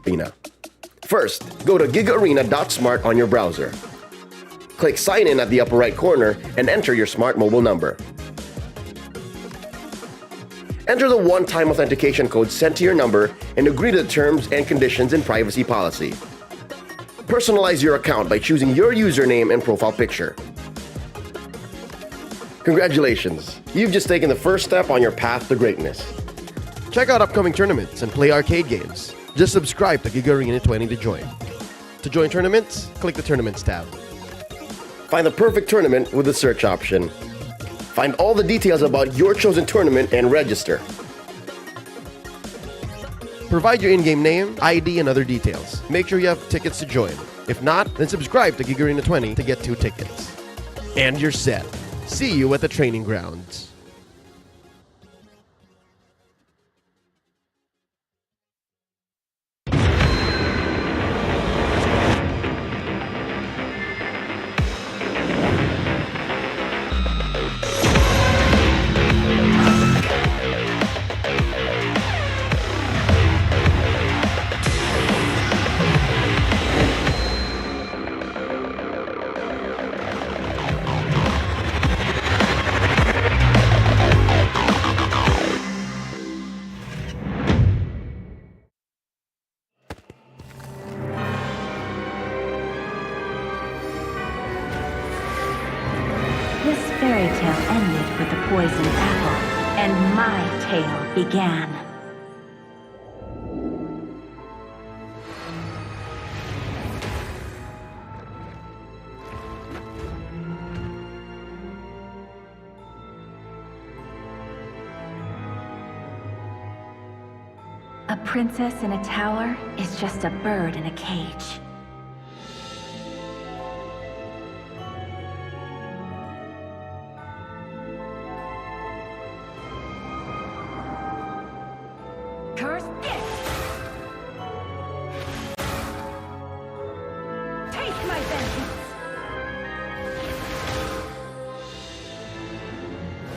Arena. First, go to gigaarena.smart on your browser. Click Sign In at the upper right corner and enter your smart mobile number. Enter the one-time authentication code sent to your number and agree to the terms and conditions and privacy policy. Personalize your account by choosing your username and profile picture. Congratulations! You've just taken the first step on your path to greatness. Check out upcoming tournaments and play arcade games. Just subscribe to Giga Arena 20 to join. To join tournaments, click the Tournaments tab. Find the perfect tournament with the search option. Find all the details about your chosen tournament and register. Provide your in-game name, ID, and other details. Make sure you have tickets to join. If not, then subscribe to Giga Arena 20 to get 2 tickets. And you're set. See you at the training grounds. This fairy tale ended with the poisoned apple, and my tale began. A princess in a tower is just a bird in a cage. Curse it! Take my vengeance!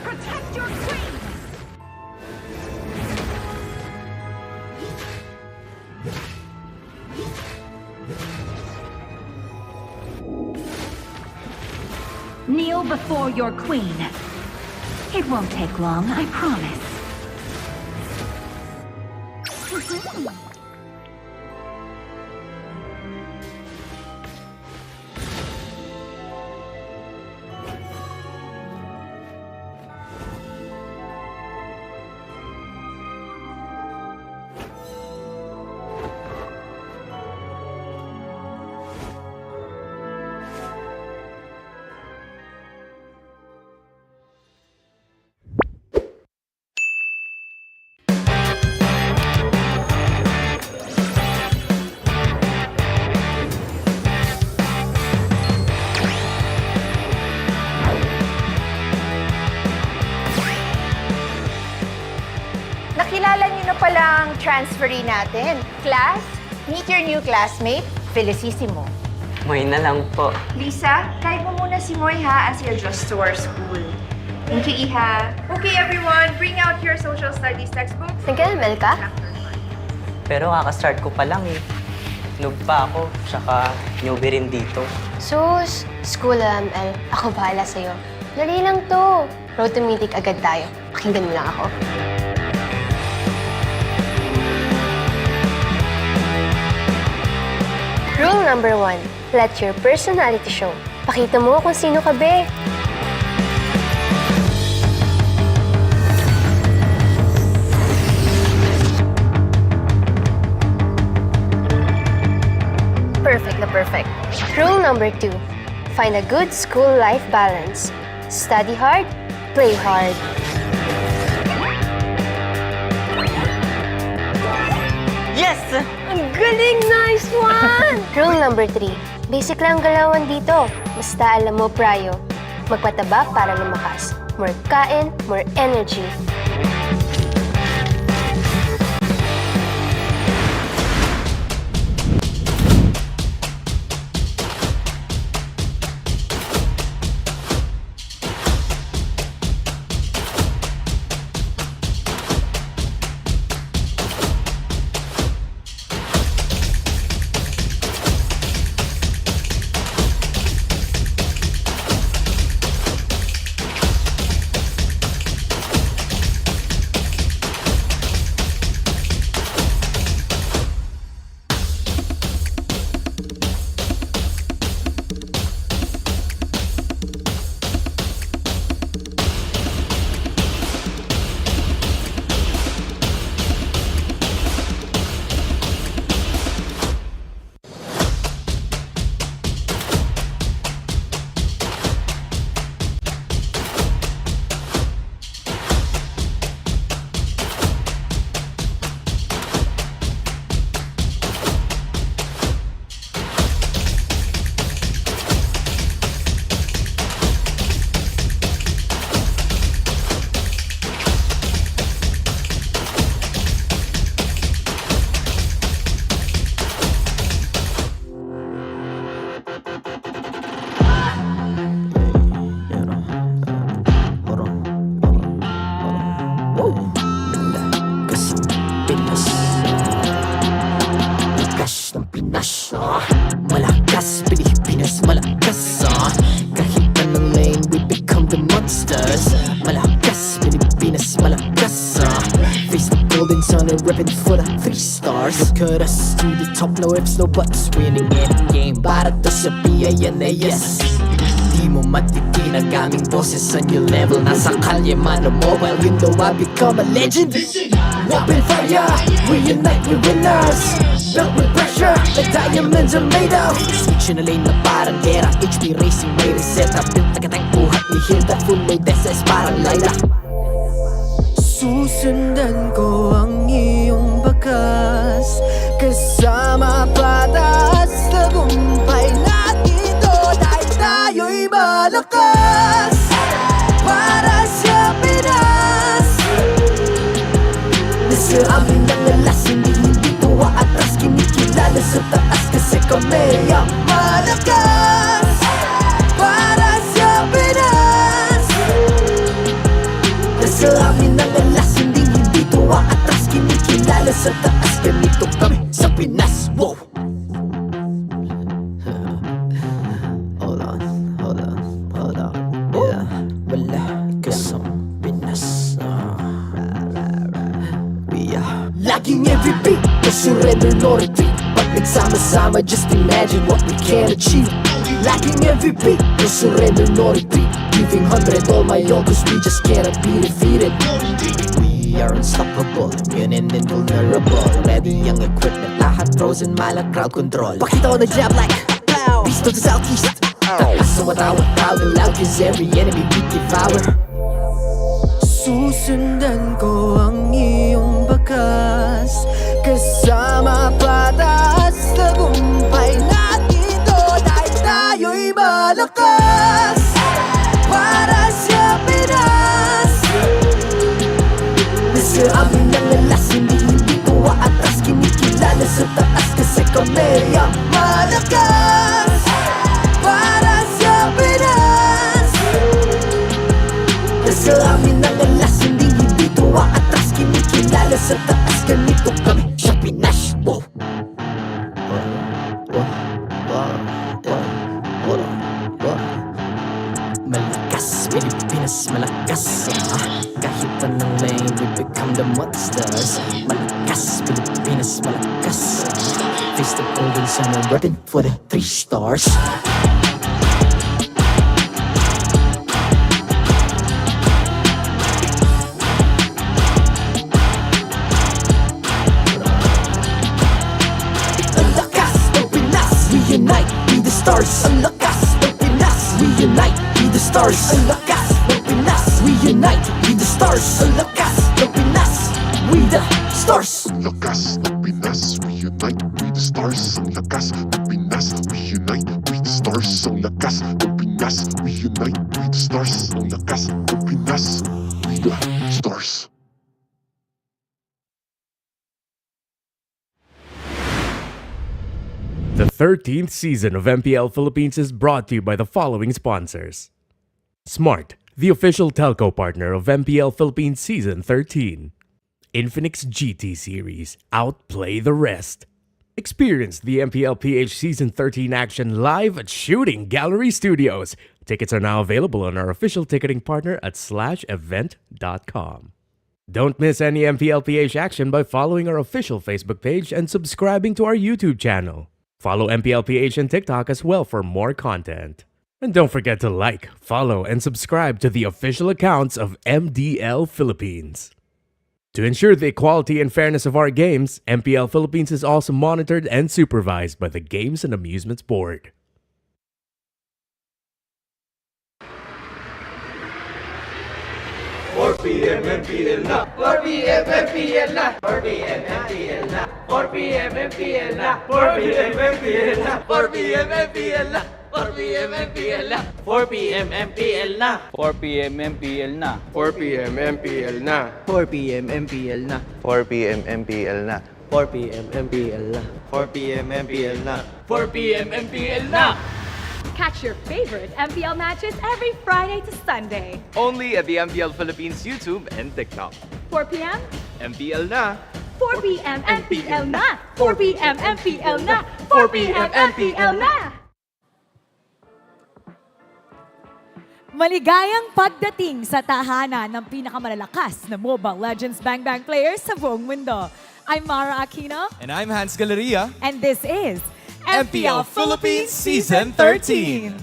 Protect your queen! Kneel before your queen. It won't take long, I promise. Nakilala niyo na palang transferee natin. Class, meet your new classmate, Felicissimo. Moy na lang po. Lisa, guide mo muna si Moy ha as he adjusts to our school. Thank you, Iha. Okay, everyone, bring out your social studies textbooks. Nag-ML ka? Pero kaka-start ko pa lang eh. Noob pa ako, tsaka newbie rin dito. Sus, school ML. Ako bahala sa'yo. Dali lang to. Road to Mythic agad tayo. Pakinggan mo lang ako. Rule number 1, let your personality show. Pakita mo kung sino ka, be. Perfect na perfect. Rule number 2, find a good school-life balance. Study hard, play hard. Yes! Ang galing! Nice one! Rule number 3. Basic lang galawan dito. Basta alam mo, Prayo. Magpataba para lumakas. More kain, more energy. cut us to the top, no ifs, no buts. Winning any game para to sa PNAS. Di mo matitinag aming boses on your level. Nasa kalye man o mobile, you know I become a legend. Open fire, reunite, we winners. Built with pressure, like diamonds are made of. Switch in a lane na parang gera, HP racing may reset up. Built na kitang buhat, we hear that full load SS parang Lyra. Susundan ko ang iyong bakas, kasama patas, tagumpay natin to. Dahil tayo'y malakas para sa Pinas. Nasa amin ang alas, hindi to atras. Kinikilala sa taas kasi kami ang malakas para sa Pinas. Nasa amin ang alas, hindi to atras. Kinikilala sa taas, ganito kami sa Pinas. Wow! Hold on. Yeah, wala ka sa Pinas. We are laging MVP, no surrender, no retreat. Pag nagsama-sama, just imagine what we can achieve. Laging MVP, no surrender, no retreat. Giving 100 all my all, cause we just cannot be defeated. We are unstoppable, immune and invulnerable. Ready ang equipment, lahat frozen, malang crowd control. Pakita ko na jab like pow, east to the southeast. Takas sa watawat, proud and loud, cause every enemy we devour. Susundan ko ang iyong bakas, kasama patas, tagumpay natin to. Dahil tayo'y malakas para sa Pinas. Nasa amin ang alas, hindi to atras. Kinikilala sa taas kasi kami ang malakas para sa Pinas. Nasa amin ang alas, hindi to atras. Kinikilala sa taas, ganito kami sa Pinas. Wow! Malakas, Pilipinas, malakas. Kahit anong lane, we become the monsters. Malakas, Pilipinas, malakas. Face the golden sun and repping for the 3 stars. Ang lakas ng Pinas, reunite, be the stars. Ang lakas ng Pinas, reunite, be the stars. Ang lakas ng Pinas, reunite, be the stars. Ang lakas ng Pinas, we the stars. Ang lakas ng Pinas, reunite, we the stars. Ang lakas ng Pinas, reunite, we the stars. Ang lakas ng Pinas, reunite, we the stars. Ang lakas ng Pinas, we the stars. The 13th season of MPL Philippines is brought to you by the following sponsors. Smart, the official telco partner of MPL Philippines Season 13. Infinix GT Series, outplay the rest. Experience the MPL PH Season 13 action live at Shooting Gallery Studios. Tickets are now available on our official ticketing partner at /event.com. Don't miss any MPL PH action by following our official Facebook page and subscribing to our YouTube channel. Follow MPL PH on TikTok as well for more content. And don't forget to like, follow, and subscribe to the official accounts of MDL Philippines. To ensure the equality and fairness of our games, MPL Philippines is also monitored and supervised by the Games and Amusements Board. MPL na 4PM MPL na 4PM MPL na 4PM MPL na 4PM MPL na 4PM MPL na 4PM MPL na 4PM MPL na 4PM MPL na 4PM MPL na 4PM MPL na 4PM MPL na 4PM MPL na 4PM MPL na 4PM MPL na. Catch your favorite MPL matches every Friday to Sunday. Only at the MPL Philippines YouTube and TikTok. 4 p.m. MPL na 4 p.m. MPL na 4 p.m. MPL na 4 p.m. MPL na. Maligayang pagdating sa tahanan ng pinakamalalakas na Mobile Legends Bang Bang players sa buong mundo. I'm Mara Aquino, And I'm Hans Galleria. and this is MPL Philippines Season 13.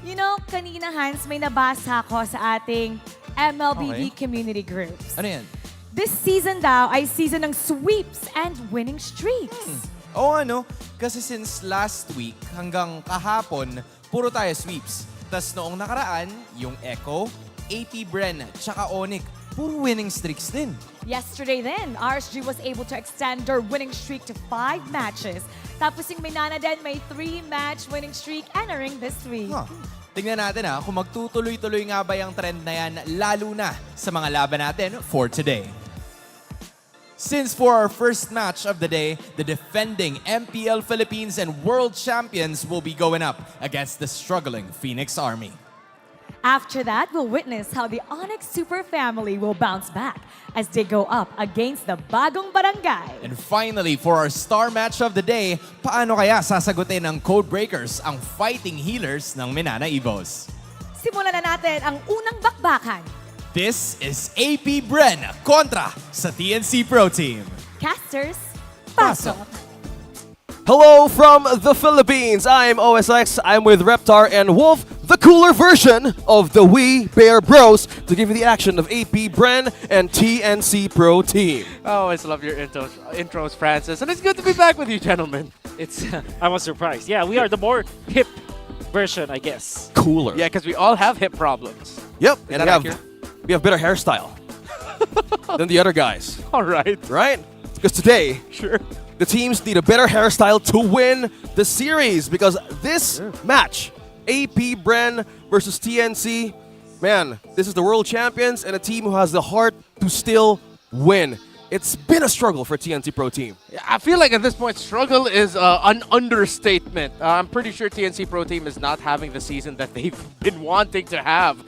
You know, kanina Hans, may nabasa ako sa ating MLBB community groups. Ano yan? This season daw ay season ng sweeps and winning streaks. Oo ano, kasi since last week hanggang kahapon, puro tayo sweeps. Tas noong nakaraan, yung Echo, APBR, tsaka ONIC, puro winning streaks din. Yesterday then, RSG was able to extend their winning streak to 5 matches. Tapos yung Minana din may 3-match winning streak entering this week. Tingnan natin kung magtutuloy-tuloy nga ba yung trend na yan, lalo na sa mga laban natin for today. Since for our first match of the day, the defending MPL Philippines and World Champions will be going up against the struggling Phoenix Army. After that, we'll witness how the ONIC Super Family will bounce back as they go up against the Bagong Barangay. And finally, for our star match of the day, paano kaya sasagutin ng Codebreakers ang fighting healers ng Minana Evos? Simulan na natin ang unang bakbakan. This is APBR kontra sa TNC Pro Team. Casters, pasok! Hello from the Philippines. I'm OSX. I'm with Reptar and Wolf, the cooler version of the We Bear Bros, to give you the action of AP Bren and TNC Pro Team. I always love your intros, Francis, and it's good to be back with you, gentlemen. It's I was surprised. Yeah, we are the more hip version, I guess. Cooler. Yeah, because we all have hip problems. Yep. Is And that accurate? we have better hairstyle than the other guys. All right. Right? Because today, Sure. the teams need a better hairstyle to win the series, because this match, AP Bren versus TNC, man, this is the world champions and a team who has the heart to still win. It's been a struggle for TNC Pro Team. I feel like at this point, struggle is an understatement. I'm pretty sure TNC Pro Team is not having the season that they've been wanting to have.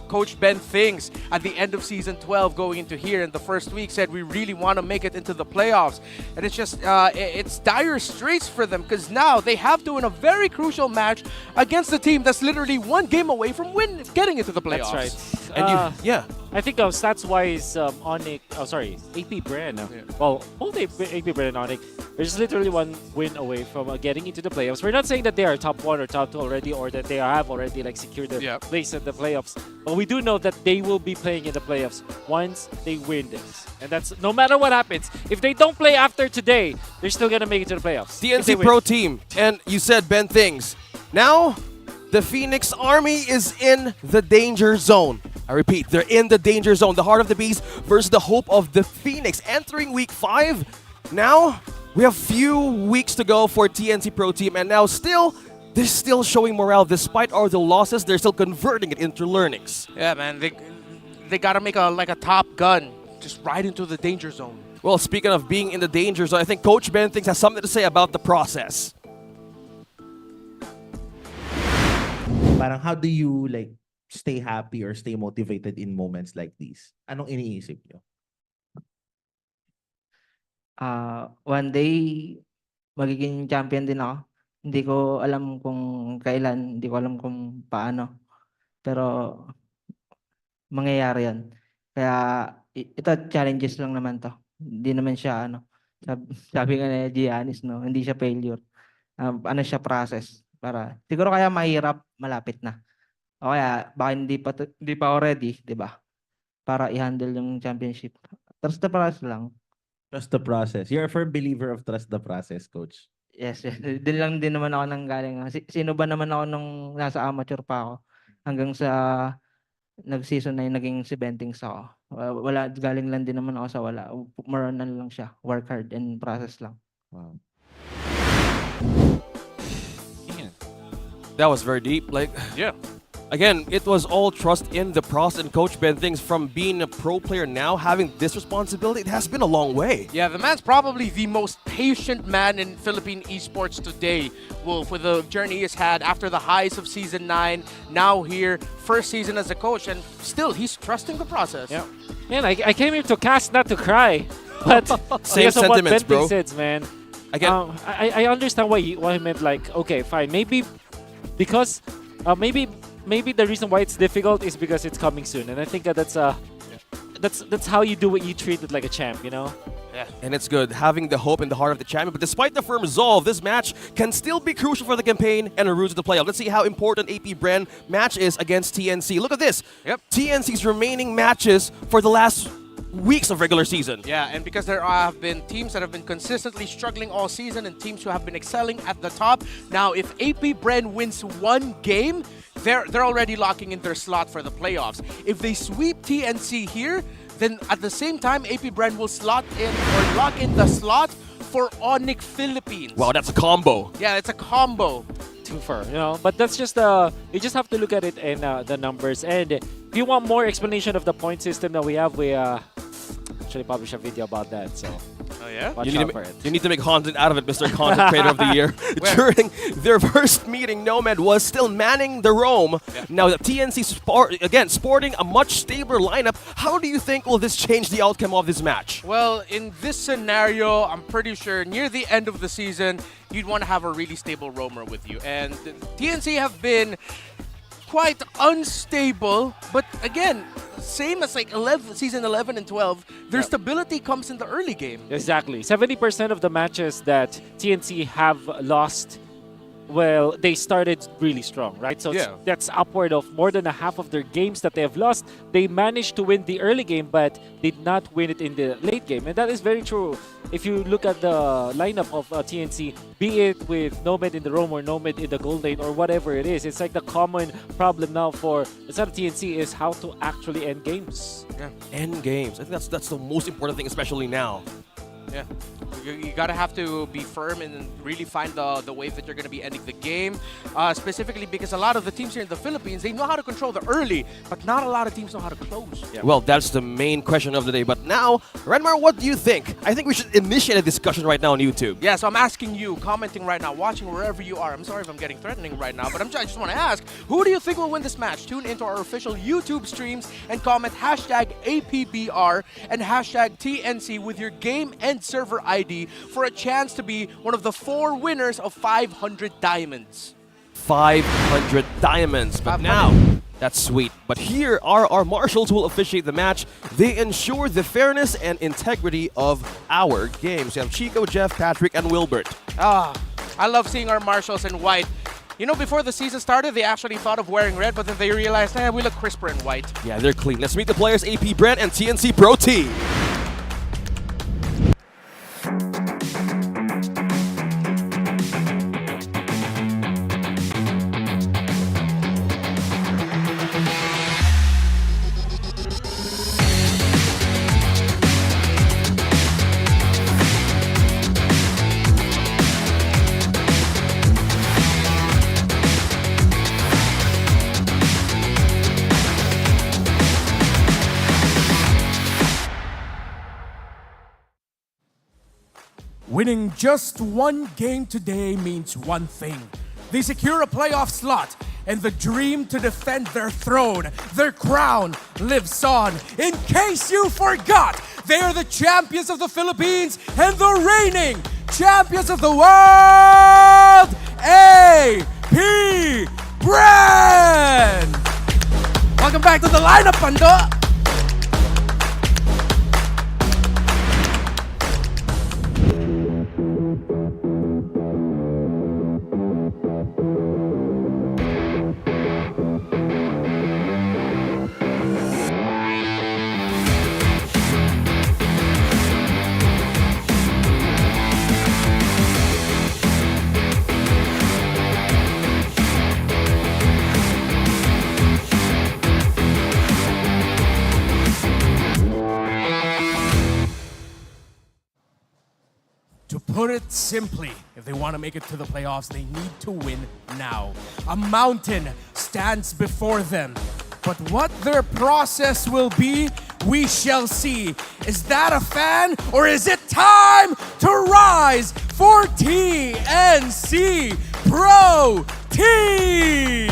Coach Ben thinks at the end of Season 12 going into here in the first week said we really want to make it into the playoffs. And it's just, it's dire straits for them, because now they have to win a very crucial match against a team that's literally one game away from getting into the playoffs. That's right. And yeah. I think stats-wise, ONIC, AP Brand. Well, both AP Brand and ONIC are just literally one win away from getting into the playoffs. We're not saying that they are top 1 or top 2 already, or that they have already secured the place in the playoffs. But we do know that they will be playing in the playoffs once they win this. And that's no matter what happens. If they don't play after today, they're still going to make it to the playoffs. TNC Pro Team, and you said Ben things. Now, the Phoenix Army is in the danger zone. I repeat, they're in the danger zone. The heart of the beast versus the hope of the Phoenix. Entering week 5, now we have few weeks to go for TNC Pro Team, and now they're still showing morale. Despite all the losses, they're still converting it into learnings. Yeah, man, they gotta make a Top Gun, just right into the danger zone. Well, speaking of being in the danger zone, I think Coach Ben thinks has something to say about the process. Parang how do you stay happy or stay motivated in moments like these? Anong iniisip nyo? One day, magiging champion din ako. Hindi ko alam kung kailan, hindi ko alam kung paano. Pero, mangyayari yan. Kaya, ito, challenges lang naman to. Hindi naman siya, sabi nga ni Giannis, no? Hindi siya failure. Siya process. Siguro kaya mahirap, malapit na. O kaya, baka hindi pa already, di ba? Para i-handle yung championship. Trust the process lang. Trust the process. You're a firm believer of trust the process, Coach. Yes. Din lang din naman ako nang galing. Sino ba naman ako nung nasa amateur pa ako? Hanggang sa nag-season na yung naging si Bentings ako. Wala, galing lang din naman ako sa wala. More on lang siya. Work hard and process lang. Wow. That was very deep. Yeah. Again, it was all trust in the process, and Coach Ben thinks from being a pro player now, having this responsibility, it has been a long way. Yeah, the man's probably the most patient man in Philippine esports today, Wolf, with the journey he's had after the highs of Season 9, now here, first season as a coach, and still, he's trusting the process. Yeah. Man, I came here to cast, not to cry. But Same sentiments, bro. Says, man. Again, I understand what he meant, okay, fine. Maybe because maybe the reason why it's difficult is because it's coming soon, and I think that's how you do it. You treat it like a champ, you know. Yeah. And it's good having the hope in the heart of the champion. But despite the firm resolve, this match can still be crucial for the campaign and a route to the playoff. Let's see how important AP Brand match is against TNC. Look at this. Yep. TNC's remaining matches for the last weeks of regular season. Yeah, and because there have been teams that have been consistently struggling all season and teams who have been excelling at the top. Now, if AP Bren wins one game, they're already locking in their slot for the playoffs. If they sweep TNC here, then at the same time, AP Bren will slot in or lock in the slot for ONIC Philippines. Wow, that's a combo. Yeah, it's a combo. Too far, you know. But that's just you just have to look at it in the numbers. And if you want more explanation of the point system that we have, we actually published a video about that. So. Oh yeah? Watch out for it. You need to make content out of it, Mr. Content Creator of the Year. During their first meeting, Nomad was still manning the roam. Yeah. Now, the TNC, sporting a much stabler lineup. How do you think will this change the outcome of this match? Well, in this scenario, I'm pretty sure near the end of the season, you'd want to have a really stable roamer with you. And TNC have been quite unstable, but again, same as like season 11 and 12, their stability comes in the early game. Exactly. 70% of the matches that TNC have lost, well, they started really strong, right? So that's upward of more than a half of their games that they have lost. They managed to win the early game, but did not win it in the late game. And that is very true. If you look at the lineup of TNC, be it with Nomad in the roam or Nomad in the gold lane or whatever it is, it's like the common problem now for the side of TNC is how to actually end games. Yeah. End games. I think that's the most important thing, especially now. Yeah, you gotta have to be firm and really find the way that you're gonna be ending the game. Specifically because a lot of the teams here in the Philippines, they know how to control the early, but not a lot of teams know how to close. Yeah. Well, that's the main question of the day. But now, Renmar, what do you think? I think we should initiate a discussion right now on YouTube. Yeah, so I'm asking you, commenting right now, watching wherever you are. I'm sorry if I'm getting threatening right now, but I just want to ask, who do you think will win this match? Tune into our official YouTube streams and comment hashtag APBR and hashtag TNC with your game and server ID for a chance to be one of the 4 winners of 500 diamonds. 500 diamonds. But now, that's sweet. But here are our marshals who will officiate the match. They ensure the fairness and integrity of our games. We have Chico, Jeff, Patrick, and Wilbert. I love seeing our marshals in white. You know, before the season started, they actually thought of wearing red, but then they realized, we look crisper in white. Yeah, they're clean. Let's meet the players, AP Brent and TNC Pro Team. Winning just one game today means one thing. They secure a playoff slot, and the dream to defend their throne, their crown, lives on. In case you forgot, they are the champions of the Philippines and the reigning champions of the world, AP Brand! Welcome back to the lineup, Pando! To put it simply, if they want to make it to the playoffs, they need to win now. A mountain stands before them. But what their process will be, we shall see. Is that a fan, or is it time to rise for TNC Pro Team?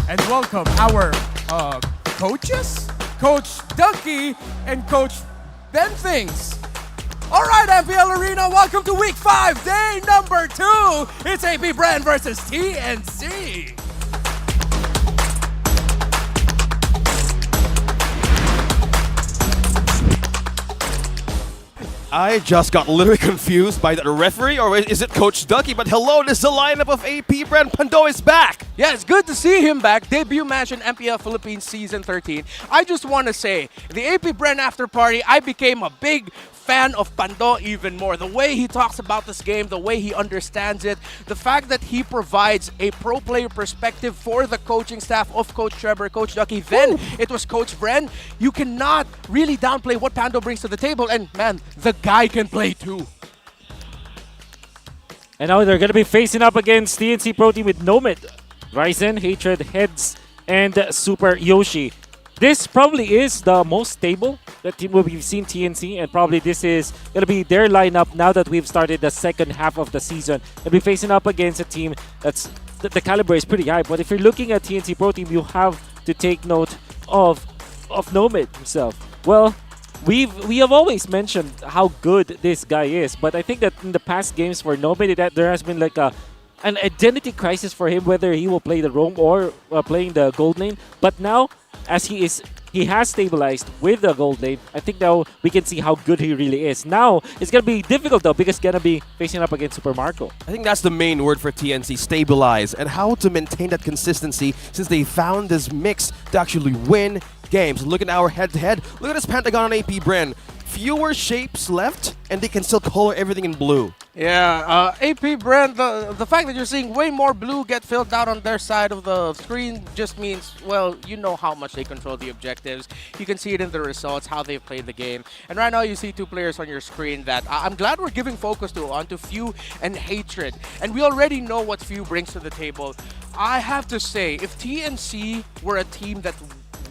And welcome our coaches Coach Ducky and Coach Ben Things. All right, MPL Arena, welcome to Week 5, day number 2. It's AP Brand versus TNC. I just got literally confused by the referee, or is it Coach Ducky? But hello, this is the lineup of AP Brand. Pando is back. Yeah, it's good to see him back. Debut match in MPL Philippines Season 13. I just want to say, the AP Brand After Party, I became a big fan of Pando even more. The way he talks about this game, the way he understands it, the fact that he provides a pro player perspective for the coaching staff of Coach Trevor, Coach Ducky, then it was Coach Bren. You cannot really downplay what Pando brings to the table, and man, the guy can play too. And now they're going to be facing up against TNC Pro Team with Nomad, Ryzen, Hatred, Heads, and Super Yoshi. This probably is the most stable that we've seen TNC, and probably this is going to be their lineup now that we've started the second half of the season. They'll be facing up against a team that's the caliber is pretty high. But if you're looking at TNC Pro Team, you have to take note of Nomad himself. Well, we have always mentioned how good this guy is, but I think that in the past games for Nomad, that there has been like an identity crisis for him, whether he will play the roam or playing the gold lane. But now, as he has stabilized with the gold lane, I think now we can see how good he really is. Now, it's going to be difficult though, because it's going to be facing up against Super Marco. I think that's the main word for TNC, stabilize, and how to maintain that consistency since they found this mix to actually win games. Look at our head-to-head. Look at this Pentagon on AP Brand. Fewer shapes left, and they can still color everything in blue. Yeah, AP Brand, the fact that you're seeing way more blue get filled out on their side of the screen just means, well, you know how much they control the objectives. You can see it in the results, how they've played the game. And right now you see two players on your screen that I'm glad we're giving focus onto Few and Hatred. And we already know what Few brings to the table. I have to say, if TNC were a team that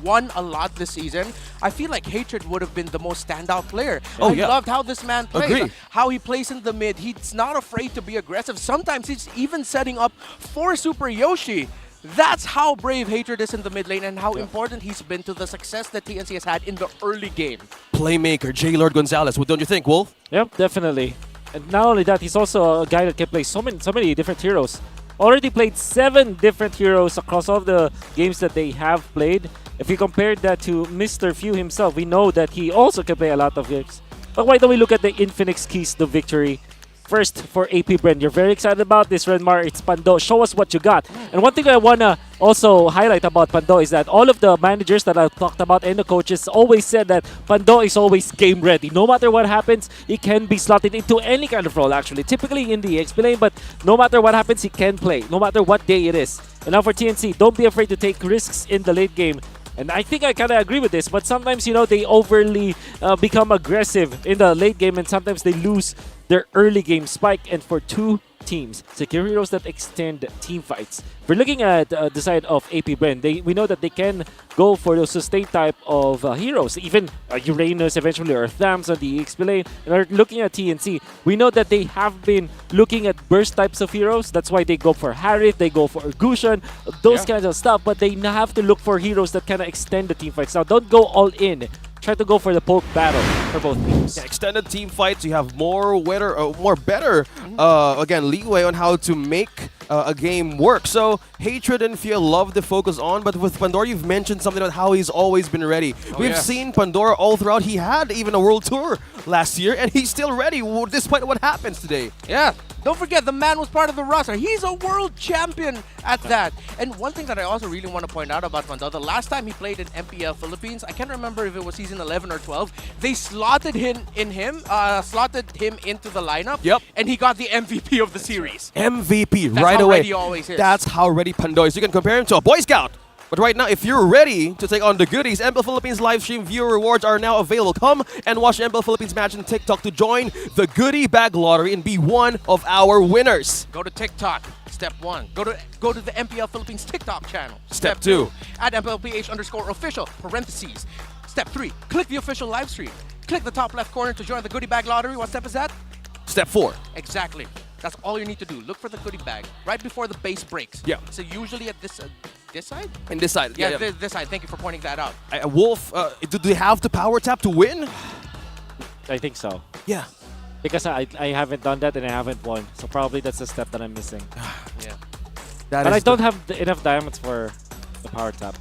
won a lot this season, I feel like Hatred would have been the most standout player. I loved how this man plays, Agree. how he plays in the mid. He's not afraid to be aggressive. Sometimes he's even setting up for Super Yoshi. That's how brave Hatred is in the mid lane and how important he's been to the success that TNC has had in the early game. Playmaker, J. Lord Gonzalez. What don't you think, Wolf? Yep, definitely. And not only that, he's also a guy that can play so many different heroes. Already played 7 different heroes across all the games that they have played. If you compare that to Mr. Few himself, we know that he also can play a lot of games. But why don't we look at the Infinix keys to victory? First, for AP Brand, you're very excited about this, Renmar. It's Pando. Show us what you got. And one thing I want to also highlight about Pando is that all of the managers that I've talked about and the coaches always said that Pando is always game ready. No matter what happens, he can be slotted into any kind of role, actually. Typically in the XP lane, but no matter what happens, he can play, no matter what day it is. And now for TNC, don't be afraid to take risks in the late game. And I think I kind of agree with this, but sometimes, you know, they overly become aggressive in the late game, and sometimes they lose their early game spike. And for two teams, secure heroes that extend team fights. If we're looking at the side of AP Brand, we know that they can go for those sustain type of heroes, even Uranus eventually, or Thams on the XP lane. And are looking at TNC, we know that they have been looking at burst types of heroes. That's why they go for Harith, they go for Gushan, those kinds of stuff. But they have to look for heroes that kind of extend the team fights. Now, don't go all in. Try to go for the poke battle for both teams. Yeah, extended team fights, you have more better again, leeway on how to make a game work. So Hatred and Fear love to focus on, but with Pandora, you've mentioned something about how he's always been ready. We've seen Pandora all throughout. He had even a world tour last year, and he's still ready despite what happens today. Yeah. Don't forget, the man was part of the roster. He's a world champion at that. And one thing that I also really want to point out about Pando, the last time he played in MPL Philippines, I can't remember if it was season 11 or 12, they slotted him into the lineup. Yep. And he got the MVP of the series. MVP That's right how away. ready he always is. That's how ready Pando is. You can compare him to a Boy Scout. But right now, if you're ready to take on the goodies, MPL Philippines live stream viewer rewards are now available. Come and watch the MPL Philippines match on TikTok to join the goodie bag lottery and be one of our winners. Go to TikTok, step 1. Go to the MPL Philippines TikTok channel. Step 2. Add MPL PH_official, parentheses. Step 3. Click the official live stream. Click the top left corner to join the goodie bag lottery. What step is that? Step 4. Exactly. That's all you need to do. Look for the goodie bag right before the base breaks. Yeah. So usually at this this side? In this side. Yeah, this side. Thank you for pointing that out. Wolf, do they have to power tap to win? I think so. Yeah. Because I haven't done that and I haven't won. So probably that's the step that I'm missing. Yeah. But I don't have enough diamonds for the power tap.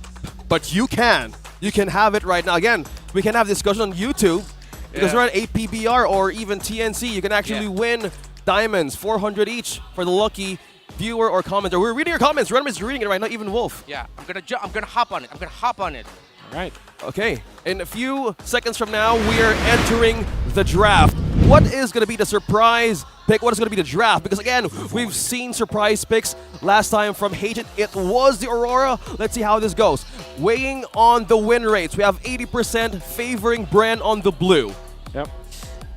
But you can. You can have it right now. Again, we can have discussion on YouTube. Because we're on APBR or even TNC, you can actually win diamonds, 400 each for the lucky viewer or commenter. We're reading your comments. Renum is reading it right now, even Wolf. Yeah, I'm gonna hop on it. I'm gonna hop on it. All right. Okay, in a few seconds from now, we are entering the draft. What is going to be the surprise pick? What is going to be the draft? Because again, we've seen surprise picks last time from Hated. It was the Aurora. Let's see how this goes. Weighing on the win rates, we have 80% favoring Bren on the blue. Yep.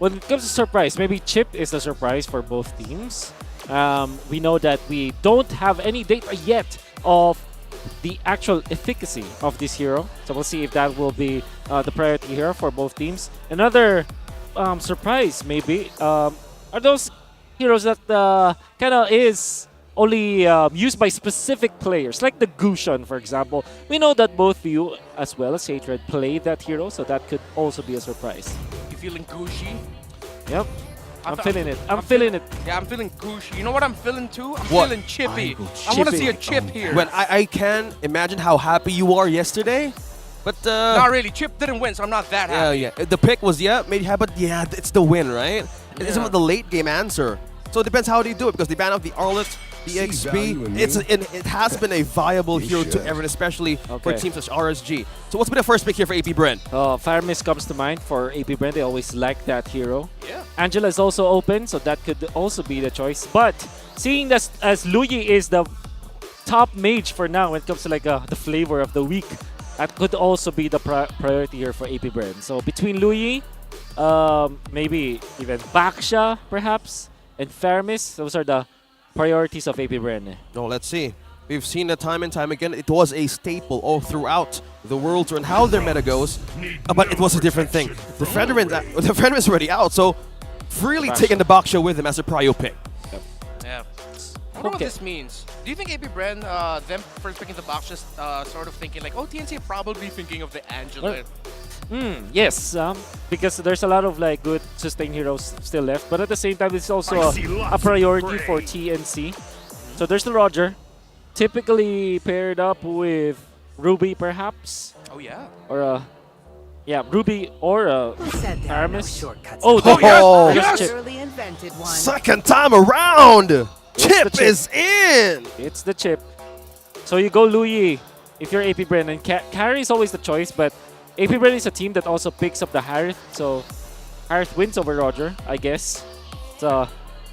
When it comes to surprise, maybe Chip is the surprise for both teams. We know that we don't have any data yet of the actual efficacy of this hero. So we'll see if that will be the priority hero for both teams. Another surprise maybe are those heroes that kind of is only used by specific players, like the Gushon, for example. We know that both you as well as Hatred play that hero, so that could also be a surprise. You feeling gushy? Yep. I'm feeling it. I'm feeling it. Yeah, I'm feeling gushy. You know what I'm feeling too? I'm What? feeling chippy. I want to see a chip here. When I can imagine how happy you are yesterday, but Not really. Chip didn't win, so I'm not that happy. yeah. The pick was maybe happy, but yeah, it's the win, right? It's about the late game answer. So it depends how they do it because they ban out the Arlet, the XP. It has been a viable hero to everyone, especially for teams such as RSG. So what's been the first pick here for AP Bren? Fire Mist comes to mind for AP Bren. They always like that hero. Yeah. Angela is also open, so that could also be the choice. But seeing as Luyi is the top mage for now when it comes to like the flavor of the week, that could also be the priority here for AP Bren. So between Luyi, maybe even Baksha perhaps, and Fermis, those are the priorities of AP Bren. No, let's see. We've seen it time and time again. It was a staple all throughout the world and how their meta goes, but it was a different thing. The Fenrir is already out, so freely taking the Baksha with him as a prio pick. Yeah. I wonder what this means. Do you think AP Bren, them first picking the box, just sort of thinking like, oh, TNC probably thinking of the Angela? Yes, because there's a lot of like good sustained heroes still left, but at the same time, it's also a priority for TNC. So there's the Roger, typically paired up with Ruby, perhaps. Oh yeah. Or Ruby or Aramis. Yes! Chip. Second time around, Chip is in. It's the Chip. So you go Luyi if you're AP Bren, and carry is always the choice, but AP Bren is a team that also picks up the Harith, so Harith wins over Roger, I guess. It's an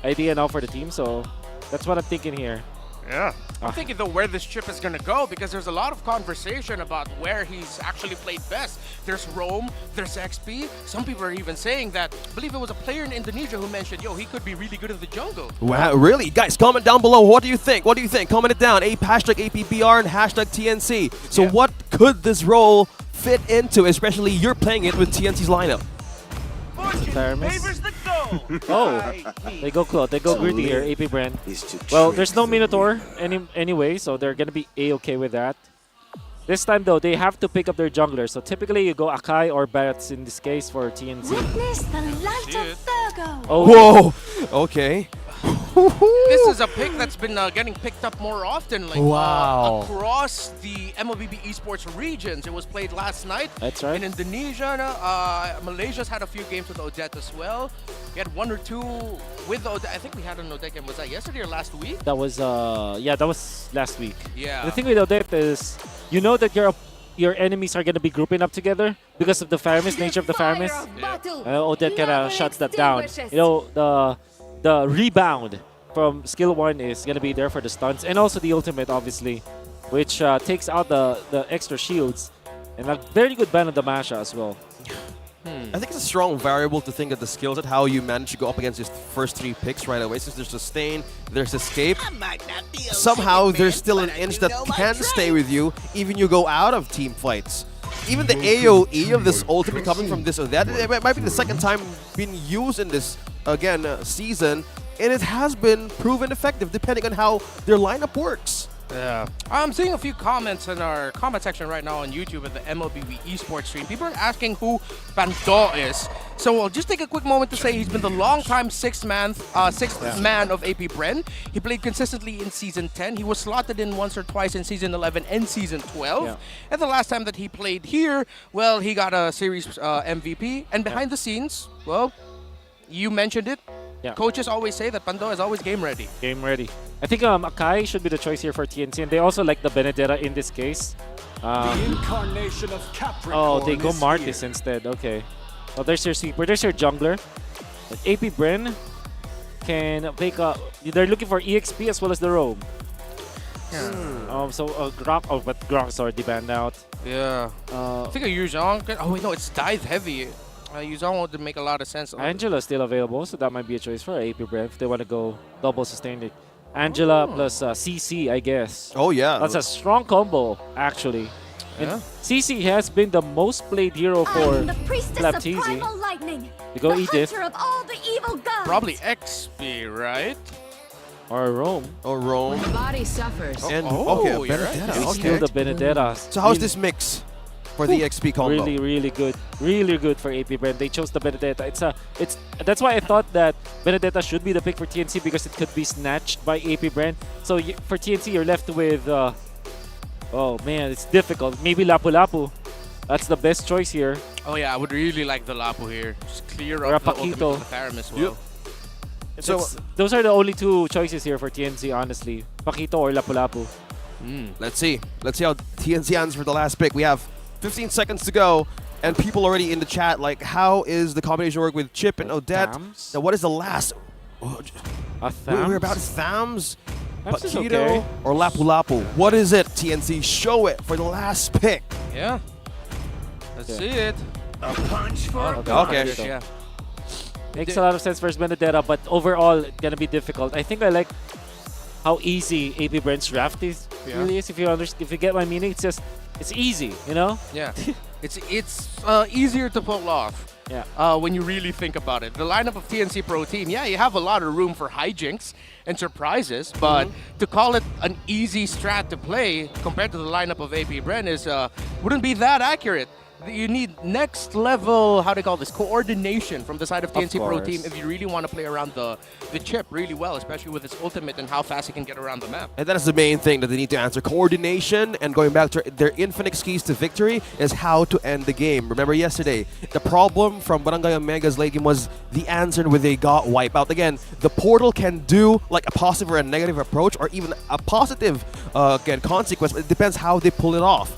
idea now for the team, so that's what I'm thinking here. Yeah. I'm thinking though where this chip is gonna go because there's a lot of conversation about where he's actually played best. There's Roam, there's XP. Some people are even saying that, I believe it was a player in Indonesia who mentioned, yo, he could be really good in the jungle. Wow, really? Guys, comment down below. What do you think? What do you think? Comment it down. Hashtag APBR and hashtag TNC. So what could this role fit into, especially you're playing it with TNC's lineup? Favors the they go Claw. They go greedy here, AP Bren. Well, there's no Minotaur anyway, so they're going to be A-okay with that. This time, though, they have to pick up their jungler. So typically, you go Akai or Barretts in this case for TNC. Witness the light of Virgo. Oh. Whoa! Okay. This is a pick that's been getting picked up more often, like across the MLBB esports regions. It was played last night. That's right. In Indonesia, Malaysia's had a few games with Odette as well. We had one or two with Odette. I think we had an Odette game. Was that yesterday or last week? That was that was last week. Yeah. The thing with Odette is, you know that your enemies are gonna be grouping up together because of the Fairness nature of the Fairness. Odette kind of shuts that down. You know, the rebound from skill 1 is going to be there for the stunts, and also the ultimate, obviously, which takes out the extra shields, and a very good ban on the Masha as well. I think it's a strong variable to think of the skills at how you manage to go up against his first 3 picks right away. Since there's Sustain, there's Escape, somehow there's still an inch that can stay with you even you go out of team fights. Even the AoE of this ultimate coming from this or that, it might be the second time being used in this, again, season, and it has been proven effective depending on how their lineup works. Yeah. I'm seeing a few comments in our comment section right now on YouTube at the MLBB esports stream. People are asking who Pando is. So I'll just take a quick moment to say he's been the long-time sixth man of AP Bren. He played consistently in Season 10. He was slotted in once or twice in Season 11 and Season 12. Yeah. And the last time that he played here, well, he got a series MVP. And behind the scenes, well, you mentioned it. Yeah. Coaches always say that Pando is always game ready. Game ready. I think Akai should be the choice here for TNC, and they also like the Benedetta in this case. The incarnation of Capricorn. Oh, they go is Martis here. instead. Okay. Well, there's your sweeper. There's your jungler. But AP Bren can pick up. They're looking for EXP as well as the roam. So Grok. Oh, but Grok's already banned out. Yeah. I think a Yuzhong. Oh wait, no, it's dive heavy. Yuzhong would make a lot of sense. Angela's still available, so that might be a choice for AP Bren if they want to go double sustained. Angela plus CC, I guess. Oh yeah. That's a strong combo, actually. Yeah. And CC has been the most played hero for the priestess of Flapteasy. primal lightning. You go the Edith. hunter of all the evil gods. Probably XP, right? Or Rome. Or Rome. The body suffers. And Oh, okay, you're Benedetta. right. You Okay. steal the Benedetta. So how's this mix for the XP combo? Really, really good. Really good for AP Bren. They chose the Benedetta. That's why I thought that Benedetta should be the pick for TNC because it could be snatched by AP Bren. So for TNC, you're left with oh man, it's difficult. Maybe Lapu Lapu. That's the best choice here. Oh yeah, I would really like the Lapu here. Just clear Or up a the ultimate Paquito. of the Therum as well. So Those are the only two choices here for TNC, honestly. Paquito or Lapu Lapu. let's see. Let's see how TNC answers for the last pick. We have 15 seconds to go, and people already in the chat like, how is the combination work with Chip and Odette? Thams? Now, what is the last? We're about Thams, Thams is Paquito, okay. or Lapu Lapu. What is it, TNC? Show it for the last pick. Yeah. Let's see it. A punch for Okay. Yeah. Makes a lot of sense for Benedetta, but overall, it's gonna be difficult. I think I like how easy AP Bren's draft is. Yeah. Really is. If you get my meaning, it's easy, you know? Yeah. it's easier to pull off. Yeah. When you really think about it. The lineup of TNC Pro Team, yeah, you have a lot of room for hijinks and surprises, but to call it an easy strat to play compared to the lineup of AP Bren is wouldn't be that accurate. You need next level, how do you call this, coordination from the side of TNC Pro Team if you really want to play around the chip really well, especially with its ultimate and how fast it can get around the map. And that is the main thing that they need to answer. Coordination and going back to their infinite keys to victory is how to end the game. Remember yesterday, the problem from Barangay Omega's late game was the answer when they got wiped out. Again, the portal can do like a positive or a negative approach or even a positive consequence. It depends how they pull it off.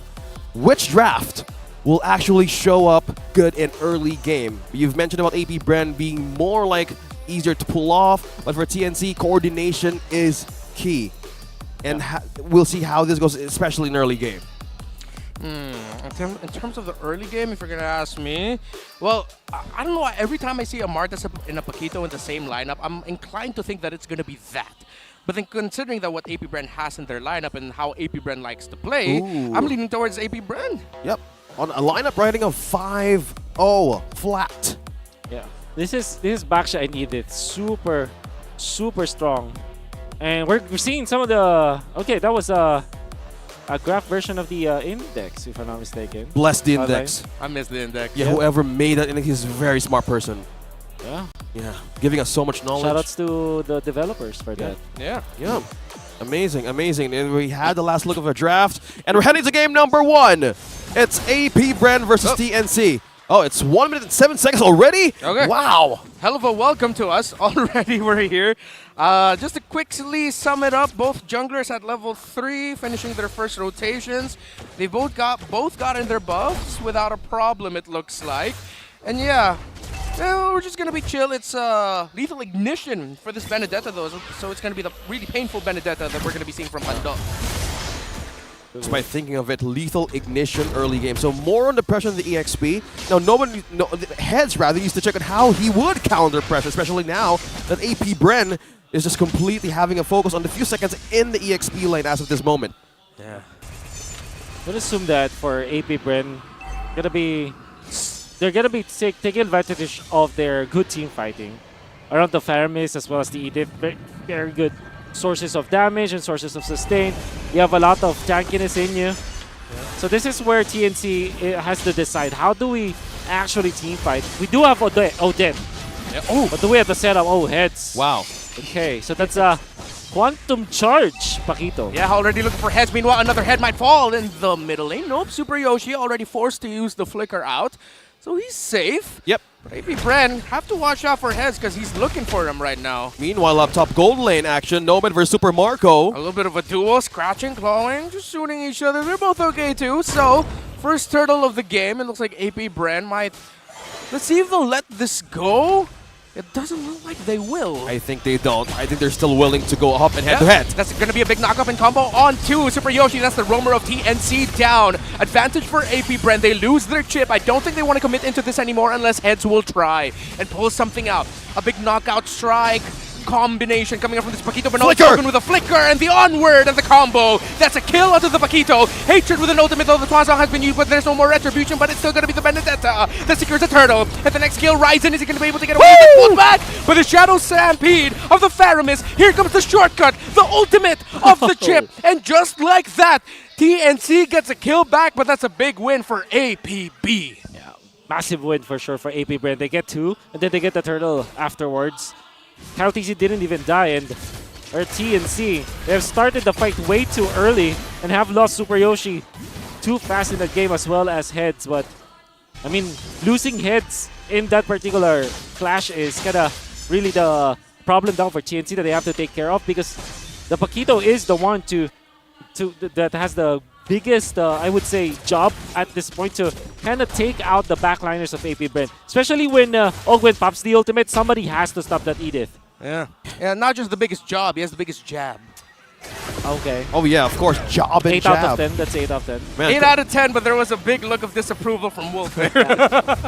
Which draft will actually show up good in early game? You've mentioned about AP Bren being more like easier to pull off, but for TNC, coordination is key. And we'll see how this goes, especially in early game. In terms of the early game, if you're going to ask me, well, I don't know why every time I see a Martis and a Paquito in the same lineup, I'm inclined to think that it's going to be that. But then considering that what AP Bren has in their lineup and how AP Bren likes to play, I'm leaning towards AP Bren. Yep. On a lineup rating of 5-0 flat. Yeah. This is Baksha and Edith. Super, super strong. And we're seeing some of the... Okay, that was a graph version of the index, if I'm not mistaken. Bless the index. I missed the index. Yeah, whoever made that index is a very smart person. Yeah. Yeah. Giving us so much knowledge. Shoutouts to the developers for that. Yeah. Yeah. Amazing, amazing. And we had the last look of our draft. And we're heading to game number 1. It's AP Bren versus TNC. Oh, it's 1 minute and 7 seconds already? Okay. Wow. Hell of a welcome to us. Already we're here. Just to quickly sum it up, both junglers at level 3 finishing their first rotations. They both got in their buffs without a problem, it looks like. And yeah, well, we're just going to be chill. It's lethal ignition for this Benedetta though, so it's going to be the really painful Benedetta that we're going to be seeing from Pando. Just by thinking of it, lethal ignition early game. So more under pressure than the EXP. Now, heads rather used to check on how he would counter pressure, especially now that AP Bren is just completely having a focus on the few seconds in the EXP lane as of this moment. Yeah. I would assume that for AP Bren, they're gonna be taking advantage of their good team fighting around the Faramis as well as the Edith. Very, very good sources of damage and sources of sustain. You have a lot of tankiness in you. So this is where TNC has to decide, how do we actually team fight? We do have Odin. Yeah. Oh, but do we have the setup? Oh, heads. Wow. Okay, so that's a Quantum Charge, Paquito. Yeah, already looking for heads. Meanwhile, another head might fall in the middle lane. Nope, Super Yoshi already forced to use the flicker out. So he's safe. Yep. But AP Bren have to watch out for heads because he's looking for him right now. Meanwhile, up top, gold lane action. Nomad versus Super Marco. A little bit of a duel, scratching, clawing, just shooting each other. They're both okay too. So, first turtle of the game. It looks like AP Bren might... Let's see if they'll let this go. It doesn't look like they will. I think they don't. I think they're still willing to go up and head-to-head. That's going to be a big knock-up and combo on to Super Yoshi. That's the roamer of TNC down. Advantage for AP Bren. They lose their chip. I don't think they want to commit into this anymore unless heads will try and pull something out. A big knockout strike combination coming up from this Paquito, but open with a flicker and the onward and the combo. That's a kill onto the Paquito. Hatred with an ultimate, though the Twazong has been used, but there's no more retribution, but it's still going to be the Benedetta that secures a turtle. And the next kill, Ryzen, is he going to be able to get away with it? Back with the Shadow Stampede of the Faramis. Here comes the shortcut, the ultimate of the chip. And just like that, TNC gets a kill back, but that's a big win for APB. Yeah, massive win for sure for AP Brand. They get 2, and then they get the turtle afterwards. KTZ didn't even die, and TNC, they have started the fight way too early and have lost Super Yoshi too fast in that game as well as heads. But I mean, losing heads in that particular clash is kind of really the problem down for TNC that they have to take care of, because the Paquito is the one that has the biggest, I would say, job at this point to kind of take out the backliners of AP Brent. Especially when Ogwen pops the ultimate, somebody has to stop that Edith. Yeah, not just the biggest job, he has the biggest jab. Okay. Oh yeah, of course, job and 8 jab. out of 10, that's 8 out of 10. Man, 8 out of 10, but there was a big look of disapproval from Wolf there.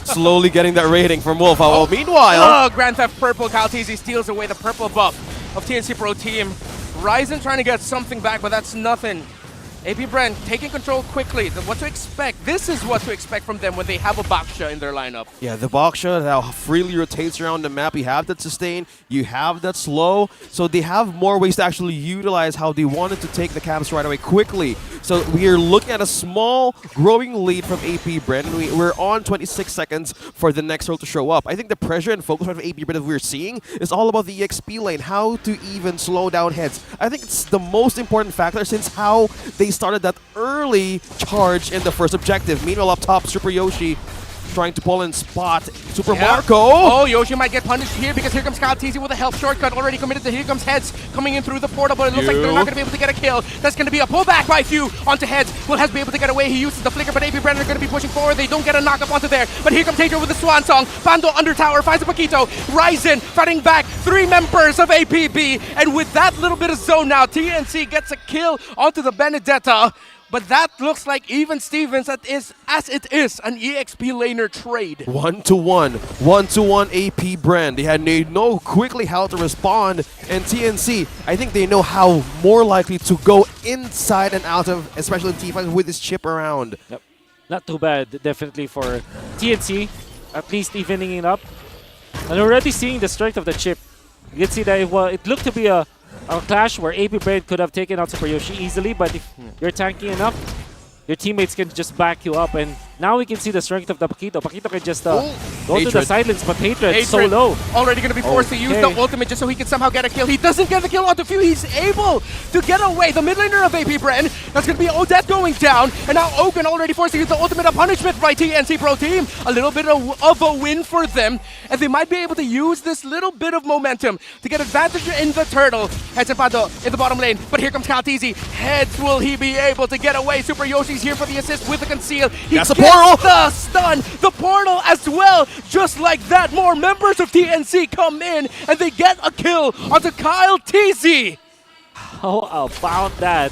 Slowly getting that rating from Wolf. Oh, meanwhile... Grand Theft Purple, KTZ steals away the purple buff of TNC Pro Team. Ryzen trying to get something back, but that's nothing. AP Brand taking control quickly. What to expect? This is what to expect from them when they have a Baksha in their lineup. Yeah, the Baksha that freely rotates around the map. You have that sustain, you have that slow. So they have more ways to actually utilize how they wanted to take the camps right away quickly. So we are looking at a small growing lead from AP Brand. We're on 26 seconds for the next role to show up. I think the pressure and focus of AP Brand that we're seeing is all about the EXP lane, how to even slow down heads. I think it's the most important factor since how they started that early charge in the first objective. Meanwhile, up top, Super Yoshi trying to pull and spot Super Marco. Oh, Yoshi might get punished here because here comes KTZ with a health shortcut already committed to. Here comes heads coming in through the portal, but it looks like they're not going to be able to get a kill. That's going to be a pullback by Few onto heads. Will Heads be able to get away? He uses the flicker, but AP Brennan are going to be pushing forward. They don't get a knock up onto there, but here comes Taker with the Swan Song. Bando under tower finds a Paquito. Ryzen fighting back 3 members of APB, and with that little bit of zone now, TNC gets a kill onto the Benedetta. But that looks like even Stevens, as it is an EXP laner trade. 1-1, 1-1 AP Brand. They know quickly how to respond, and TNC, I think they know how more likely to go inside and out of, especially in T5 with this chip around. Yep. Not too bad, definitely for TNC, at least evening it up. And already seeing the strength of the chip. You can see that it looked to be a clash where AP Brand could have taken out Super Yoshi easily, but if you're tanky enough, your teammates can just back you up. And now we can see the strength of the Paquito. Paquito can just go to the silence, but Hatred so low. Already going to be forced to use the ultimate just so he can somehow get a kill. He doesn't get the kill onto Few. He's able to get away. The mid laner of AP Bren. That's going to be Odette going down. And now Ogun already forced to use the ultimate of punishment by TNC Pro Team. A little bit of a win for them. And they might be able to use this little bit of momentum to get advantage in the turtle. Heads and Pando in the bottom lane. But here comes KTZ. Heads, will he be able to get away? Super Yoshi's here for the assist with the conceal. He That's gets a portal. the stun. The portal as well. Just like that, more members of TNC come in and they get a kill onto Kyle TZ. How about that?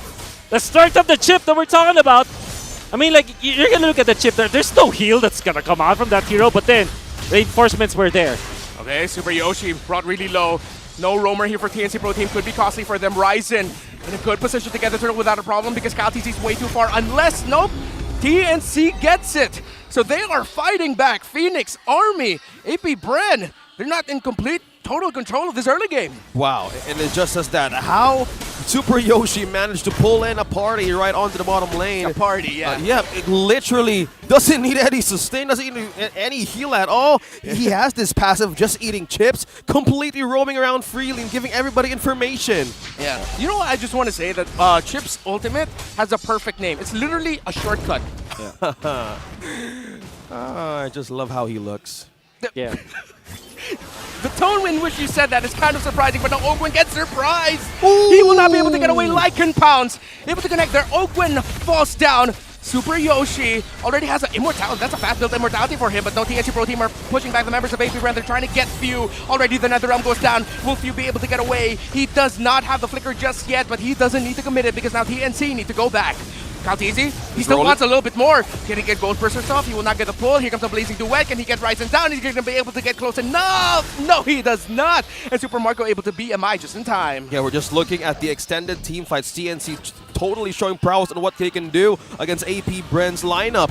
The strength of the chip that we're talking about. I mean, like, you're going to look at the chip there. There's no heal that's going to come out from that hero, but then reinforcements were there. Okay, Super Yoshi brought really low. No roamer here for TNC Pro Team. Could be costly for them. Ryzen in a good position to get the turtle without a problem because KTZ's way too far. Unless, nope, TNC gets it. So they are fighting back. Phoenix, Army, AP Bren. They're not in complete total control of this early game. Wow, and it just says that. How Super Yoshi managed to pull in a party right onto the bottom lane. A party, yeah. Yeah, it literally doesn't need any sustain, doesn't need any heal at all. He has this passive just eating chips, completely roaming around freely and giving everybody information. Yeah. You know what? I just want to say that Chip's ultimate has a perfect name. It's literally a shortcut. Yeah. I just love how he looks. Yeah. The tone in which you said that is kind of surprising, but now Ogwen gets surprised. He will not be able to get away. Lycan pounds, able to connect there. Ogwen falls down. Super Yoshi already has an immortality. That's a fast build immortality for him, but no, TNC Pro Team are pushing back the members of AP Brand. They're trying to get Few. Already the Nether Realm goes down. Will Few be able to get away? He does not have the flicker just yet, but he doesn't need to commit it because now TNC need to go back. Kaltizi, he still wants a little bit more. Can he get Ghost Bursters off? He will not get the pull. Here comes a Blazing Duet. Can he get Ryzen down? He's going to be able to get close enough. No, he does not. And Super Marco able to BMI just in time. Yeah, we're just looking at the extended team fights. TNC totally showing prowess on what they can do against AP Bren's lineup.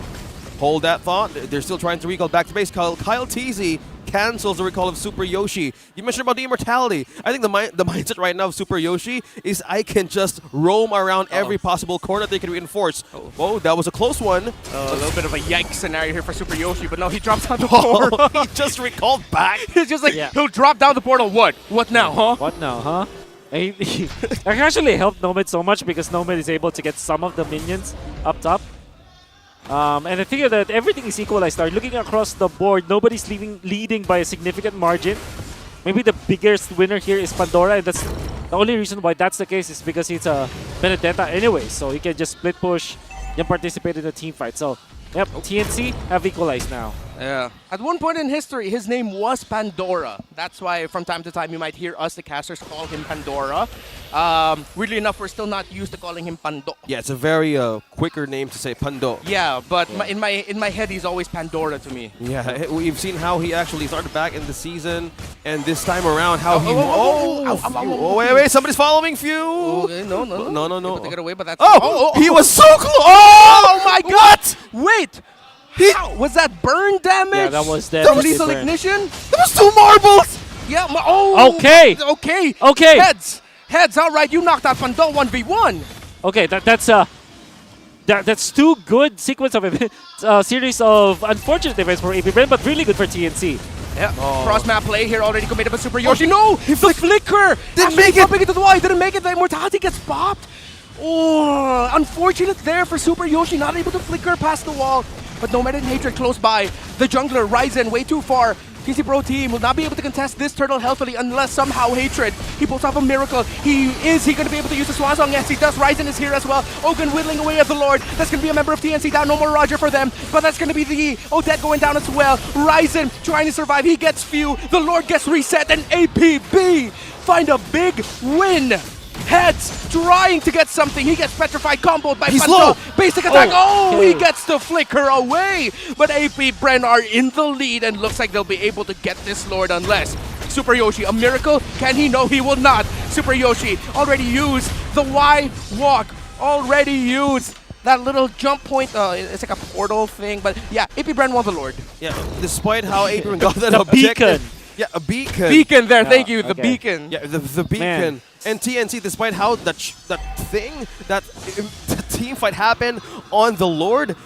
Hold that thought. They're still trying to recall back to base. Kyle TZ cancels the recall of Super Yoshi. You mentioned about the immortality. I think the mindset right now of Super Yoshi is I can just roam around every possible corner they can reinforce. Oh, that was a close one. A little bit of a yikes scenario here for Super Yoshi, but no, he drops down the portal. He just recalled back. It's just like, he'll drop down the portal. What? What now, huh? What now, huh? It actually helped Nomad so much because Nomad is able to get some of the minions up top. And I think that everything is equalized. Looking across the board, nobody's leading by a significant margin. Maybe the biggest winner here is Pandora, and that's the only reason why that's the case is because it's a Benedetta anyway, so he can just split push and participate in the team fight. So, yep, TNC have equalized now. Yeah. At one point in history, his name was Pandora. That's why from time to time you might hear us, the casters, call him Pandora. Weirdly enough, we're still not used to calling him Pando. Yeah, it's a very quicker name to say Pando. Yeah, but in my head, he's always Pandora to me. Yeah, we've seen how he actually started back in the season, and this time around how he... Wait, somebody's following Few! Okay, no. Able to get away, but that's... He was so close! Oh my god! Wait! How? Was that burn damage? Yeah, that was the lethal ignition? That was 2 marbles! Yeah, Okay! Okay! Heads, alright, you knocked out Pando 1v1! Okay, that's 2 good sequence of events, series of unfortunate events for AP Brand, but really good for TNC. Yeah, cross-map play here already committed by Super Yoshi. No! The flicker! Didn't make it! Into the wall, didn't make it, the immortality gets popped! Oh, unfortunate there for Super Yoshi, not able to flicker past the wall. But Nomad and Hatred close by. The jungler, Ryzen, way too far. TC Pro Team will not be able to contest this turtle healthily unless somehow Hatred, he pulls off a miracle. Is he going to be able to use the Swan Song? Yes, he does. Ryzen is here as well. Ogun whittling away at the Lord. That's going to be a member of TNC down. No more Roger for them. But that's going to be the Odette going down as well. Ryzen trying to survive. He gets Few. The Lord gets reset. And APB find a big win. Heads trying to get something. He gets petrified, comboed by Pando. Basic attack. He gets the flicker away. But AP Bren are in the lead and looks like they'll be able to get this Lord unless Super Yoshi, a miracle? Can he? No, he will not. Super Yoshi already used the Y walk. Already used that little jump point. It's like a portal thing. But yeah, AP Bren won the Lord. Yeah, despite how AP Bren got that the objective. beacon. Yeah, a beacon. Beacon there, thank you, the beacon. Yeah, the beacon. Man. And TNC, despite how that team fight happened on the Lord,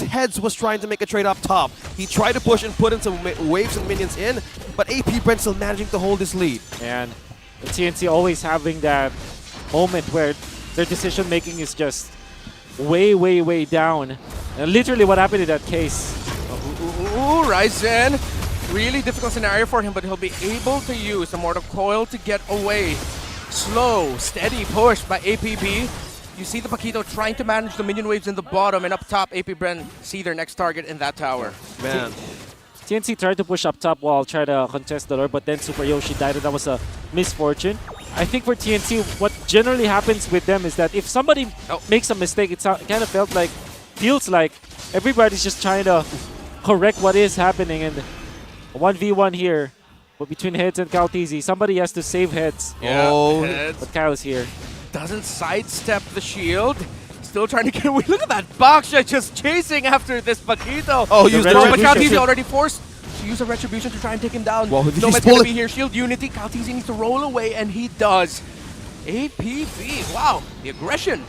Heads was trying to make a trade up top. He tried to push and put in some waves and minions in, but AP Brent still managing to hold his lead. And TNC always having that moment where their decision making is just way down. And literally what happened in that case. Ryzen. Really difficult scenario for him, but he'll be able to use the Mortal Coil to get away. Slow, steady push by APB. You see the Paquito trying to manage the minion waves in the bottom, and up top, AP Bren see their next target in that tower. Man. TNC tried to push up top while trying to contest the Lord, but then Super Yoshi died, and that was a misfortune. I think for TNC, what generally happens with them is that if somebody makes a mistake, it kind of feels like everybody's just trying to correct what is happening, and 1v1 here, but between Heads and Kaltizi, somebody has to save Heads. Yeah, Heads. But Kyle is here. Doesn't sidestep the shield. Still trying to get away. Look at that Baksha just chasing after this Paquito. Oh, use the Kaltizi already forced. use a Retribution to try and take him down. Well, Nomad's going to be here. Shield Unity. Kaltizi needs to roll away, and he does. APB, wow, the aggression.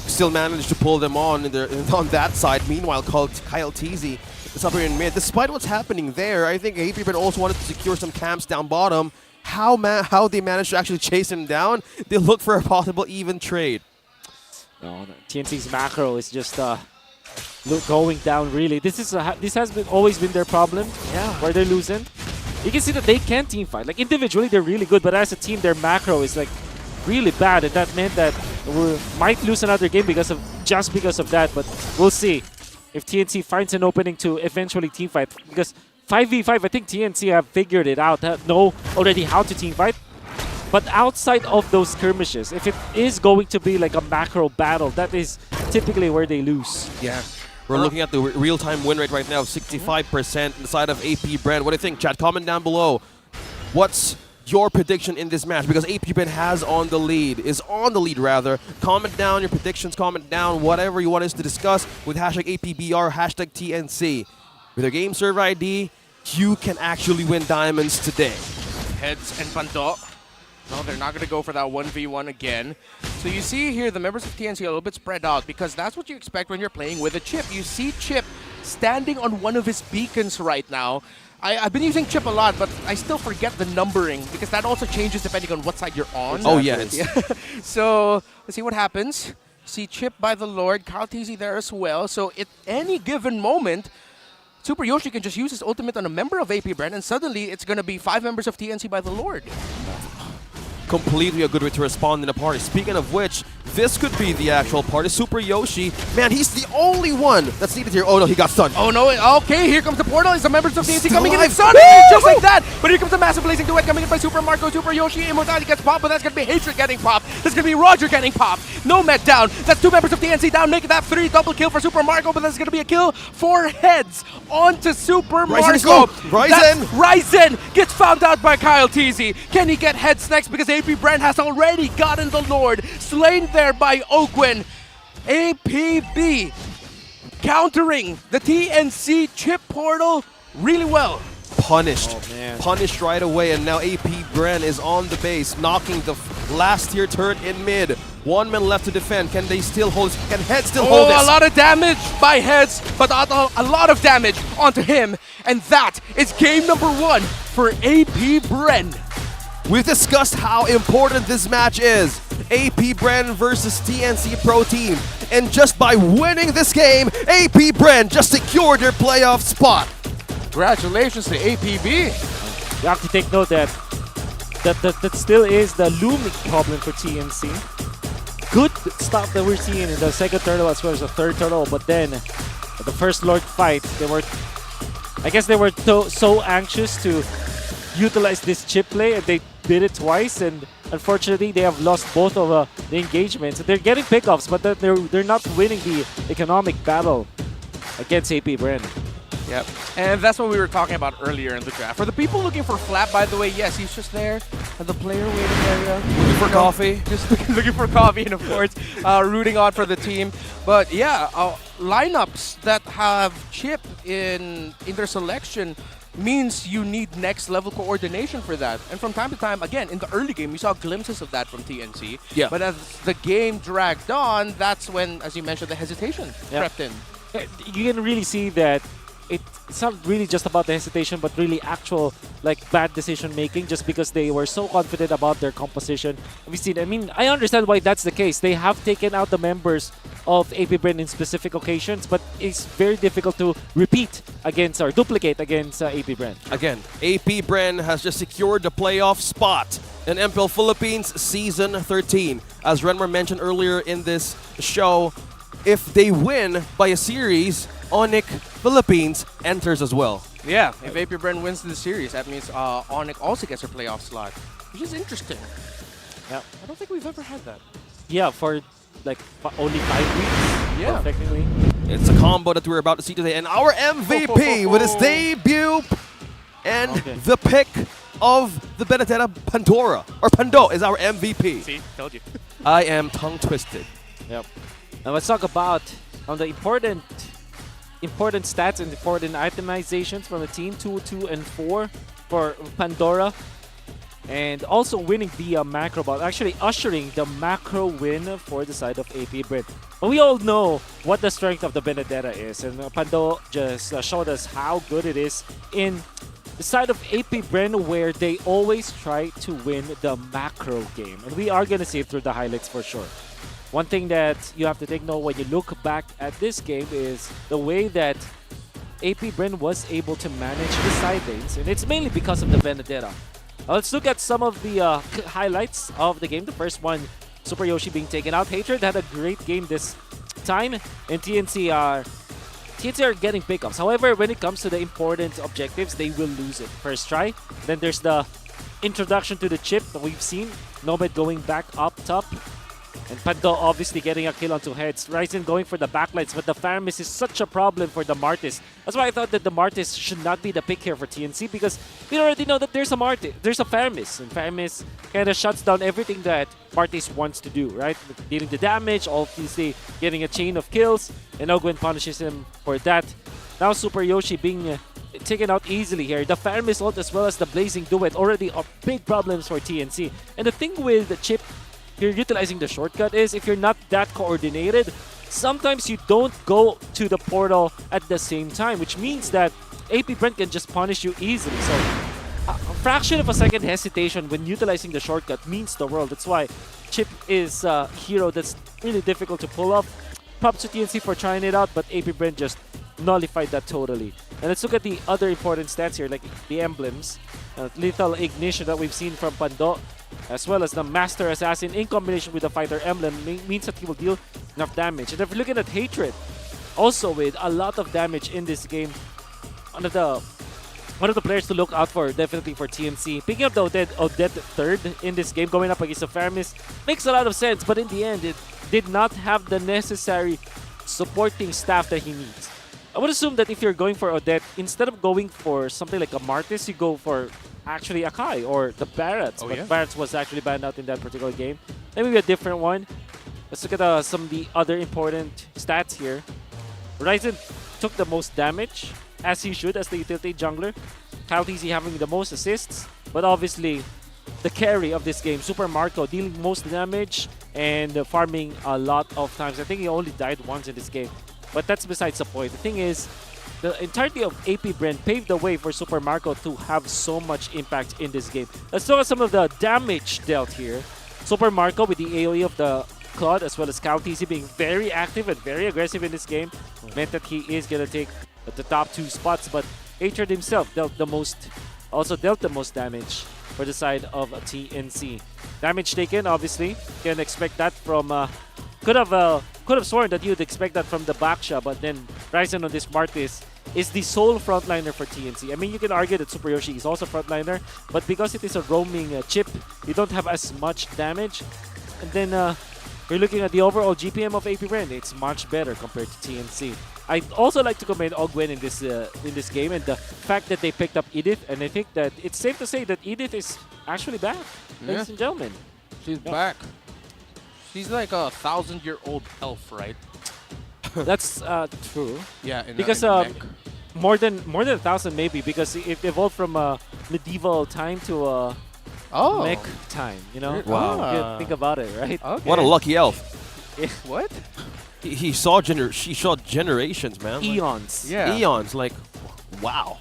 Still managed to pull them on on that side. Meanwhile, Kyle Teasy is up here in mid. Despite what's happening there, I think APB also wanted to secure some camps down bottom. How they managed to actually chase him down, they look for a possible even trade. No, TNC's macro is just going down really. This has always been their problem. Yeah. Where they're losing. You can see that they can team fight. Like individually they're really good, but as a team their macro is like really bad, and that meant that we might lose another game because of that. But we'll see if TNC finds an opening to eventually team fight, because 5v5 I think TNC have figured it out, know already how to team fight. But outside of those skirmishes, if it is going to be like a macro battle, that is typically where they lose. Yeah. We're looking at the real-time win rate right now of 65% on the side of AP Brand. What do you think, chat? Comment down below. What's your prediction in this match? Because AP Brand is on the lead rather. Comment down your predictions, comment down whatever you want us to discuss with hashtag APBR, hashtag TNC. With your game server ID, you can actually win diamonds today. Heads and Pando. No, they're not going to go for that 1v1 again. So you see here the members of TNC are a little bit spread out, because that's what you expect when you're playing with a Chip. You see Chip standing on one of his beacons right now. I've been using Chip a lot, but I still forget the numbering, because that also changes depending on what side you're on. Oh, yeah. So let's see what happens. See Chip by the Lord, Kyle Teasy there as well. So at any given moment, Super Yoshi can just use his ultimate on a member of AP Brand, and suddenly it's going to be 5 members of TNC by the Lord. Completely a good way to respond in a party. Speaking of which, this could be the actual party. Super Yoshi, man, he's the only one that's needed here. Oh no, he got stunned. Oh no, okay, here comes the portal. It's the members of TNC coming in and alive. stunning just like that. But here comes the massive blazing duet coming in by Super Marco. Super Yoshi, Immortality gets popped, but that's going to be Hatred getting popped. That's going to be Roger getting popped. Nomad down. That's 2 members of TNC down, making that 3 double kill for Super Marco, but that's going to be a kill for Heads onto Super Marco. Ryzen gets found out by Kyle Teasy. Can he get Heads next? Because AP Brand has already gotten the Lord. Slain there by Ogwin. APB countering the TNC chip portal really well. Punished. Punished right away, and now AP Brand is on the base, knocking the last tier turret in mid. 1 man left to defend. Can they still hold? Can Heads still hold this? A lot of damage by Heads, but a lot of damage onto him. And that is game number 1 for AP Brand. We've discussed how important this match is. AP Brand versus TNC Pro Team. And just by winning this game, AP Brand just secured their playoff spot. Congratulations to APB. You have to take note that still is the looming problem for TNC. Good stuff that we're seeing in the second turtle as well as the third turtle, but then at the first Lord fight, I guess they were so anxious to utilize this chip play, and they did it twice, and unfortunately they have lost both of the engagements. They're getting pickoffs, but they're not winning the economic battle against AP Brand. Yep, and that's what we were talking about earlier in the draft. For the people looking for Flap, by the way, yes, he's just there at the player waiting area. Looking for coffee. Just looking for coffee, and of course, rooting on for the team. But yeah, lineups that have Chip in their selection means you need next level coordination for that. And from time to time, again, in the early game, we saw glimpses of that from TNC. Yeah. But as the game dragged on, that's when, as you mentioned, the hesitation crept in. You can really see that it's not really just about the hesitation, but really actual bad decision making, just because they were so confident about their composition. We've seen, I mean, I understand why that's the case. They have taken out the members of AP Brand in specific occasions, but it's very difficult to repeat against or duplicate against AP Brand. Again, AP Brand has just secured the playoff spot in MPL Philippines Season 13. As Renmar mentioned earlier in this show, if they win by a series, ONIC Philippines enters as well. Yeah, if AP Brand wins the series, that means ONIC also gets her playoff slot, which is interesting. Yeah, I don't think we've ever had that. Yeah, for only 5 weeks. Yeah, technically. It's a combo that we're about to see today, and our MVP with his debut and the pick of the Benedetta Pandora, or Pando, is our MVP. See, told you. I am tongue twisted. Yep. Now let's talk about the important important stats and important itemizations from the team, 2, 2, and 4 for Pandora. And also winning the macro ball, actually ushering the macro win for the side of APBR. But we all know what the strength of the Benedetta is, and Pando just showed us how good it is in the side of APBR, where they always try to win the macro game. And we are going to see it through the highlights for sure. One thing that you have to take note when you look back at this game is the way that APBR was able to manage the side lanes, and it's mainly because of the Benedetta. Let's look at some of the highlights of the game. The first one, Super Yoshi being taken out. Hatred had a great game this time, and TNC are getting pickups. However, when it comes to the important objectives, they will lose it. First try. Then there's the introduction to the chip that we've seen. Nomad going back up top. And Pando obviously getting a kill on 2 heads. Ryzen going for the backlights, but the Faramis is such a problem for the Martis. That's why I thought that the Martis should not be the pick here for TNC, because we already know that there's a Martis, there's a Faramis, and Faramis kind of shuts down everything that Martis wants to do, right? Dealing the damage, obviously getting a chain of kills, and Ogwen punishes him for that. Now Super Yoshi being taken out easily here. The Faramis ult as well as the Blazing Duet already are big problems for TNC. And the thing with the chip, you're utilizing the shortcut, is if you're not that coordinated, sometimes you don't go to the portal at the same time, which means that APBR can just punish you easily. So a fraction of a second hesitation when utilizing the shortcut means the world. That's why Chip is a hero that's really difficult to pull off. Props to TNC for trying it out, but APBR just nullified that totally. And let's look at the other important stats here, like the emblems. Lethal Ignition that we've seen from Pando, as well as the Master Assassin in combination with the Fighter Emblem means that he will deal enough damage. And if you're looking at Hatred, also with a lot of damage in this game, one of the players to look out for, definitely for TNC. Picking up the Odette third in this game, going up against the Faramis, makes a lot of sense, but in the end, it did not have the necessary supporting staff that he needs. I would assume that if you're going for Odette, instead of going for something like a Martis, you go for actually Akai or the Barretts. But Barretts was actually banned out in that particular game. Maybe a different one. Let's look at some of the other important stats here. Ryzen took the most damage, as he should, as the utility jungler. Kyle TZ having the most assists, but obviously the carry of this game, Super Marco, dealing most damage and farming a lot of times. I think he only died once in this game, but that's besides the point. The thing is, the entirety of APBR paved the way for Super Marco to have so much impact in this game. Let's look at some of the damage dealt here. Super Marco with the AoE of the Claude, as well as Kyle TZ being very active and very aggressive in this game, meant that he is going to take the top 2 spots, but Hatred himself dealt the most damage for the side of TNC. Damage taken, obviously, can expect that from could have sworn that you'd expect that from the Baksha, but then Ryzen on this Martis is the sole frontliner for TNC. I mean, you can argue that Super Yoshi is also frontliner, but because it is a roaming chip, you don't have as much damage. And then you're looking at the overall GPM of APBR, it's much better compared to TNC. I'd also like to commend Ogwen in this game, and the fact that they picked up Edith, and I think that it's safe to say that Edith is actually back, ladies and gentlemen. She's back. She's like a 1,000-year-old elf, right? That's true. Yeah, because more than 1,000 maybe, because it evolved from medieval time to mech time. You know, wow. Think about it, right? Okay. What a lucky elf! What? She saw generations, man. Eons. Like, eons. Like, wow.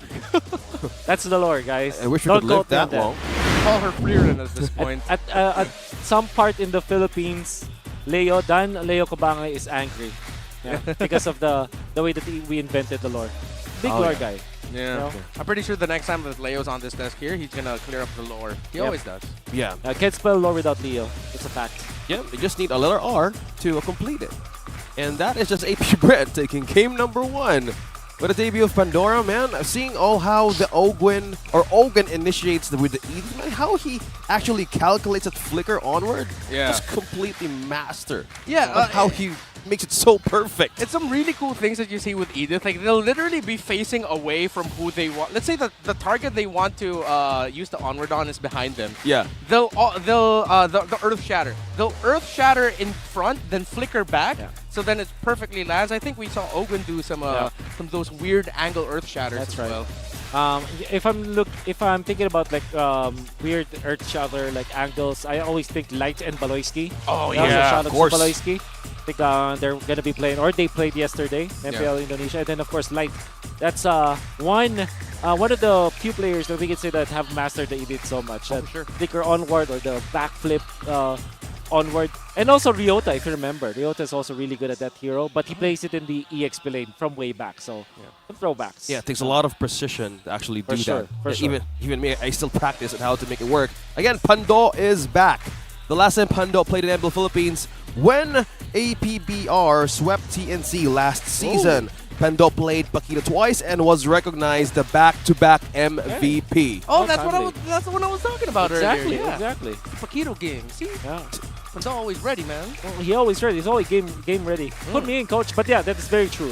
That's the lore, guys. I wish we could live that long. Call her Freeran at this point. At some part in the Philippines, Leo Kabangay is angry because of the way that we invented the lore. Big lore guy. Yeah. You know? I'm pretty sure the next time that Leo's on this desk here, he's gonna clear up the lore. He always does. Yeah. Can't spell lore without Leo. It's a fact. Yeah, they just need a letter R to complete it. And that is just APBR taking game number 1. With the debut of Pandora, man, seeing how the Ogwen initiates with the Edith, man, how he actually calculates that flicker onward. Yeah. Just completely master. Yeah. How he makes it so perfect. It's some really cool things that you see with Edith. Like, they'll literally be facing away from who they want. Let's say that the target they want to use the onward on is behind them. Yeah. The Earth Shatter. They'll Earth Shatter in front, then flicker back. Yeah. So So then it perfectly lands. I think we saw Ogun do some of those weird angle earth shatters as well. If I'm thinking about like weird earth shatter like angles, I always think Light and Baloyski. Oh yeah, yeah, of course. Baloyski. I think they're gonna be playing, or they played yesterday, MPL Indonesia, and then of course Light. That's one of the few players that we can say that have mastered the edit so much. That flicker onward or the backflip onward. And also Ryota, if you remember. Ryota is also really good at that hero, but he plays it in the EXP lane from way back, so some throwbacks. Yeah, it takes a lot of precision to actually do that. For sure. Even me, I still practice on how to make it work. Again, Pando is back. The last time Pando played in MPL Philippines when APBR swept TNC last season. Pando played Paquito twice and was recognized the back-to-back MVP. Oh, that's the one I was talking about earlier. Yeah. Exactly. Paquito game. See? It's always ready, man. Well, he always ready. He's always game ready. Put me in, coach. But yeah, that is very true.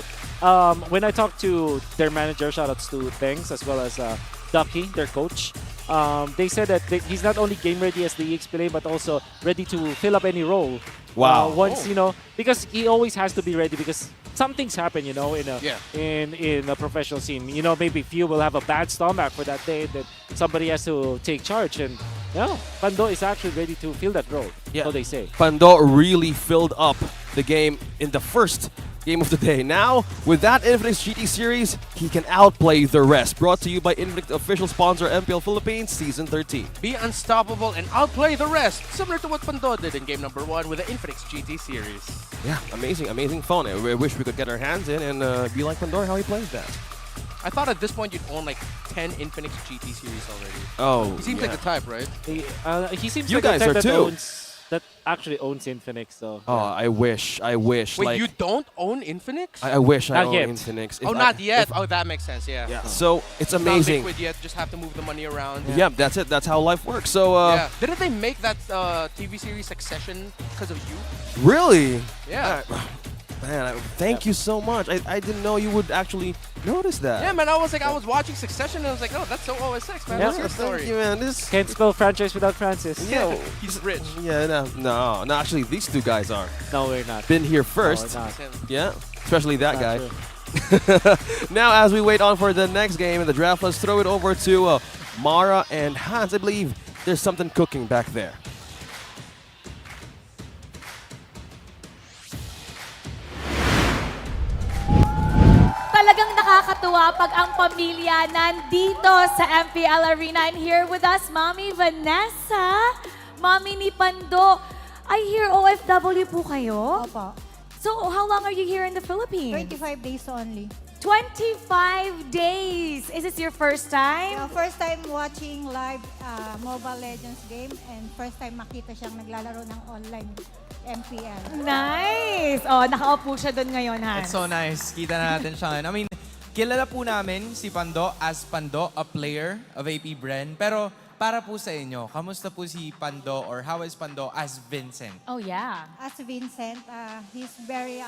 When I talked to their manager, shoutouts to Thanks as well as Ducky, their coach, they said that he's not only game ready as the EXP lane, but also ready to fill up any role. Wow. Once, because he always has to be ready because some things happen, in a professional scene. Maybe few will have a bad stomach for that day, that somebody has to take charge, and Pando is actually ready to fill that role. Yeah. So they say. Pando really filled up the game in the first game of the day. Now, with that Infinix GT series, he can outplay the rest. Brought to you by Infinix official sponsor MPL Philippines Season 13. Be unstoppable and outplay the rest, similar to what Pando did in game number 1 with the Infinix GT series. Yeah, amazing phone. I wish we could get our hands in and be like Pandora how he plays that. I thought at this point you'd own like 10 Infinix GT series already. Oh, he seems like the type, right? He seems you like guys the type are too. that actually owns Infinix. So. Oh, I wish. Wait, like, you don't own Infinix? I wish I Not owned yet. Infinix. Oh, not yet. Oh, that makes sense. Yeah. Yeah. So it's amazing. Not liquid yet. Just have to move the money around. Yeah, that's it. That's how life works. So didn't they make that TV series Succession because of you? Really? Yeah. Man, thank you so much. I didn't know you would actually notice that. Yeah, man. I was watching Succession and I was like, oh, that's so OSX, man. What's your story? Thank you, man. Can't spell franchise without Francis. Yeah, he's rich. Yeah, no. Actually, these two guys are. No, we're not. Been here first. No, we're not. Yeah, especially that guy. Now, as we wait on for the next game in the draft, let's throw it over to Mara and Hans. I believe there's something cooking back there. Talagang nakakatuwa pag ang pamilya nandito sa MPL Arena. And here with us, Mommy Vanessa, Mommy ni Pando. I hear OFW po kayo? Opo. So, how long are you here in the Philippines? 25 days only. 25 days! Is this your first time? First time watching live Mobile Legends game and first time makita siyang naglalaro ng online MPL. Nice! Oh, nakaupo siya doon ngayon, Hans. It's so nice. Kita na natin siya ngayon. I mean, kilala po namin si Pando as Pando, a player of APBR. Pero para po sa inyo, kamusta po si Pando or how is Pando as Vincent? Oh, yeah. As Vincent, he's very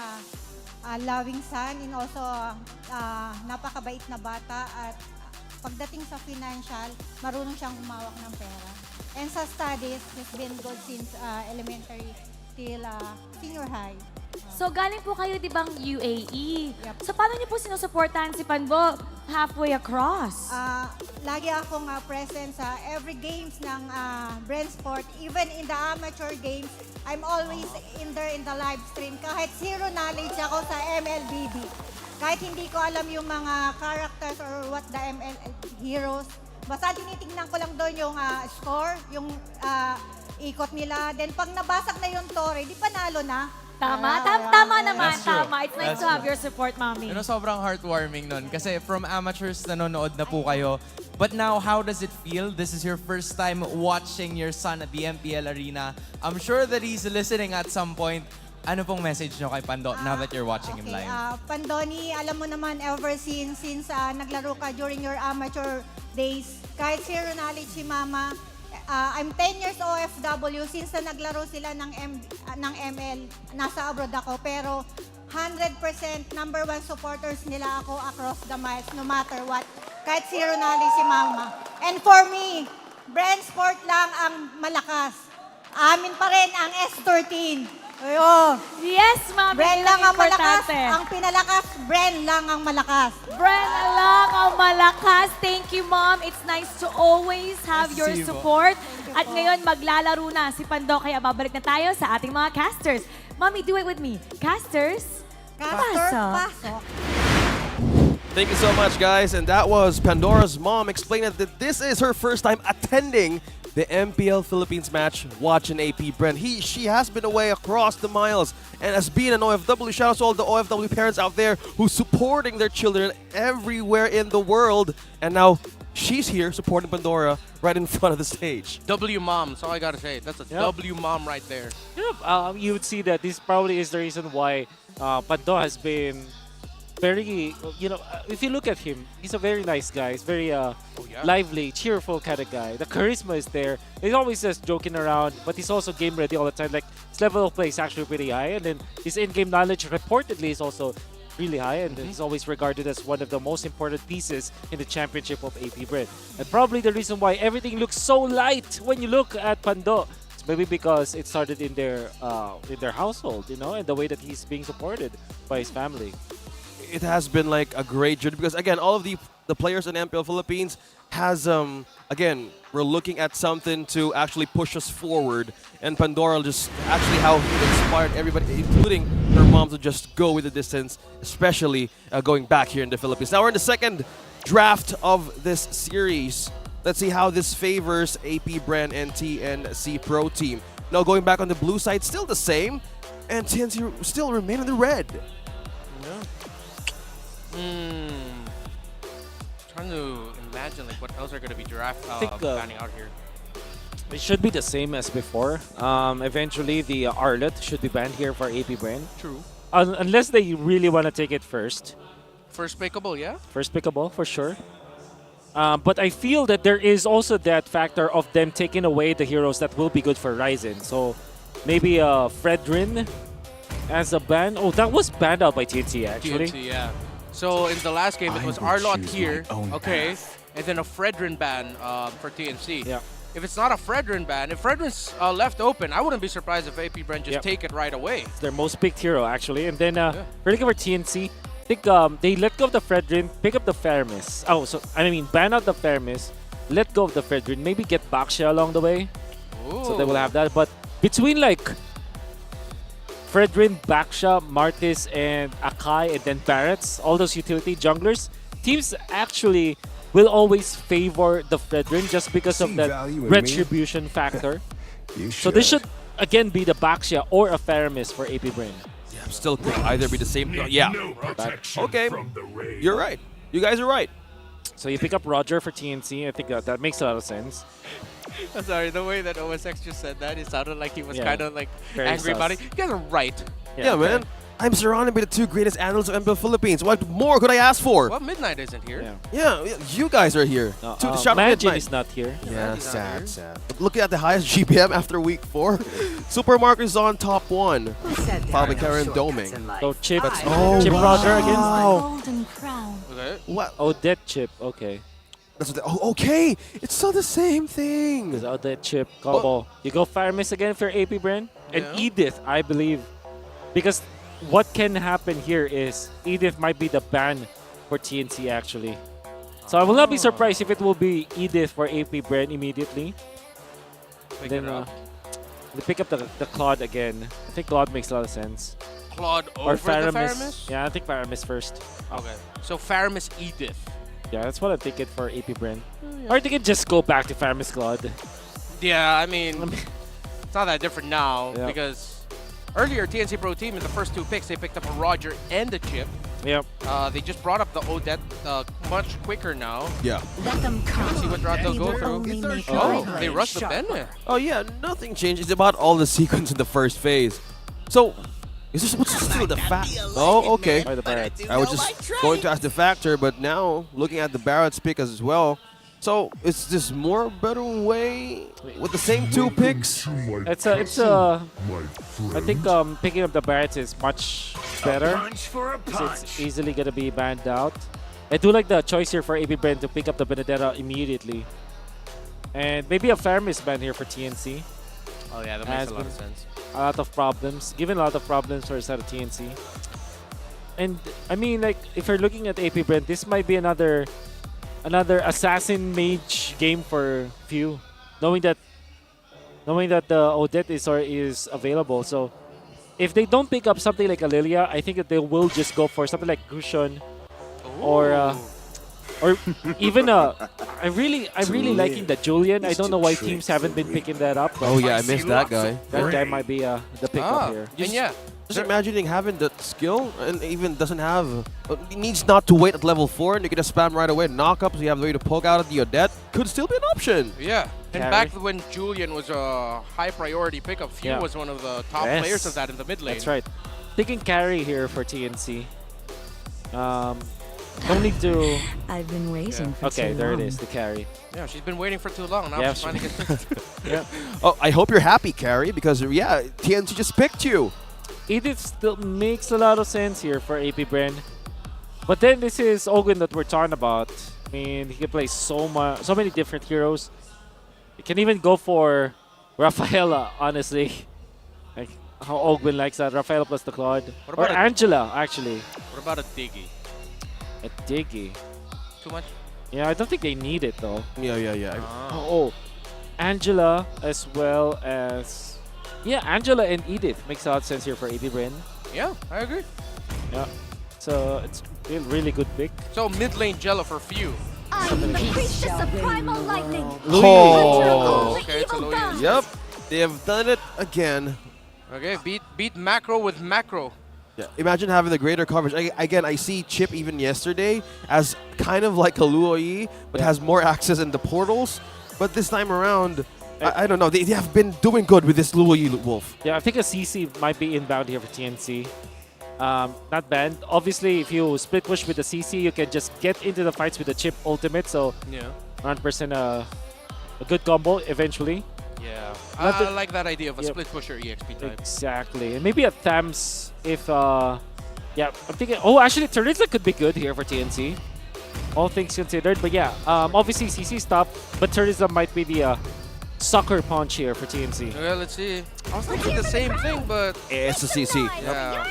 loving son and also napakabait na bata at pagdating sa financial, marunong siyang humawak ng pera. And sa studies, he's been good since elementary till senior high. So, galing po kayo, di bang UAE? Yep. So, paano niyo po sinusuportahan si Panbo halfway across? Lagi akong present sa every games ng Brand Sport. Even in the amateur games, I'm always in there in the live stream. Kahit zero knowledge ako sa MLBB. Kahit hindi ko alam yung mga characters or what the ML heroes. Basta tinitingnan ko lang doon yung score, yung ikot nila. Then pag nabasag na yung tore, di panalo na. Tama, tama naman, That's true. tama. It's nice That's to have true. your support, Mommy. Sobrang heartwarming nun. Kasi from amateurs, nanonood na po kayo. But now, how does it feel? This is your first time watching your son at the MPL Arena. I'm sure that he's listening at some point. Ano pong message nyo kay Pando now that you're watching him live? Pandoni, alam mo naman ever since naglaro ka during your amateur days, kahit zero knowledge si Mama, I'm 10 years OFW since na naglaro sila ng ML, nasa abroad ako, pero 100% number one supporters nila ako across the miles, no matter what. Kahit zero knowledge si Mama. And for me, Brand Sport lang ang malakas. Amin pa rin ang S13. Oo. Yes, Mami. Bren lang ang malakas. Importante. Ang pinalakas, Bren lang ang malakas. Bren lang ang malakas. Thank you, Mom. It's nice to always have your support. At ngayon, maglalaro na si Pando. Kaya babalik na tayo sa ating mga casters. Mommy, do it with me. Casters, pasok. Thank you so much, guys. And that was Pandora's mom explaining that this is her first time attending the MPL Philippines match watching AP Brent. She has been away across the miles, and as being an OFW, shout out to all the OFW parents out there who's supporting their children everywhere in the world. And now she's here supporting Pandora right in front of the stage. W mom, that's all I gotta say. That's a W mom right there. Yep. You would see that this probably is the reason why Pando has been very, if you look at him, he's a very nice guy. He's very lively, cheerful kind of guy. The charisma is there. He's always just joking around, but he's also game ready all the time. Like, his level of play is actually pretty high, and then his in-game knowledge reportedly is also really high, and he's always regarded as one of the most important pieces in the championship of AP Brent. And probably the reason why everything looks so light when you look at Pando, it's maybe because it started in their household, and the way that he's being supported by his family. It has been like a great journey because again, all of the players in MPL Philippines has again, we're looking at something to actually push us forward, and Pandora just actually how he inspired everybody, including her mom, to just go with the distance, especially going back here in the Philippines. Now we're in the second draft of this series. Let's see how this favors AP Brand and TNC Pro Team. Now going back on the blue side, still the same, and TNC still remain in the red. Trying to imagine like what else are going to be panning out here. It should be the same as before. Eventually, the Arlet should be banned here for AP Brand. True. Unless they really want to take it first. First pickable, yeah? First pickable, for sure. But I feel that there is also that factor of them taking away the heroes that will be good for Ryzen. So maybe Fredrin as a ban. Oh, that was banned out by TNC, actually. TNC, yeah. So in the last game, it was Arlot here, okay, and then a Fredrin ban for TNC. Yeah. If it's not a Fredrin ban, if Fredrin's left open, I wouldn't be surprised if AP Brent just take it right away. It's their most picked hero, actually. And then, really good for TNC. I think they let go of the Fredrin, pick up the Faramis. Oh, so, I mean, ban out the Faramis, let go of the Fredrin, maybe get Baksha along the way. Ooh. So they will have that. But between, like, Fredrin, Baksha, Martis, and Akai, and then Barretts, all those utility junglers, teams actually will always favor the Fredrin just because of that retribution factor. So this should, again, be the Baksha or a Faramis for AP Brain. Yeah, still could either be the same. Yeah. Okay. You're right. You guys are right. So you pick up Roger for TNC. I think that makes a lot of sense. I'm sorry, the way that OSX just said that, it sounded like he was kind of like Very angry about it. sus. You guys are right. Yeah, man. I'm surrounded by the two greatest analysts of MPL Philippines. What more could I ask for? Well, Midnight isn't here. Yeah, you guys are here. Shout out Magin Midnight. is not here. Yeah, sad. Looking at the highest GPM after week 4, Supermarket is on top 1. Followed by Kelra and ONIC. So Chip, Chip Roger again. Golden crown. Okay. What? Oh, Dead Chip. Okay. That's what okay. It's still the same thing. Because Dead Chip combo. You go Faramis again for AP Brand and Edith, I believe, because what can happen here is Edith might be the ban for TNC actually. So I will not be surprised if it will be Edith for AP Brand immediately. Then they pick up the Claude again. I think Claude makes a lot of sense. Claude Or over the Faramis? Yeah, I think Faramis first. Okay. So Faramis Edith. Yeah, that's what I'm thinking for AP Brand. Or they can just go back to Faramis Claude. Yeah, I mean, it's not that different now because earlier TNC Pro Team in the first 2 picks, they picked up a Roger and a Chip. Yep. They just brought up the Odette much quicker now. Yeah. Let them come. Let's see what route they'll go through. Oh, they rushed the Benne. Oh yeah, nothing changed. It's about all the sequence in the first phase. So, is this supposed to steal the fact? Oh, okay. By the Barretts. I was just going to ask the factor, but now looking at the Barrett's pick as well. So, is this more better way with the same 2 picks? I think picking up the Barretts is much better. It's easily gonna be banned out. I do like the choice here for AP Brand to pick up the Benedetta immediately. And maybe a Faramis ban here for TNC. Oh yeah, that makes a lot of sense. a lot of problems, given a lot of problems for side of TNC. And I mean, like, if you're looking at AP Brent, this might be another assassin mage game for few, knowing that the Odette is available. So if they don't pick up something like Alilia, I think that they will just go for something like Gushon or even I'm really liking the Julian. I don't know why teams haven't been picking that up. Oh yeah, I missed that guy. That guy might be the pickup here. And yeah, just imagining having that skill and even doesn't have, needs not to wait at level 4 and you can just spam right away. Knockups, you have the way to poke out at the Odette. Could still be an option. Yeah. And Carry. back when Julian was a high priority pickup, Few was one of the top players of that in the mid lane. That's right. Taking carry here for TNC. Don't need to. I've been waiting for Okay, too there long. it is, the carry. Yeah, she's been waiting for too long. Now Yeah, she's finally getting yeah. Oh, I hope you're happy, Carrie, because yeah, TNC just picked you. Edith still makes a lot of sense here for AP Bren. But then this is Ogwen that we're talking about. I mean, he can play so many different heroes. You can even go for Rafaela, honestly. Like how Ogwen likes that. Rafaela plus the Claude. What Or about Angela, actually. What about a Diggy? A Diggy. Too much? Yeah, I don't think they need it though. Yeah. Oh, Angela as well as... Yeah, Angela and Edith makes a lot of sense here for AP Bren. Yeah, I agree. Yeah. So it's a really good pick. So mid lane Jello for Few. I'm the priestess of primal lightning. Oh, okay, it's a Louis. Yep, they have done it again. Okay, beat Macro with Macro. Yeah, imagine having the greater coverage. Again, I see Chip even yesterday as kind of like a Luoyi, but has more access in the portals. But this time around, I don't know. They have been doing good with this Luoyi Wolf. Yeah, I think a CC might be inbound here for TNC. Not bad. Obviously, if you split push with the CC, you can just get into the fights with the Chip ultimate. So, yeah, 100% a good combo eventually. Yeah, I like that idea of a split pusher EXP type. Exactly. And maybe a Thams if, yeah, I'm thinking, oh, actually, Terizla could be good here for TNC. All things considered. But yeah, obviously CC stop, but Terizla might be the sucker punch here for TNC. Well, let's see. I was thinking the same thing, but... It's a CC. Yeah.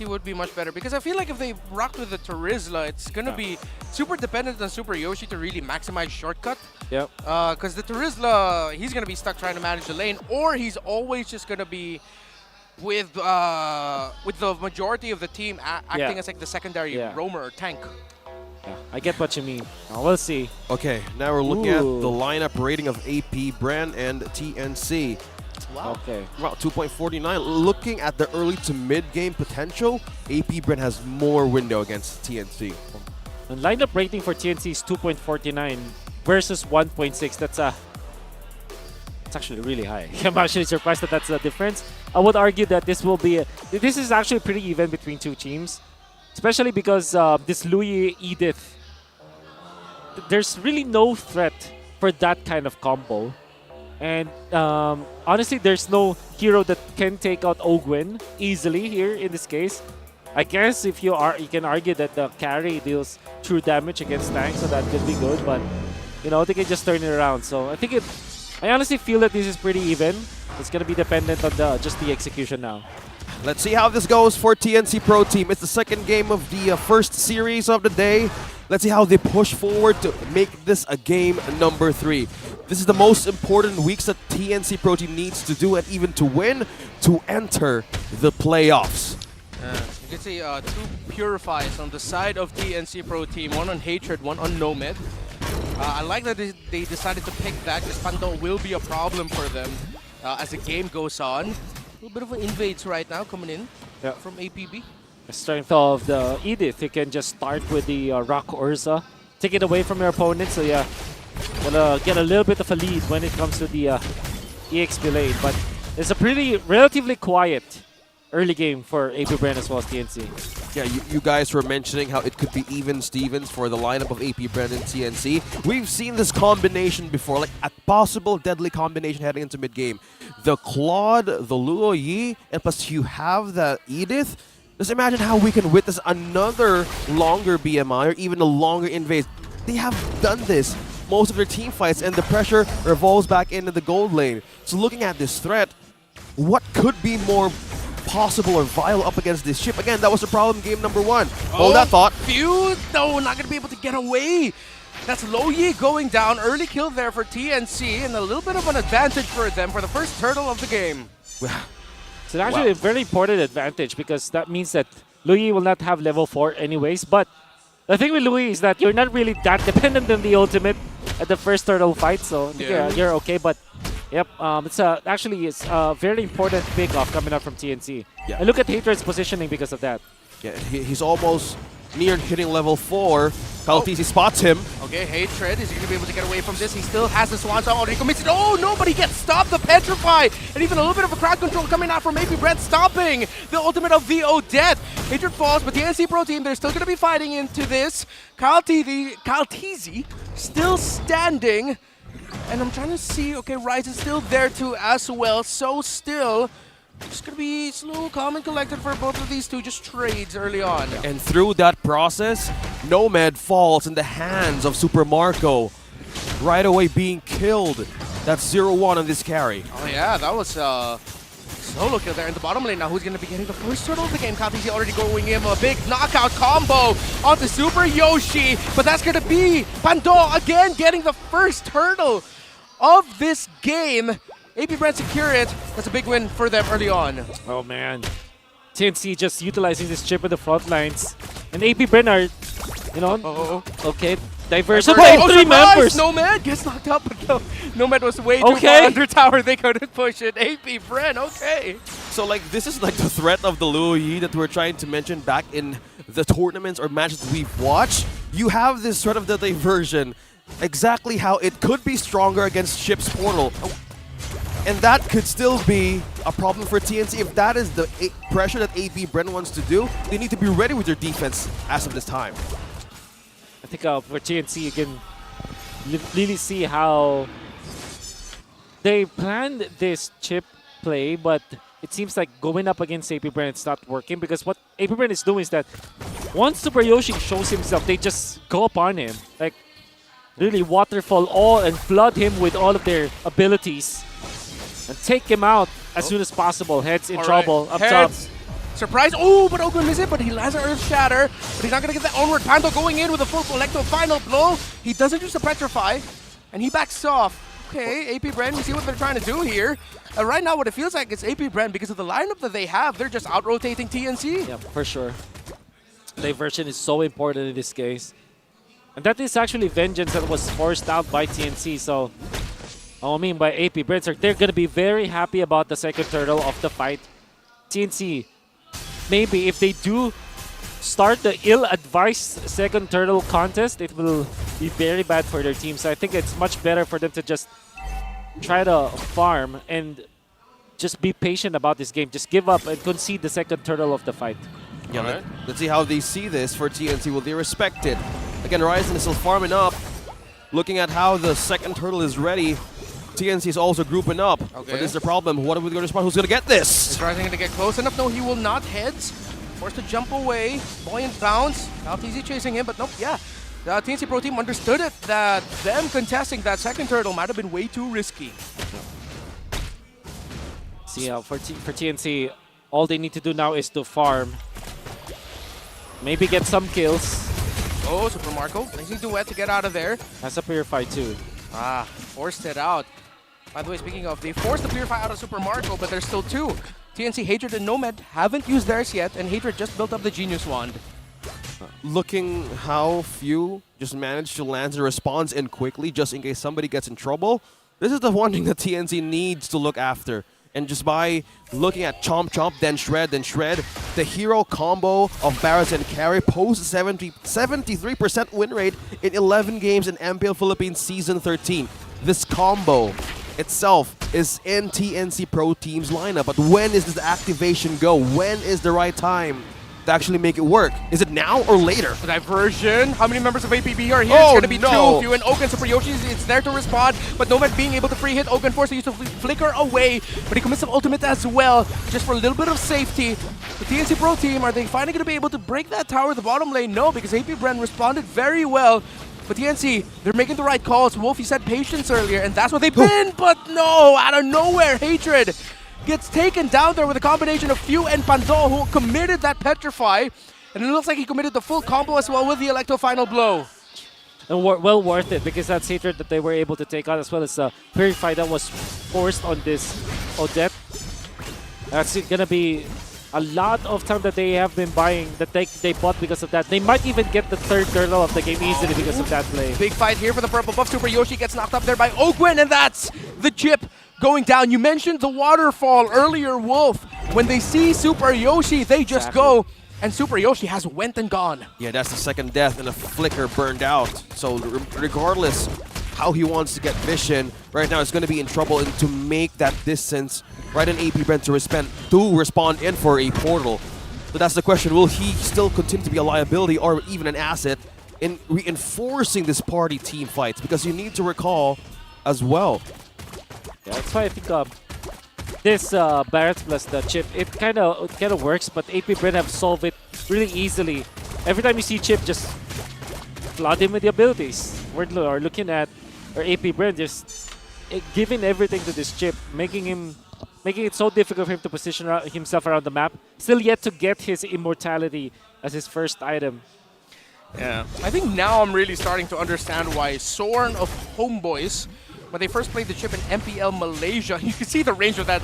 CC would be much better because I feel like if they rocked with the Terizla, it's going to be super dependent on Super Yoshi to really maximize shortcut. Yep. Because the Terizla, he's going to be stuck trying to manage the lane, or he's always just going to be with the majority of the team acting as like the secondary roamer or tank. Yeah, I get what you mean. Now we'll see. Okay, now we're looking at the lineup rating of AP Brand and TNC. Wow. Okay. Wow, 2.49. Looking at the early to mid game potential, AP Brand has more window against TNC. And lineup rating for TNC is 2.49 versus 1.6. That's it's actually really high. I'm actually surprised that that's the difference. I would argue that this is actually pretty even between two teams, especially because this Louis Edith, there's really no threat for that kind of combo. And honestly, there's no hero that can take out Ogwen easily here in this case. I guess if you can argue that the carry deals true damage against tanks, so that could be good. But you know, they can just turn it around. So I honestly feel that this is pretty even. It's gonna be dependent on just the execution now. Let's see how this goes for TNC Pro Team. It's the second game of the first series of the day. Let's see how they push forward to make this a game number 3. This is the most important weeks that TNC Pro Team needs to do and even to win to enter the playoffs. You can see 2 Purifies on the side of TNC Pro Team. One on Hatred, one on Nomad. I like that they decided to pick that because Pando will be a problem for them as the game goes on. A little bit of an invades right now coming in from APB. The strength of the Edith, you can just start with the Rock Urza, take it away from your opponent. So yeah, gonna get a little bit of a lead when it comes to the EXP lane. But it's a relatively quiet early game for AP Brand as well as TNC. Yeah, you guys were mentioning how it could be even Stevens for the lineup of AP Brand and TNC. We've seen this combination before, like a possible deadly combination heading into mid-game. The Claude, the Luo Yi, and plus you have the Edith. Just imagine how we can witness another longer BMI or even a longer invade. They have done this most of their team fights, and the pressure revolves back into the gold lane. So looking at this threat, what could be more possible or viable up against this ship? Again, that was the problem game number 1. Hold that thought. Few, no, not going to be able to get away. That's Loyi going down. Early kill there for TNC, and a little bit of an advantage for them for the first turtle of the game. It's actually a very important advantage because that means that Loyi will not have level 4 anyways. But the thing with Loyi is that you're not really that dependent on the ultimate at the first turtle fight, so you're okay. But yep, it's a very important pick off coming up from TNC. Yeah. And look at Hatred's positioning because of that. Yeah, he's almost near hitting level 4. Kaltisi spots him. Okay, Hatred, is he going to be able to get away from this? He still has the Swan Song already commits it. Oh, no, but he gets stopped, the Petrify. And even a little bit of a crowd control coming out from AP Brent, stopping the ultimate of VO Death. Hatred falls, but the NC Pro team, they're still going to be fighting into this. Kaltisi still standing. And I'm trying to see, okay, Rise is still there too as well. So still, just going to be slow, calm, and collected for both of these two, just trades early on. And through that process, Nomad falls in the hands of Super Marco. Right away being killed. That's 0-1 on this carry. Oh yeah, that was solo kill there in the bottom lane. Now who's going to be getting the first turtle of the game? Kaltisi already going in a big knockout combo onto Super Yoshi. But that's going to be Pando again getting the first turtle of this game. AP Brand secure it. That's a big win for them early on. Oh man. TNC just utilizing this chip in the front lines. And AP Brand are, okay, diversion by 3 members. Nomad gets knocked up, but no, Nomad was way too far under tower. They couldn't push it. AP Brand, okay. So like this is like the threat of the Luoyi that we're trying to mention back in the tournaments or matches that we've watched. You have this threat of the diversion. Exactly how it could be stronger against Ship's Portal. And that could still be a problem for TNC. If that is the pressure that AP Bren wants to do, they need to be ready with their defense as of this time. I think for TNC, you can really see how they planned this chip play, but it seems like going up against AP Bren, it's not working because what AP Bren is doing is that once Super Yoshi shows himself, they just go upon him. Like, really waterfall all and flood him with all of their abilities. And take him out as soon as possible. Heads in trouble up top. Surprise! Oh, but Ogun misses it, but he lands an Earth Shatter. But he's not going to get that onward. Pando going in with a full collective final blow. He doesn't use the Petrify, and he backs off. Okay, AP Bren, we see what they're trying to do here. Right now, what it feels like is AP Bren, because of the lineup that they have, they're just out-rotating TNC. Yeah, for sure. Diversion is so important in this case. And that is actually vengeance that was forced out by TNC, so I mean by AP Bren. They're going to be very happy about the second turtle of the fight. TNC, maybe if they do start the ill-advised second turtle contest, it will be very bad for their team. So I think it's much better for them to just try to farm and just be patient about this game. Just give up and concede the second turtle of the fight. Yeah, let's see how they see this for TNC. Will they respect it? Again, Ryzen is still farming up. Looking at how the second turtle is ready, TNC is also grouping up. Okay. But this is the problem. What are we going to spot? Who's going to get this? Is Ryzen going to get close enough? No, he will not. Heads. Forced to jump away. Buoyant bounce. Kaltisi chasing him, but nope, yeah. The TNC Pro Team understood it, that them contesting that second turtle might have been way too risky. See, for TNC, all they need to do now is to farm. Maybe get some kills. Oh, Super Marco. Lazy duet to get out of there. Has a Purify too. Ah, forced it out. By the way, speaking of, they forced the Purify out of Super Marco, but there's still two. TNC, Hatred, and Nomad haven't used theirs yet, and Hatred just built up the Genius Wand. Looking how few just managed to land the response in quickly, just in case somebody gets in trouble. This is the one thing that TNC needs to look after. And just by looking at Chomp Chomp, then Shred, the hero combo of Barrett and Carry posts 73% win rate in 11 games in MPL Philippines Season 13. This combo itself is in TNC Pro Team's lineup, but when is this activation go? When is the right time to actually make it work? Is it now or later? Diversion. How many members of APBR are here? It's going to be two. Few and Ogun, Super Yoshi, it's there to respond, but Nomad being able to free hit Ogun, forced to use the flicker away, but he commits some ultimate as well, just for a little bit of safety. The TNC Pro Team, are they finally going to be able to break that tower at the bottom lane? No, because AP Bren responded very well. But TNC, they're making the right calls. Wolfie said patience earlier, and that's what they've been, but no, out of nowhere, Hatred gets taken down there with a combination of Few and Pando, who committed that Petrify. And it looks like he committed the full combo as well with the Electro final blow. And well worth it, because that's Hatred that they were able to take out, as well as the Purify that was forced on this Odette. That's gonna be a lot of time that they have been buying, that they bought because of that. They might even get the third turtle of the game easily because of that play. Big fight here for the purple buff. Super Yoshi gets knocked up there by Ogwen, and that's the chip going down. You mentioned the waterfall earlier, Wolf. When they see Super Yoshi, they just go, and Super Yoshi has went and gone. Yeah, that's the second death, and a Flicker burned out. So regardless how he wants to get vision, right now it's going to be in trouble, and to make that distance, right in AP Brent to respond in for a portal. So that's the question, will he still continue to be a liability or even an asset in reinforcing this party team fights? Because you need to recall as well. Yeah, that's why I think this Barret plus the chip, it kind of works, but AP Brent have solved it really easily. Every time you see Chip, just flood him with the abilities. We're looking at our AP Brent just giving everything to this Chip, making it so difficult for him to position himself around the map. Still yet to get his immortality as his first item. Yeah, I think now I'm really starting to understand why Sorn of Homeboys, when they first played the chip in MPL Malaysia, you can see the range of that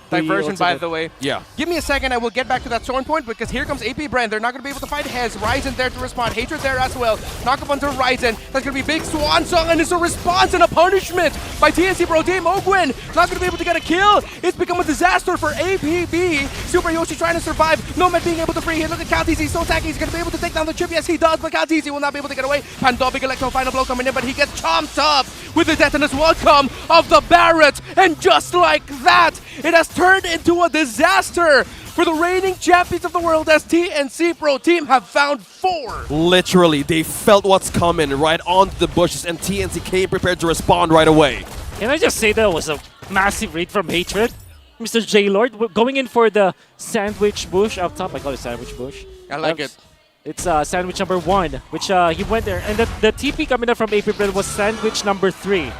diversion, by the way. Yeah. Give me a second, I will get back to that Sorn point, because here comes AP Brand. They're not going to be able to fight Hez. Ryzen there to respond. Hatred there as well. Knock up onto Ryzen. That's going to be big Swan Song, and it's a response and a punishment by TNC Pro Team. Ogwen not going to be able to get a kill. It's become a disaster for APB. Super Yoshi trying to survive. Nomad being able to free hit. Look at Kaltizi. He's so tacky. He's going to be able to take down the chip. Yes, he does, but Kaltizi will not be able to get away. Pandovic Electro final blow coming in, but he gets chomped up with the detonous welcome of the Barret. And just like that, it has turned into a disaster for the reigning champions of the world, as TNC Pro Team have found 4. Literally, they felt what's coming right onto the bushes, and TNC came prepared to respond right away. Can I just say that was a massive read from Hatred? Mr. J-Lord going in for the sandwich bush up top. I call it sandwich bush. I like it. It's sandwich number 1, which he went there. And the TP coming up from AP Brand was sandwich number 3.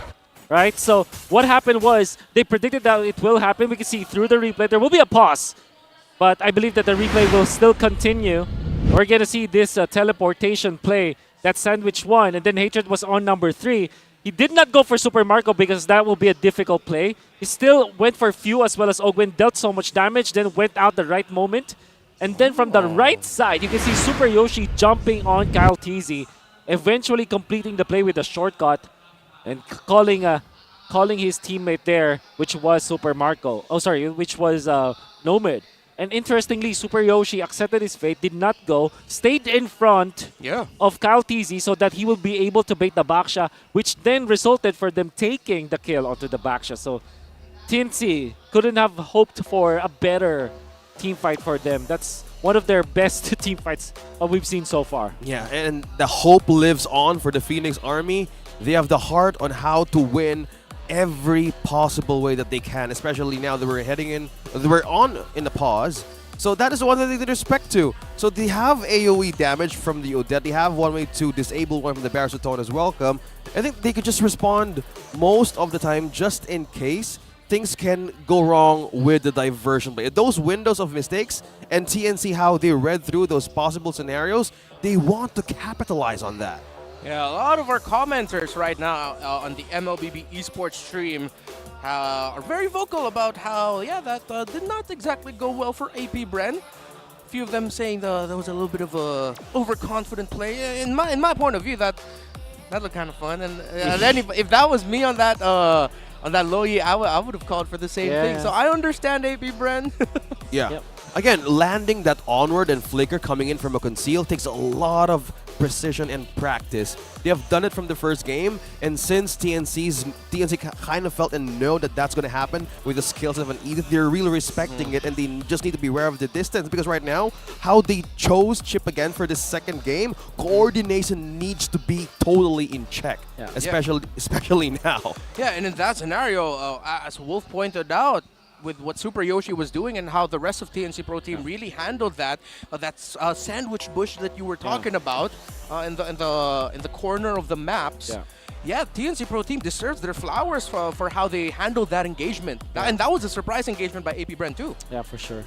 Right? So what happened was they predicted that it will happen. We can see through the replay there will be a pause, but I believe that the replay will still continue. We're going to see this teleportation play. That sandwich 1, and then Hatred was on number 3. He did not go for Super Marco because that will be a difficult play. He still went for Few as well as Ogwen, dealt so much damage, then went out the right moment. And then from the right side, you can see Super Yoshi jumping on Kyle Teasy, eventually completing the play with a shortcut and calling his teammate there, which was Super Marco. Oh, sorry, which was Nomad. And interestingly, Super Yoshi accepted his fate, did not go, stayed in front of Kyle Teasy so that he will be able to bait the Baksha, which then resulted for them taking the kill onto the Baksha. So TNC couldn't have hoped for a better team fight for them. That's one of their best team fights we've seen so far. Yeah, and the hope lives on for the Phoenix Army. They have the heart on how to win every possible way that they can, especially now that we're in the pause. So that is one thing they respect to. So they have AoE damage from the Odette. They have one way to disable one from the Baritone as welcome. I think they could just respond most of the time just in case things can go wrong with the diversion play. Those windows of mistakes, and TNC, how they read through those possible scenarios, they want to capitalize on that. Yeah, a lot of our commenters right now on the MLBB esports stream are very vocal about how, that did not exactly go well for AP Bren. A few of them saying there was a little bit of a overconfident play. In my point of view, that looked kind of fun. And then if that was me on that low E, I would have called for the same thing. So I understand AP Bren. Yeah. Yep. Again, landing that onward and flicker coming in from a conceal takes a lot of precision and practice. They have done it from the first game, and since TNC kind of felt and know that that's going to happen with the skills of an Edith, they're really respecting it, and they just need to be aware of the distance, because right now, how they chose Chip again for this second game, coordination needs to be totally in check, especially now. Yeah, and in that scenario, as Wolf pointed out, with what Super Yoshi was doing and how the rest of TNC Pro Team really handled that, sandwich bush that you were talking about in the corner of the maps. Yeah, TNC Pro Team deserves their flowers for how they handled that engagement. And that was a surprise engagement by AP Bren too. Yeah, for sure.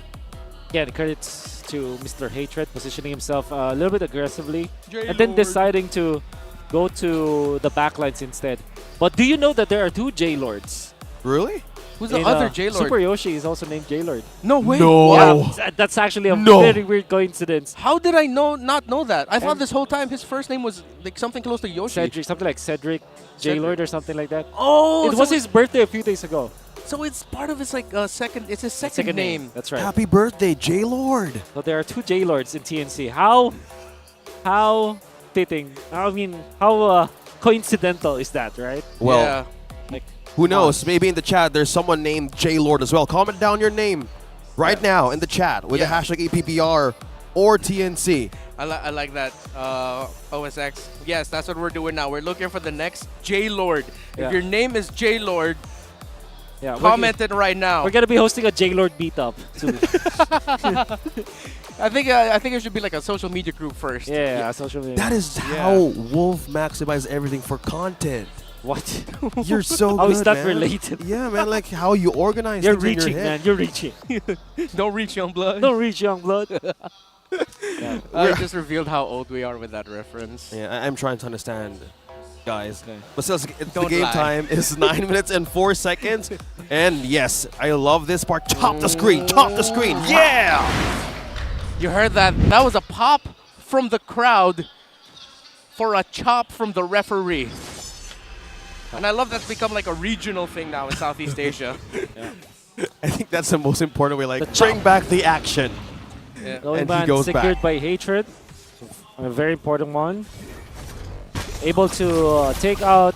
Again, credits to Mr. Hatred positioning himself a little bit aggressively and then deciding to go to the backlines instead. But do you know that there are 2 J-Lords? Really? Who's the other J-Lord? Super Yoshi is also named J-Lord. No way. No. Yeah, that's actually a very weird coincidence. How did I not know that? I thought this whole time his first name was like something close to Yoshi. Cedric, something like Cedric J-Lord or something like that. Oh, it was his birthday a few days ago. So it's part of his like second. It's his second name. That's right. Happy birthday, J-Lord. So there are 2 J-Lords in TNC. How fitting. I mean, how coincidental is that, right? Well, yeah. Like, who knows? Maybe in the chat there's someone named J-Lord as well. Comment down your name right now in the chat with the hashtag APBR or TNC. I like that. OSX. Yes, that's what we're doing now. We're looking for the next J-Lord. Yeah. If your name is J-Lord, yeah, comment it right now. We're gonna be hosting a J-Lord meetup soon. I think it should be like a social media group first. Yeah, social media. That is how Wolf maximizes everything for content. What? You're so How good, is that man. related? Yeah, man, like how you organize You're things in reaching, your man. head. You're reaching. Don't reach, young blood. Don't reach, young blood. Yeah. I just revealed how old we are with that reference. Yeah, I'm trying to understand, guys. Okay. But still, the Don't game lie. time is 9 minutes and 4 seconds. And yes, I love this part. Chop the screen, chop the screen. Yeah! You heard that? That was a pop from the crowd for a chop from the referee. And I love that's become like a regional thing now in Southeast Asia. I think that's the most important way. Like, bring back the action. Yeah. Going And back, he goes secured back. by Hatred. A very important one. Able to take out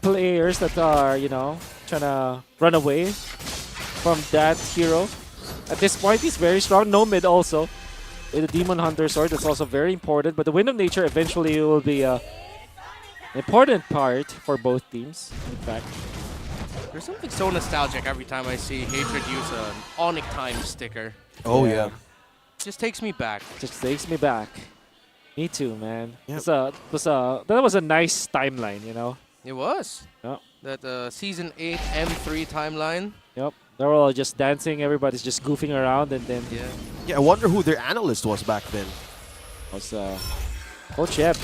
players that are, you know, trying to run away from that hero. At this point, he's very strong. No mid also. With the Demon Hunter sword, that's also very important. But the Wind of Nature eventually will be an important part for both teams, in fact. There's something so nostalgic every time I see Hatred use an ONIC time sticker. Oh, yeah. Just takes me back. Just takes me back. Me too, man. Yep. That was a nice timeline, you know? It was. Yep. That Season 8 M3 timeline. Yep. They were all just dancing, everybody's just goofing around, and then Yeah, I wonder who their analyst was back then. was Coach Eb.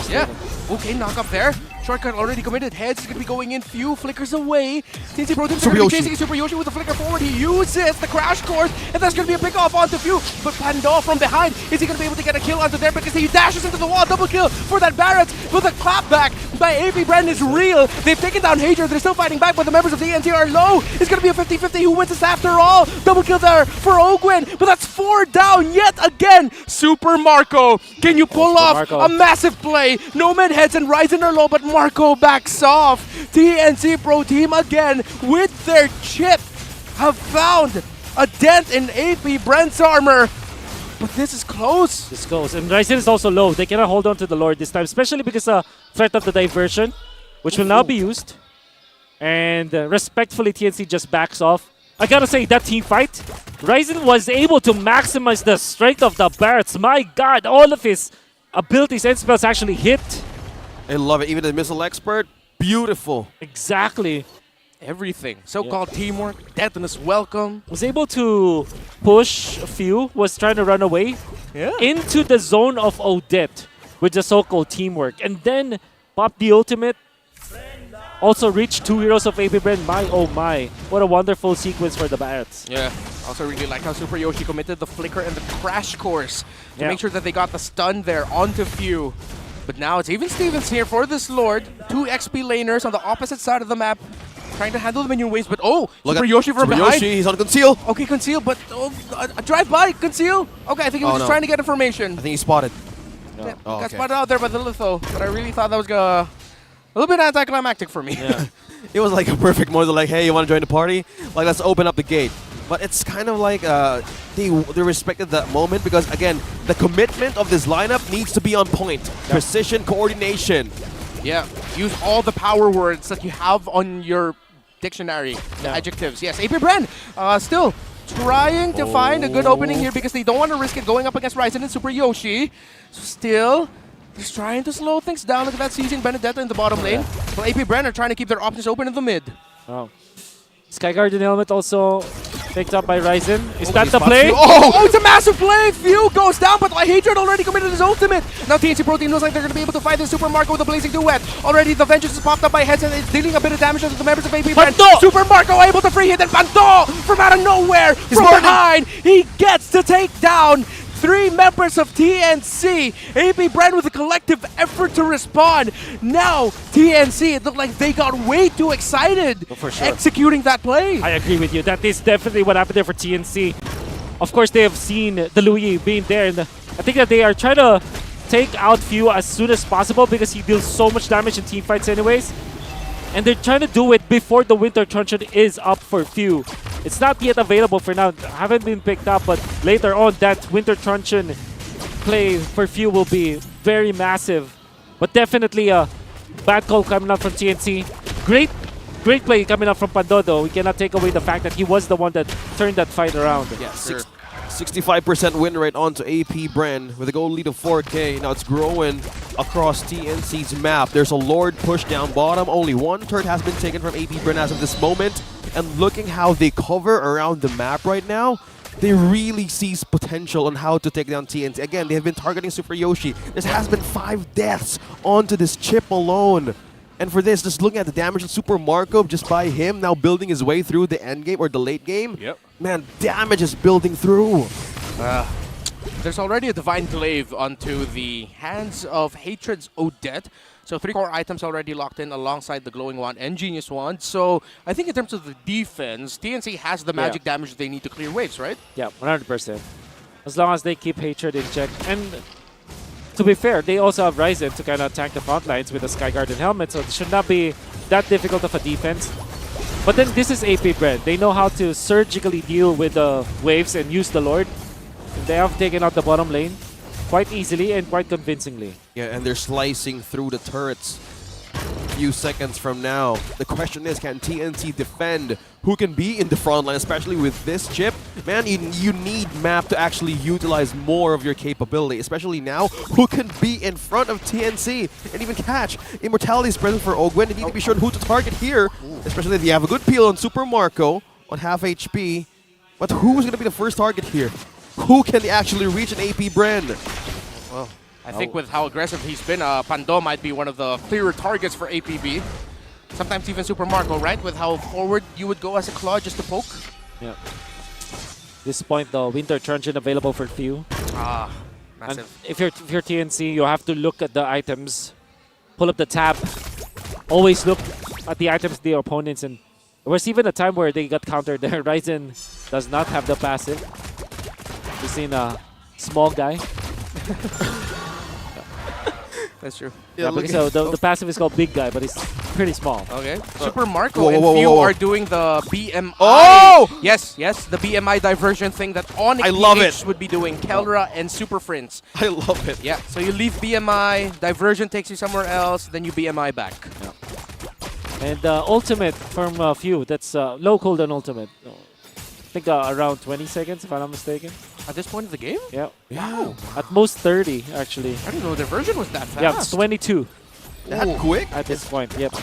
Yeah. Okay, knock up there. Shortcut already committed. Heads is going to be going in. Few flickers away. TNC Pro Team is going to be chasing Super Yoshi with the flicker forward. He uses the crash course, and that's going to be a pick off onto Few. But Pandol from behind, is he going to be able to get a kill onto there? Because he dashes into the wall. Double kill for that Barrett. But the clapback by AP Brand is real. They've taken down Hager. They're still fighting back, but the members of the ENT are low. It's going to be a 50-50 who wins this after all. Double kill there for Ogwin. But that's 4 down yet again. Super Marco. Can you pull off Marco. a massive play? Nomad heads and Ryzen are low, but Marco backs off. TNC Pro Team again with their chip have found a dent in AP Brent's armor. But this is close. This goes. And Ryzen is also low. They cannot hold on to the Lord this time, especially because threat of the diversion, which will now be used. And respectfully, TNC just backs off. I gotta say, that team fight, Ryzen was able to maximize the strength of the Barretts. My god, all of his abilities and spells actually hit. I love it. Even the missile expert, beautiful. Exactly. Everything. So-called teamwork, detonus welcome. Was able to push a few, was trying to run away into the zone of Odette with the so-called teamwork. And then pop the ultimate. Also reached 2 heroes of AP Brand. My oh my. What a wonderful sequence for the Barretts. Yeah. Also really like how Super Yoshi committed the flicker and the crash course to make sure that they got the stun there onto Few. But now it's even Stevens here for this Lord. 2 XP laners on the opposite side of the map. Trying to handle the minion waves, but Super Yoshi from Super behind. Yoshi, he's on conceal. Okay, conceal, but a drive-by, conceal. Okay, I think he was just trying to get information. I think he spotted. Yeah, got spotted out there by the litho, but I really thought that was a little bit anticlimactic for me. Yeah. It was like a perfect moment. Like, hey, you want to join the party? Like, let's open up the gate. But it's kind of like they respected that moment because, again, the commitment of this lineup needs to be on point. Precision, coordination. Yeah, use all the power words that you have on your dictionary, the adjectives. Yes, AP Brand still trying to find a good opening here because they don't want to risk it going up against Ryzen and Super Yoshi. So still Just trying to slow things down. Look at that, seizing Benedetta in the bottom lane. Well, AP Bren are trying to keep their options open in the mid. Oh. Sky Guardian helmet also picked up by Ryzen. Is that the play? Oh, it's a massive play! Few goes down, but Hatred already committed his ultimate. Now TNC Pro Team looks like they're going to be able to fight this Super Marco with a Blazing Duet. Already the Vengeance is popped up by Heads and it's dealing a bit of damage to the members of AP Bren. Super Marco able to free hit, and Panto from out of nowhere, from behind, he gets to take down 3 members of TNC. AP Bren with a collective effort to respond. Now, TNC, it looked like they got way too excited executing that play. I agree with you. That is definitely what happened there for TNC. Of course, they have seen the Louis being there, and I think that they are trying to take out Few as soon as possible because he deals so much damage in team fights anyways. And they're trying to do it before the Winter Truncheon is up for Few. It's not yet available for now, haven't been picked up, but later on that Winter Truncheon play for Few will be very massive. But definitely a bad call coming out from TNC. Great play coming up from Pando though. We cannot take away the fact that he was the one that turned that fight around. Yeah, 65% win rate onto AP Bren with a goal lead of 4K. Now it's growing across TNC's map. There's a Lord push down bottom. Only 1 turret has been taken from AP Bren as of this moment. And looking how they cover around the map right now, they really sees potential on how to take down TNC. Again, they have been targeting Super Yoshi. There has been 5 deaths onto this chip alone. And for this, just looking at the damage of Super Marco, just by him now building his way through the end game or the late game, man, damage is building through. There's already a Divine Glaive onto the hands of Hatred's Odette. So 3 core items already locked in alongside the Glowing Wand and Genius Wand. So I think in terms of the defense, TNC has the magic damage they need to clear waves, right? Yeah, 100%. As long as they keep Hatred in check. And to be fair, they also have Ryzen to kind of tank the front lines with the Sky Guardian helmet, so it should not be that difficult of a defense. But then this is AP Bren. They know how to surgically deal with the waves and use the Lord. And they have taken out the bottom lane quite easily and quite convincingly. Yeah, and they're slicing through the turrets few seconds from now. The question is, can TNC defend? Who can be in the front line, especially with this chip? Man, you need map to actually utilize more of your capability, especially now. Who can be in front of TNC and even catch? Immortality is present for Ogwen. They need to be sure who to target here, especially if you have a good peel on Super Marco on half HP. But who's going to be the first target here? Who can actually reach an AP Bren? Well, I think with how aggressive he's been, Pando might be one of the clearer targets for APB. Sometimes even Super Marco, right? With how forward you would go as a claw just to poke. Yeah. This point, the Winter Truncheon available for Few. Massive. And if you're TNC, you have to look at the items, pull up the tab, always look at the items of the opponents. And there was even a time where they got countered there. Ryzen does not have the passive. We've seen a small guy. That's true. Yeah, because the passive is called Big Guy, but it's pretty small. Okay. Super Marco and Few are doing the BMI. Oh! Yes, the BMI diversion thing that ONIC I love PH would be doing. Kelra and Super Friends. I love it. Yeah, so you leave BMI, diversion takes you somewhere else, then you BMI back. Yeah. And ultimate from Few, that's low cooldown ultimate. I think around 20 seconds, if I'm not mistaken. At this point of the game? Yeah. Wow. At most 30, actually. I didn't know their version was that fast. Yeah, it's 22. That quick? At this point, yep.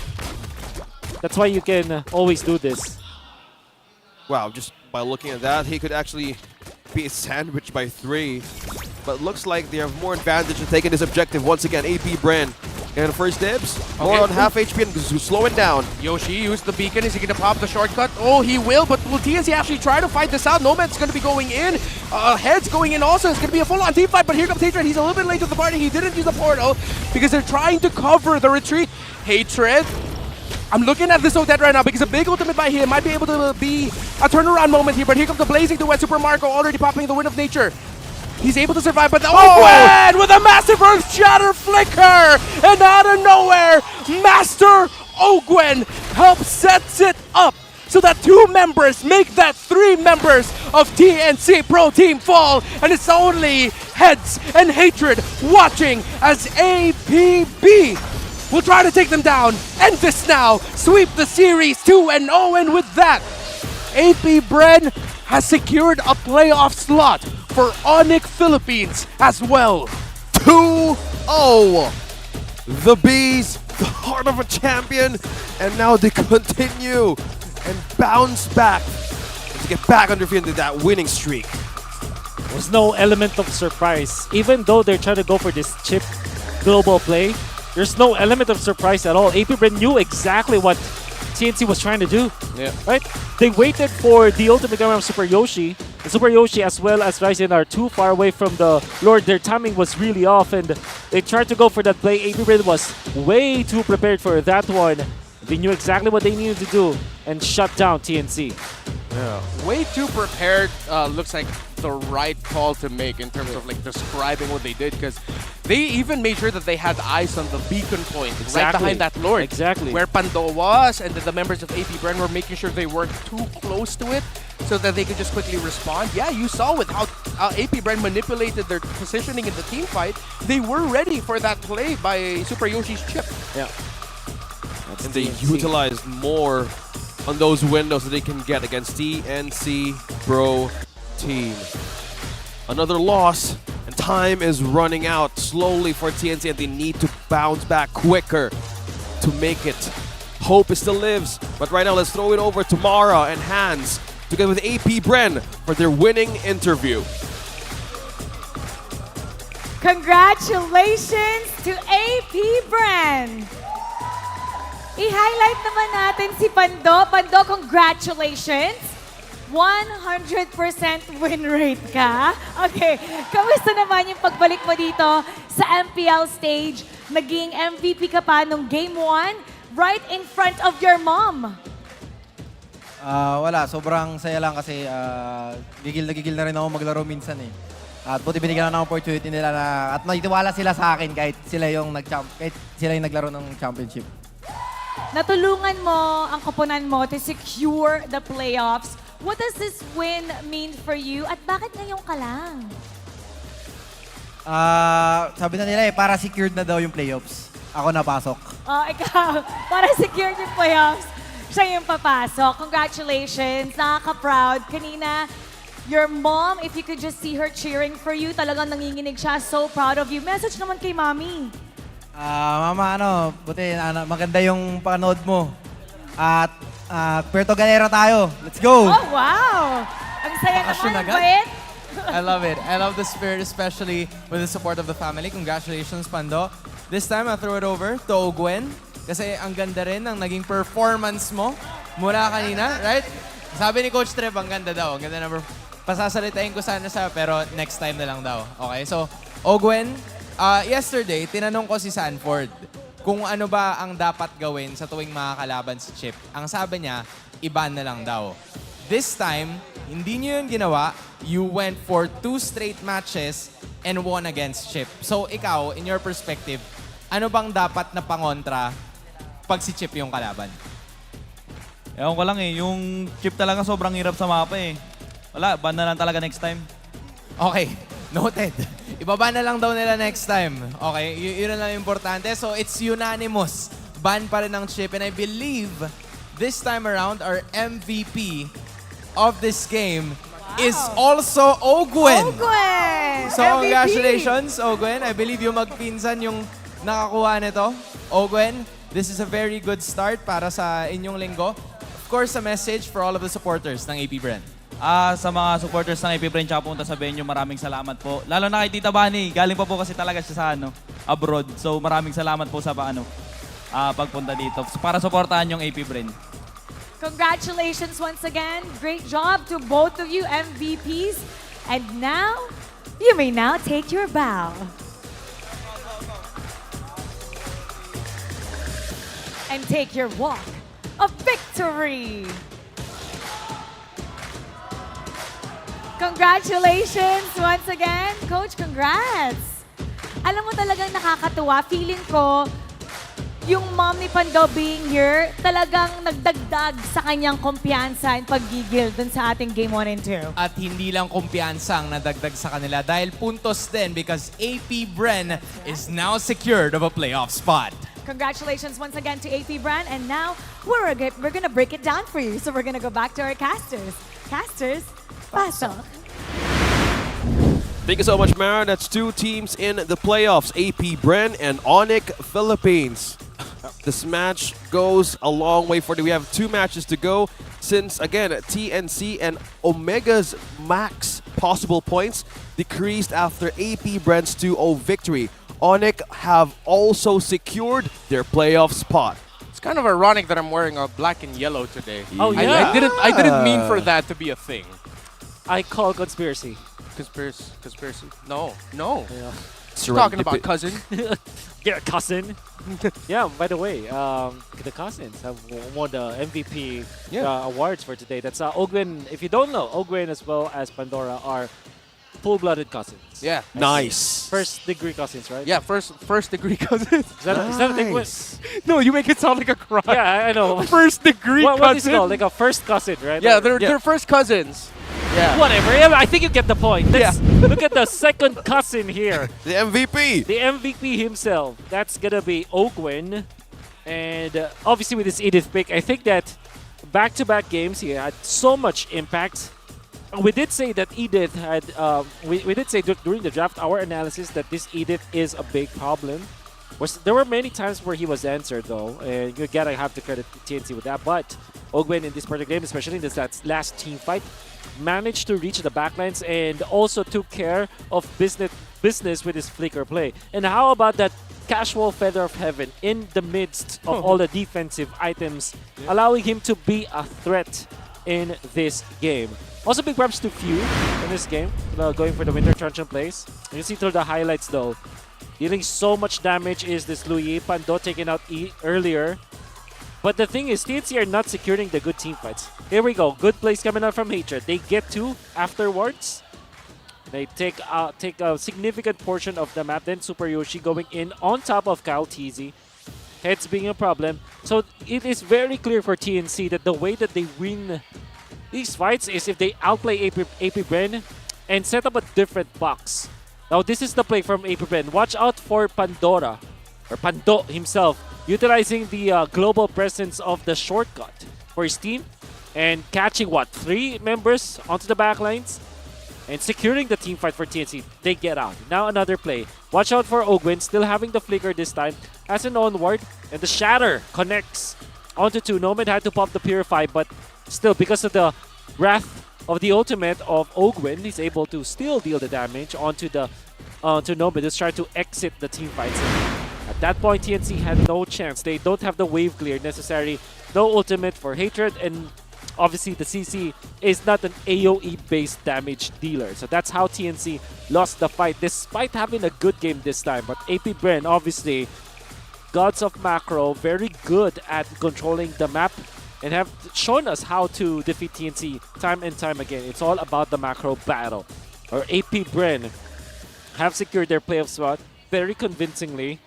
That's why you can always do this. Wow, just by looking at that, he could actually be sandwiched by 3. But looks like they have more advantage in taking this objective once again. AP Bren. And first dibs, more on half HP and slowing down. Yoshi used the beacon. Is he going to pop the shortcut? Oh, he will, but will TNC actually try to fight this out? Nomad's going to be going in. Head's going in also. It's going to be a full-on team fight, but here comes Hatred. He's a little bit late to the party. He didn't use the portal because they're trying to cover the retreat. Hatred. I'm looking at this Odette right now because a big ultimate by him might be able to be a turnaround moment here, but here comes the Blazing Duet. Super Marco already popping the Wind of Nature. He's able to survive, but Ogwen with a massive Earth Shatter Flicker! And out of nowhere, Master Ogwen helps sets it up so that 2 members make that 3 members of TNC Pro Team fall. And it's only Heads and Hatred watching as APB will try to take them down. End this now. Sweep the series 2-0, and with that, AP Bren has secured a playoff slot for ONIC Philippines as well. 2-0 Oh! The Bees, the heart of a champion, and now they continue and bounce back to get back on their feet into that winning streak. There's no element of surprise. Even though they're trying to go for this chip global play, there's no element of surprise at all. APBR knew exactly what TNC was trying to do. Yeah. Right? They waited for the ultimate game of Super Yoshi. The Super Yoshi as well as Ryzen are too far away from the Lord. Their timing was really off and they tried to go for that play. APBR was way too prepared for that one. They knew exactly what they needed to do and shut down TNC. Yeah. Way too prepared looks like the right call to make in terms of like describing what they did, because they even made sure that they had eyes on the beacon point right behind that Lord. Exactly. Where Pando was, and then the members of APBR were making sure they weren't too close to it so that they could just quickly respond. Yeah, you saw with how APBR manipulated their positioning in the team fight. They were ready for that play by Super Yoshi's chip. Yeah. And they utilized more on those windows that they can get against TNC Pro Team. Another loss, and time is running out slowly for TNC, and they need to bounce back quicker to make it. Hope still lives, but right now let's throw it over to Mara and Hans together with APBR for their winning interview. Congratulations to APBR! I-highlight naman natin si Pando. Pando, congratulations! 100% win rate ka. Okay, kamusta naman yung pagbalik mo dito sa MPL stage? Naging MVP ka pa nung Game 1 right in front of your mom. Wala, sobrang saya lang kasi gigil na rin ako maglaro minsan eh. At buti binigyan na ng opportunity nila na at nagtiwala sila sa akin kahit sila yung naglaro ng championship. Natulungan mo ang koponan mo to secure the playoffs. What does this win mean for you at bakit ngayon ka lang? Sabi na nila para secured na daw yung playoffs. Ako napasok. Ikaw, para secured yung playoffs, siya yung papasok. Congratulations, nakaka-proud. Kanina, your mom, if you could just see her cheering for you, talagang nanginginig siya. So proud of you. Message naman kay Mommy. Mama, buti maganda yung panood mo. At Puerto Galera tayo. Let's go! Oh, wow! Ang saya naman, ang bait. I love it. I love the spirit, especially with the support of the family. Congratulations, Pando. This time, I'll throw it over to Ogwen. Kasi ang ganda rin ng naging performance mo mula kanina, right? Sabi ni Coach Trev, ang ganda daw. Ang ganda na pasasalitain ko sana sa pero next time na lang daw. Okay, so Ogwen, yesterday, tinanong ko si Sanford kung ano ba ang dapat gawin sa tuwing makakalaban si Chip. Ang sabi niya, iban na lang daw. This time, hindi niyo yun ginawa. You went for 2 straight matches and won against Chip. So ikaw, in your perspective, ano bang dapat na pangontra pag si Chip yung kalaban? Ewan ko lang eh, yung Chip talaga sobrang hirap sa mapa eh. Wala, ban na lang talaga next time. Okay. Noted. Ibaba na lang daw nila next time. Okay, yun lang importante. So, it's unanimous. Ban pa rin ng Chip. And I believe this time around, our MVP of this game is also Ogwen. Ogwen! So, MVP. congratulations, Ogwen. I believe yung magpinsan yung nakakuha nito. Ogwen, this is a very good start para sa inyong linggo. Of course, a message for all of the supporters ng APBR. Sa mga supporters ng APBR tsaka punta sa venue, maraming salamat po. Lalo na kay Tita Bani, galing pa po kasi talaga siya sa abroad. So maraming salamat po sa pagpunta dito para suportahan yung APBR. Congratulations once again. Great job to both of you MVPs. And now, you may now take your bow. And take your walk of victory. Congratulations once again. Coach, congrats. Alam mo talagang nakakatuwa. Feeling ko, yung mom ni Pando being here, talagang nagdagdag sa kanyang kumpiyansa and paggigil dun sa ating Game 1 and 2. At hindi lang kumpiyansa ang nadagdag sa kanila dahil puntos din because APBR is now secured of a playoff spot. Congratulations once again to APBR. And now, we're gonna break it down for you. So we're gonna go back to our casters. Casters, pasok. Thank you so much, Mara. That's two teams in the playoffs, AP Bren and ONIC Philippines. This match goes a long way for we have 2 matches to go since, again, TNC and Omega's max possible points decreased after AP Bren's 2-0 victory. ONIC have also secured their playoff spot. It's kind of ironic that I'm wearing a black and yellow today. Oh, yeah. I didn't mean for that to be a thing. I call conspiracy. Conspiracy? No. Yeah. Talking about cousin. Yeah, cousin. Yeah, by the way, the cousins have won the MVP awards for today. That's Ogwen. If you don't know, Ogwen as well as Pandora are full-blooded cousins. Yeah. Nice. First degree cousins, right? Yeah, first degree cousins. Is that a thing? No, you make it sound like a crime. Yeah, I know. First degree cousin. What is it called? Like a first cousin, right? Yeah, they're first cousins. Yeah. Whatever. Yeah, I think you get the point. Let's look at the second cousin here. The MVP. The MVP himself. That's gonna be Ogwen, and obviously with this Edith pick, I think that back-to-back games he had so much impact. We did say that Edith had. We did say during the draft our analysis that this Edith is a big problem. There were many times where he was answered though, and you gotta have to credit TNC with that. But Ogwen in this particular game, especially in this last team fight, managed to reach the backlines and also took care of business with his flicker play. And how about that casual Feather of Heaven in the midst of all the defensive items, allowing him to be a threat in this game. Also big props to Few in this game, going for the Winter Truncheon plays. You can see through the highlights though, dealing so much damage is this Louis. Pando taken out earlier. But the thing is, TNC are not securing the good team fights. Here we go. Good plays coming out from Hatred. They get 2 afterwards. They take a significant portion of the map. Then Super Yoshi going in on top of Kyle TZ. Heads being a problem. So it is very clear for TNC that the way that they win these fights is if they outplay AP Bren and set up a different box. Now this is the play from AP Bren. Watch out for Pandora, or Pando himself, utilizing the global presence of the shortcut for his team and catching, 3 members onto the backlines and securing the team fight for TNC. They get out. Now another play. Watch out for Ogwen, still having the flicker this time as an onward, and the Shatter connects onto 2. Nomad had to pop the Purify, but still, because of the wrath of the ultimate of Ogwen, he's able to still deal the damage onto Nomad, who's trying to exit the team fights. At that point, TNC had no chance. They don't have the wave clear necessary. No ultimate for Hatred, and obviously the CC is not an AoE-based damage dealer. So that's how TNC lost the fight, despite having a good game this time. But AP Bren, obviously, gods of macro, very good at controlling the map, and have shown us how to defeat TNC time and time again. It's all about the macro battle. Or AP Bren have secured their playoff spot very convincingly.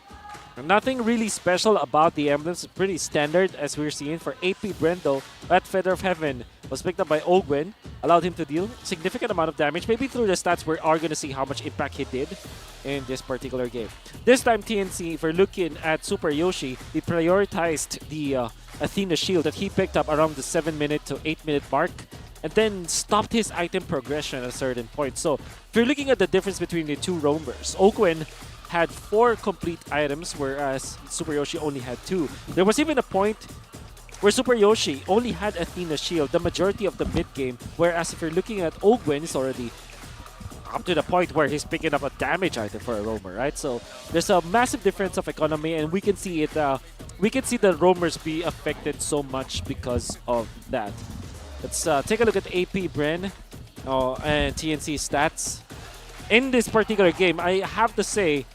Nothing really special about the emblems. It's pretty standard as we're seeing for AP Bren though. That Feather of Heaven was picked up by Ogwen, allowed him to deal significant amount of damage. Maybe through the stats we are going to see how much impact he did in this particular game. This time TNC, if we're looking at Super Yoshi, he prioritized the Athena shield that he picked up around the 7-minute to 8-minute mark, and then stopped his item progression at a certain point. So if you're looking at the difference between the 2 roamers, Ogwen had 4 complete items, whereas Super Yoshi only had 2. There was even a point where Super Yoshi only had Athena shield the majority of the mid game, whereas if you're looking at Ogwen, it's already up to the point where he's picking up a damage item for a roamer, right? So there's a massive difference of economy, and we can see it. We can see the roamers be affected so much because of that. Let's take a look at AP Bren and TNC stats. In this particular game, I have to say,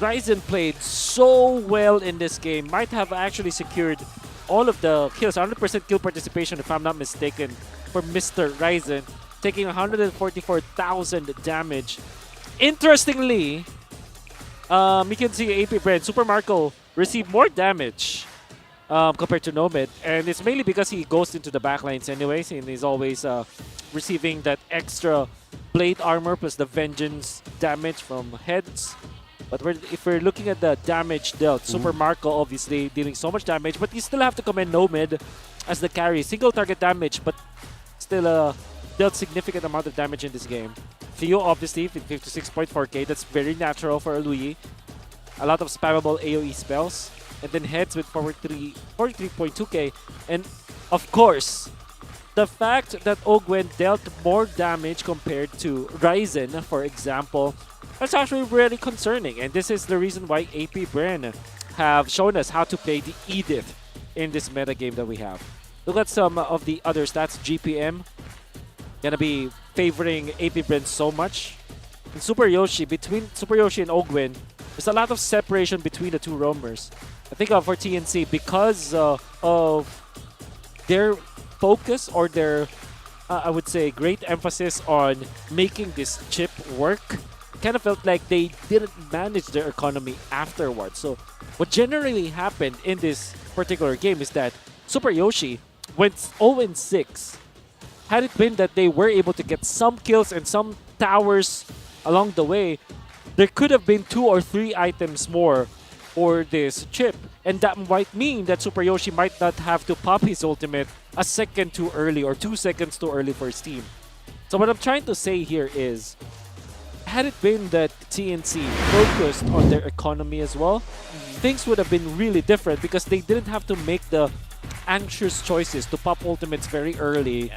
Ryzen played so well in this game. Might have actually secured all of the kills, 100% kill participation if I'm not mistaken, for Mr. Ryzen, taking 144,000 damage. Interestingly, you can see AP Bren, Super Marco received more damage compared to Nomad, and it's mainly because he goes into the backlines anyways, and he's always receiving that extra blade armor plus the vengeance damage from heads. But if we're looking at the damage dealt, Super Marco obviously dealing so much damage, but you still have to commend Nomad as the carry. Single target damage, but still dealt significant amount of damage in this game. Theo, obviously, with 56.4k. That's very natural for a Louis. A lot of spammable AoE spells. And then Heads with 43.2k. And, of course, the fact that Ogwen dealt more damage compared to Ryzen, for example, that's actually really concerning. And this is the reason why APBR have shown us how to play the Edith in this metagame that we have. Look at some of the other stats. GPM gonna be favoring APBR so much. And Super Yoshi, between Super Yoshi and Ogwen, there's a lot of separation between the two roamers. I think for TNC, because of their focus or their, I would say, great emphasis on making this chip work, kind of felt like they didn't manage their economy afterwards. So what generally happened in this particular game is that Super Yoshi went 0-6. Had it been that they were able to get some kills and some towers along the way, there could have been 2 or 3 items more for this chip. And that might mean that Super Yoshi might not have to pop his ultimate a second too early or 2 seconds too early for his team. So what I'm trying to say here is, had it been that TNC focused on their economy as well, things would have been really different because they didn't have to make the anxious choices to pop ultimates very early.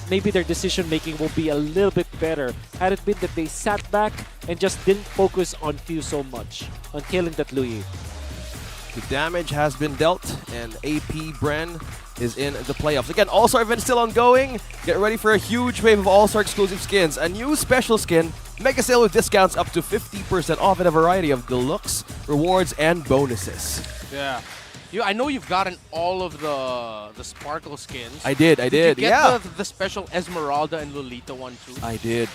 Maybe their decision making will be a little bit better had it been that they sat back and just didn't focus on Few so much on killing that Louis. The damage has been dealt, and APBR is in the playoffs. Again, All-Star event still ongoing. Get ready for a huge wave of All-Star exclusive skins. A new special skin, mega sale with discounts up to 50% off and a variety of deluxe rewards and bonuses. Yeah. I know you've gotten all of the Sparkle skins. I did. Did you get Yeah. the special Esmeralda and Lolita one too? I did.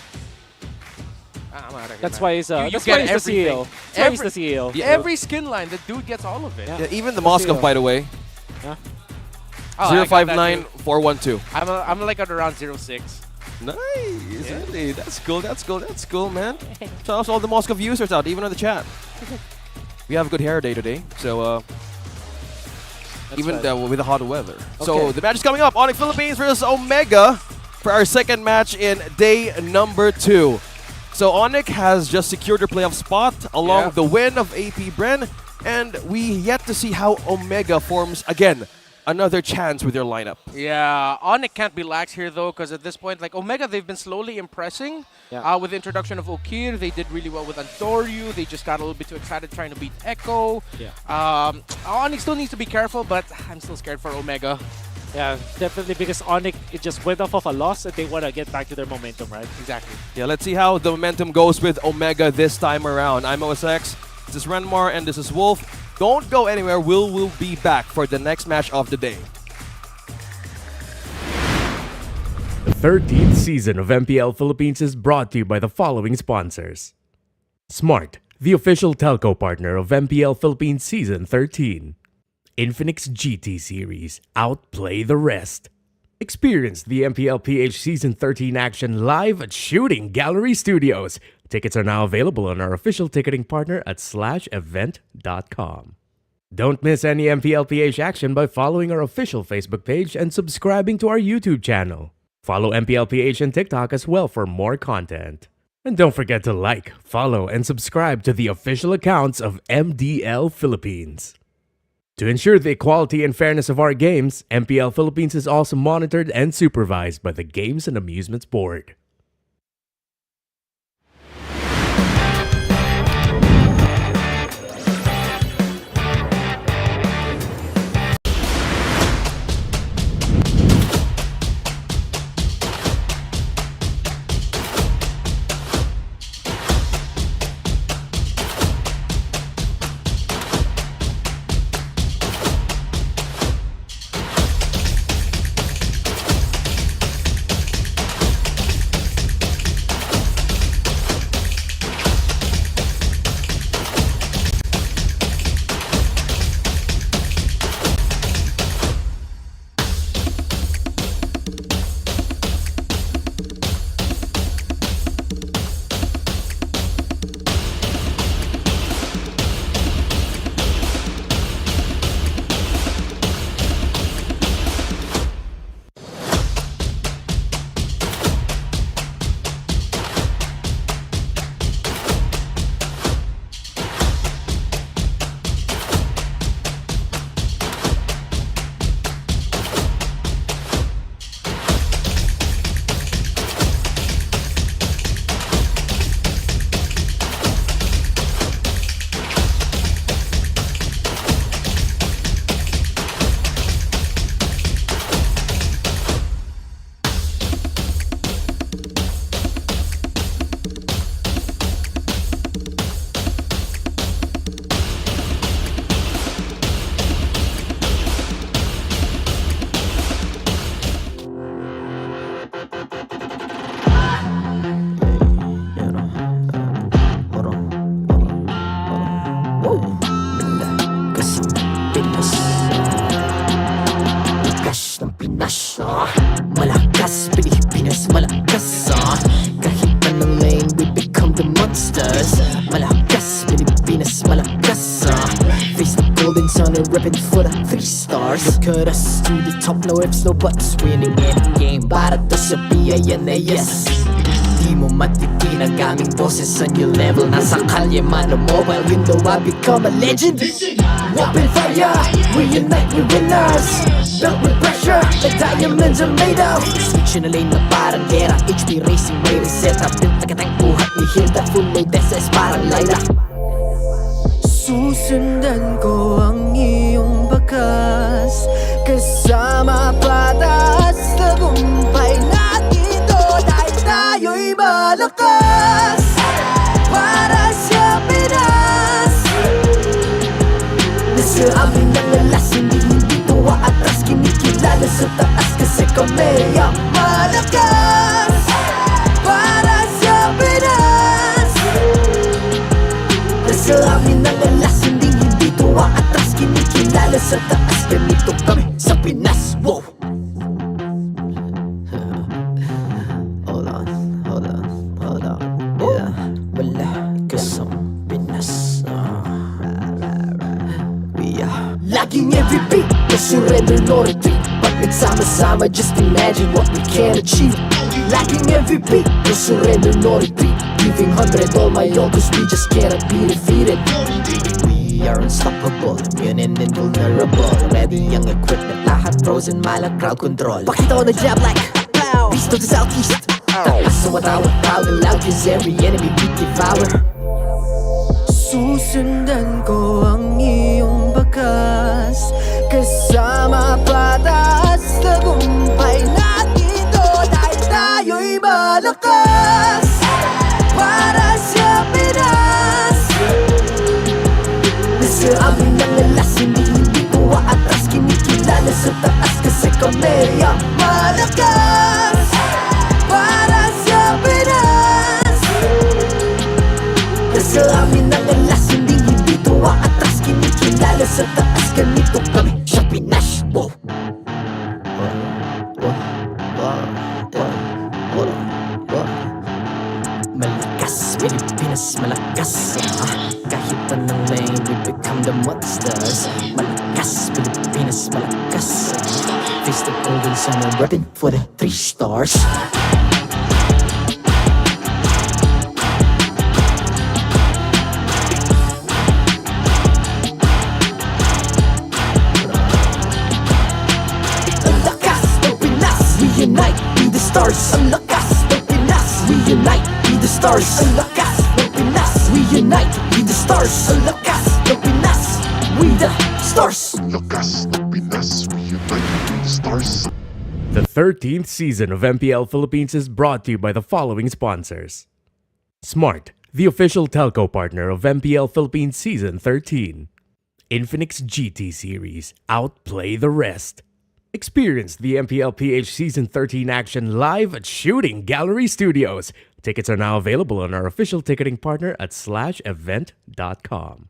That's why he's You that's get why he's the everything. CEO. That's why he's the CEO. Every skin line, the dude gets all of it. Yeah, even the Moskov, by the way. Yeah. Oh, I got that 059412. I'm like at around 06. Nice, really. That's cool, man. Shout out to all the Moskov users out, even in the chat. We have a good hair day today, so even with the hot weather. So the match is coming up. ONIC Philippines versus Omega for our second match in day number 2. So ONIC has just secured their playoff spot along with the win of APBR, and we yet to see how Omega forms again. Another chance with their lineup. Yeah, ONIC can't be lax here though, because at this point, like Omega, they've been slowly impressing. With the introduction of Okir, they did really well with Andoryu. They just got a little bit too excited trying to beat Echo. ONIC still needs to be careful, but I'm still scared for Omega. Yeah, definitely, because ONIC, it just went off of a loss and they want to get back to their momentum, right? Exactly. Yeah, let's see how the momentum goes with Omega this time around. I'm OSX, this is Renmar, and this is Wolf. Don't go anywhere. We'll be back for the next match of the day. The 13th season of MPL Philippines is brought to you by the following sponsors. Smart, the official telco partner of MPL Philippines Season 13. Infinix GT Series, outplay the rest. Experience the MPL PH Season 13 action live at Shooting Gallery Studios. Tickets are now available on our official ticketing partner at /event.com. Don't miss any MPL PH action by following our official Facebook page and subscribing to our YouTube channel. Follow MPL PH on TikTok as well for more content. And don't forget to like, follow, and subscribe to the official accounts of MDL Philippines. To ensure the equality and fairness of our games, MPL Philippines is also monitored and supervised by the Games and Amusements Board. repping for the 3 stars. Look at us to the top, no ifs, no buts. Winning any game, para to sa PINAS. Di mo matitinag aming boses sa new level. Nasa kalye man o mobile window, I become a legend. Open fire, we unite, we winners. Built with pressure, like diamonds are made of. Switch na lane na parang gera, HP racing, may reset up. Built agad ang buhat ni Hilda, full load SS parang Laila. Susundan ko ang iyong bakas, kasama patas, tagumpay natin to. Dahil tayo'y malakas, para sa Pinas. Nasa amin ang alas, hindi tuwa atras. Kinikilala sa taas kasi kami ang malakas, para sa Pinas. Nasa amin ang alas, hindi tuwa atras. Kinikilala sa taas, ganito kami sa Pinas. Wow! Hold on, yeah. Malakas ang Pinas. We are laging MVP, no surrender, no retreat. Pag nagsama-sama, just imagine what we can achieve. Laging MVP, no surrender, no retreat. Giving 100 all my all, cause we just cannot be defeated. We are unstoppable, immune and invulnerable. Ready ang equipment, lahat frozen, malang crowd control. Pakita ko na jab like pow, beast of the southeast. Takas sa watawat, proud and loud, cause every enemy we devour. Susundan ko ang iyong bakas, kasama patas, tagumpay natin to. Dahil tayo'y malakas, para sa Pinas. Nasa amin ang alas, hindi tuwa atras. Kinikilala sa taas kasi kami ang malakas, para sa Pinas. Nasa amin ang alas, hindi tuwa atras. Kinikilala sa taas, ganito kami sa Pinas. Wow! Malakas, Pilipinas, malakas. Kahit anong lane, we become the monsters. Malakas, Pilipinas, malakas. Face the golden sun, I'm repping for the 3 stars. Ang lakas ng Pinas, we unite, be the stars. Ang lakas ng Pinas, we unite, be the stars. Ang lakas ng Pinas, we unite, be the stars. Ang lakas ng Pinas, we the stars. Ang lakas ng Pinas, we unite, we the stars. The 13th season of MPL Philippines is brought to you by the following sponsors. Smart, the official telco partner of MPL Philippines Season 13. Infinix GT Series, outplay the rest. Experience the MPL PH Season 13 action live at Shooting Gallery Studios. Tickets are now available on our official ticketing partner at /event.com.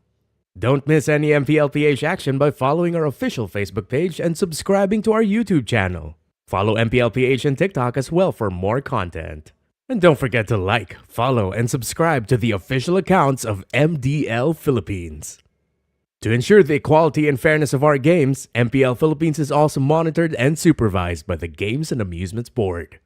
Don't miss any MPL PH action by following our official Facebook page and subscribing to our YouTube channel. Follow MPL PH on TikTok as well for more content. And don't forget to like, follow, and subscribe to the official accounts of MDL Philippines. To ensure the equality and fairness of our games, MPL Philippines is also monitored and supervised by the Games and Amusements Board.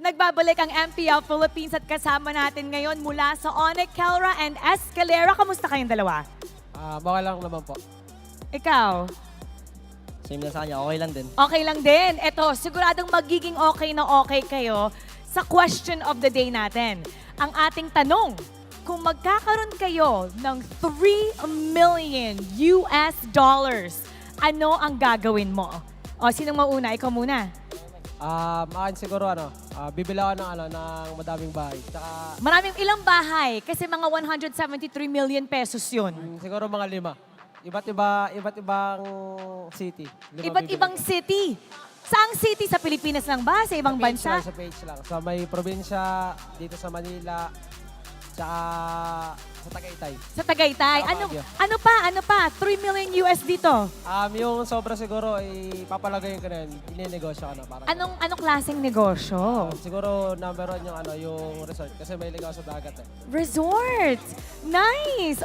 Nagbabalik ang MPL Philippines at kasama natin ngayon mula sa ONIC, Kelra and Kelra. Kamusta kayong dalawa? Okay lang naman po. Ikaw? Same na sa kanya, okay lang din. Okay lang din. Eto, siguradong magiging okay na okay kayo sa question of the day natin. Ang ating tanong, kung magkakaroon kayo ng $3 million, ano ang gagawin mo? O, sinong mauna? Ikaw muna. Akin siguro bibili ako ng madaming bahay. Tsaka, Maraming ilang bahay kasi mga 173 million pesos yun. siguro mga 5. Iba't ibang city. Iba't ibang city. Saang city? Sa Pilipinas lang ba? Sa ibang bansa? Sa PH lang. Sa may probinsya, dito sa Manila, tsaka sa Tagaytay. Sa Tagaytay. Ano pa? 3 million USD to. Yung sobra siguro, papalagay ko na yun. Ininegosyo ko na. Parang Anong klaseng negosyo? siguro number 1 yung resort. Kasi may ligaw sa dagat eh. Resort! Nice!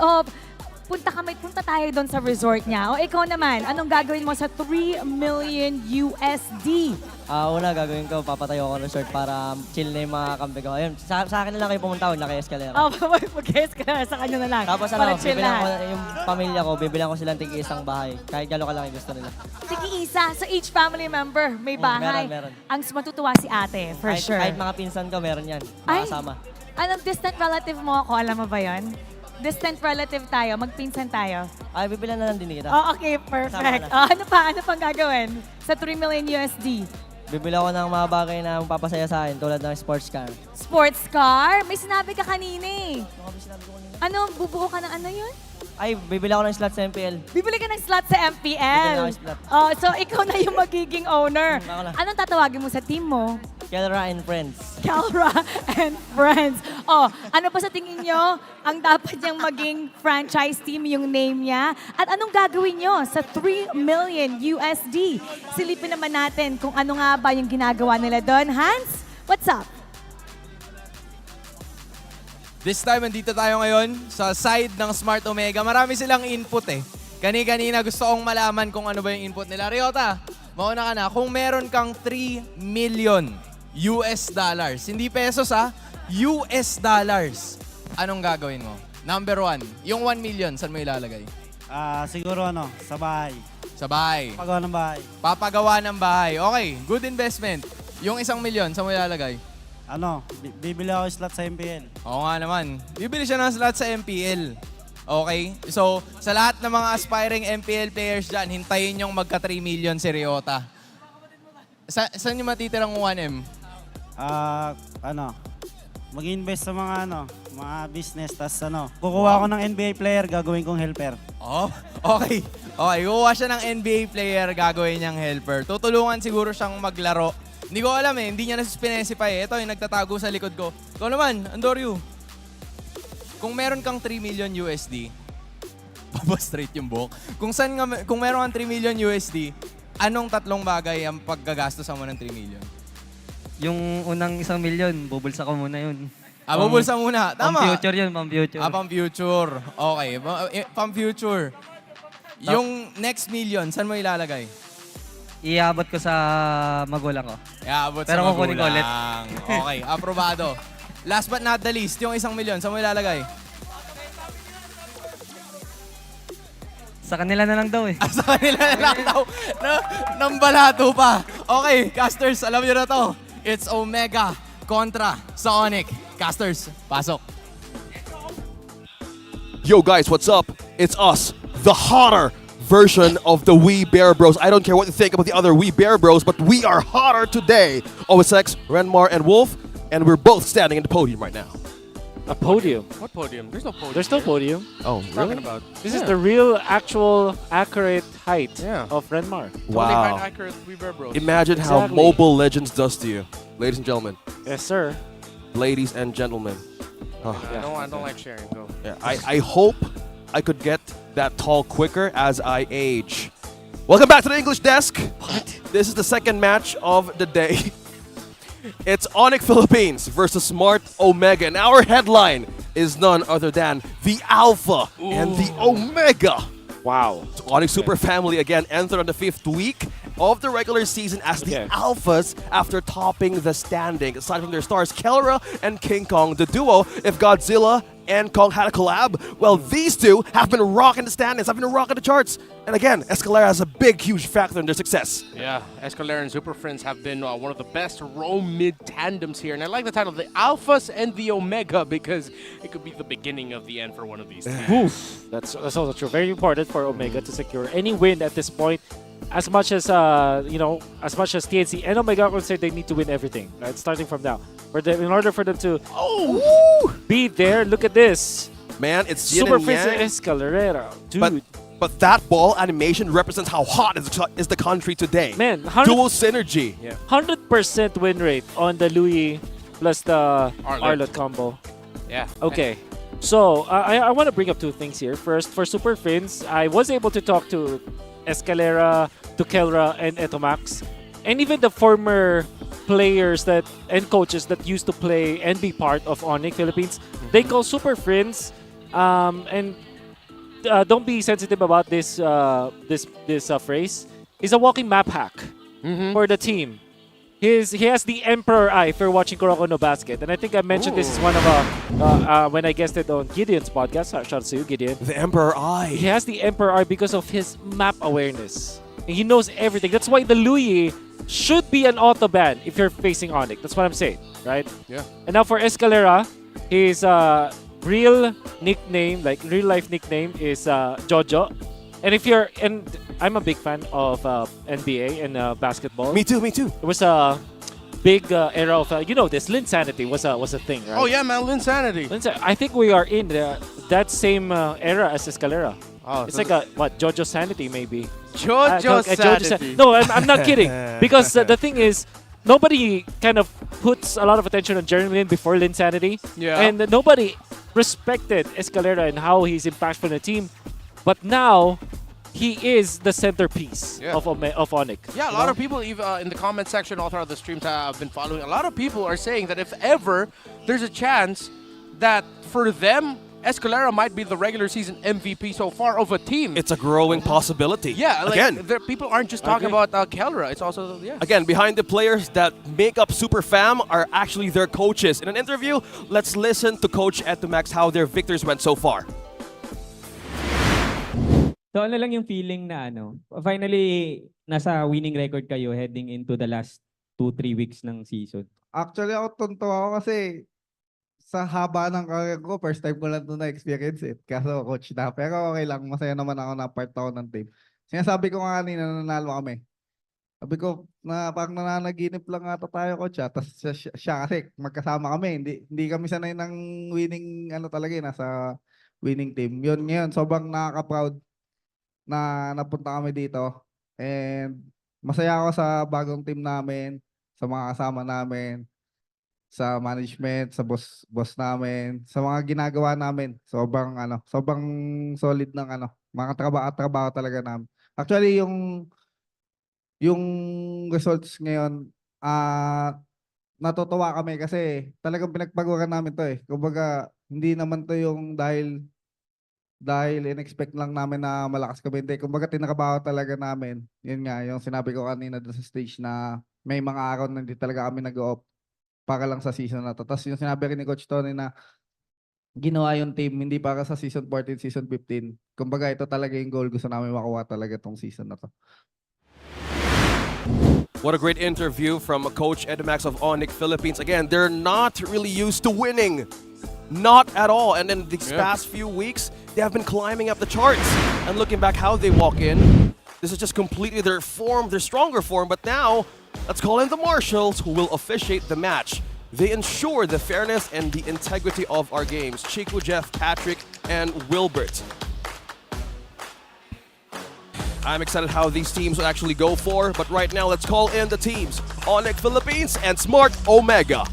Punta tayo doon sa resort niya. O ikaw naman, anong gagawin mo sa 3 million USD? Una gagawin ko, papatayo ako ng resort para chill na yung mga kampi ko. Ayun, sa akin na lang kayo pumunta, huwag na kay Escalera. Mag-escalera sa kanya na lang. Tapos para chill bibilang ko lahat. yung pamilya ko, bibilang ko silang tig-isang bahay. Kahit gano'n kalaki gusto nila. Tigi-isa. So each family member may bahay. Meron. Ang matutuwa si ate, for sure. Kahit mga pinsan ko, meron yan. Ay, Makasama. anong distant relative mo ako? Alam mo ba yon? Distant relative tayo, magpinsan tayo. Ay, bibilang na lang din kita. Oh, okay, perfect. Ano pang gagawin sa 3 million USD? Bibili ako ng mga bagay na magpapasaya sa akin tulad ng sports car. Sports car? May sinabi ka kanina eh. Ano, bubuo ka ng ano yun? Ay, bibili ako ng slot sa MPL. Bibili ka ng slot sa MPL. Bibili ako ng slot. Oh, so ikaw na yung magiging owner. Anong tatawagin mo sa team mo? Kelra and Friends. Kelra and Friends. Oh, ano pa sa tingin nyo ang dapat niyang maging franchise team, yung name niya? At anong gagawin nyo sa 3 million USD? Silipin naman natin kung ano nga ba yung ginagawa nila doon. Hans, what's up? This time, andito tayo ngayon sa side ng Smart Omega. Marami silang input eh. Kani-kanina gusto kong malaman kung ano ba yung input nila. Ryota, mauna ka na. Kung meron kang 3 million US dollars, hindi pesos US dollars, anong gagawin mo? Number 1, yung 1 million, saan mo ilalagay? Siguro sa bahay. Sa bahay. Papagawa ng bahay. Papagawa ng bahay. Okay, good investment. Yung 1 million, saan mo ilalagay? Bibili ako slot sa MPL. Oo nga naman. Bibili siya ng slot sa MPL. Okay? So, sa lahat ng mga aspiring MPL players dyan, hintayin yung magka 3 million si Ryota. Saan yung matitirang 1M? Mag-invest sa mga business. Tas kukuha ko ng NBA player, gagawin kong helper. Oh, okay. Okay, kukuha siya ng NBA player, gagawin niyang helper. Tutulungan siguro siyang maglaro. Hindi ko alam eh, hindi niya nasispecify eh. Ito yung nagtatago sa likod ko. Ikaw naman, Andoryu. Kung meron kang 3 million USD, straight yung buhok. Kung meron kang 3 million USD, anong 3 bagay ang paggagastos mo ng 3 million? Yung unang 1 million, bubulsa ko muna yun. Bubulsa muna. Tama. Pang-future yun, pang-future. Pang-future. Okay, pang-future. Yung next million, saan mo ilalagay? Iabot ko sa magulang ko. Iabot sa Pero magulang. kukunin ko ulit. Okay, aprobado. Last but not the least, yung 1 million, saan mo ilalagay? Sa kanila na lang daw eh. Sa kanila na lang daw. Nambalato pa. Okay, casters, alam nyo na to. It's Omega kontra sa ONIC. Casters, pasok. Yo guys, what's up? It's us, the hotter version of the We Bear Bros. I don't care what you think about the other We Bear Bros, but we are hotter today. OSX, Renmar, and Wolf, and we're both standing in the podium right now. A podium? What podium? There's no podium. There's no podium. Oh, really? About? This is the real, actual, accurate height Yeah. of Renmar. Wow. Accurate We Bear Bros. Imagine how Exactly. Mobile Legends does to you, ladies and gentlemen. Yes, sir. Ladies and gentlemen. Oh. I don't like sharing. Go. Yeah, I hope I could get that tall quicker as I age. Welcome back to the English Desk. What? This is the second match of the day. It's ONIC Philippines versus Smart Omega. And our headline is none other than the Alpha and the Omega. Wow. So ONIC Super Family again entered on the 5th week of the regular season as the Alphas after topping the standing. Aside from their stars, Kelra and King Kong, the duo, if Godzilla and Kong had a collab, well, these two have been rocking the standings, have been rocking the charts. And again, Escalera has a big, huge factor in their success. Yeah, Escalera and Super Friends have been one of the best roam mid tandems here. And I like the title, the Alphas and the Omega, because it could be the beginning of the end for one of these teams. Oof. That's also true. Very important for Omega to secure any win at this point. As much as as much as TNC and Omega would say they need to win everything. Right, starting from now, in order for them to be there. Look at this, man. It's Super yin and Friends yang. Escalera, dude. But But that ball animation represents how hot is the country today. Man, dual synergy. 100% win rate on the Louis plus the Arlott combo. Yeah. Okay. So, I want to bring up two things here. First, for Super Fins, I was able to talk to Escalera, to Kelra, and Etomax, and even the former players and coaches that used to play and be part of ONIC Philippines. They call Super Fins, and don't be sensitive about this phrase. It's a walking map hack for the team. He has the Emperor Eye for watching Kuroko no Basket, and I think I mentioned this is one of when I guested on Gideon's podcast. Shout out to you, Gideon. The Emperor Eye. He has the Emperor Eye because of his map awareness. And he knows everything. That's why the Louis should be an auto ban if you're facing ONIC. That's what I'm saying, right? Yeah. And now for Escalera, his real nickname, like real life nickname, is Jojo. And I'm a big fan of NBA and basketball. Me too. It was a big era of this Linsanity was a thing, right? Oh yeah, man, Linsanity. I think we are in that same era as Escalera. Oh, it's so like a Jojo Sanity maybe. Jojo Sanity. No, I'm not kidding. Because the thing is, nobody kind of puts a lot of attention on Jeremy before Linsanity. Yeah. And nobody respected Escalera and how he's impactful in the team. But now, he is the centerpiece of ONIC. Yeah, a lot of people even in the comment section all throughout the streams I've been following, a lot of people are saying that if ever there's a chance that for them, Escalera might be the regular season MVP so far of a team. It's a growing possibility. Yeah, like again, people aren't just talking about Kelra. It's also, Again, behind the players that make up Super Fam are actually their coaches. In an interview, let's listen to Coach Etomax how their victories went so far. So ano lang yung feeling na finally nasa winning record kayo heading into the last 2-3 weeks ng season? Actually, ako tunto ako kasi sa haba ng career ko, first time ko lang ito na-experience it. Kaso coach na. Pero okay lang, masaya naman ako na part ako ng team. Sinasabi ko nga kanina, nanalo kami. Sabi ko, parang nananaginip lang ata tayo, coach. Tapos siya kasi magkasama kami. Hindi kami sanay ng winning, talaga nasa winning team. Yun ngayon, sobrang nakaka-proud na napunta kami dito. And masaya ako sa bagong team namin, sa mga kasama namin, sa management, sa boss namin, sa mga ginagawa namin. Sobrang solid ng mga trabaho talaga namin. Actually yung results ngayon, natutuwa kami kasi talagang pinagpaguran namin to eh. Kumbaga, hindi naman to yung dahil in-expect lang namin na malakas kami. Hindi, kumbaga tinakabaho talaga namin. Yun nga, yung sinabi ko kanina doon sa stage na may mga araw na hindi talaga kami nag-off para lang sa season na to. Tapos yung sinabi rin ni Coach Tony na ginawa yung team hindi para sa season 14, season 15. Kumbaga ito talaga yung goal. Gusto namin makuha talaga tong season na to. What a great interview from Coach Etomax of ONIC Philippines. Again, they're not really used to winning. Not at all. And then these past few weeks, they have been climbing up the charts. And looking back how they walk in, this is just completely their form, their stronger form. But now, let's call in the marshals who will officiate the match. They ensure the fairness and the integrity of our games. Chico, Jeff, Patrick, and Wilbert. I'm excited how these teams will actually go for. But right now, let's call in the teams. ONIC Philippines and Smart Omega.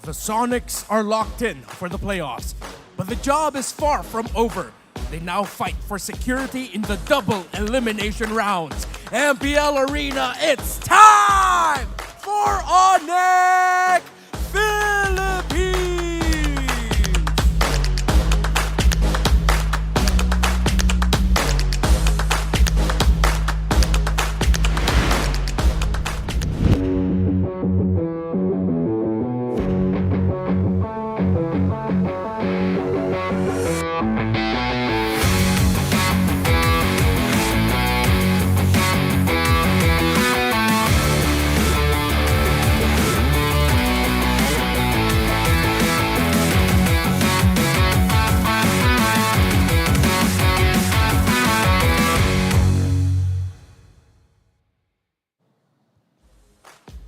The Sonics are locked in for the playoffs, but the job is far from over. They now fight for security in the double elimination rounds. MPL Arena, it's time for ONIC Philippines!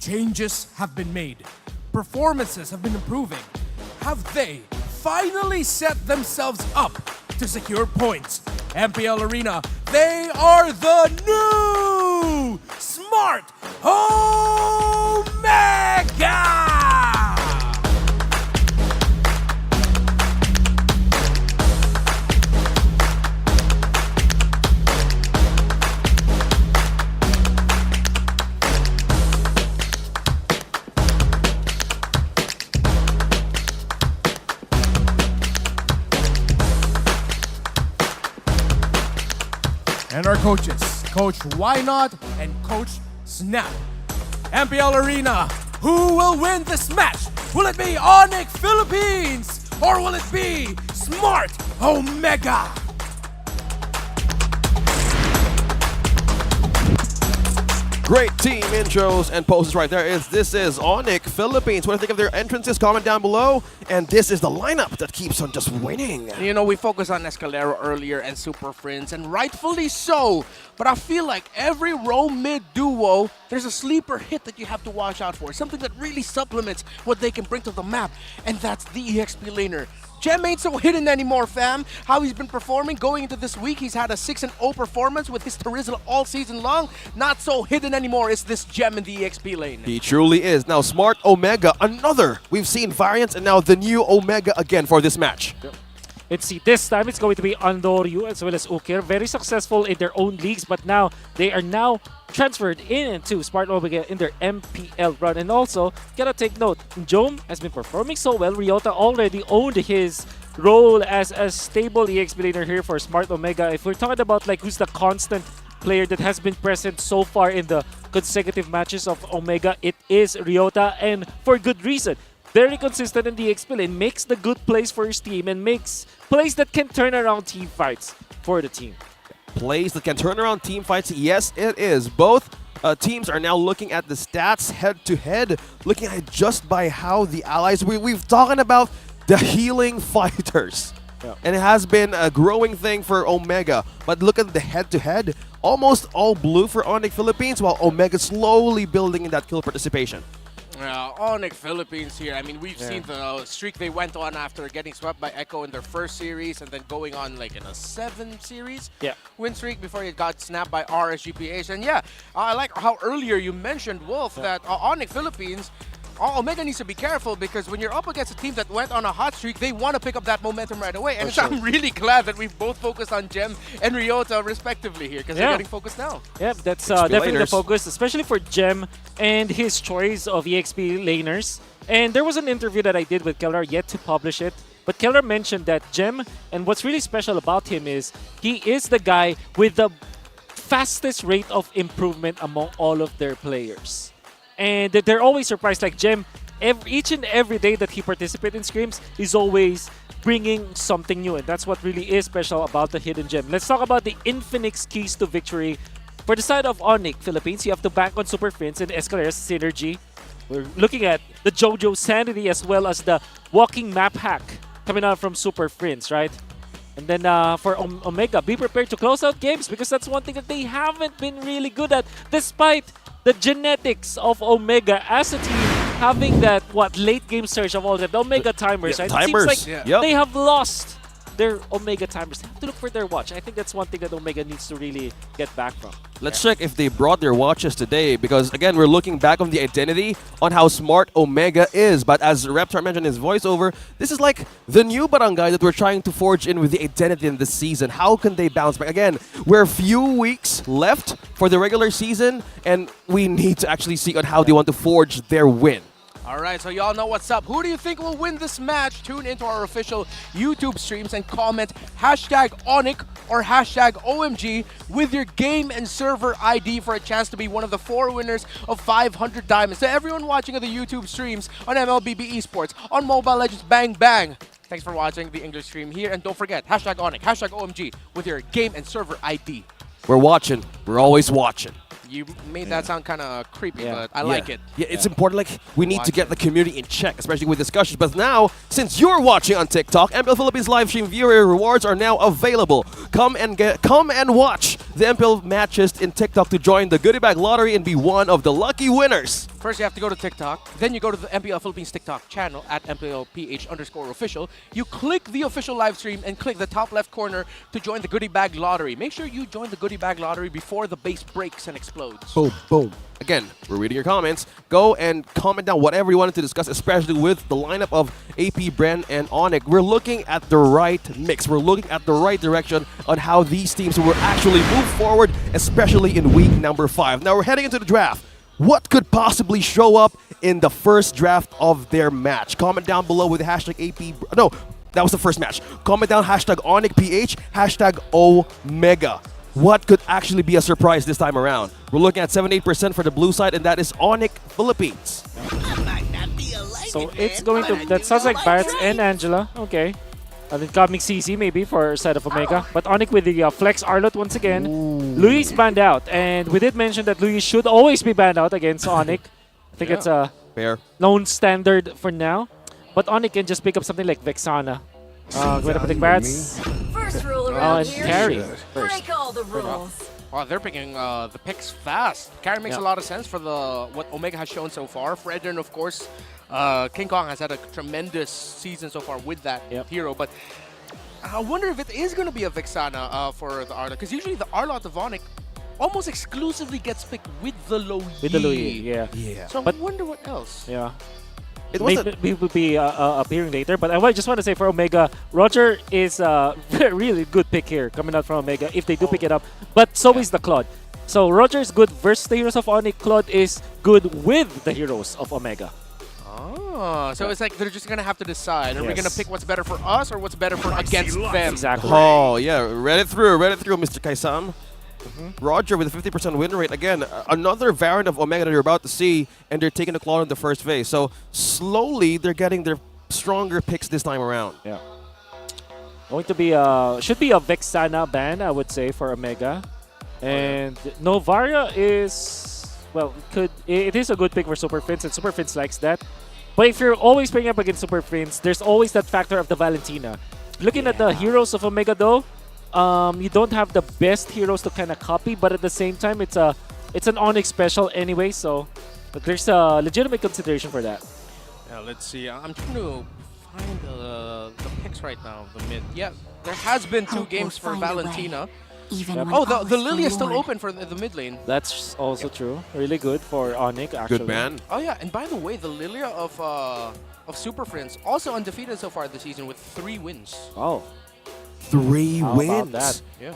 Changes have been made. Performances have been improving. Have they finally set themselves up to secure points? MPL Arena, they are the new Smart Omega! And our coaches, Coach Why Not and Coach Snap. MPL Arena, who will win this match? Will it be ONIC Philippines or will it be Smart Omega? Great team intros and poses right there. This is ONIC Philippines. What do you think of their entrances? Comment down below. And this is the lineup that keeps on just winning. You know, we focused on Escalero earlier and Super Friends, and rightfully so. But I feel like every row mid duo, there's a sleeper hit that you have to watch out for. Something that really supplements what they can bring to the map. And that's the EXP laner. Gem ain't so hidden anymore, fam. How he's been performing going into this week, he's had a 6-0 performance with his Terizla all season long. Not so hidden anymore is this Gem in the EXP lane. He truly is. Now, Smart Omega, another. We've seen variants and now the new Omega again for this match. Let's see, this time it's going to be Andoryu as well as Ukir. Very successful in their own leagues, but now they are now transferred into Smart Omega in their MPL run. And also, gotta take note, Jom has been performing so well. Ryota already owned his role as a stable EXP laner here for Smart Omega. If we're talking about like who's the constant player that has been present so far in the consecutive matches of Omega, it is Ryota, and for good reason. Very consistent in the EXP lane, makes the good plays for his team and makes plays that can turn around team fights for the team. Plays that can turn around team fights, yes it is. Both teams are now looking at the stats head-to-head, looking at it just by how the allies, we've talking about the healing fighters. Yeah. And it has been a growing thing for Omega. But look at the head-to-head, almost all blue for ONIC Philippines, while Omega slowly building in that kill participation. ONIC Philippines here. I mean, we've seen the streak they went on after getting swept by Echo in their first series and then going on like in a 7-series win streak before it got snapped by RSGPH. And yeah, I like how earlier you mentioned, Wolf, that ONIC Philippines, Omega needs to be careful because when you're up against a team that went on a hot streak, they want to pick up that momentum right away. And I'm really glad that we've both focused on Gem and Ryota respectively here because they're getting focused now. Yeah, that's definitely the focus, especially for Gem and his choice of EXP laners. And there was an interview that I did with Kelra, yet to publish it. But Kelra mentioned that Gem, and what's really special about him is he is the guy with the fastest rate of improvement among all of their players. And they're always surprised, like Gem, each and every day that he participates in scrims, he's always bringing something new. And that's what really is special about the Hidden Gem. Let's talk about the Infinix keys to victory. For the side of ONIC Philippines, you have to bank on Super Prince and Escalera's synergy. We're looking at the JoJo Sanity as well as the walking map hack coming out from Super Prince, right? And then for Omega, be prepared to close out games because that's one thing that they haven't been really good at, despite the genetics of Omega as a team having that, late game surge of all the Omega timers, right? Timers. It seems like they have lost their Omega timers. They have to look for their watch. I think that's one thing that Omega needs to really get back from. Let's check if they brought their watches today because, again, we're looking back on the identity on how smart Omega is. But as Reptar mentioned in his voiceover, this is like the new barangay that we're trying to forge in with the identity in this season. How can they bounce back? Again, we're a few weeks left for the regular season, and we need to actually see on how they want to forge their win. All right, so y'all know what's up. Who do you think will win this match? Tune into our official YouTube streams and comment #ONIC or #OMG with your game and server ID for a chance to be one of the 4 winners of 500 diamonds. To everyone watching the YouTube streams on MLBB Esports, on Mobile Legends Bang Bang, thanks for watching the English stream here. And don't forget, #ONIC, #OMG with your game and server ID. We're watching. We're always watching. You made that sound kind of creepy, but I like it. Yeah, it's important. Like, we need to get the community in check, especially with discussions. But now, since you're watching on TikTok, MPL Philippines live stream viewer rewards are now available. Come and watch the MPL matches in TikTok to join the goodie bag lottery and be one of the lucky winners. First, you have to go to TikTok. Then you go to the MPL Philippines TikTok channel at MPL PH_official. You click the official live stream and click the top left corner to join the goodie bag lottery. Make sure you join the goodie bag lottery before the base breaks and explodes. Boom, boom. Again, we're reading your comments. Go and comment down whatever you wanted to discuss, especially with the lineup of AP, Bren, and ONIC. We're looking at the right mix. We're looking at the right direction on how these teams will actually move forward, especially in week number 5. Now we're heading into the draft. What could possibly show up in the first draft of their match? Comment down below with the hashtag AP. No, that was the first match. Comment down hashtag ONICPH, hashtag Omega. What could actually be a surprise this time around? We're looking at 78% for the blue side, and that is ONIC Philippines. So it's going to, that sounds like Barretts and Angela. Okay. An incoming CC maybe for side of Omega. But ONIC with the flex Arlot once again. Luis banned out. And we did mention that Luis should always be banned out against ONIC. I think it's a fair known standard for now. But ONIC can just pick up something like Vexana. Going to pick Barretts. First rule around And here. Carry. Break all the rules. Oh, they're picking the picks fast. Carry makes a lot of sense for what Omega has shown so far. For Edrin, of course, King Kong has had a tremendous season so far with that hero. But I wonder if it is going to be a Vexana for the Arlot. Because usually the Arlot of ONIC almost exclusively gets picked with the low With the Louis, yeah. So I wonder what else. Yeah. It was we will be appearing later, but I just want to say for Omega, Roger is a really good pick here coming out from Omega if they do pick it up. But so is the Claude. So Roger is good versus the heroes of ONIC. Claude is good with the heroes of Omega. Oh, so it's like they're just gonna have to decide: are we gonna pick what's better for us or what's better for against them? Exactly. Oh, yeah. Read it through, Mr. Kaisam. Roger with a 50% win rate. Again, another variant of Omega that you're about to see, and they're taking the Claw in the first phase. So slowly, they're getting their stronger picks this time around. Yeah. Going to be should be a Vexana ban, I would say, for Omega. And Novaria is, well, it is a good pick for Super Fins, and Super Fins likes that. But if you're always playing up against Super Fins, there's always that factor of the Valentina. Looking at the heroes of Omega, though, you don't have the best heroes to kind of copy, but at the same time, it's an ONIC special anyway, so there's a legitimate consideration for that. Yeah, let's see. I'm trying to find the picks right now. The mid. Yeah, there has been 2 games for Valentina. Oh, the Lily is still open for the mid lane. That's also true. Really good for ONIC, actually. Good ban. Oh yeah, and by the way, the Lilia of Super Friends also undefeated so far this season with 3 wins. Oh. 3 How wins. about that? Yeah.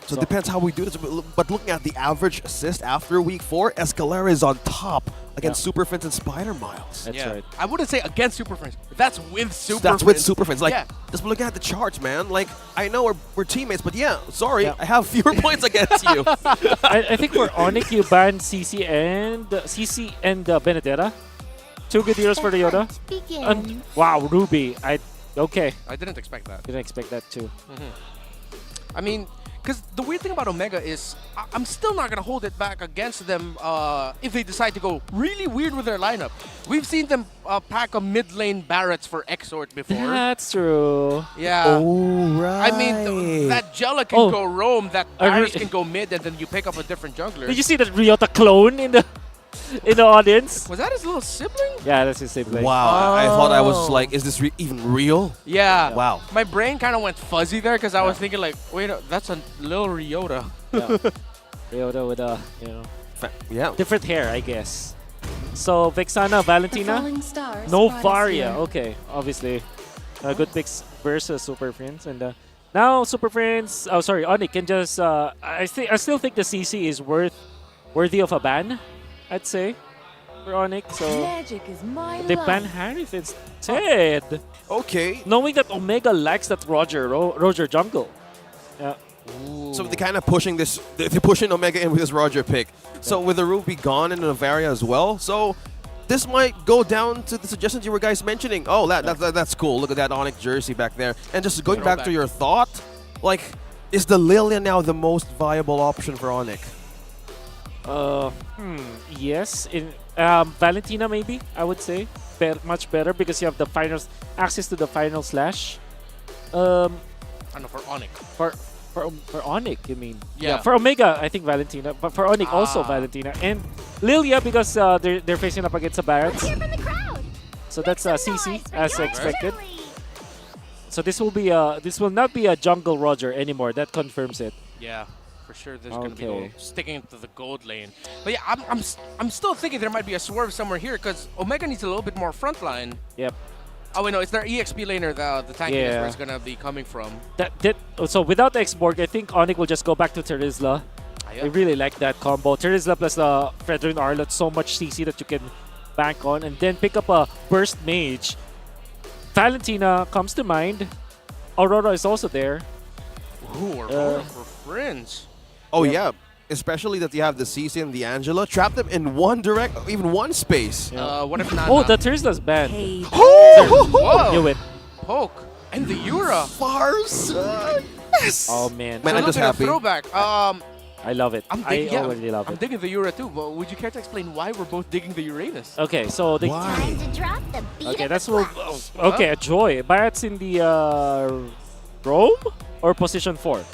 So it depends how we do this. But looking at the average assist after week 4, Escalera is on top against Super Fins and Spider Miles. That's right. I wouldn't say against Super Friends. That's with Super That's Friends. with Super Fins. Like, yeah. just looking at the charts, man. Like, I know we're teammates, but yeah, sorry, I have fewer points against you. I think for ONIC, you ban CC and Benedetta. 2 good heroes for the Yoda. And, wow, Ruby. Okay. I didn't expect that. Didn't expect that too. I mean, because the weird thing about Omega is I'm still not going to hold it back against them if they decide to go really weird with their lineup. We've seen them pack a mid lane Barretts for Exort before. That's true. Yeah. Oh, right. I mean, that Jella can go roam, that Barretts can go mid, and then you pick up a different jungler. Did you see that Ryota clone in the audience? Was that his little sibling? Yeah, that's his sibling. Wow, I thought I was like, is this even real? Yeah. Wow. My brain kind of went fuzzy there because I was thinking like, wait, that's a little Ryota. Yeah. Ryota with different hair, I guess. So Vexana, Valentina, Novaria. Okay, obviously, good picks versus Super Friends, and now Super Friends. Oh, sorry, ONIC can just. I still think the CC is worthy of a ban. I'd say for ONIC. So they ban Harith instead. Okay. Knowing that Omega likes that Roger jungle. Yeah. So they're kind of pushing this. They're pushing Omega in with this Roger pick. So with the Ruby gone and the Novaria as well. So this might go down to the suggestions you were guys mentioning. Oh, that's cool. Look at that ONIC jersey back there. And just going back to your thought, like, is the Lilia now the most viable option for ONIC? Yes. In Valentina, maybe I would say much better because you have the access to the final slash. I know for ONIC. For ONIC, you mean? Yeah. For Omega, I think Valentina. But for ONIC, also Valentina. And Lilia, because they're facing up against the Barretts. So that's CC, as expected. So this will not be a jungle Roger anymore. That confirms it. Yeah, for sure. There's going to be sticking to the gold lane. But yeah, I'm still thinking there might be a swerve somewhere here because Omega needs a little bit more frontline. Yep. Oh wait, no, it's their EXP laner, the tankiness where it's gonna be coming from. So without the X-Borg, I think ONIC will just go back to Terizla. I really like that combo. Terizla plus the Fredrin Arlot, so much CC that you can bank on, and then pick up a Burst Mage. Valentina comes to mind. Aurora is also there. Ooh, Aurora for friends. Oh yeah. Especially that you have the CC and the Angela. Trap them in one even one space. What if not? Oh, the Terizla's banned. Whoa! Knew it. Poke. And the Yura. Farsa. Yes! Oh, man. Man, I'm just happy. Throwback. I love it. I already love I'm it. digging the Yura too, but would you care to explain why we're both digging the Uranus? Okay, so the... Time to drop the beat Okay, of that's the what... flash. Okay, a Joy. Barrett's in the roam or position 4?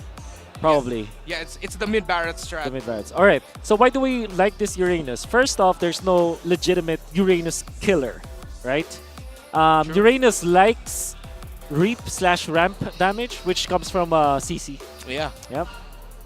Probably. Yeah, it's the mid Barrett strat. The mid Barretts. Alright, so why do we like this Uranus? First off, there's no legitimate Uranus killer, right? Uranus likes reap/ramp damage, which comes from CC. Yeah. Yep.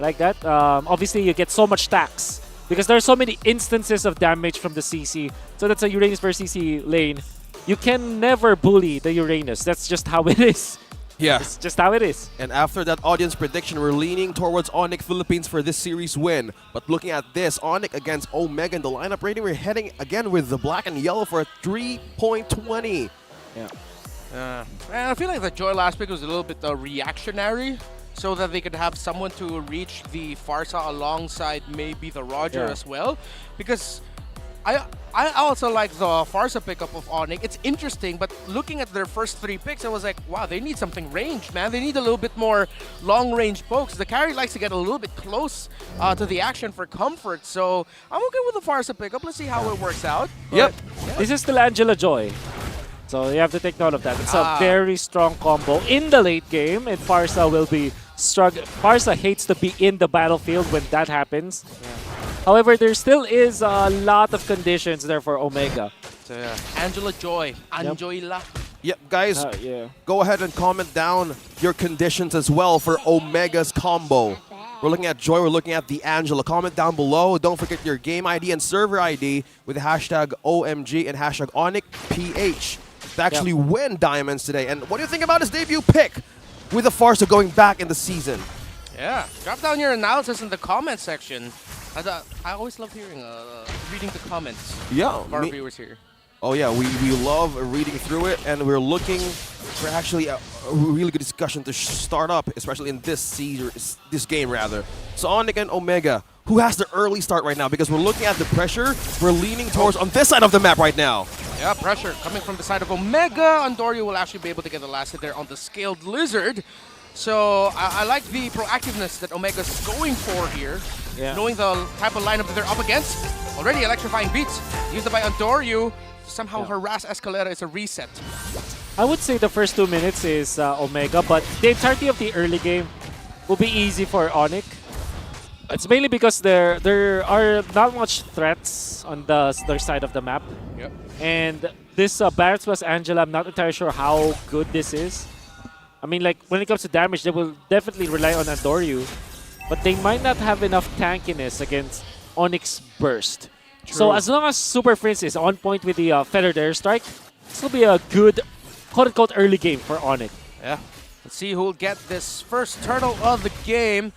Like that. Obviously, you get so much stacks because there are so many instances of damage from the CC. So that's a Uranus versus CC lane. You can never bully the Uranus. That's just how it is. Yeah. It's just how it is. And after that audience prediction, we're leaning towards ONIC Philippines for this series win. But looking at this, ONIC against Omega in the lineup rating, we're heading again with the black and yellow for a 3.20. Yeah. And I feel like the Joy last pick was a little bit reactionary, so that they could have someone to reach the Farsa alongside maybe the Roger as well. Because I also like the Farsa pickup of ONIC. It's interesting, but looking at their first 3 picks, I was like, wow, they need something ranged, man. They need a little bit more long-range pokes. The carry likes to get a little bit close to the action for comfort, so I'm okay with the Farsa pickup. Let's see how it works out. Yep. This is still Angela Joy. So you have to take note of that. It's a very strong combo in the late game, and Farsa will be struggling. Farsa hates to be in the battlefield when that happens. However, there still is a lot of conditions there for Omega. So Angela Joy, Anjoila. Yep, guys, go ahead and comment down your conditions as well for Omega's combo. We're looking at Joy, we're looking at the Angela. Comment down below. Don't forget your game ID and server ID with hashtag OMG and hashtag ONIC PH to actually win diamonds today. And what do you think about his debut pick with the Farsa going back in the season? Yeah, drop down your analysis in the comment section. I always love hearing, reading the comments of our viewers here. Oh yeah, we love reading through it, and we're looking for actually a really good discussion to start up, especially in this game rather. So ONIC and Omega, who has the early start right now? Because we're looking at the pressure, we're leaning towards on this side of the map right now. Yeah, pressure coming from the side of Omega. Andorio will actually be able to get the last hit there on the Scaled Lizard. So I like the proactiveness that Omega's going for here. Knowing the type of lineup that they're up against. Already electrifying beats used by Andorio. Somehow harass Escalera is a reset. I would say the first 2 minutes is Omega, but the entirety of the early game will be easy for ONIC. It's mainly because there are not much threats on their side of the map. And this Barretts plus Angela, I'm not entirely sure how good this is. I mean, like, when it comes to damage, they will definitely rely on Andorio, but they might not have enough tankiness against ONIC's burst. So as long as Super Prince is on point with the Feathered Airstrike, this will be a good, quote-unquote, early game for ONIC. Yeah. Let's see who will get this first turtle of the game.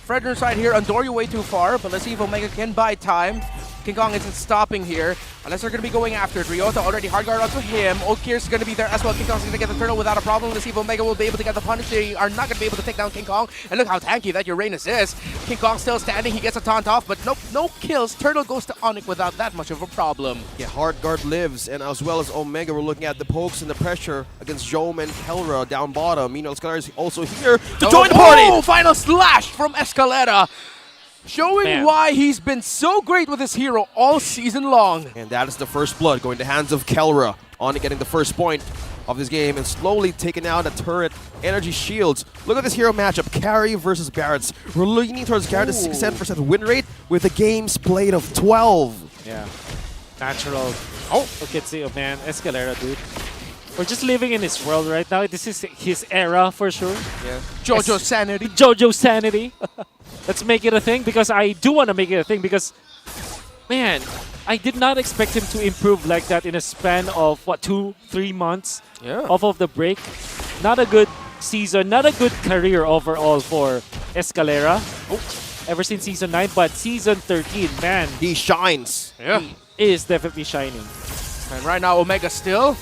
Fredner's side here, Andorio way too far, but let's see if Omega can buy time. King Kong isn't stopping here, unless they're going to be going after it. Ryota already hard guard onto him. Old Kier's going to be there as well. King Kong's going to get the turtle without a problem. Let's see if Omega will be able to get the punish. They are not going to be able to take down King Kong. And look how tanky that Uranus is. King Kong still standing. He gets a taunt off, but nope, no kills. Turtle goes to ONIC without that much of a problem. Yeah, hard guard lives, and as well as Omega, we're looking at the pokes and the pressure against Jome and Kelra down bottom. Meanwhile, Escalera is also here to join the party. Oh, final slash from Escalera. Showing why he's been so great with his hero all season long. And that is the first blood going to hands of Kelra. ONIC getting the first point. of this game and slowly taking out the turret energy shields. Look at this hero matchup, Carry versus Barretts. We're leaning towards Carry, the 67% win rate with a games played of 12. Yeah. Natural. Oh, okay, see, oh man, Escalera, dude. We're just living in his world right now. This is his era for sure. Yeah. Jojo Sanity. Jojo Sanity. Let's make it a thing because I do want to make it a thing because, man, I did not expect him to improve like that in a span of, what, 2-3 months off of the break. Not a good season, not a good career overall for Escalera. Ever since Season 9, but Season 13, man. He shines. Yeah. He is definitely shining. And right now, Omega still.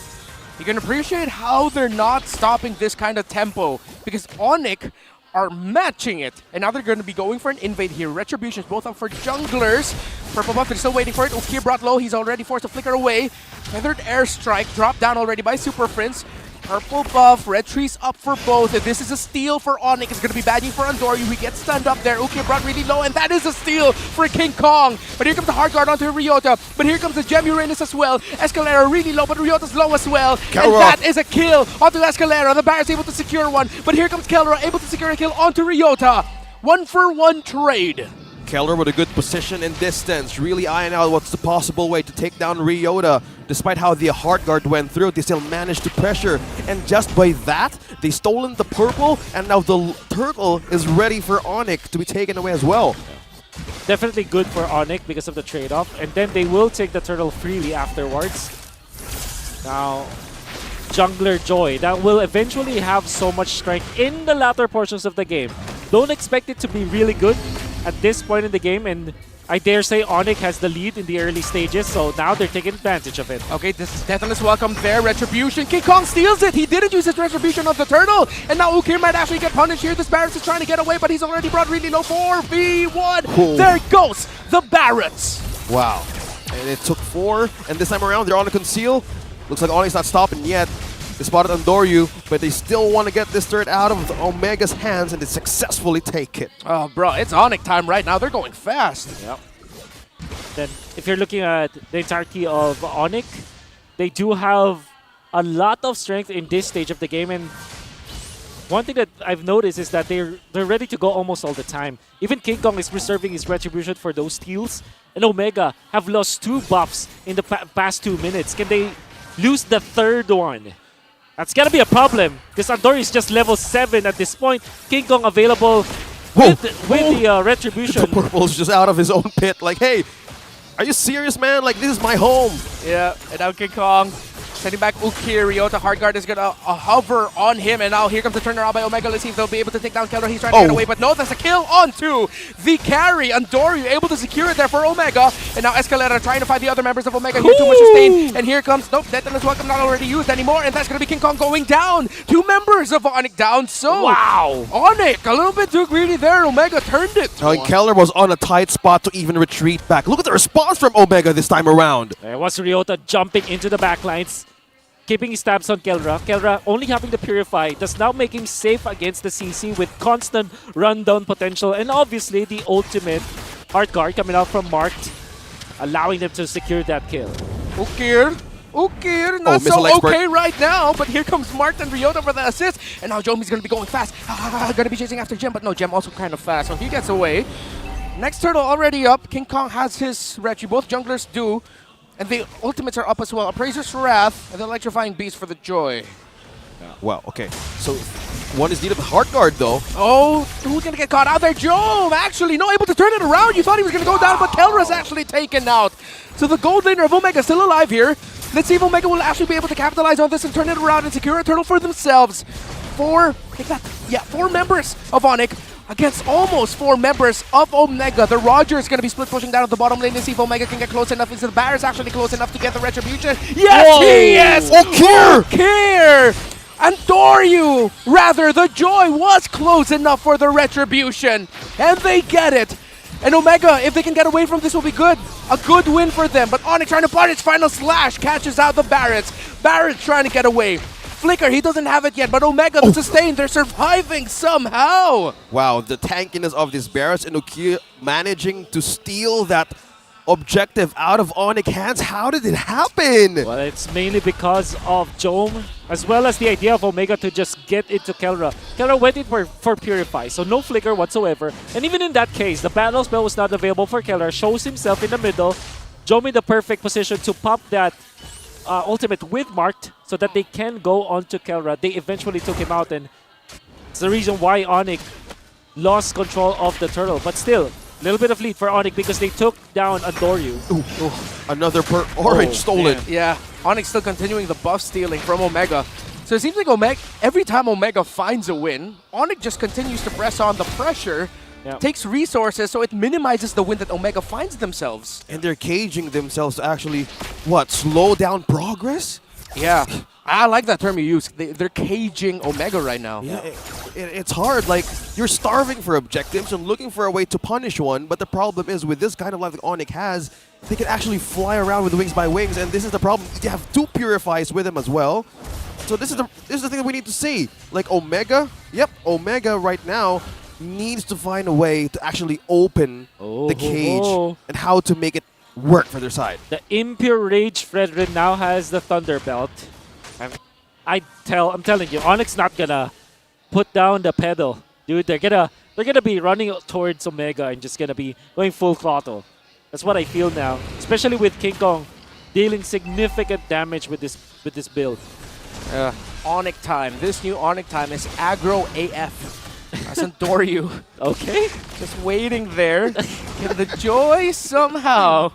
You can appreciate how they're not stopping this kind of tempo because ONIC are matching it. And now they're going to be going for an invade here. Retributions both up for junglers. Purple buff, they're still waiting for it. Ukir brought low. He's already forced to flicker away. Feathered airstrike dropped down already by Super Prince. Purple buff, red trees up for both. This is a steal for ONIC. It's going to be badging for Andoryu. He gets stunned up there. Ukir brought really low, and that is a steal for King Kong. But here comes the hard guard onto Ryota. But here comes the Gem Uranus as well. Escalera really low, but Ryota's low as well. Kelra. And that is a kill onto Escalera. The Barret's able to secure one. But here comes Kelra, able to secure a kill onto Ryota. 1-for-1 trade. Kelra with a good position and distance, really eyeing out what's the possible way to take down Ryota. Despite how the hard guard went through, they still managed to pressure. And just by that, they stolen the purple, and now the turtle is ready for ONIC to be taken away as well. Definitely good for ONIC because of the trade-off. And then they will take the turtle freely afterwards. Now, Jungler Joy, that will eventually have so much strength in the latter portions of the game. Don't expect it to be really good at this point in the game, and I dare say ONIC has the lead in the early stages, so now they're taking advantage of it. Okay, this is Deathless welcome there. Retribution. King Kong steals it. He didn't use his Retribution on the turtle. And now Ukir might actually get punished here. This Barretts is trying to get away, but he's already brought really low. 4v1. Cool. There goes the Barretts. Wow. And it took 4, and this time around they're on a conceal. Looks like ONIC's not stopping yet. They spotted Andoryu, but they still want to get this turret out of Omega's hands, and they successfully take it. Oh, bro, it's ONIC time right now. They're going fast. Yep. Then, if you're looking at the entirety of ONIC, they do have a lot of strength in this stage of the game, and one thing that I've noticed is that they're ready to go almost all the time. Even King Kong is preserving his Retribution for those steals, and Omega have lost 2 buffs in the past 2 minutes. Can they lose the 3rd one? That's gonna be a problem, because Andoryu is just level 7 at this point. King Kong available with the Retribution. The purple's just out of his own pit, like, hey, are you serious, man? Like, this is my home. Yeah, and now King Kong sending back Ukir. Ryota hard guard is gonna hover on him, and now here comes the turnaround by Omega. Let's see if they'll be able to take down Kelra. He's trying to get away, but no, that's a kill onto the carry. Andoryu able to secure it there for Omega, and now Escalera trying to find the other members of Omega. Here, too much sustain, and here comes, nope, Deathless welcome not already used anymore, and that's gonna be King Kong going down. 2 members of ONIC down, so wow, ONIC a little bit too greedy there. Omega turned it. And Kelra was on a tight spot to even retreat back. Look at the response from Omega this time around. There was Ryota jumping into the backlines, keeping his stabs on Kelra. Kelra only having the Purify does now make him safe against the CC with constant rundown potential, and obviously the ultimate hard guard coming out from Marked, allowing them to secure that kill. Ukir, not so okay right now, but here comes Marked and Ryota for the assist, and now Jomi's gonna be going fast. Gonna be chasing after Gem, but no, Gem also kind of fast, so he gets away. Next turtle already up. King Kong has his Retri, both junglers do. And the ultimates are up as well. Appraiser's Wrath and the Electrifying Beast for the Joy. Wow, okay. So, one is needed the hard guard, though. Oh, who's going to get caught out there? Jome, actually, no, able to turn it around. You thought he was going to go down, but Kelra's actually taken out. So the gold laner of Omega still alive here. Let's see if Omega will actually be able to capitalize on this and turn it around and secure a turtle for themselves. 4 members of ONIC against almost 4 members of Omega. The Roger is going to be split pushing down at the bottom lane. Let's see if Omega can get close enough. Is the Barretts actually close enough to get the Retribution? Yes, whoa, he is! Ukir! Andoryu, rather, the Joy was close enough for the Retribution. And they get it. And Omega, if they can get away from this, will be good. A good win for them. But ONIC trying to punish. Final slash catches out the Barretts. Barretts trying to get away. Flicker, he doesn't have it yet, but Omega, the sustain, they're surviving somehow. Wow, the tankiness of this Barretts and Ukir managing to steal that objective out of ONIC hands. How did it happen? Well, it's mainly because of Jome, as well as the idea of Omega to just get into Kelra. Kelra went in for Purify, so no flicker whatsoever. And even in that case, the battle spell was not available for Kelra. Shows himself in the middle. Jome in the perfect position to pop that ultimate with Marked so that they can go on to Kelra. They eventually took him out, and it's the reason why ONIC lost control of the turtle. But still, a little bit of lead for ONIC because they took down Andoryu. Another orange stolen. Man. Yeah, ONIC still continuing the buff stealing from Omega. So it seems like Omega, every time Omega finds a win, ONIC just continues to press on the pressure, takes resources, so it minimizes the win that Omega finds themselves. And they're caging themselves to actually, what, slow down progress? Yeah. I like that term you use. They're caging Omega right now. Yeah, it's hard. Like, you're starving for objectives and looking for a way to punish one, but the problem is with this kind of life that ONIC has, they can actually fly around with wings by wings, and this is the problem. They have 2 Purifies with them as well. So this is the thing that we need to see. Like Omega, Omega right now needs to find a way to actually open the cage and how to make it work for their side. The Impure Rage Fredrin now has the Thunder Belt. I'm telling you, ONIC's not gonna put down the pedal, dude. They're gonna be running towards Omega and just gonna be going full throttle. That's what I feel now, especially with King Kong dealing significant damage with this build. ONIC time. This new ONIC time is aggro AF. That's Andoryu. Okay. Just waiting there. Get the joy somehow.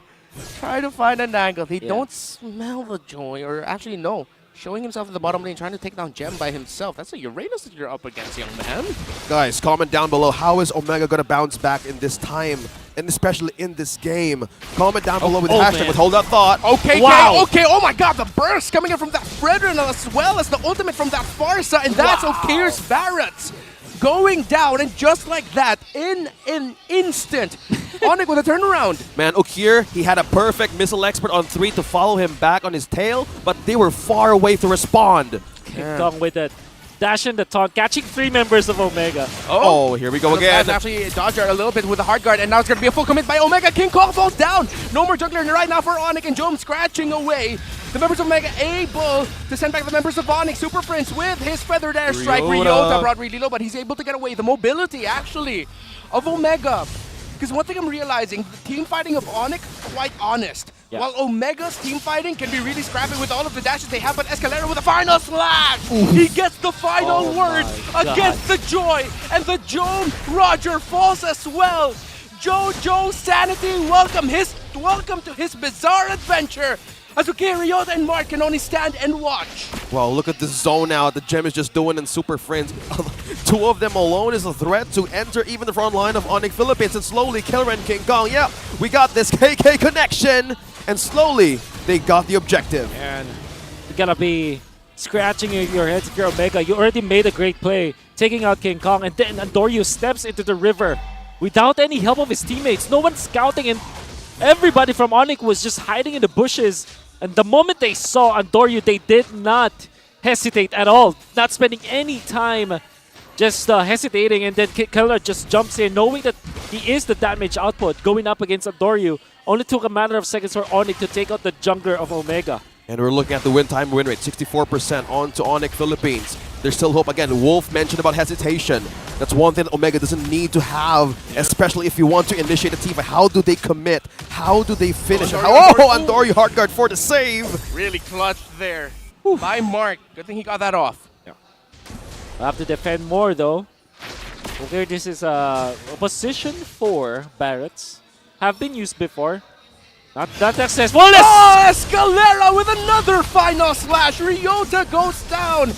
Try to find an angle. They don't smell the joy, or actually no. Showing himself in the bottom lane, trying to take down Gem by himself. That's a Uranus that you're up against, young man. Guys, comment down below. How is Omega going to bounce back in this time? And especially in this game. Comment down below with the hashtag with hold that thought. Okay, wow. okay, oh my god, the burst coming in from that Fredrin as well as the ultimate from that Farsa, and that's Okir's Barrett. Going down, and just like that, in an instant, ONIC with a turnaround. Man, Okir, he had a perfect missile expert on 3 to follow him back on his tail, but they were far away to respond. King Kong with it. Dash in the taunt, catching 3 members of Omega. Oh, here we go again. Actually, Dodger a little bit with the hard guard, and now it's going to be a full commit by Omega. King Kong falls down. No more juggler right now for ONIC, and Jome scratching away. The members of Omega able to send back the members of ONIC. Super Prince with his feathered airstrike. Ryota brought really low, but he's able to get away. The mobility, actually, of Omega. Because one thing I'm realizing, the team fighting of ONIC, quite honest. Yeah. While Omega's team fighting can be really scrappy with all of the dashes they have, but Escalera with a final slash! He gets the final word against the Joy, and the Jome Roger falls as well. Jojo Sanity, welcome to his bizarre adventure. As Ryota and Mark can only stand and watch. Wow, look at the zone out the Gem is just doing in Super Friends. 2 of them alone is a threat to enter even the front line of ONIC Philippines. And slowly, Kelra and King Kong, we got this KK connection. And slowly, they got the objective. And you gotta be scratching your heads if you're Omega. You already made a great play, taking out King Kong. And then Andoryu steps into the river without any help of his teammates. No one's scouting, and everybody from ONIC was just hiding in the bushes. And the moment they saw Andoryu, they did not hesitate at all. Not spending any time just hesitating. And then Kelra just jumps in, knowing that he is the damage output going up against Andoryu. Only took a matter of seconds for ONIC to take out the jungler of Omega. And we're looking at the win rate, 64% on to ONIC Philippines. There's still hope. Again, Wolf mentioned about hesitation. That's one thing that Omega doesn't need to have, especially if you want to initiate a team fight. How do they commit? How do they finish? Andoryu hard guard for the save. Really clutched there by Mark. Good thing he got that off. We'll have to defend more though. Okay, this is a position 4 Barretts. Have been used before. Not that successful. Escalera with another final slash. Ryota goes down.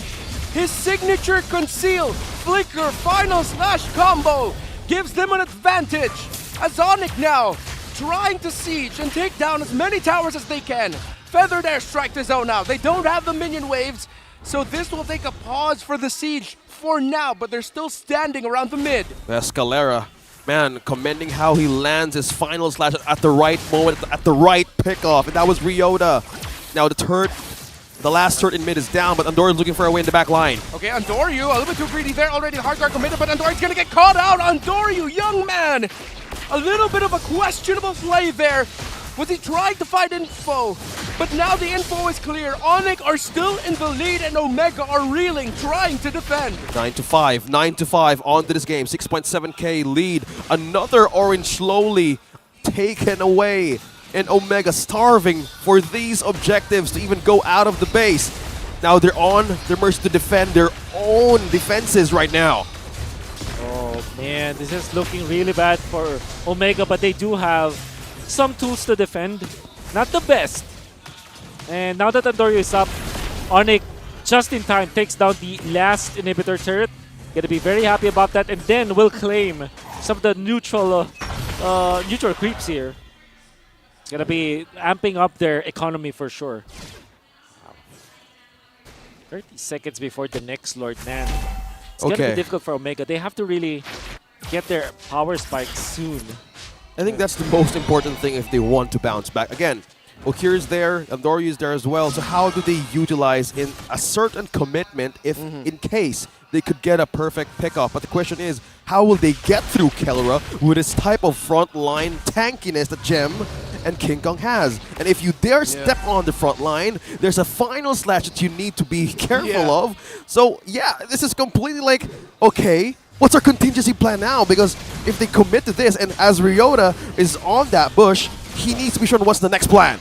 His signature conceal flicker final slash combo gives them an advantage. As ONIC now trying to siege and take down as many towers as they can. Feathered airstrike to zone out. They don't have the minion waves, so this will take a pause for the siege for now, but they're still standing around the mid. Escalera, man, commending how he lands his final slash at the right moment, at the right pickoff, and that was Ryota. Now the last turret in mid is down, but Andoryu is looking for a way in the back line. Okay, Andoryu, a little bit too greedy there, already the hard guard committed, but Andoryu's gonna get caught out. Andoryu, young man, a little bit of a questionable play there. Was he trying to find info? But now the info is clear. ONIC are still in the lead and Omega are reeling, trying to defend. 9-5 onto this game. 6.7k lead. Another orange slowly taken away. And Omega starving for these objectives to even go out of the base. Now they're on their mercy to defend their own defenses right now. Oh man, this is looking really bad for Omega, but they do have some tools to defend. Not the best. And now that Andorio is up, ONIC just in time takes down the last inhibitor turret. Gonna be very happy about that, and then will claim some of the neutral creeps here. Gonna be amping up their economy for sure. 30 seconds before the next Lord, man. It's gonna be difficult for Omega. They have to really get their power spike soon. I think that's the most important thing if they want to bounce back. Again, Okir's there, Andorio is there as well. So how do they utilize in a certain commitment if in case they could get a perfect pickoff? But the question is, how will they get through Kelra with this type of front line tankiness that Gem and King Kong has? And if you dare step on the front line, there's a final slash that you need to be careful of. So yeah, this is completely like, okay, what's our contingency plan now? Because if they commit to this, and as Ryota is on that bush, he needs to be sure what's the next plan.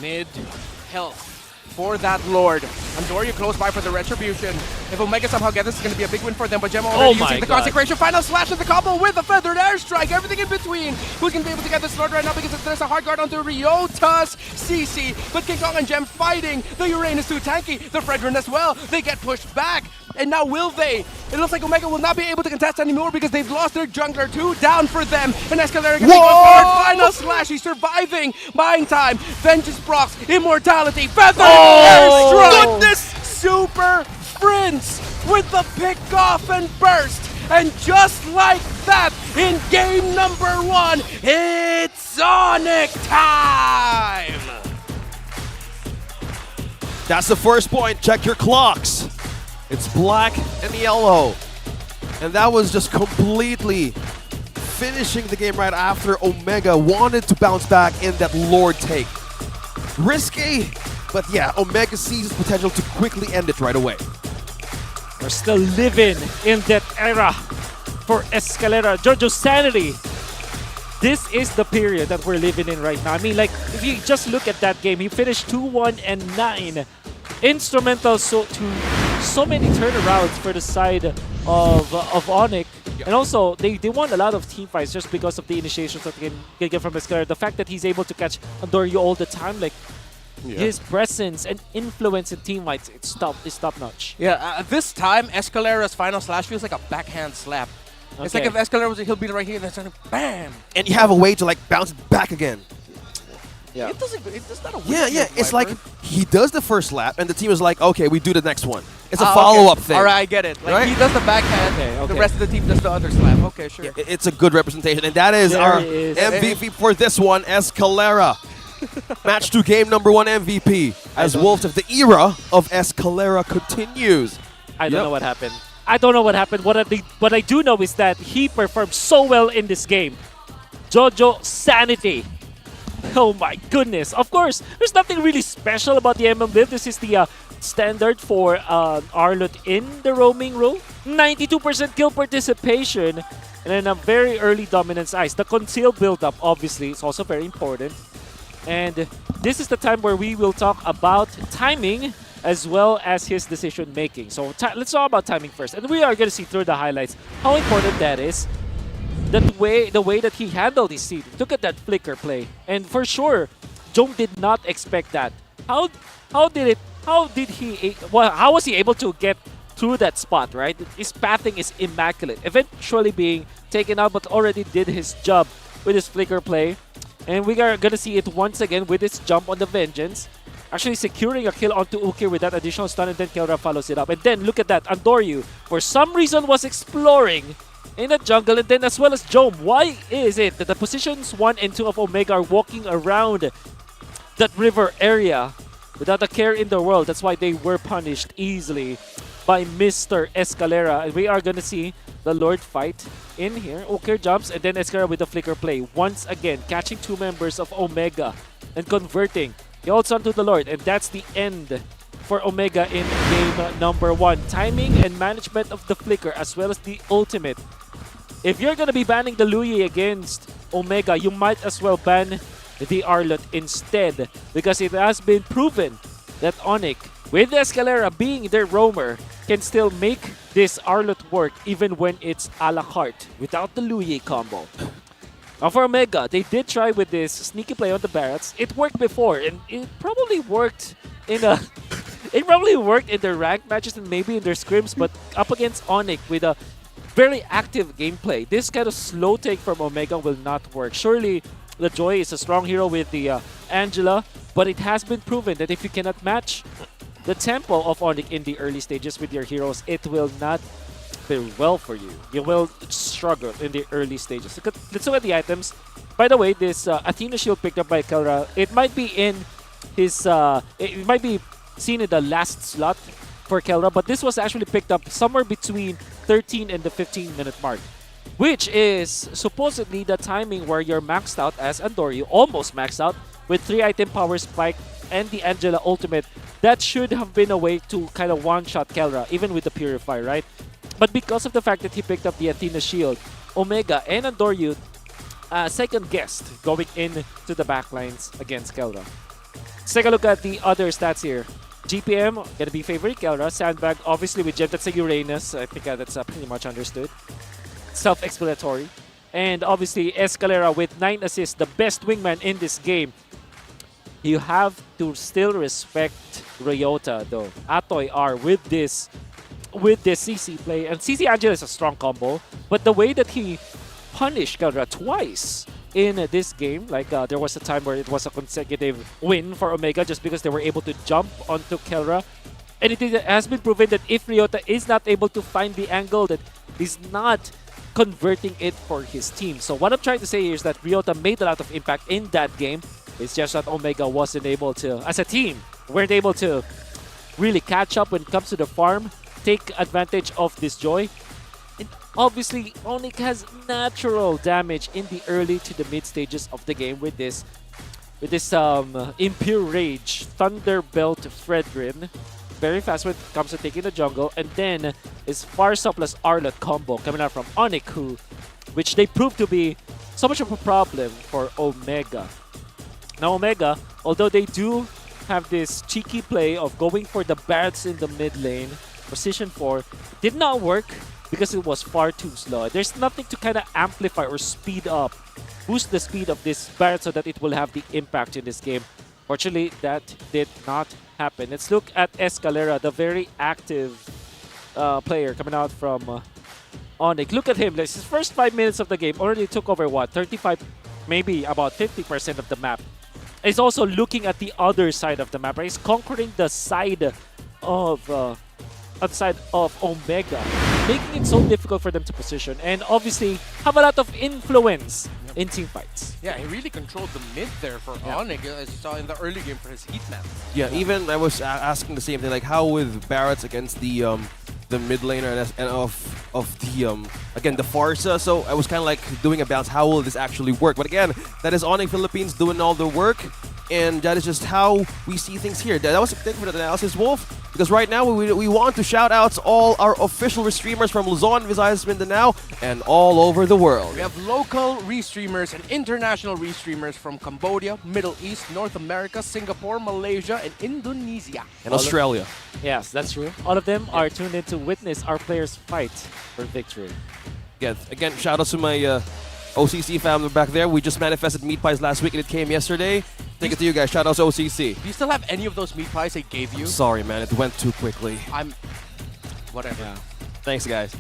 Mid health for that Lord. Andorio close by for the Retribution. If Omega somehow gets this, it's going to be a big win for them. But Gem already using the Consecration. Final slash of the combo with the Feathered Airstrike. Everything in between. Who's going to be able to get this Lord right now? Because there's a hard guard onto Ryota's CC. But King Kong and Gem fighting. The Uranus too tanky. The Fredrin as well. They get pushed back. And now will they? It looks like Omega will not be able to contest anymore because they've lost their jungler too. Down for them. And Escalera can take forward. Final slash. He's surviving. Buying time. Vengeance procs. Immortality. Feathered Airstrike. Goodness! Super Prince with the pick off and burst. And just like that, in game number 1, it's ONIC time! That's the first point. Check your clocks. It's black and yellow. And that was just completely finishing the game right after Omega wanted to bounce back in that Lord take. Risky, but yeah, Omega sees its potential to quickly end it right away. We're still living in that era for Escalera. Jojo Sanity. This is the period that we're living in right now. I mean, like, if you just look at that game, he finished 2-1-9. Instrumental to so many turnarounds for the side of ONIC. And also, they won a lot of team fights just because of the initiations that they can get from Escalera. The fact that he's able to catch Andorio all the time, like, his presence and influence in team fights, it's top-notch. Yeah, this time, Escalera's final slash feels like a backhand slap. It's like if Escalera was, he'll be right here and then suddenly, bam! And you have a way to like bounce back again. Yeah. It does not a Yeah. It's like he does the first lap, and the team is like, okay, we do the next one. It's a follow-up thing. All right, I get it. Like he does the backhand, the rest of the team does the other slap. Okay, sure. Yeah, it's a good representation, and that is our MVP for this one, Escalera. Match 2, game number 1 MVP, as Wolves of the era of Escalera continues. I don't know what happened. I don't know what happened. What I do know is that he performed so well in this game. Jojo Sanity. Oh my goodness. Of course, there's nothing really special about the MMBiv. This is the standard for Arlot in the roaming role. 92% kill participation. And then a very early dominance ice. The conceal build-up, obviously, is also very important. And this is the time where we will talk about timing as well as his decision-making. So let's talk about timing first. And we are going to see through the highlights how important that is. The way that he handled his seed. Look at that flicker play. And for sure, Jom did not expect that. How was he able to get through that spot, right? His pathing is immaculate. Eventually being taken out, but already did his job with his flicker play. And we are going to see it once again with his jump on the Vengeance. Actually securing a kill onto Ukir with that additional stun, and then Kelra follows it up. And then look at that, Andorio, for some reason was exploring in the jungle, and then as well as Jom. Why is it that the positions 1 and 2 of Omega are walking around that river area without a care in the world? That's why they were punished easily. by Mr. Escalera. And we are going to see the Lord fight in here. Okay, jumps, and then Escalera with the flicker play. Once again, catching two members of Omega and converting. He also onto the Lord, and that's the end for Omega in game number 1. Timing and management of the flicker as well as the ultimate. If you're going to be banning the Louis against Omega, you might as well ban the Arlot instead, because it has been proven that ONIC, with Escalera being their roamer, can still make this Arlot work even when it's a la carte without the Louis combo. Now for Omega, they did try with this sneaky play on the Barrats. It worked before, and it probably worked in a it probably worked in their ranked matches and maybe in their scrims, but up against ONIC with a very active gameplay, this kind of slow take from Omega will not work. Surely the Joy is a strong hero with the Angela, but it has been proven that if you cannot match the tempo of ONIC in the early stages with your heroes, it will not fare well for you. You will struggle in the early stages. Let's look at the items. By the way, this Athena shield picked up by Kelra, it might be in his, it might be seen in the last slot for Kelra, but this was actually picked up somewhere between 13 and the 15-minute mark, which is supposedly the timing where you're maxed out as Andoryu, almost maxed out, with 3-item power spike and the Angela ultimate. That should have been a way to kind of one-shot Kelra, even with the Purify, right? But because of the fact that he picked up the Athena shield, Omega and Andoryu second-guessed going into the backlines against Kelra. Let's take a look at the other stats here. GPM gonna be favoring Kelra. Sandbag, obviously with Gem, that's a Uranus. I think that's pretty much understood. Self-explanatory. And obviously Escalera with 9 assists, the best wingman in this game. You have to still respect Ryota though. Atoy R with this CC play. And CC Angela is a strong combo, but the way that he punished Kelra twice in this game, like there was a time where it was a consecutive win for Omega just because they were able to jump onto Kelra. And it has been proven that if Ryota is not able to find the angle, that he's not converting it for his team. So what I'm trying to say here is that Ryota made a lot of impact in that game. It's just that Omega wasn't able to, as a team, weren't able to really catch up when it comes to the farm, take advantage of this Joy. And obviously, ONIC has natural damage in the early to the mid stages of the game with this Impure Rage, Thunderbelt Fredrin. Very fast when it comes to taking the jungle, and then is Farsa plus Arlot combo coming out from ONIC, which they proved to be so much of a problem for Omega. Now Omega, although they do have this cheeky play of going for the Barrats in the mid lane, position 4, did not work because it was far too slow. There's nothing to kind of amplify or speed up, boost the speed of this Barret so that it will have the impact in this game. Fortunately, that did not happen. Let's look at Escalera, the very active player coming out from ONIC. Look at him. His first 5 minutes of the game already took over, what, 35, maybe about 50% of the map. He's also looking at the other side of the map. Right? He's conquering the side of outside of Omega, making it so difficult for them to position and obviously have a lot of influence in team fights. Yeah, he really controlled the mid there for ONIC, as you saw in the early game for his heat map. Yeah, even I was asking the same thing, like how with Barrett against the mid laner and of the again the Farsa. So I was kind of like doing a balance. How will this actually work? But again, that is ONIC Philippines doing all the work, and that is just how we see things here. That was a thing for the analysis, Wolf. Because right now we want to shout out all our official restreamers from Luzon, Visayas, Mindanao, and all over the world. We have local restreamers and international restreamers from Cambodia, Middle East, North America, Singapore, Malaysia, and Indonesia. And Australia. Yes, that's true. All of them are tuned in to witness our players fight for victory. Again, shout out to my OCC family back there. We just manifested meat pies last week and it came yesterday. Take it to you guys. Shout out to OCC. Do you still have any of those meat pies I gave you? I'm sorry, man. It went too quickly. Whatever. Thanks, guys.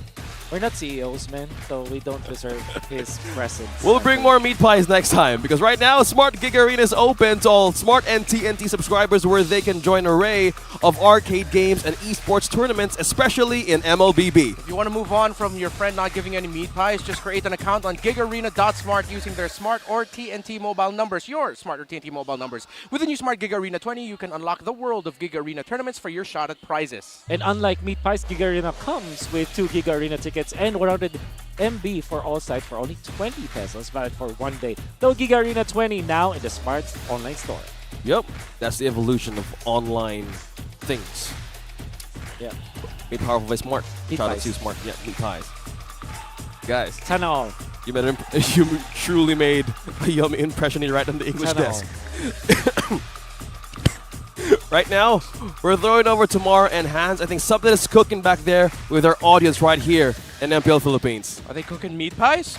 We're not CEOs, man, so we don't deserve his presence. We'll bring more meat pies next time because right now, Smart Gig Arena is open to all Smart and TNT subscribers where they can join an array of arcade games and esports tournaments, especially in MLBB. If you want to move on from your friend not giving any meat pies, just create an account on gigarena.smart using their Smart or TNT mobile numbers, your Smart or TNT mobile numbers. With the new Smart Gig Arena 20, you can unlock the world of Gig Arena tournaments for your shot at prizes. And unlike Meat Pies, Gig Arena comes with 2 Gig Arena tickets and 100 MB for all sites for only 20 pesos, valid for 1 day. Though Gig Arena 20 now in the Smart online store. Yep, that's the evolution of online things. Yeah. Made powerful by Smart. Meat Shout out pies. to Smart. Yeah, meat pies. Guys. Sana all. You truly made a yummy impression here right on the English Sana desk. Right now, we're throwing over to Mar and Hans. I think something is cooking back there with our audience right here in MPL Philippines. Are they cooking meat pies?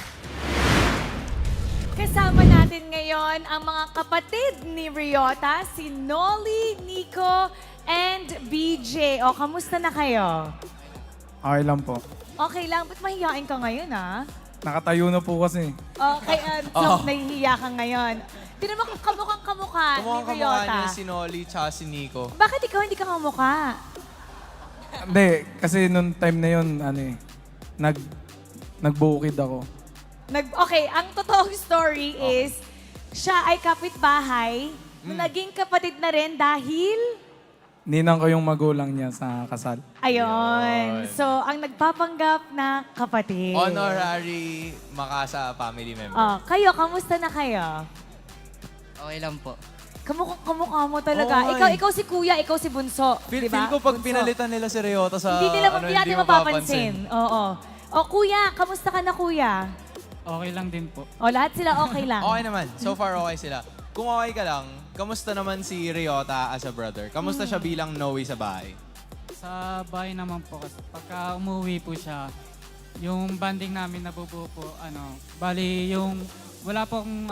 Kasama natin ngayon ang mga kapatid ni Ryota, si Nolly, Nico, and BJ. O, kamusta na kayo? Okay lang po. Okay lang, ba't mahihain ka ngayon, ha? Nakatayo na po kasi. Okay, so nahihiya ka ngayon. Tinan mo kung kamukhang kamukha ni Kumukhang kamukha Ryota. niya si Nolly tsaka si Nico. Bakit ikaw hindi ka kamukha? Hindi, kasi nung time na yun, nagbukid ako. Okay, ang totoong story is, siya ay kapitbahay, naging kapatid na rin dahil... Ninang ko yung magulang niya sa kasal. Ayun. So, ang nagpapanggap na kapatid. Honorary Makasa family member. Kayo, kamusta na kayo? Okay lang po. Kamukha mo talaga. Oo, Ikaw si Kuya, ikaw si Bunso. Feel diba? ko pag Bunso. pinalitan nila si Ryota sa Hindi natin mapapansin. mapapansin. Oo. O, Kuya, kamusta ka na, Kuya? Okay lang din po. O, lahat sila okay lang. Okay naman. So far, okay sila. Kung okay ka lang, kamusta naman si Ryota as a brother? Kamusta siya bilang Noe sa bahay? Sa bahay naman po kasi pagka umuwi po siya, yung banding namin nabubuo po, bali yung wala pong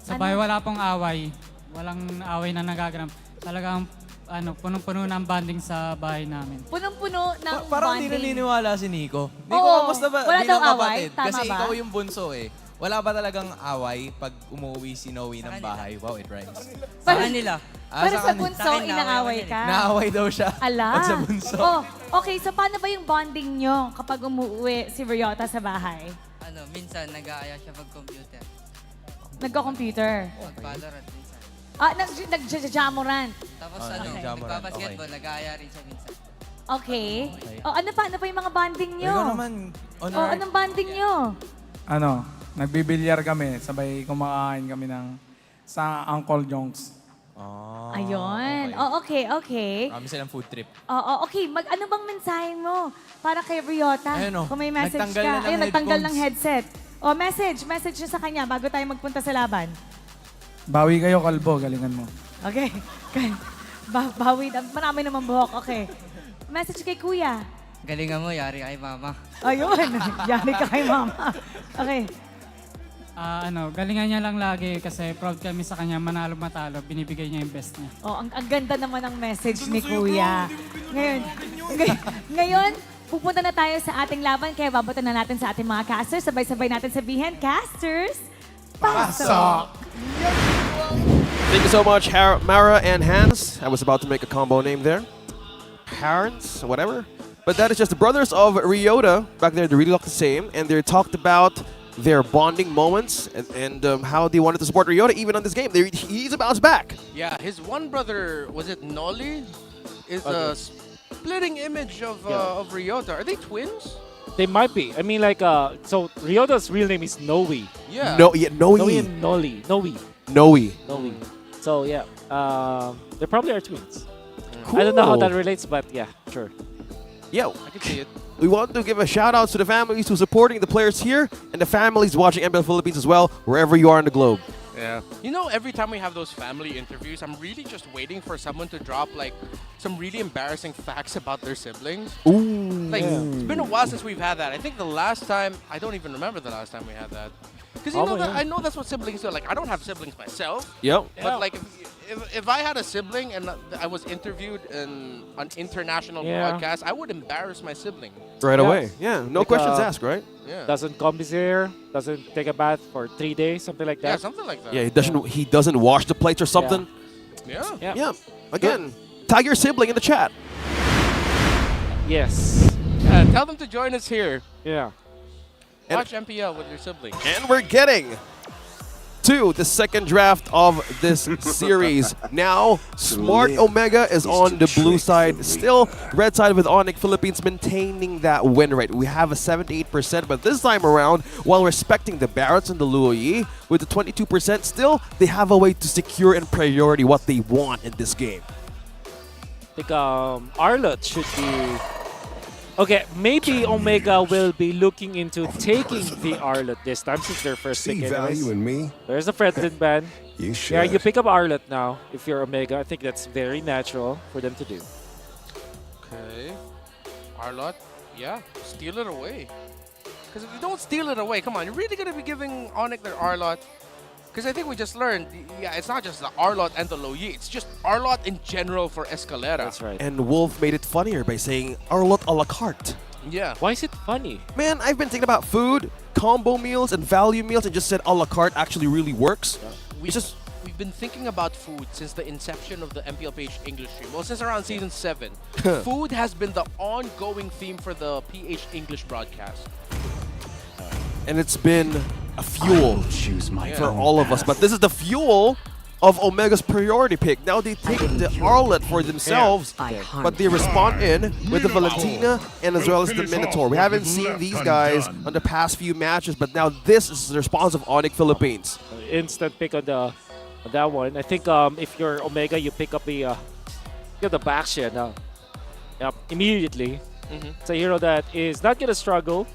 sa bahay wala pong away. Walang away na nagaganap. Talagang punong-puno ng banding sa bahay namin. Punong-puno ng Parang bonding. hindi naniniwala si Nico. Nico, Oo. kamusta ba Wala bilang daw away? kapatid? Tama Kasi ba? ikaw yung bunso eh. Wala ba talagang away pag umuwi si Noe ng bahay? Wow, it rhymes. Sa kanila. Para sa Bunso, inaaway ka? Naaway daw siya. Ala. Pag sa bunso. Okay, so paano ba yung bonding nyo kapag umuwi si Ryota sa bahay? Minsan nag-aaya siya pag-computer. Nagko-computer? Mag-Valorant minsan. Nag-jamuran? Tapos Okay. nagpa-basketball, nag-aaya rin siya minsan. Okay. Ano pa yung mga bonding nyo? Ikaw naman, anong bonding nyo? Nagbibilyar kami, sabay kumakain kami sa Uncle Jones. Ayun. Okay. Kami silang food trip. Okay. Ano bang mensahe mo para kay Ryota? Ayun, Kung may message nagtanggal ka. na ng Ayun, nagtanggal ng headphones. headset. Message nyo sa kanya bago tayo magpunta sa laban. Bawi kayo, Kalbo, galingan mo. Okay. Bawi. Marami naman buhok. Okay. Message kay Kuya. Galingan mo, yari kay mama. Ayun. Yari ka kay mama. Okay. Galingan niya lang lagi kasi proud kami sa kanya, manalo matalo, binibigay niya yung best niya. Ang ganda naman ng message ni Kuya. Ngayon, pupunta na tayo sa ating laban kaya babutan na natin sa ating mga casters. Sabay-sabay natin sabihin, casters, pasok! Thank you so much, Mara and Hans. I was about to make a combo name there. Parents, whatever. But that is just the brothers of Ryota. Back there, they really look the same. And they talked about their bonding moments and how they wanted to support Ryota even on this game. He's a bounce back. Yeah, his one brother, was it Nolly? Is a splitting image of Ryota. Are they twins? They might be. I mean, so Ryota's real name is Noe. Yeah. Noe. Noe and Nolly. Noe. So yeah, they probably are twins. Cool. I don't know how that relates, but yeah, sure. Yeah, I can see it. We want to give a shout out to the families who are supporting the players here and the families watching MPL Philippines as well, wherever you are in the globe. Yeah. You know, every time we have those family interviews, I'm really just waiting for someone to drop some really embarrassing facts about their siblings. Ooh. It's been a while since we've had that. I think the last time, I don't even remember the last time we had that. Because I know that's what siblings do. I don't have siblings myself. Yep. But if I had a sibling and I was interviewed in an international broadcast, I would embarrass my sibling. Right away. Yeah, no questions asked, right? Yeah. Doesn't comb his hair, doesn't take a bath for 3 days, something like that. Yeah, something like that. Yeah, he doesn't wash the plates or something. Yeah. Yeah. Again, tag your sibling in the chat. Yes. Tell them to join us here. Yeah. Watch MPL with your sibling. And we're getting to the second draft of this series. Now, Smart Omega is on the blue side. Still, red side with ONIC Philippines maintaining that win rate. We have a 78%, but this time around, while respecting the Barretts and the Luoyi, with the 22%, still, they have a way to secure in priority what they want in this game. I think Arlott should be... Okay, maybe Omega will be looking into taking the Arlott this time since their first pick. See value in me? There's a Fredlin ban. You should. Yeah, you pick up Arlott now if you're Omega. I think that's very natural for them to do. Okay. Arlott, yeah, steal it away. Because if you don't steal it away, come on, you're really going to be giving ONIC their Arlott. Because I think we just learned, yeah, it's not just the Arlott and the Luoyi, it's just Arlott in general for Escalera. That's right. And Wolf made it funnier by saying Arlott a la carte. Yeah. Why is it funny? Man, I've been thinking about food, combo meals, and value meals, and just said a la carte actually really works. We've been thinking about food since the inception of the MPL PH English stream. Well, since around season 7. Food has been the ongoing theme for the PH English broadcast. And it's been a fuel for all of us. But this is the fuel of Omega's priority pick. Now they take the Arlott for themselves, but they respond in with the Valentina and as well as the Minotaur. We haven't seen these guys on the past few matches, but now this is the response of ONIC Philippines. Instant pick on that one. I think if you're Omega, you pick up the Baxia now. Yep, immediately. It's a hero that is not gonna struggle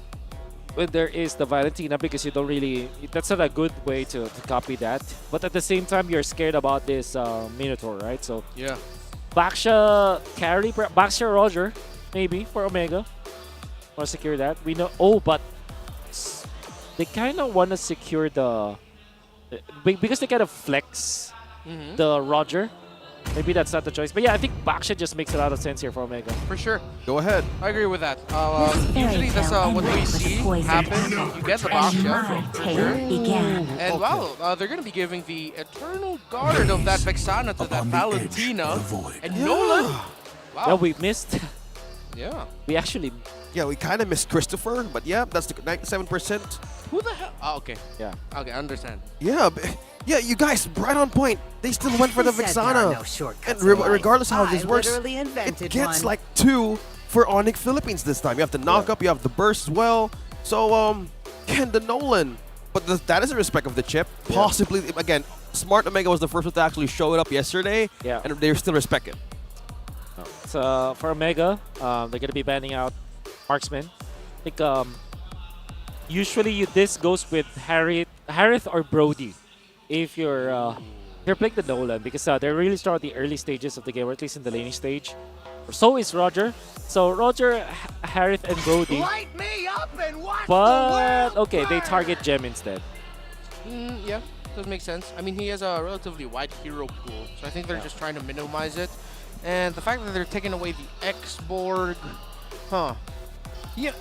when there is the Valentina because you don't really, that's not a good way to copy that. But at the same time, you're scared about this Minotaur, right? So yeah, Baxia carry, Baxia Roger, maybe for Omega. Want to secure that? We know. Oh, but they kind of want to secure the because they kind of flex the Roger. Maybe that's not the choice. But yeah, I think Baxia just makes a lot of sense here for Omega. For sure. Go ahead. I agree with that. Usually that's what we see happen. You get the Baxia, for sure. And well, they're going to be giving the Eternal Guard of that Vexana to that Valentina. And Nolan. Wow. Yeah, we missed. Yeah. We actually... Yeah, we kind of missed Christopher, but yeah, that's the 97%. Who the hell? Oh, okay. Yeah. Okay, I understand. Yeah, yeah, you guys, right on point. They still went for the Vexana. And regardless how this works, it gets like 2 for ONIC Philippines this time. You have the knock-up, you have the burst as well. So, Ken the Nolan. But that is in respect of the chip. Possibly, again, Smart Omega was the first one to actually show it up yesterday. Yeah. And they still respect it. So, for Omega, they're going to be banning out Marksman. I think usually this goes with Harith or Brody if you're playing the Nolan because they're really strong at the early stages of the game, or at least in the laning stage. So is Roger. So Roger, Harith, and Brody. Light me up and watch But okay, they target Gem instead. Yeah, does make sense. I mean, he has a relatively wide hero pool, so I think they're just trying to minimize it. And the fact that they're taking away the X-Borg, yeah,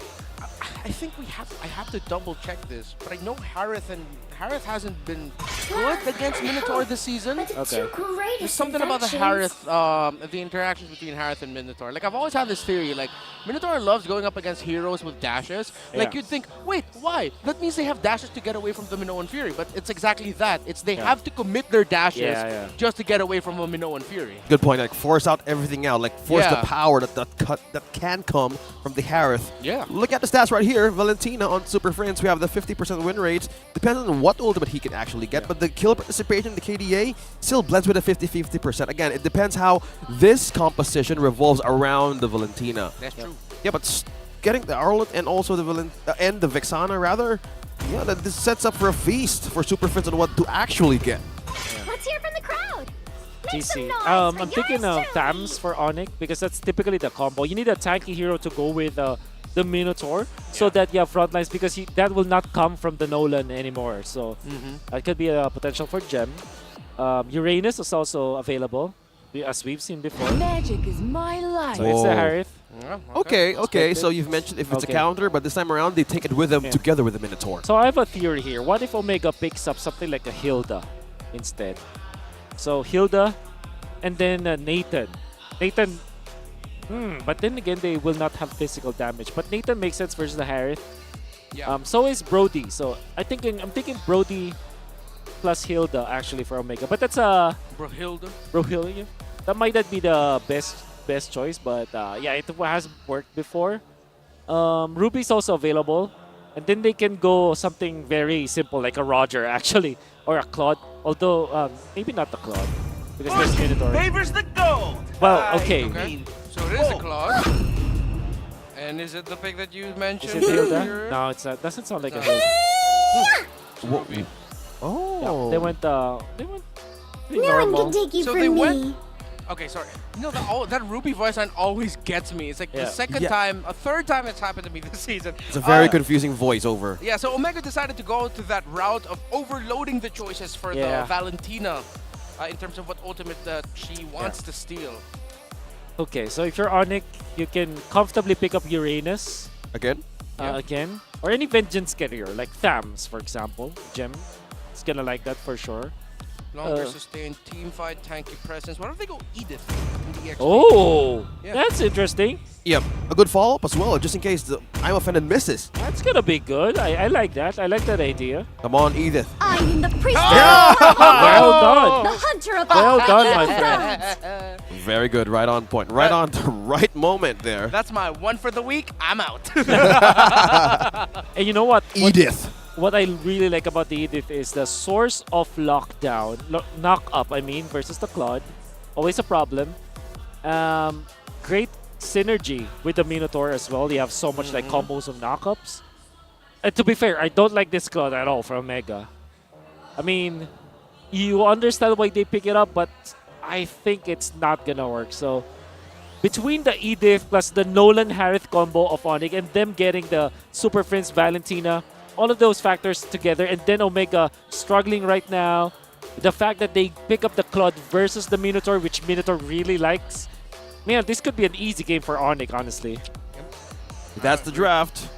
I think I have to double check this, but I know Harith hasn't been good against Minotaur this season. Okay. There's something about the Harith, the interactions between Harith and Minotaur. Like, I've always had this theory, like, Minotaur loves going up against heroes with dashes. Like, you'd think, wait, why? That means they have dashes to get away from the Minoan Fury, but it's exactly that. It's they have to commit their dashes just to get away from a Minoan Fury. Good point. Like, force out everything out. Like, force the power that can come from the Harith. Yeah. Look at the stats right here. Valentina on Super Friends, we have the 50% win rate. Depends on what ultimate he can actually get, but the kill participation, the KDA, still blends with a 50-50%. Again, it depends how this composition revolves around the Valentina. That's true. Yeah, but getting the Arlott and also the the Vexana rather, yeah, this sets up for a feast for Super Friends on what to actually get. Let's hear from the crowd. TC. I'm thinking of Tams for ONIC because that's typically the combo. You need a tanky hero to go with the Minotaur so that you have front lines because that will not come from the Nolan anymore. So that could be a potential for Gem. Uranus is also available, as we've seen before. Magic is my life. So it's a Harith. Okay. So you've mentioned if it's a counter, but this time around they take it with them together with the Minotaur. So I have a theory here. What if Omega picks up something like a Hilda instead? So Hilda and then Nathan. But then again, they will not have physical damage. But Nathan makes sense versus the Harith. Yeah. So is Brody. So I'm thinking Brody plus Hilda actually for Omega. But that's a Brohilda. Yeah. That might not be the best choice, but yeah, it has worked before. Ruby's also available, and then they can go something very simple like a Roger actually, or a Claude. Although maybe not the Claude because there's Minotaur. Favors the gold. Well, okay. So it is a Claude. And is it the pick that you mentioned? Is it Hilda? earlier? No, it's not. Doesn't sound like a Hilda. Ruby. Oh. Yeah, they went pretty No one normal. can take you So from they me. went. Okay, sorry. You know, that Ruby voice line always gets me. It's like the second time, a third time it's happened to me this season. It's a very confusing voiceover. Yeah, so Omega decided to go to that route of overloading the choices for the Valentina in terms of what ultimate that she wants to steal. Okay, so if you're ONIC, you can comfortably pick up Uranus. Again? Again. Or any Vengeance carrier, like Thams, for example. Gem. It's gonna like that for sure. Longer sustained team fight, tanky presence. What if they go Edith in the XP? Oh! That's interesting. Yep. A good follow-up as well, just in case the I'm Offended misses. That's gonna be good. I like that. I like that idea. Come on, Edith. I am the priestess. Well done. The hunter of Well all done, my friend. Very good. Right on point. Right on the right moment there. That's my one for the week. I'm out. And you know what? Edith. What I really like about the Edith is the source of lockdown, knock-up, I mean, versus the Claude. Always a problem. Great synergy with the Minotaur as well. You have so much like combos of knockups. And to be fair, I don't like this Claude at all for Omega. I mean, you understand why they pick it up, but I think it's not gonna work. So between the Edith plus the Nolan Harith combo of ONIC and them getting the Super Friends Valentina, all of those factors together, and then Omega struggling right now. The fact that they pick up the Claude versus the Minotaur, which Minotaur really likes. Man, this could be an easy game for ONIC, honestly. That's the draft.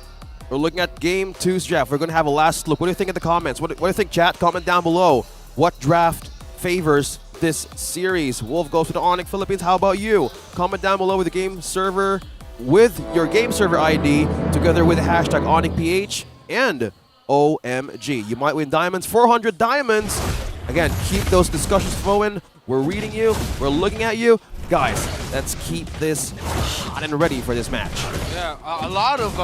We're looking at Game 2's draft. We're going to have a last look. What do you think in the comments? What do you think, chat? Comment down below. What draft favors this series? Wolf goes to the ONIC Philippines. How about you? Comment down below with the game server, with your game server ID, together with the hashtag ONIC PH and OMG. You might win diamonds, 400 diamonds. Again, keep those discussions flowing. We're reading you. We're looking at you. Guys, let's keep this hot and ready for this match. Yeah, a lot of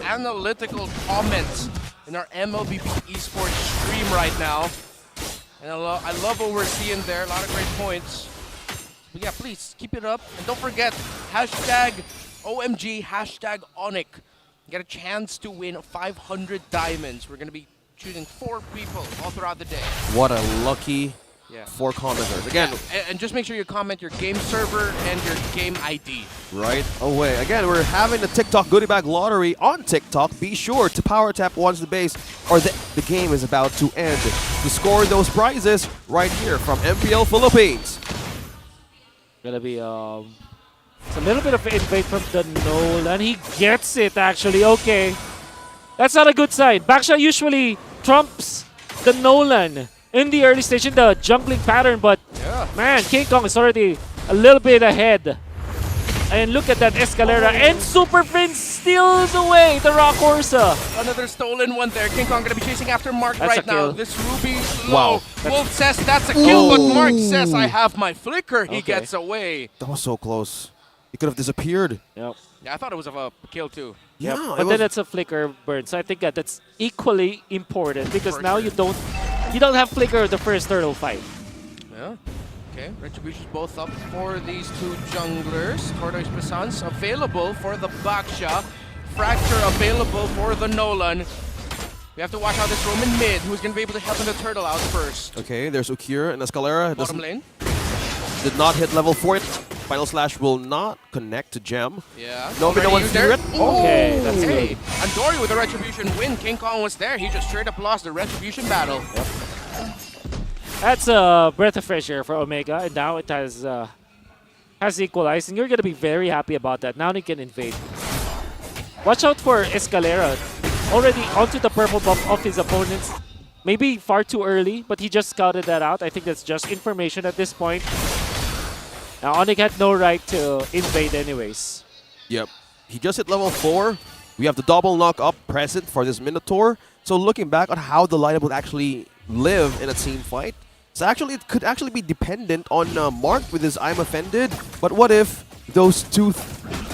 analytical comments in our MLBP esports stream right now. And I love what we're seeing there. A lot of great points. But yeah, please keep it up. And don't forget, hashtag OMG, hashtag ONIC. Get a chance to win 500 diamonds. We're going to be choosing 4 people all throughout the day. What a lucky 4 commenters. Again, and just make sure you comment your game server and your game ID. Right away. Again, we're having the TikTok goodie bag lottery on TikTok. Be sure to power tap once the base or the game is about to end to score those prizes right here from MPL Philippines. Gonna be it's a little bit of an invade from the Nolan. He gets it actually. Okay. That's not a good sign. Backshot usually trumps the Nolan in the early stage in the jungling pattern, but man, King Kong is already a little bit ahead. And look at that Escalera, and Super Prince steals away the Rock Horsa. Another stolen one there. King Kong gonna be chasing after Mark That's right a kill. now. This Ruby low. Wow. Wolf says that's a kill, but Mark says I have my flicker. He gets away. That was so close. He could have disappeared. Yep. Yeah, I thought it was a kill too. Yeah, Yep. it But was- then it's a flicker burn, so I think that's equally important because now you don't have flicker the first turtle fight. Yeah. Okay, Retribution's both up for these 2 junglers. Tortoise Passance available for the Baksha. Fracture available for the Nolan. We have to watch out this Roman mid, who's going to be able to help in the turtle out first. Okay, there's Ukir and Escalera. Bottom lane. Did not hit level 4. Final Slash will not connect to Gem. Yeah. No one's there. it. Okay, that's hey. good. And Dory with the Retribution win. King Kong was there. He just straight up lost the Retribution battle. That's a breath of fresh air for Omega, and now it has equalized, and you're gonna be very happy about that. Now they can invade. Watch out for Escalera, already onto the purple buff of his opponents. Maybe far too early, but he just scouted that out. I think that's just information at this point. Now ONIC had no right to invade anyways. Yep. He just hit level 4. We have the double knock up present for this Minotaur. So looking back on how the lineup would actually live in a team fight, it could actually be dependent on Mark with his I'm Offended. But what if those two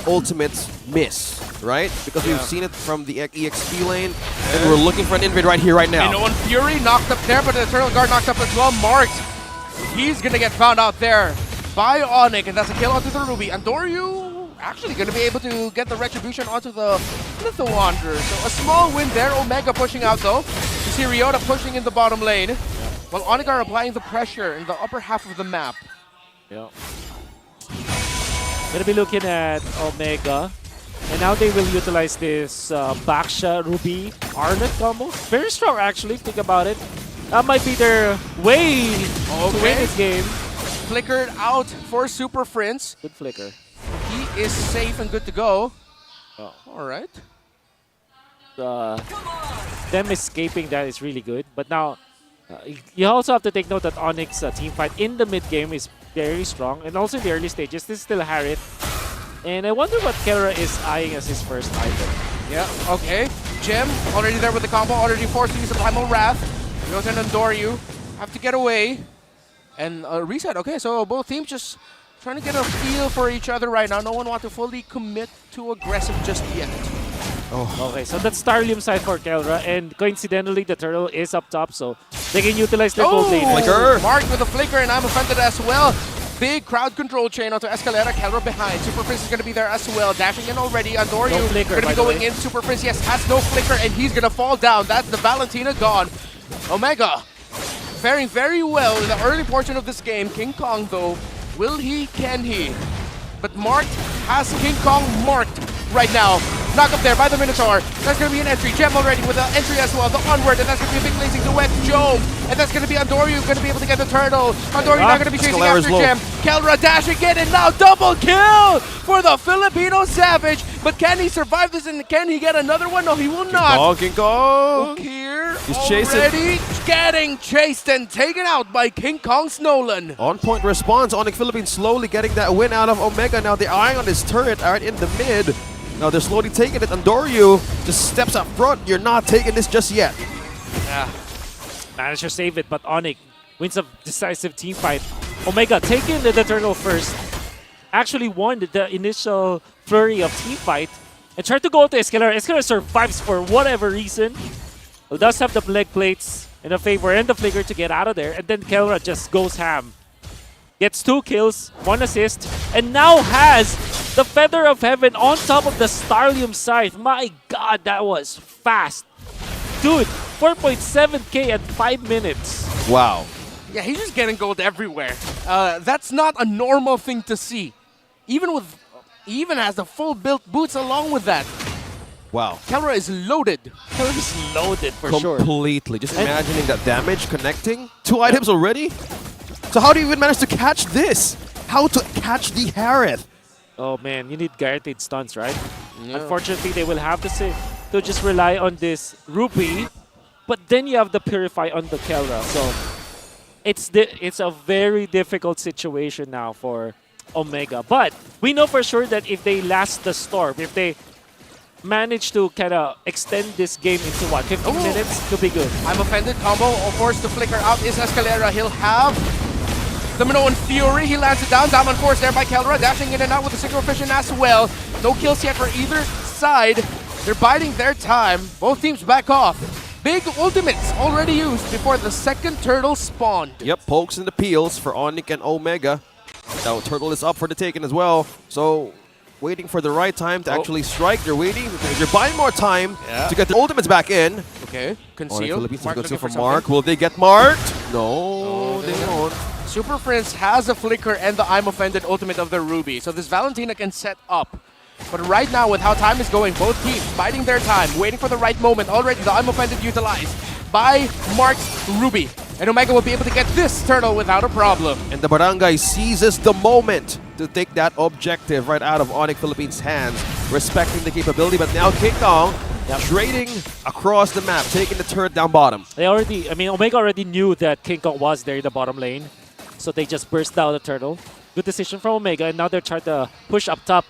ultimates miss, right? Because we've seen it from the EXP lane, and we're looking for an invade right here, right now. And on Fury knocked up there, but the Eternal Guard knocked up as well. Marked. He's gonna get found out there by ONIC, and that's a kill onto the Ruby. And Doryu actually gonna be able to get the Retribution onto the Little Wanderer. So a small win there. Omega pushing out though. You see Ryota pushing in the bottom lane. While ONIC are applying the pressure in the upper half of the map. Yeah. Gonna be looking at Omega. And now they will utilize this Baksha, Ruby, Arnett combo. Very strong actually, think about it. That might be their way to win this game. Flickered out for Super Prince. Good flicker. He is safe and good to go. Oh. Alright. Them escaping that is really good. But now, you also have to take note that ONIC's team fight in the mid game is very strong. And also in the early stages, this is still Harriet. And I wonder what Kelra is eyeing as his first item. Yeah, okay. Gem already there with the combo, already forced to use a Primal Wrath. Ryota and Doryu have to get away. And reset. Okay, so both teams just trying to get a feel for each other right now. No one wants to fully commit to aggressive just yet. Oh. Okay, so that's Starlium side for Kelra, and coincidentally the turtle is up top, so they can utilize their gold lane. Flicker! Marked with a flicker, and I'm offended as well. Big crowd control chain onto Escalera, Kelra behind. Super Prince is going to be there as well, dashing in already. Andoryu going to be going in. Super Prince, yes, has no flicker, and he's going to fall down. That's the Valentina gone. Omega faring very well in the early portion of this game. King Kong, though, will he, can he? But Marked has King Kong marked right now. Knock up there by the Minotaur. That's going to be an entry. Gem already with an entry as well. The onward, and that's going to be a big blazing duet. Jove, and that's going to be Andoryu going to be able to get the turtle. Andoryu now going to be chasing after Gem. Kelra dashing in, and now double kill for the Filipino Savage. But can he survive this, and can he get another one? No, he will not. King Kong. Here He's already getting chased and taken out by King Kong's Nolan. On point response. ONIC Philippines slowly getting that win out of Omega. Now they're eyeing on this turret right in the mid. Now they're slowly taking it, and Doryu just steps up front. You're not taking this just yet. Yeah, managed to save it, but ONIC wins a decisive team fight. Omega taking the turtle first, actually won the initial flurry of team fight, and tried to go to Escalera. Escalera survives for whatever reason. Well, does have the leg plates in the favor and the flicker to get out of there, and then Kelra just goes ham. Gets 2 kills, 1 assist, and now has the Feather of Heaven on top of the Starlium Scythe. My god, that was fast. Dude, 4.7k at 5 minutes. Wow. Yeah, he's just getting gold everywhere. That's not a normal thing to see. He even has the full built boots along with that. Wow. Kelra is loaded. Kelra is loaded for sure. Completely. Just imagining that damage connecting. 2 items already? So how do you even manage to catch this? How to catch the Harith? Oh man, you need guaranteed stuns, right? Yeah. Unfortunately, they will have to just rely on this Ruby, but then you have the Purify on the Kelra. So it's a very difficult situation now for Omega. But we know for sure that if they last the storm, if they manage to kind of extend this game into what, 15 minutes, to be good. I'm offended. Combo, forced to flicker out is Escalera. He'll have the Minoan Fury. He lands it down. Diamond Force there by Kelra, dashing in and out with the Synchro Fission as well. No kills yet for either side. They're biding their time. Both teams back off. Big ultimates already used before the second turtle spawned. Yep, pokes and the peels for ONIC and Omega. Now turtle is up for the taking as well. So waiting for the right time to actually strike. They're waiting. They're buying more time to get the ultimates back in. Okay, conceal. Mark looking for Mark. Will they get marked? No, they won't. Super Prince has a flicker and the I'm Offended ultimate of the Ruby, so this Valentina can set up. But right now, with how time is going, both teams biding their time, waiting for the right moment. Already the I'm Offended utilized by Mark's Ruby. And Omega will be able to get this turtle without a problem. And the Barangay seizes the moment to take that objective right out of ONIC Philippines' hands, respecting the capability. But now King Kong trading across the map, taking the turret down bottom. Omega already knew that King Kong was there in the bottom lane, so they just burst down the turtle. Good decision from Omega, and now they're trying to push up top.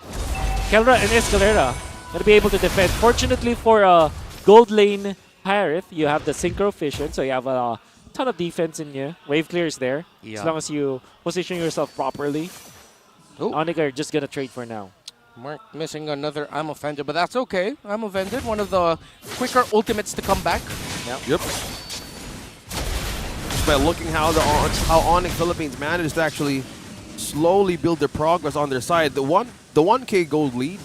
Kelra and Escalera gonna be able to defend. Fortunately for gold lane Pirate, you have the Synchro Fission, so you have a ton of defense in you. Wave clear is there, as long as you position yourself properly. ONIC are just gonna trade for now. Mark missing another I'm Offended, but that's okay. I'm Offended, one of the quicker ultimates to come back. Yep. Just by looking how ONIC Philippines managed to actually slowly build their progress on their side. The 1K gold lead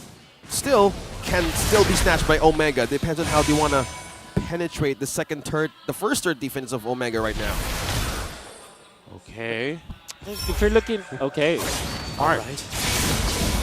can still be snatched by Omega. Depends on how they want to penetrate the first third defense of Omega right now. Okay. If you're looking, okay. Alright.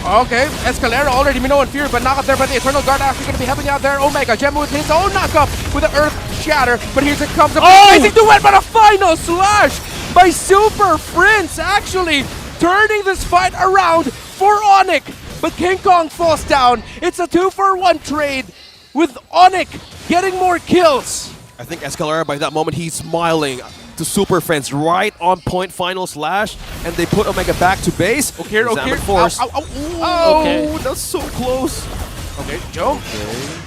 Okay, Escalera already Minnow in fear, but knock up there by the Eternal Guard actually going to be helping out there. Omega, Gemma with his own knockup with the Earth Shatter, but here it comes. Amazing duet, but a final slash by Super Prince actually turning this fight around for ONIC. But King Kong falls down. It's a 2-for-1 trade with ONIC getting more kills. I think Escalera, by that moment, he's smiling to Super Friends. Right on point, final slash, and they put Omega back to base. Okay. Force. Okay. That's so close. Okay, Joe.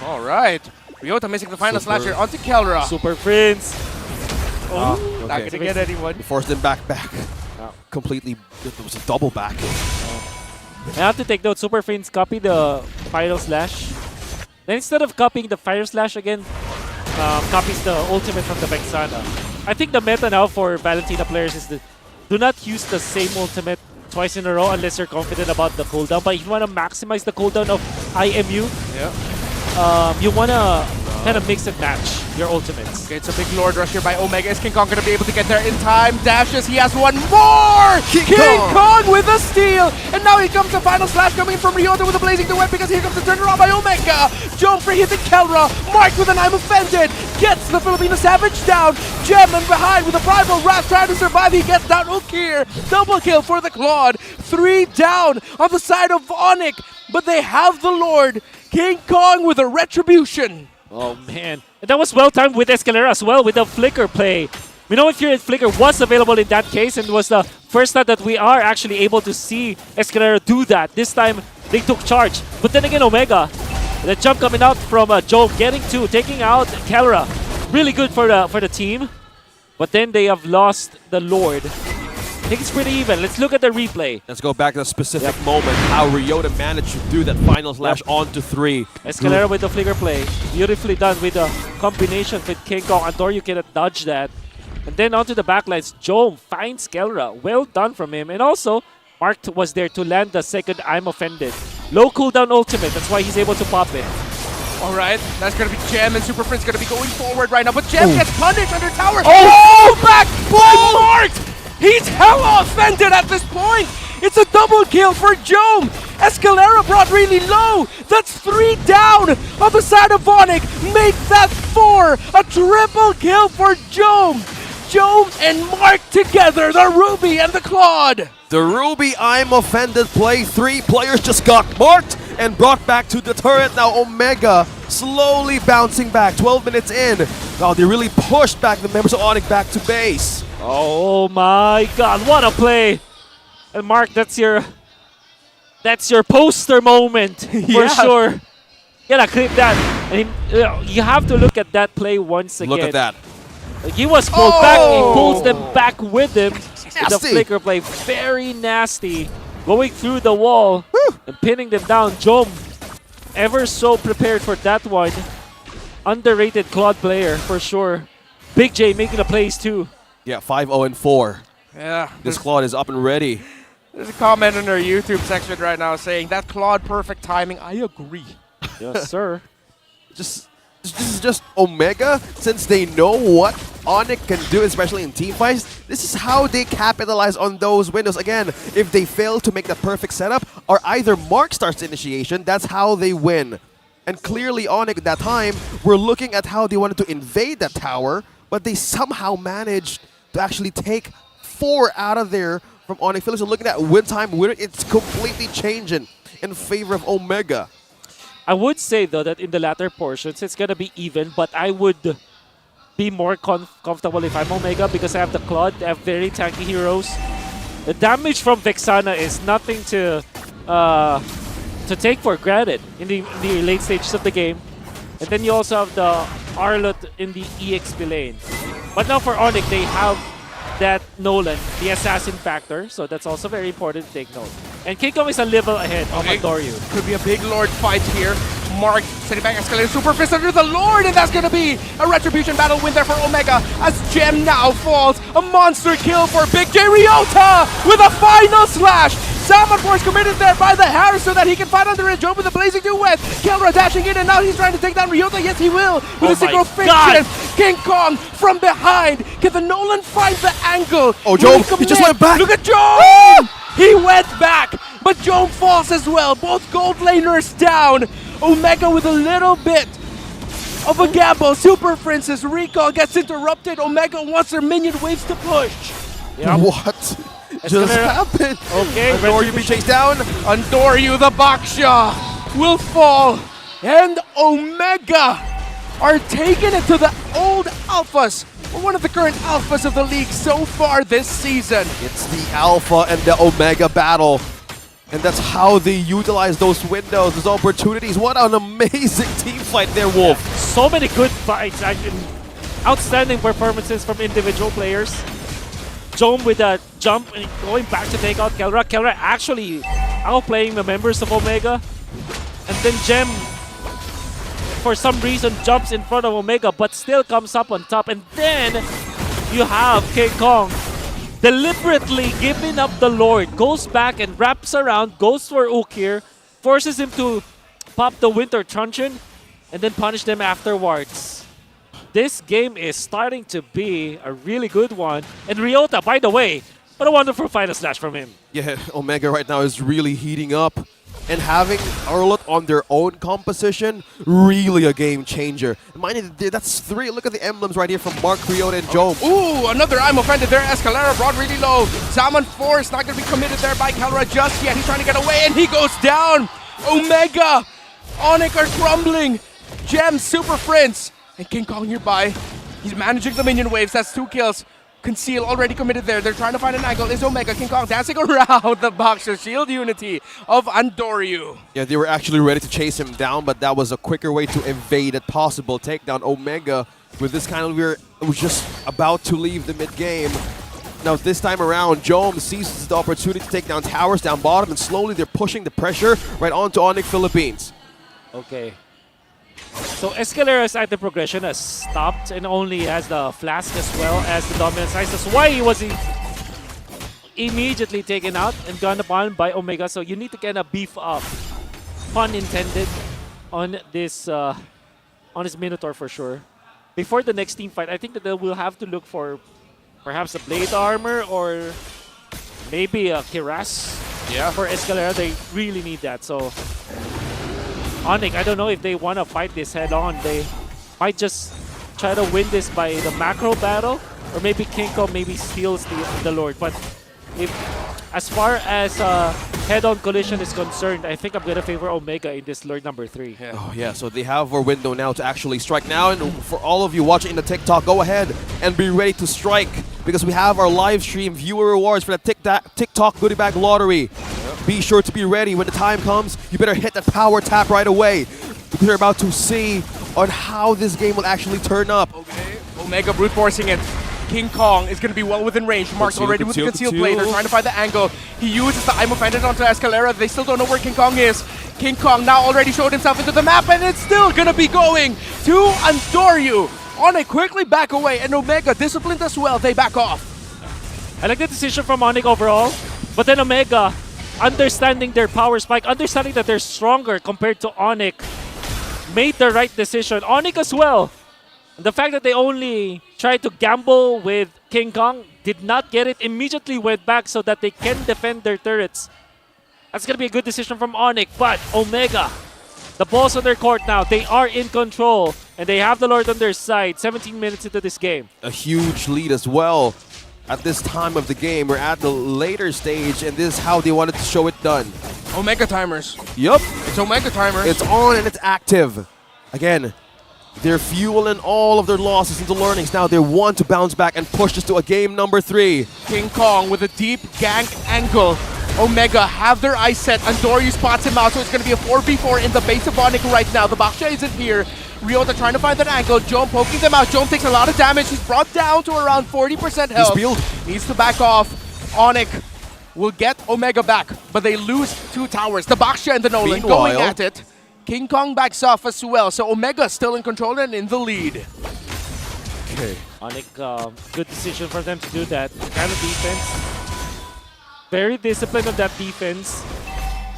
All right. Ryota missing the final slash here onto Kelra. Super Prince. Not going to get anyone. He forced them back. Completely, it was a double back. I have to take note, Super Prince copy the Final Slash. Then instead of copying the Fire Slash again, copies the ultimate from the Vexana. I think the meta now for Valentina players is to do not use the same ultimate twice in a row unless you're confident about the cooldown. But if you want to maximize the cooldown of IMU, you want to kind of mix and match your ultimates. Okay, it's a big Lord Rush here by Omega. Is King Kong going to be able to get there in time? Dashes, he has one more! King Kong with a steal! And now here comes the final slash coming in from Ryota with a blazing duet because here comes the turnaround by Omega. Jump for hitting Kelra. Mark with an I'm Offended. Gets the Filipino Savage down. Gem and behind with a primal Wrath trying to survive. He gets down Ukir. Double kill for the Claude. 3 down on the side of ONIC. But they have the Lord. King Kong with a retribution. Oh man, and that was well timed with Escalera as well with the flicker play. We know if your flicker was available in that case and was the first time that we are actually able to see Escalera do that. This time they took charge. But then again, Omega, the jump coming out from Joe, taking out Kelra. Really good for the team. But then they have lost the Lord. I think it's pretty even. Let's look at the replay. Let's go back to the specific moment, how Ryota managed to do that final slash onto 3. Escalera with the flicker play. Beautifully done with the combination with King Kong. Andor, you cannot dodge that. And then onto the backlines, Joe finds Kelra. Well done from him. And also, Mark was there to land the second I'm Offended. Low cooldown ultimate, that's why he's able to pop it. All right, that's going to be Gem, and Super Prince going to be going forward right now. But Gem gets punished under tower. Oh, back by Mark! He's hella offended at this point. It's a double kill for Jome. Escalera brought really low. That's 3 down on the side of ONIC. Make that 4. A triple kill for Jome. Jome and Mark together, the Ruby and the Claude. The Ruby I'm Offended play. 3 players just got marked and brought back to the turret. Now Omega slowly bouncing back. 12 minutes in. Wow, they really pushed back the members of ONIC back to base. Oh my god, what a play! And Mark, that's your poster moment for sure. You gotta clip that. And you have to look at that play once again. Look at that. He was pulled back, he pulls them back with him. With the flicker play, very nasty. Going through the wall and pinning them down. Jome, ever so prepared for that one. Underrated Claude player for sure. Big J making the plays too. Yeah, 5-0-4. Yeah. This Claude is up and ready. There's a comment in our YouTube section right now saying that Claude perfect timing. I agree. Yes, sir. This is just Omega, since they know what ONIC can do, especially in team fights. This is how they capitalize on those windows. Again, if they fail to make the perfect setup, or either Mark starts initiation, that's how they win. And clearly ONIC at that time were looking at how they wanted to invade that tower, but they somehow managed to actually take 4 out of there from ONIC Philippines. And looking at win time winner, it's completely changing in favor of Omega. I would say, though, that in the latter portions, it's going to be even, but I would be more comfortable if I'm Omega because I have the Claude, I have very tanky heroes. The damage from Vexana is nothing to take for granted in the late stages of the game. And then you also have the Arlot in the EXP lane. But now for ONIC, they have that Nolan, the assassin factor, so that's also very important to take note. And King Kong is a level ahead of Andoryu. Could be a big Lord fight here. Mark sending back Escalator Super Fist under the Lord, and that's gonna be a Retribution battle win there for Omega as Gem now falls. A monster kill for Big J Ryota with a final slash. Salmon Force committed there by the Harris so that he can fight under it. Joe with the Blazing Duet. Kelra dashing in, and now he's trying to take down Ryota. Yes, he will. With a synchrofiction. King Kong from behind. Can the Nolan find the angle? Oh, Joe, he just went back. Look at Joe! He went back, but Joe falls as well. Both gold laners down. Omega with a little bit of a gamble. Super Princess recall gets interrupted. Omega wants their minion waves to push. Yep. What just happened? Okay, Andoryu be chased down. Andoryu the Baksha will fall. And Omega are taking it to the old alphas. Or one of the current alphas of the league so far this season. It's the Alpha and the Omega battle. And that's how they utilize those windows, those opportunities. What an amazing team fight there, Wolf. Yeah, so many good fights. Outstanding performances from individual players. Jom with a jump and going back to take out Kelra. Kelra actually outplaying the members of Omega. And then Gem, for some reason, jumps in front of Omega but still comes up on top. And then you have King Kong deliberately giving up the Lord, goes back and wraps around, goes for Ukir, forces him to pop the Winter Truncheon, and then punish them afterwards. This game is starting to be a really good one. And Ryota, by the way, what a wonderful final slash from him. Yeah, Omega right now is really heating up. And having Arlot on their own composition, really a game changer. Mind you, that's 3. Look at the emblems right here from Mark, Ryota, and Joe. Ooh, another I'm offended there. Escalera brought really low. Salmon Force not going to be committed there by Kelra just yet. He's trying to get away, and he goes down. Omega, ONIC are crumbling. Gem, Super Prince, and King Kong nearby. He's managing the minion waves. That's 2 kills. Conceal already committed there. They're trying to find an angle. Is Omega. King Kong dancing around the box. Shield unity of Andoryu. Yeah, they were actually ready to chase him down, but that was a quicker way to evade a possible takedown. Omega, with this kind of weird, was just about to leave the mid-game. Now this time around, Jom seizes the opportunity to take down towers down bottom, and slowly they're pushing the pressure right onto ONIC Philippines. Okay. So Escalera's item progression has stopped and only has the flask as well as the dominant size. That's why he was immediately taken out and gone upon by Omega. So you need to kind of beef up, pun intended, on this Minotaur for sure. Before the next team fight, I think that they will have to look for perhaps a blade armor or maybe a Kiras. Yeah. For Escalera, they really need that. So ONIC, I don't know if they want to fight this head on. They might just try to win this by the macro battle, or maybe King Kong maybe steals the Lord. But if, as far as head-on collision is concerned, I think I'm going to favor Omega in this Lord number 3. Yeah. Oh yeah, so they have a window now to actually strike now. And for all of you watching the TikTok, go ahead and be ready to strike because we have our live stream viewer rewards for the TikTok goodie bag lottery. Be sure to be ready when the time comes. You better hit that power tap right away because you're about to see on how this game will actually turn up. Okay, Omega brute forcing it. King Kong is going to be well within range. Mark's already with the concealed blade. They're trying to find the angle. He uses the I'm offended onto Escalera. They still don't know where King Kong is. King Kong now already showed himself into the map, and it's still going to be going to Andoryu. ONIC quickly back away, and Omega disciplined as well. They back off. I like the decision from ONIC overall, but then Omega, understanding their power spike, understanding that they're stronger compared to ONIC, made the right decision. ONIC as well. The fact that they only tried to gamble with King Kong, did not get it, immediately went back so that they can defend their turrets. That's going to be a good decision from ONIC, but Omega, the ball's on their court now. They are in control, and they have the Lord on their side. 17 minutes into this game. A huge lead as well. at this time of the game. We're at the later stage, and this is how they wanted to show it done. Omega timers. Yup. It's Omega timers. It's on and it's active. Again, they're fueling all of their losses into learnings. Now they want to bounce back and push this to a game number 3. King Kong with a deep gank angle. Omega have their eyes set, and Doryu spots him out, so it's going to be a 4v4 in the base of ONIC right now. The BLCK isn't here. Ryota trying to find that angle. Jome poking them out. Jome takes a lot of damage. He's brought down to around 40% health. He's peeled. Needs to back off. ONIC will get Omega back, but they lose 2 towers. The BLCK and the Nolan Meanwhile, going at it. King Kong backs off as well, so Omega still in control and in the lead. Okay. ONIC, good decision for them to do that. The kind of defense. Very disciplined on that defense.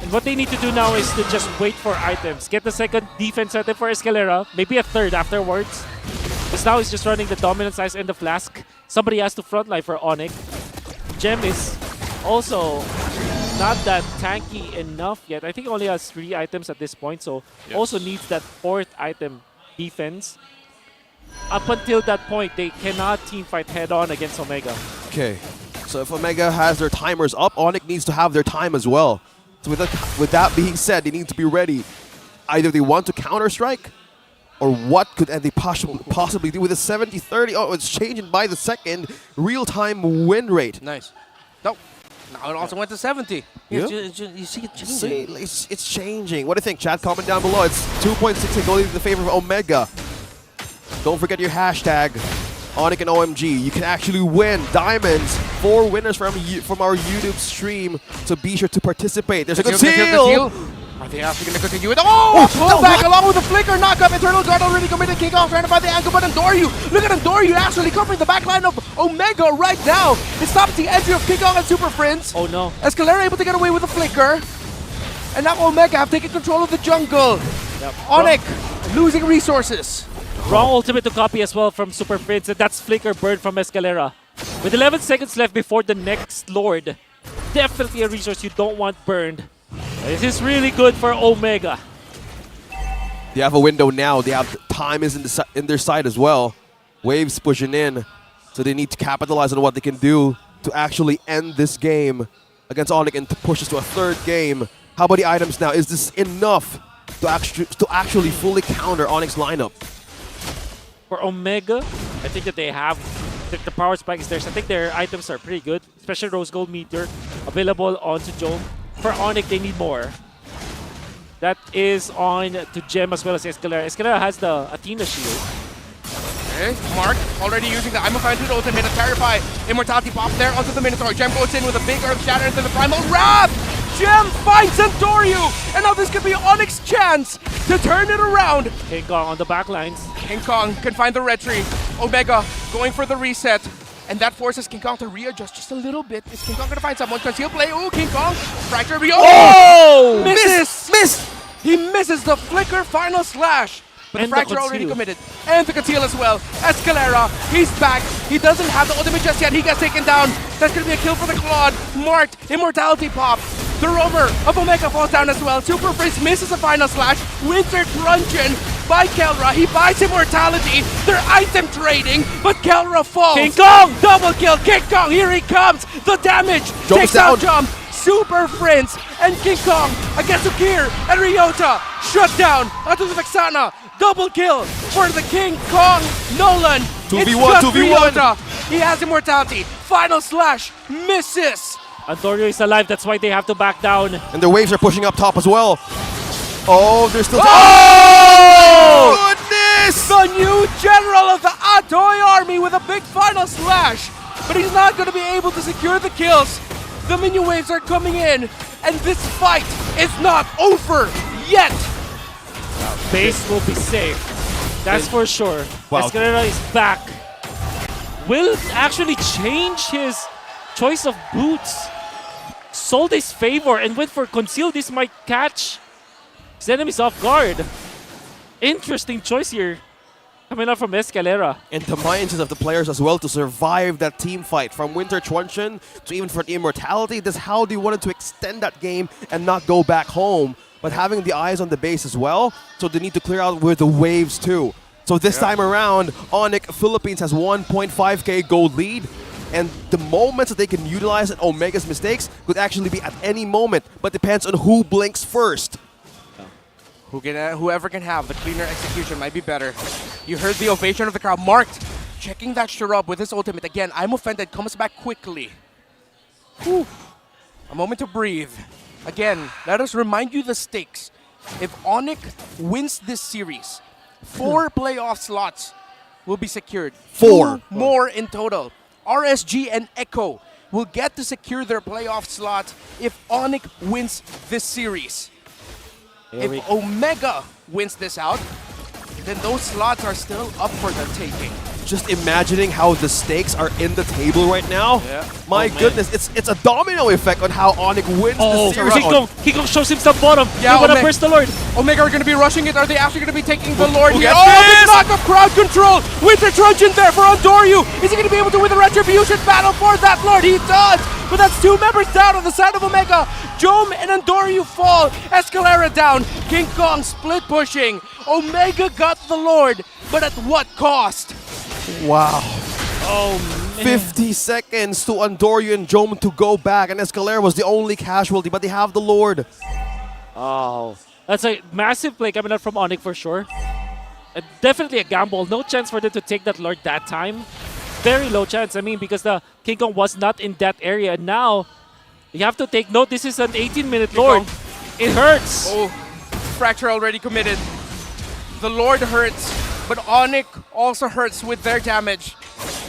And what they need to do now is to just wait for items. Get the second defense item for Escalera, maybe a third afterwards. Because now he's just running the Dominance Ice and the Flask. Somebody has to frontline for ONIC. Gem is also not that tanky enough yet. I think he only has 3 items at this point, so also needs that 4th item defense. Up until that point, they cannot teamfight head-on against Omega. Okay. So if Omega has their timers up, ONIC needs to have their time as well. So with that being said, they need to be ready. Either they want to counter-strike, or what could they possibly do with a 70-30? Oh, it's changing by the second. Real-time win rate. Nice. No. Now it also went to 70. Yeah. You see it changing. See, it's changing. What do you think, chat? Comment down below. It's 2.6 going in the favor of Omega. Don't forget your hashtag, ONIC and OMG. You can actually win diamonds. 4 winners from our YouTube stream, so be sure to participate. There's a good steal. Are they actually going to continue with pull back along with the flicker knock up. Eternal Guard already committed. King Kong trying to find the angle button. Doryu, look at him. Doryu actually covering the back line of Omega right now. It stops the entry of King Kong and Super Friends. Oh no. Escalera able to get away with the flicker. And now Omega have taken control of the jungle. Yep. ONIC losing resources. Wrong ultimate to copy as well from Super Friends, and that's Flicker Bird from Escalera. With 11 seconds left before the next Lord, definitely a resource you don't want burned. This is really good for Omega. They have a window now. They have time is in their side as well. Waves pushing in, so they need to capitalize on what they can do to actually end this game against ONIC and to push us to a 3rd game. How about the items now? Is this enough to actually fully counter ONIC's lineup? For Omega, I think that they have the power spike is there. So I think their items are pretty good, especially Rose Gold Meteor available onto Jome. For ONIC, they need more. That is on to Gem as well as Escalera. Escalera has the Athena shield. Okay, Mark already using the I'm a Fountain ultimate to terrify. Immortality pop there onto the Minotaur. Gem goes in with a big Earth Shatter into the Primal Wrath. Gem finds Doryu, and now this could be ONIC's chance to turn it around. King Kong on the back lines. King Kong can find the red tree. Omega going for the reset. And that forces King Kong to readjust just a little bit. Is King Kong going to find someone? Conceal play. Ooh, King Kong. Fracture. Oh! Misses! He misses the flicker final slash. But the fracture already committed. And the conceal as well. Escalera, he's back. He doesn't have the ultimate just yet. He gets taken down. That's going to be a kill for the Claude. Marked. Immortality pop. The rover of Omega falls down as well. Super Freeze misses a final slash. Winter Truncheon by Kelra. He buys Immortality. They're item trading, but Kelra falls. King Kong! Double kill. King Kong, here he comes. The damage. Takes out Jump. Super Friends and King Kong against Ukir and Ryota. Shut down onto the Vexana. Double kill for the King Kong Nolan. 2v1, 2v1. Ryota. He has Immortality. Final slash misses. Doryu is alive, that's why they have to back down. And their waves are pushing up top as well. Oh, they're still... Oh! Goodness! The new general of the Atoy army with a big final slash. But he's not going to be able to secure the kills. The minion waves are coming in. And this fight is not over yet. Base will be safe. That's for sure. Wow. Escalera is back. Will actually change his choice of boots. Sold his favor and went for conceal. This might catch his enemies off guard. Interesting choice here coming up from Escalera. And the mindset of the players as well to survive that team fight. From Winter Truncheon to even for the Immortality, that's how they wanted to extend that game and not go back home. But having the eyes on the base as well, so they need to clear out with the waves too. So this time around, ONIC Philippines has 1.5k gold lead. and the moments that they can utilize at Omega's mistakes could actually be at any moment, but depends on who blinks first. Whoever can have the cleaner execution might be better. You heard the ovation of the crowd. Marked, checking that Sharab with his ultimate. Again, I'm offended, comes back quickly. Whew. A moment to breathe. Again, let us remind you the stakes. If ONIC wins this series, 4 playoff slots will be secured. 4 2 more in total. RSG and Echo will get to secure their playoff slot if ONIC wins this series. If Omega wins this out, then those slots are still up for the taking. Just imagining how the stakes are in the table right now. Yeah. My goodness, it's a domino effect on how ONIC wins the series. King Kong shows himself bottom. Yeah, they want to burst the Lord. Omega are going to be rushing it. Are they actually going to be taking the Lord who here? gets Oh, this? big knock of crowd control. Winter Truncheon there for Andoryu. Is he going to be able to win the Retribution battle for that Lord? He does. But that's 2 members down on the side of Omega. Jome and Andoryu fall. Escalera down. King Kong split pushing. Omega got the Lord, but at what cost? Wow. Oh, man. 50 seconds to Andoryu and Jome to go back, and Escalera was the only casualty, but they have the Lord. Oh, that's a massive play coming out from ONIC for sure. Definitely a gamble. No chance for them to take that Lord that time. Very low chance. I mean, because the King Kong was not in that area. Now, you have to take note. This is an 18-minute Lord. It hurts. Oh, Fracture already committed. The Lord hurts, but ONIC also hurts with their damage.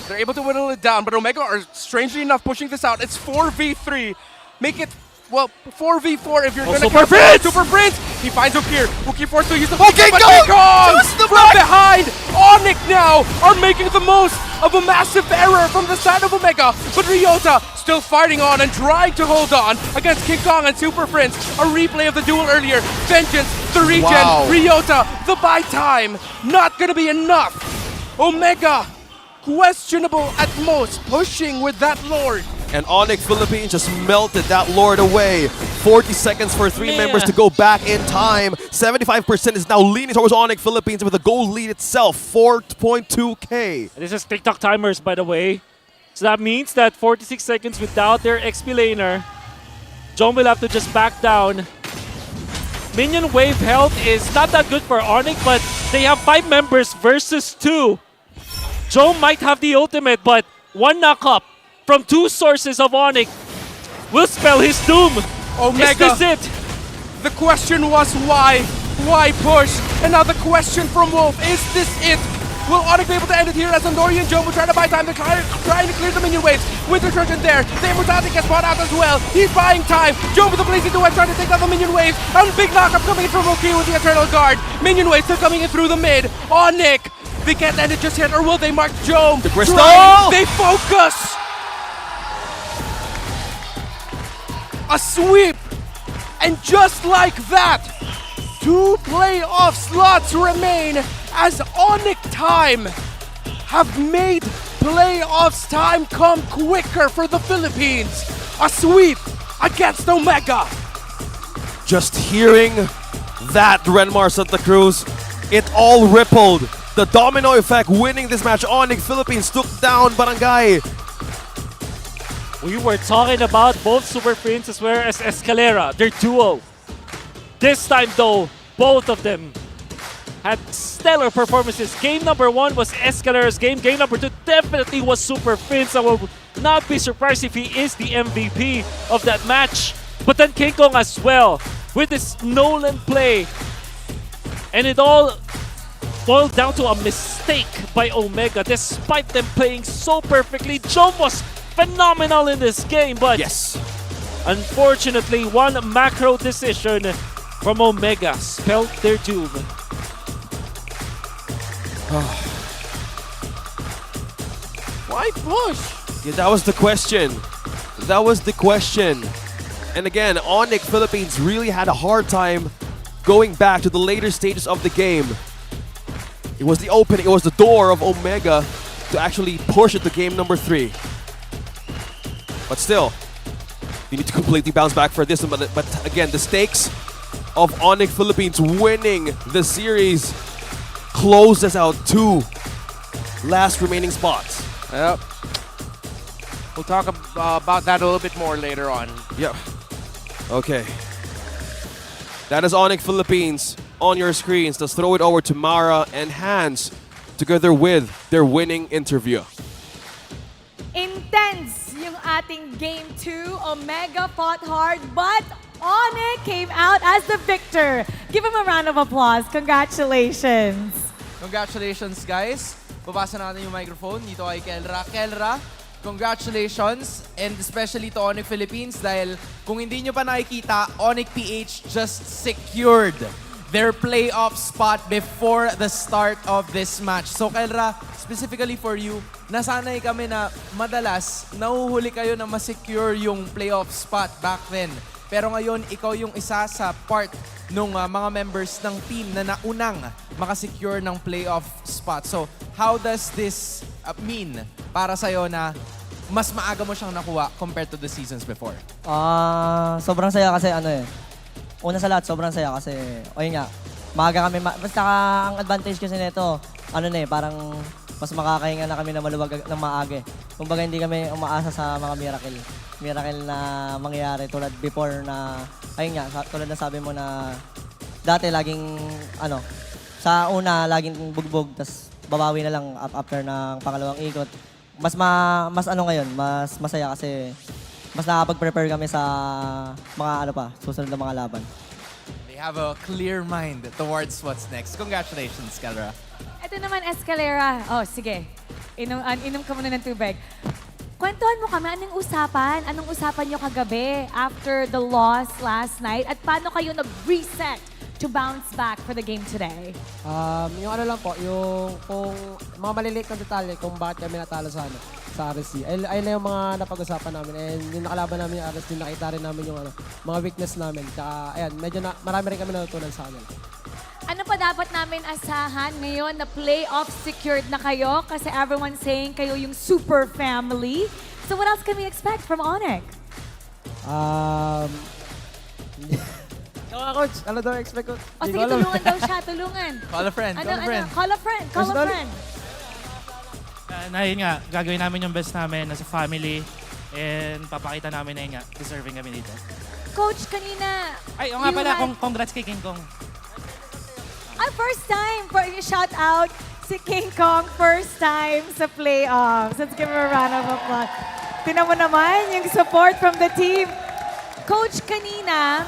They're able to whittle it down, but Omega are strangely enough pushing this out. It's 4v3. Make it, well, 4v4 if you're gonna Super go for Prince! Super Prince! He finds Ukir. Ukir forced to use the King but Kong! King Kong! Just the From behind! ONIC now are making the most of a massive error from the side of Omega, but Ryota still fighting on and trying to hold on against King Kong and Super Prince. A replay of the duel earlier. Vengeance, the regen, Wow. Ryota, the buy time. Not gonna be enough. Omega, questionable at most, pushing with that Lord. And ONIC Philippines just melted that Lord away. 40 seconds for 3 members to go back in time. 75% is now leaning towards ONIC Philippines with a goal lead itself, 4.2K. This is TikTok timers, by the way. So that means that 46 seconds without their XP laner, Jome will have to just back down. Minion wave health is not that good for ONIC, but they have 5 members versus 2. Jome might have the ultimate, but 1 knock-up from 2 sources of ONIC will spell his doom. Omega. Is this it? The question was why? Why push? And now the question from Wolf, is this it? Will ONIC be able to end it here as Andoryu and Jome will try to buy time? They're trying to clear the minion waves. Winter Truncheon there. The Immortality gets bought out as well. He's buying time. Jome with the blazing duet trying to take down the minion wave. And big knockup coming in from Oki with the Eternal Guard. Minion wave still coming in through the mid. ONIC. They can't end it just yet, or will they mark Jome? The crystal! They focus! A sweep! And just like that, 2 playoff slots remain as ONIC time have made playoffs time come quicker for the Philippines. A sweep against Omega. Just hearing that, Renmar Santa Cruz, it all rippled. The domino effect winning this match. ONIC Philippines took down Barangay. We were talking about both Super Prince as well as Escalera, their duo. This time though, both of them had stellar performances. Game number 1 was Escalera's game. Game number 2 definitely was Super Prince. I will not be surprised if he is the MVP of that match. But then King Kong as well, with his Nolan play. And it all boiled down to a mistake by Omega, despite them playing so perfectly. Jome was phenomenal in this game, but yes, unfortunately, one macro decision from Omega spelled their doom. Why push? Yeah, that was the question. That was the question. And again, ONIC Philippines really had a hard time going back to the later stages of the game. It was the opening, it was the door of Omega to actually push it to game number 3. But still, you need to completely bounce back for this one. But again, the stakes of ONIC Philippines winning the series closes out 2 last remaining spots. Yep. We'll talk about that a little bit more later on. Yep. Okay. That is ONIC Philippines on your screens. Let's throw it over to Mara and Hans together with their winning interview. Intense yung ating Game 2. Omega fought hard, but ONIC came out as the victor. Give him a round of applause. Congratulations. Congratulations, guys. Babasa natin yung microphone dito kay Kelra. Kelra, congratulations, and especially to ONIC Philippines dahil kung hindi nyo pa nakikita, ONIC PH just secured their playoff spot before the start of this match. So Kelra, specifically for you, nasanay kami na madalas nahuhuli kayo na ma-secure yung playoff spot back then. Pero ngayon, ikaw yung isa sa part ng mga members ng team na naunang makasecure ng playoff spot. So, how does this mean para sa'yo na mas maaga mo siyang nakuha compared to the seasons before? Sobrang saya kasi una sa lahat, sobrang saya kasi, ayun nga, maaga kami, basta ang advantage kasi nito, parang mas makakahinga na kami na maluwag ng maaga. Kumbaga hindi kami umaasa sa mga miracle na mangyayari tulad before na, ayun nga, tulad na sabi mo na dati laging, sa una, laging bugbog, tas babawi na lang after ng pangalawang ikot. Mas ngayon, mas masaya kasi mas nakapag-prepare kami sa mga susunod na mga laban. They have a clear mind towards what's next. Congratulations, Kelra. Ito naman, Escalera. Oh, sige. Inom ka muna ng tubig. Kwentuhan mo kami, anong usapan? Anong usapan nyo kagabi after the loss last night? At paano kayo nag-reset to bounce back for the game today? Yung lang po, yung kung mga maliliit na detalye kung bakit kami natalo sa RSC. Ayun na yung mga napag-usapan namin. And yung nakalaban namin yung RSC, nakita rin namin yung mga weakness namin. Tsaka, ayan, medyo marami rin kami natutunan sa kanila. Ano pa dapat namin asahan ngayon na playoff secured na kayo? Kasi everyone's saying kayo yung super family. So what else can we expect from ONIC? Coach, ano daw expect ko? O sige, tulungan daw siya, tulungan. Call a friend, call a friend. Call a friend, call a friend. Yun nga, gagawin namin yung best namin as a family and papakita namin na yun nga, deserving kami dito. Coach, kanina... Ay, nga pala, congrats kay King Kong. First time, shout out si King Kong, first time sa playoffs. Let's give him a round of applause. Tinan mo naman yung support from the team. Coach, kanina,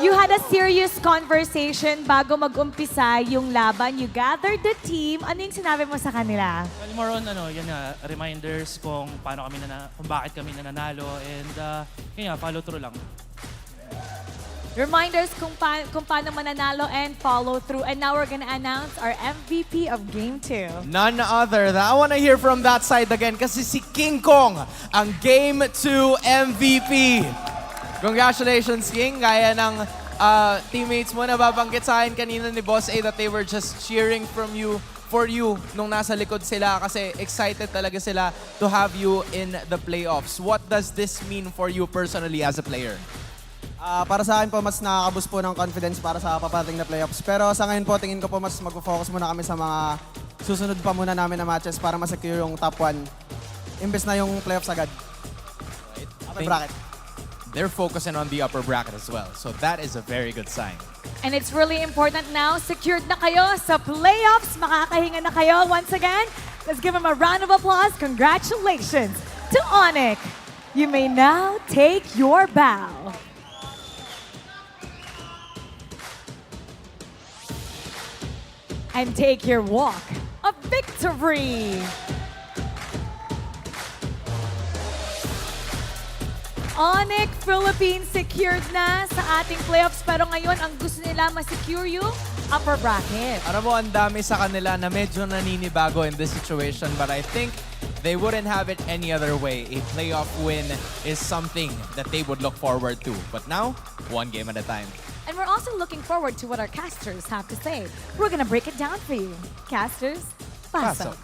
you had a serious conversation bago mag-umpisa yung laban. You gathered the team. Ano yung sinabi mo sa kanila? Well, more on, yun nga, reminders kung paano kami kung bakit kami nananalo and yun nga, follow through lang. Reminders kung paano mananalo and follow through. And now we're gonna announce our MVP of Game 2. None other than, I want to hear from that side again kasi si King Kong ang Game 2 MVP. Congratulations, King. Gaya ng teammates mo na babanggit sa akin kanina ni Boss A that they were just cheering for you nung nasa likod sila kasi excited talaga sila to have you in the playoffs. What does this mean for you personally as a player? Para sa akin po, mas nakakaboost po ng confidence para sa paparating na playoffs. Pero sa ngayon po, tingin ko po mas mag-focus muna kami sa mga susunod pa muna namin na matches para masecure yung top 1. Imbes na yung playoffs agad. Upper bracket. They're focusing on the upper bracket as well. So that is a very good sign. And it's really important now. Secured na kayo sa playoffs. Makakahinga na kayo. Once again, let's give them a round of applause. Congratulations to ONIC. You may now take your bow. And take your walk of victory. ONIC Philippines secured na sa ating playoffs pero ngayon ang gusto nila ma-secure yung upper bracket. Alam mo, ang dami sa kanila na medyo naninibago in this situation but I think they wouldn't have it any other way. A playoff win is something that they would look forward to. But now, one game at a time. And we're also looking forward to what our casters have to say. We're gonna break it down for you. Casters, paso.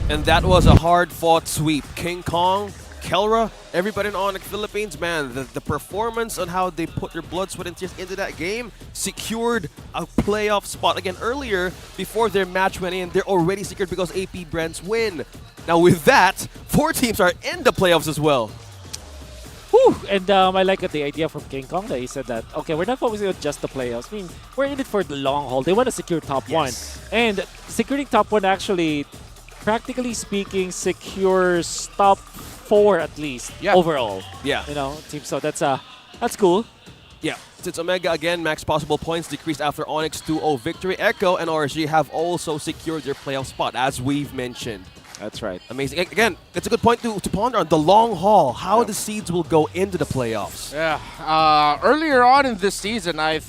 And that was a hard-fought sweep. King Kong, Kelra, everybody in ONIC Philippines, man, the performance on how they put their blood, sweat, and tears into that game secured a playoff spot. Again, earlier, before their match went in, they're already secured because AP Brents win. Now with that, 4 teams are in the playoffs as well. Whew. And I like the idea from King Kong that he said that, okay, we're not focusing on just the playoffs. I mean, we're in it for the long haul. They want to secure top 1. And securing top 1 actually, practically speaking, secures top 4 at least overall. Yeah. You know, team. So that's cool. Yeah. Since Omega, again, max possible points decreased after Onyx 2-0 victory. Echo and RSG have also secured their playoff spot, as we've mentioned. That's right. Amazing. Again, it's a good point to ponder on the long haul, how the seeds will go into the playoffs. Yeah. Earlier on in this season, I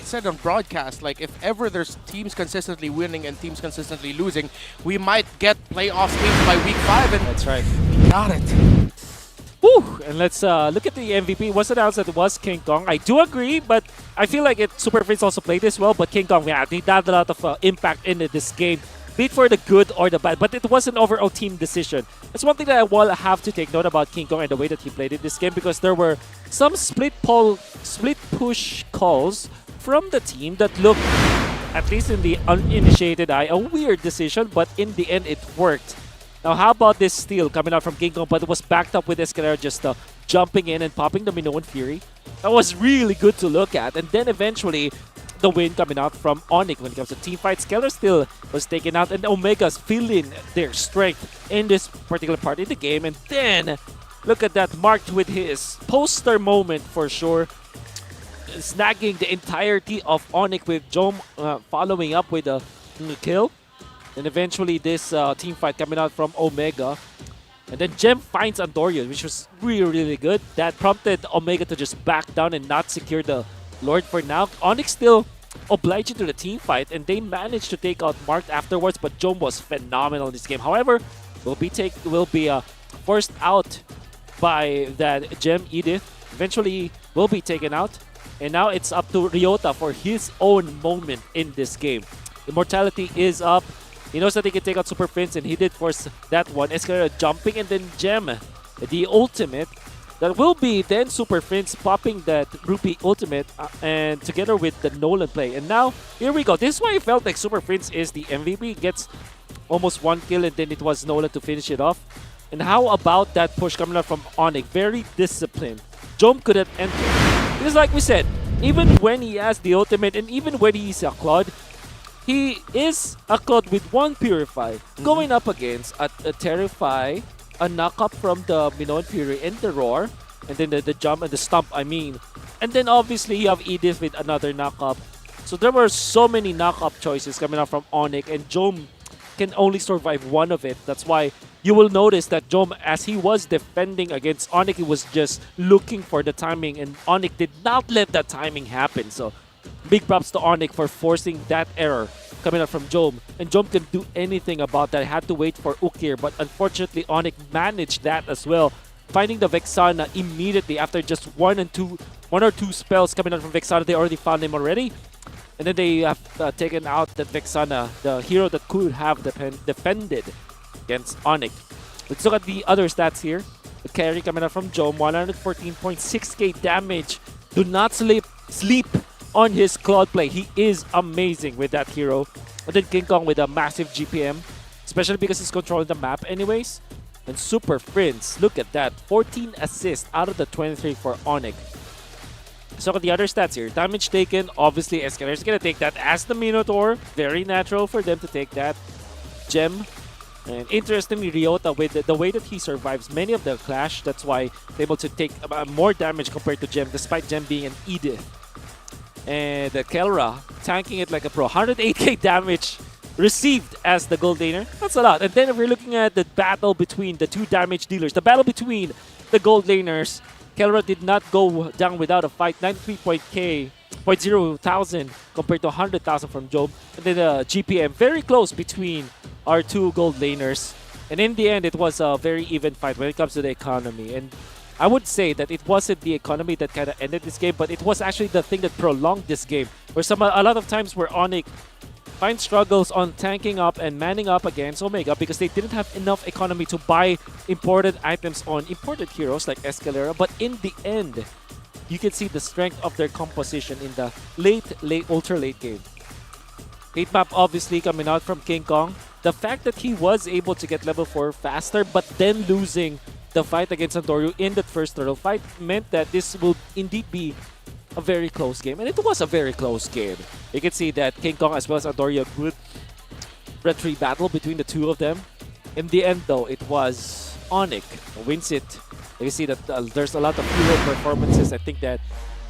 said on broadcast, like, if ever there's teams consistently winning and teams consistently losing, we might get playoff teams by week 5. And that's right. Got it. Woo! And let's look at the MVP. It was announced that it was King Kong. I do agree, but I feel like Super Prince also played this well. But King Kong, yeah, he had a lot of impact in this game. Be it for the good or the bad, but it was an overall team decision. That's one thing that I will have to take note about King Kong and the way that he played in this game, because there were some split push calls from the team that looked, at least in the uninitiated eye, a weird decision, but in the end it worked. Now, how about this steal coming out from King Kong, but it was backed up with Escalera just jumping in and popping the Minoan Fury. That was really good to look at. And then eventually, the win coming out from ONIC when it comes to team fights. Kelra still was taken out, and Omega's feeling their strength in this particular part in the game. And then, look at that, marked with his poster moment for sure. Snagging the entirety of ONIC with Jom following up with a kill. And eventually this team fight coming out from Omega. And then Gem finds Andorian, which was really, really good. That prompted Omega to just back down and not secure the Lord for now. ONIC still obliged into the team fight, and they managed to take out Mark afterwards, but Jom was phenomenal in this game. However, will be forced out by that Gem Edith. Eventually will be taken out. And now it's up to Ryota for his own moment in this game. Immortality is up. He knows that he can take out Super Prince, and he did force that one. Escalera jumping, and then Gem, the ultimate. That will be then Super Prince popping that Rupee ultimate and together with the Nolan play. And now, here we go. This is why I felt like Super Prince is the MVP. Gets almost 1 kill, and then it was Nolan to finish it off. And how about that push coming out from ONIC? Very disciplined. Jom couldn't enter. Because like we said, even when he has the ultimate and even when he's a Claude, he is a Claude with 1 Purify going up against a Terrify, a knock-up from the Minoan Fury and the Roar, and then the jump and the stomp, I mean. And then obviously you have Edith with another knock-up. So there were so many knock-up choices coming out from ONIC, and Jom can only survive 1 of it. That's why you will notice that Jom, as he was defending against ONIC, he was just looking for the timing, and ONIC did not let that timing happen. So big props to ONIC for forcing that error coming out from Jom. And Jom can do anything about that. I had to wait for Ukir, but unfortunately ONIC managed that as well. Finding the Vexana immediately after just 1 or 2 spells coming out from Vexana. They already found him already. And then they have taken out that Vexana, the hero that could have defended against ONIC. Let's look at the other stats here. The carry coming out from Jom, 114.6k damage. Do not sleep on his Claude play. He is amazing with that hero. And then King Kong with a massive GPM, especially because he's controlling the map anyways. And Super Prince, look at that. 14 assists out of the 23 for ONIC. So the other stats here. Damage taken, obviously Escalera is going to take that as the Minotaur. Very natural for them to take that. Gem. And interestingly, Ryota, with the way that he survives many of the clash, that's why he's able to take more damage compared to Gem, despite Gem being an Edith. And Kelra tanking it like a pro. 108k damage received as the gold laner. That's a lot. And then if we're looking at the battle between the 2 damage dealers, the battle between the gold laners, Kelra did not go down without a fight. 93.0 thousand compared to 100,000 from Job. And then the GPM, very close between our 2 gold laners. And in the end, it was a very even fight when it comes to the economy. And I would say that it wasn't the economy that kind of ended this game, but it was actually the thing that prolonged this game. Where a lot of times where ONIC find struggles on tanking up and manning up against Omega because they didn't have enough economy to buy imported items on imported heroes like Escalera. But in the end, you can see the strength of their composition in the ultra late game. Hate map obviously coming out from King Kong. the fact that he was able to get level 4 faster, but then losing the fight against Andorio in that first turtle fight meant that this will indeed be a very close game. And it was a very close game. You can see that King Kong as well as Andorio, good referee battle between the two of them. In the end, though, it was ONIC who wins it. You can see that there's a lot of hero performances. I think that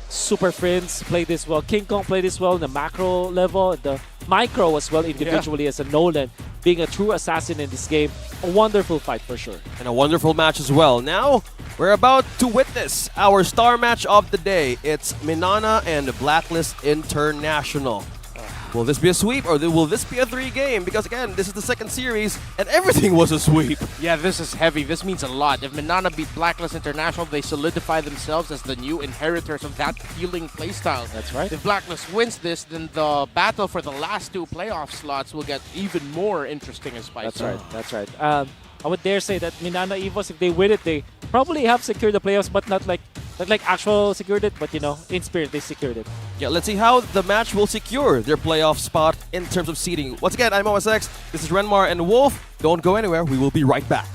Super Friends played this well. King Kong played this well in the macro level, and the micro as well individually as a Nolan, being a true assassin in this game. A wonderful fight for sure. And a wonderful match as well. Now, we're about to witness our star match of the day. It's MNNE and Blacklist International. Will this be a sweep or will this be a 3-game? Because again, this is the second series and everything was a sweep. Yeah, this is heavy. This means a lot. If MNNE beat Blacklist International, they solidify themselves as the new inheritors of that healing playstyle. That's right. If Blacklist wins this, then the battle for the last 2 playoff slots will get even more interesting and spicy. That's right. That's right. I would dare say that MNNE EVOS, if they win it, they probably have secured the playoffs, but not like actual secured it, but you know, in spirit they secured it. Yeah, let's see how the match will secure their playoff spot in terms of seeding. Once again, I'm OSX. This is Renmar and Wolf. Don't go anywhere. We will be right back.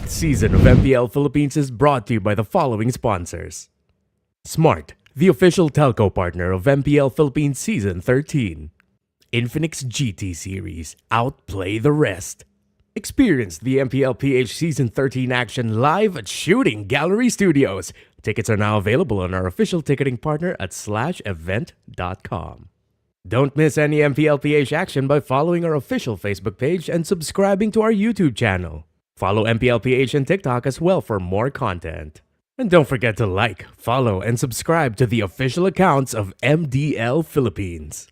Season of MPL Philippines is brought to you by the following sponsors. Smart, the official telco partner of MPL Philippines Season 13. Infinix GT Series, outplay the rest. Experience the MPL PH Season 13 action live at Shooting Gallery Studios. Tickets are now available on our official ticketing partner at /event.com. Don't miss any MPL PH action by following our official Facebook page and subscribing to our YouTube channel. Follow MPL PH and TikTok as well for more content. And don't forget to like, follow, and subscribe to the official accounts of MDL Philippines.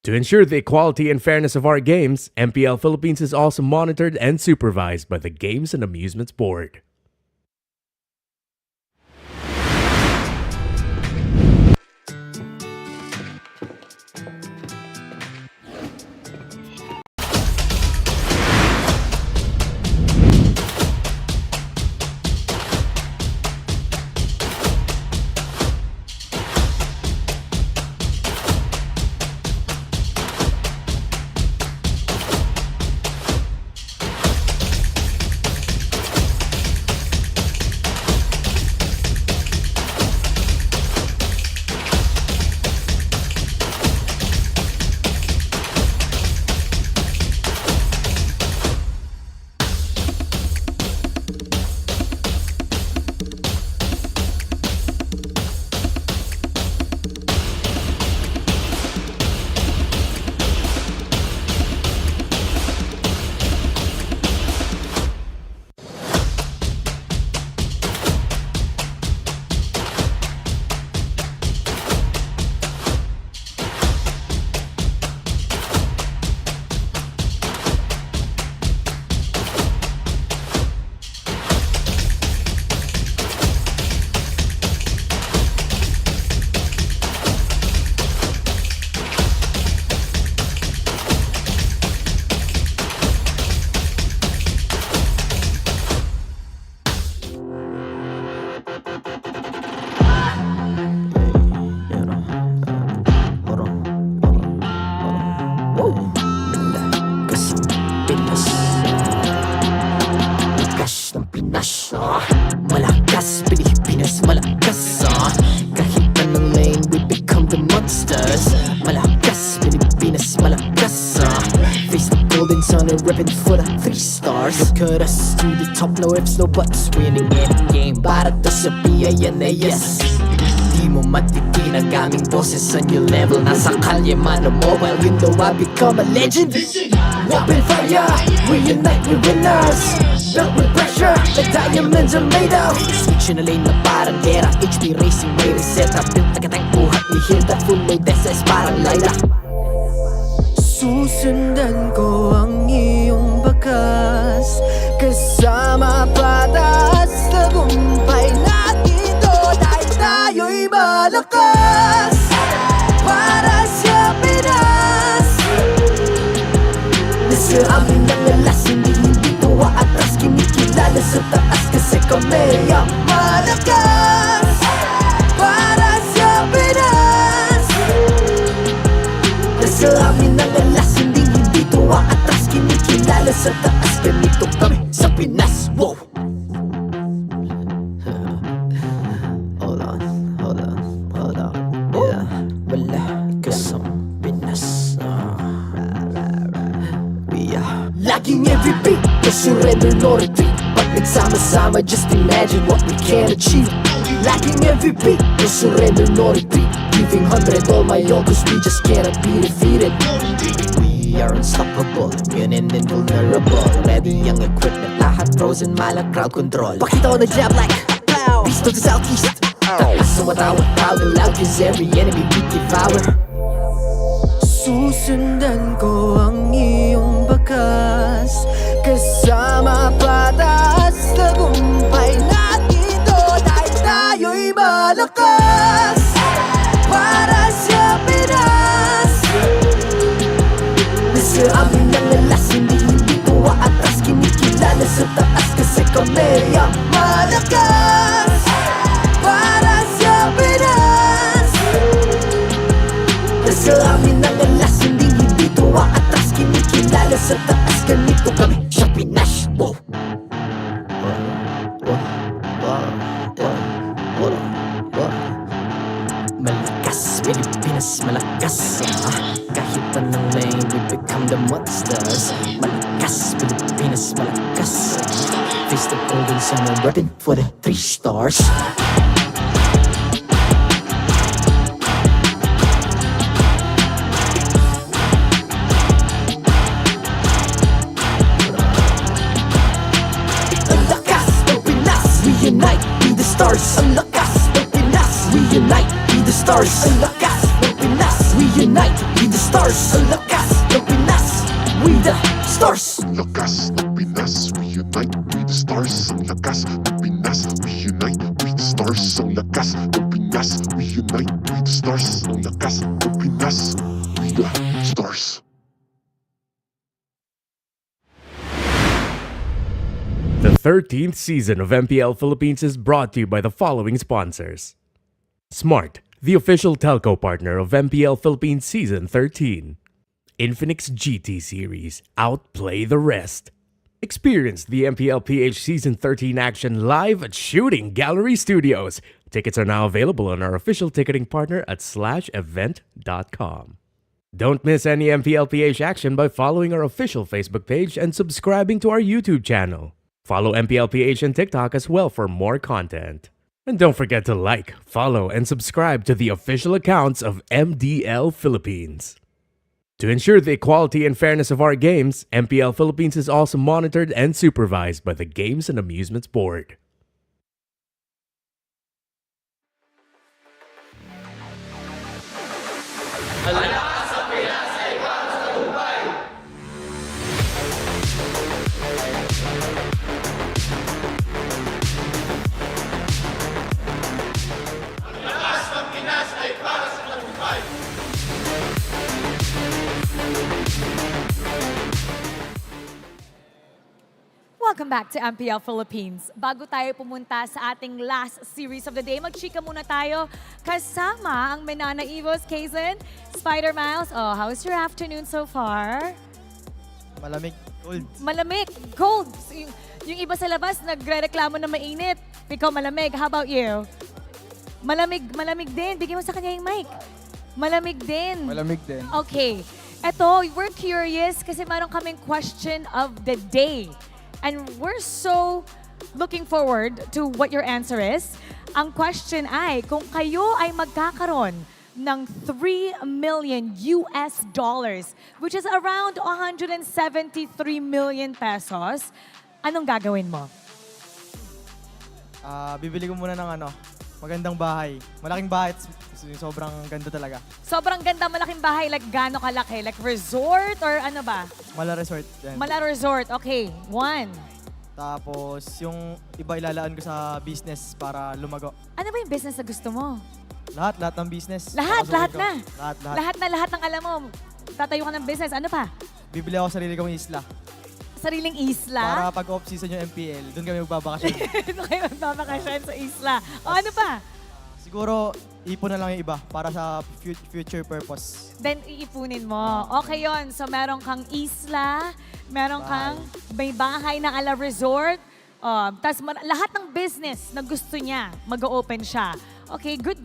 To ensure the equality and fairness of our games, MPL Philippines is also monitored and supervised by the Games and Amusements Board. Malakas, Pilipinas, malakas Kahit anong lane, we become the monsters Malakas, Pilipinas, malakas Face the golden sun and reppin' for the 3 stars Look at us to the top, no ifs, no buts Winning any game, para to sa PINAS Di mo matitin ang aming boses sa new level Nasa kalye man o mobile, you know I become a legend Open fire, we unite, we winners Built with pressure, like diamonds are made of Switch na lane na parang gera HP racing, may reset up Built agad ang buhat ni Hilda Full load SS parang Lyra Susundan ko ang iyong bakas Kasama patas Tagumpay natin to Dahil tayo'y malakas Para sa Pinas Nasa amin ang alas Hindi tuwa atras Kinikilala sa taas Kasi kami ang malakas Para sa Pinas Nasa amin ang alas kilala sa taas, ganito kami sa Pinas. Wow! Hold on, hold on, hold on. Yeah, wala ka sa Pinas. We are laging every beat, no surrender, no retreat. Pag nagsama-sama, just imagine what we can achieve. Lacking every beat, no surrender, no retreat. Giving 100 all my all, cause we just cannot be defeated. We are unstoppable, immune and invulnerable. Ready ang equipment, lahat frozen, malang crowd control. Pakita ko na jab like beast of the southeast. Taas sa matawag, proud and loud, cause every enemy we devour. Susundan ko ang iyong bakas, kasama patas, tagumpay natin doon ay tayo'y malakas. Para sa Pinas, nasa amin ang alas, hindi tuwa atras, kinikilala sa taas kasi kami ang malakas. Para sa Pinas, nasa amin ang alas, hindi tuwa atras, kinikilala sa taas, ganito kami sa Pinas. Wow! Malakas, Pilipinas, malakas. Kahit anong lane, we become the monsters. Malakas, Pilipinas, malakas. Face the golden sun and repping for the 3 stars. Ang lakas ng Pinas, we unite, be the stars. Ang lakas ng Pinas, we unite, be the stars. Ang lakas ng Pinas, we unite, be the stars. Ang lakas ng Pinas, we the stars. Ang lakas ng Pinas, we unite, we the stars. Ang lakas ng Pinas, we unite, we the stars. Ang lakas ng Pinas, we unite, we the stars. Ang lakas ng Pinas, we the stars. The 13th season of MPL Philippines is brought to you by the following sponsors. Smart, the official telco partner of MPL Philippines Season 13. Infinix GT Series, outplay the rest. Experience the MPL PH Season 13 action live at Shooting Gallery Studios. Tickets are now available on our official ticketing partner at /event.com. Don't miss any MPL PH action by following our official Facebook page and subscribing to our YouTube channel. Follow MPL PH on TikTok as well for more content. And don't forget to like, follow, and subscribe to the official accounts of MDL Philippines. To ensure the equality and fairness of our games, MPL Philippines is also monitored and supervised by the Games and Amusements Board. Welcome back to MPL Philippines. Bago tayo pumunta sa ating last series of the day, magchika muna tayo kasama ang MNNE Evos, Kaizen, Spider Miles. Oh, how's your afternoon so far? Malamig, cold. Malamig, cold. So, yung iba sa labas nagre-reklamo na mainit. Ikaw malamig. How about you? Malamig din. Bigyan mo sa kanya yung mic. Malamig din. Malamig din. Okay. Eto, we're curious kasi meron kaming question of the day. And we're so looking forward to what your answer is. Ang question ay, kung kayo ay magkakaroon ng $3 million, which is around 173 million pesos, anong gagawin mo? Bibili ko muna ng magandang bahay. Malaking bahay, sobrang ganda talaga. Sobrang ganda, malaking bahay, like gaano kalaki? Like resort or ano ba? Mala resort yan. Mala resort, okay. 1. Tapos yung iba ilalaan ko sa business para lumago. Ano ba yung business na gusto mo? Lahat ng business. Lahat na. Lahat. Lahat ng alam mo. Tatayo ka ng business. Ano pa? Bibili ako sarili kong isla. Sariling isla? Para pag off-season yung MPL, doon kami magbabakasyon. Doon kayo magbabakasyon sa isla. O ano pa? Siguro, ipon na lang yung iba para sa future purpose. Then iipunin mo. Okay yon. So meron kang isla, meron kang may bahay na ala resort. Tapos lahat ng business na gusto niya, mag-open siya. Okay, good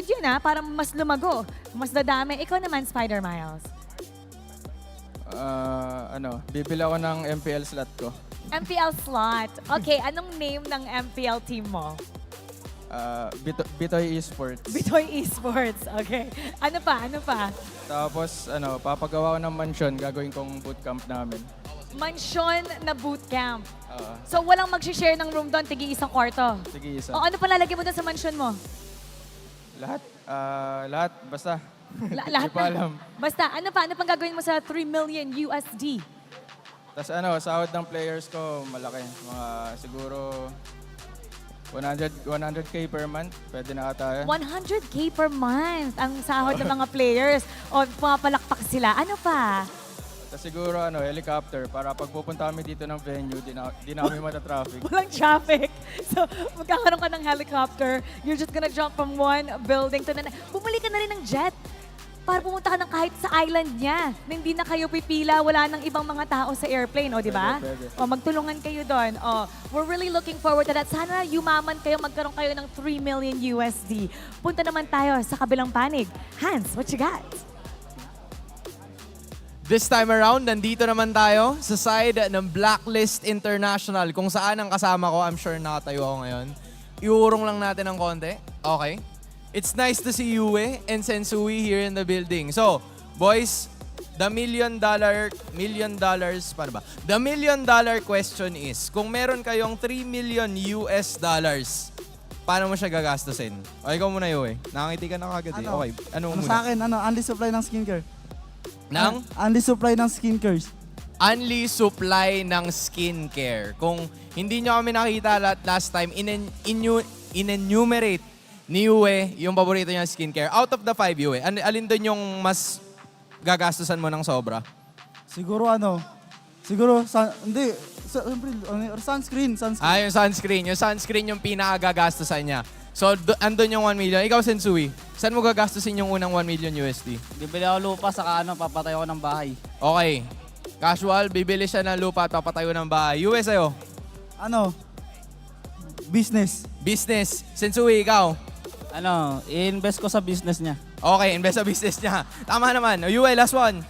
yun para mas lumago, mas dadami. Ikaw naman, Spider Miles. Bibili ako ng MPL slot ko. MPL slot. Okay, anong name ng MPL team mo? Bitoy Esports. Bitoy Esports. Okay. Ano pa? Tapos, papagawa ko ng mansion, gagawin kong bootcamp namin. Mansion na bootcamp. So, walang mag-share ng room doon, tigi isang kwarto. Sige, isa. O ano pa lalagay mo doon sa mansion mo? Lahat, basta. Lahat Hindi pa alam. Basta, ano pang gagawin mo sa 3 million USD? Tapos sahod ng players ko, malaki. Mga siguro 100K per month, pwede na tayo. 100K per month ang sahod ng mga players. O, pumapalakpak sila. Ano pa? Tapos siguro helicopter para pag pupunta kami dito ng venue, di na kami mata-traffic. Walang traffic. So, magkakaroon ka ng helicopter. You're just gonna jump from one building to the next. Bumili ka na rin ng jet para pumunta ka ng kahit sa island niya. Na hindi na kayo pipila, wala nang ibang mga tao sa airplane, di ba? Pwede. O, magtulungan kayo doon. O, we're really looking forward to that. Sana yumaman kayo, magkaroon kayo ng 3 million USD. Punta naman tayo sa kabilang panig. Hans, what you got? This time around, nandito naman tayo sa side ng Blacklist International. Kung saan ang kasama ko, I'm sure nakatayo ako ngayon. Iurong lang natin ng konti. Okay. It's nice to see Yue and Sensui here in the building. So, boys, the $1 million question is, kung meron kayong 3 million US dollars, paano mo siya gagastusin? O, ikaw muna, Yue. Nakangiti ka na kagad eh. Okay. Ano muna? Sa akin, unli supply ng skincare. Nang? Unli supply ng skincare. Unli supply ng skincare. Kung hindi nyo kami nakita last time, in-enumerate ni Yue yung paborito niya skincare. Out of the 5, Yue, alin doon yung mas gagastusan mo ng sobra? Siguro sunscreen. Yung sunscreen. Yung sunscreen yung pinakagagastusan niya. So, andun yung 1 million. Ikaw, Sensui, saan mo gagastusin yung unang 1 million USD? Bibili ako lupa, saka papatay ako ng bahay. Okay. Casual, bibili siya ng lupa at papatayo ng bahay. Yue, sa'yo? Business. Business. Sensui, ikaw? I-invest ko sa business niya. Okay, invest sa business niya. Tama naman. Yue, last one.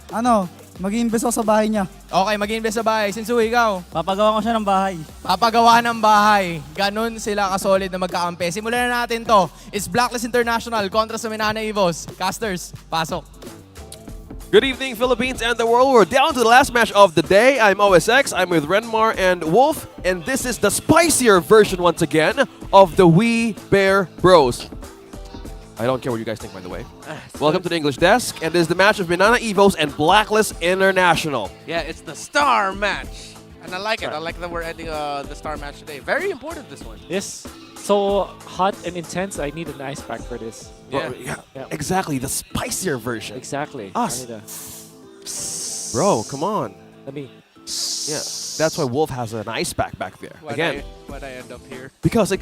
Mag-i-invest ako sa bahay niya. Okay, mag-invest sa bahay. Sensui, ikaw? Papagawa ko siya ng bahay. Papagawa ng bahay. Ganon sila kasolid na magkakampi. Simulan na natin to. It's Blacklist International kontra sa MNNE Evos. Casters, pasok. Good evening, Philippines and the world. We're down to the last match of the day. I'm OSX, I'm with Renmar and Wolf, and this is the spicier version once again of the We Bear Bros. I don't care what you guys think, by the way. Welcome to the English Desk, and this is the match of MNNE Evos and Blacklist International. Yeah, it's the star match. And I like it. I like that we're ending the star match today. Very important, this one. Yes. So hot and intense. I need an ice pack for this. Yeah. Exactly, the spicier version. Exactly. Us. Bro, come on. Let me. Yeah, that's why Wolf has an ice pack back there. Why'd I end up here? Because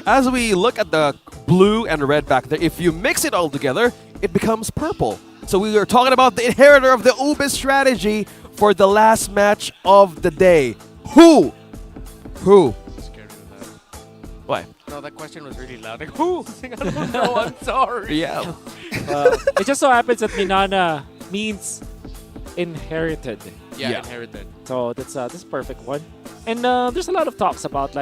as we look at the blue and red back there, if you mix it all together, it becomes purple. So we are talking about the inheritor of the Ubis strategy for the last match of the day. Who? Scared of that. Why? No, that question was really loud. Like, who? I don't know. I'm sorry. Yeah. It just so happens that Minana means inherited. Yeah, inherited. So that's a perfect one. And there's a lot of talks about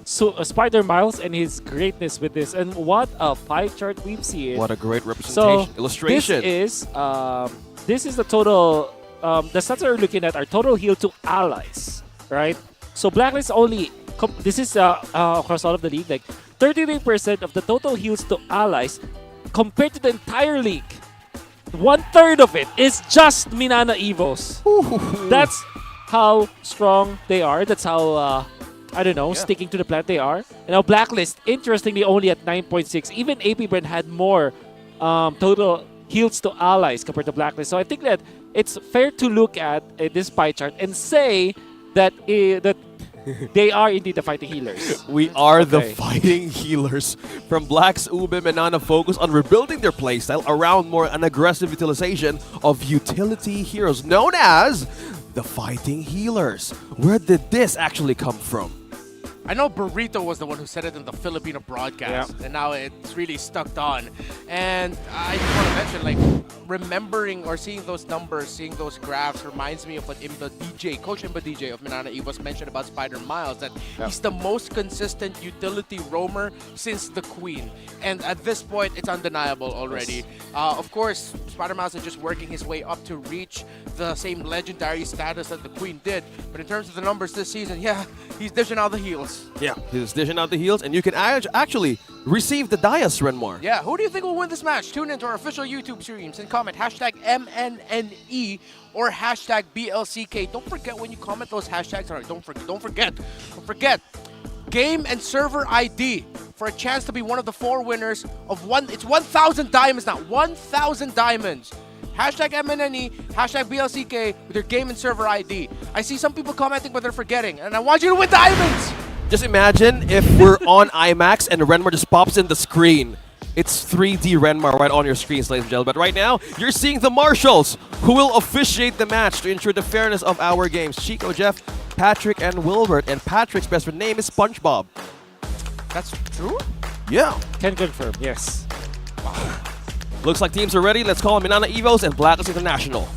Spider Miles and his greatness with this, and what a pie chart we've seen. What a great representation, illustration. This is the total. The stats that we're looking at are total heal to allies, right? So Blacklist only. This is across all of the league, 33% of the total heals to allies compared to the entire league. 1/3 of it is just MNNE Evos. That's how strong they are. That's how sticking to the plan they are. And now Blacklist, interestingly, only at 9.6. Even APBR had more total heals to allies compared to Blacklist. So I think that it's fair to look at this pie chart and say that they are indeed the fighting healers. We are the Okay. fighting healers. From Black's Ube and Nana focus on rebuilding their playstyle around more an aggressive utilization of utility heroes known as the fighting healers. Where did this actually come from? I know Burrito was the one who said it in the Filipino broadcast, and now it's really stuck on. And I just want to mention, like, remembering or seeing those numbers, seeing those graphs reminds me of what Imba DJ, Coach Imba DJ of MNNE was mentioned about Spider Miles, that he's the most consistent utility roamer since the Queen. And at this point, it's undeniable already. Of course, Spider Miles is just working his way up to reach the same legendary status that the Queen did. But in terms of the numbers this season, yeah, he's dishing out the heals. Yeah, he's dishing out the heals, and you can actually receive the Dias, Renmar. Yeah, who do you think will win this match? Tune into our official YouTube streams and comment hashtag MNNE or hashtag BLCK. Don't forget when you comment those hashtags. All right, don't forget. Game and server ID for a chance to be one of the 4 winners of It's 1,000 diamonds now. 1,000 diamonds. Hashtag MNNE, hashtag BLCK with your game and server ID. I see some people commenting, but they're forgetting, and I want you to win diamonds. Just imagine if we're on IMAX and Renmar just pops in the screen. It's 3D Renmar right on your screens, ladies and gentlemen. But right now, you're seeing the Marshals, who will officiate the match to ensure the fairness of our games. Chico, Jeff, Patrick, and Wilbert. And Patrick's best friend name is SpongeBob. That's true? Yeah. Can confirm, yes. Looks like teams are ready. Let's call them Minana Evos and Blacklist International.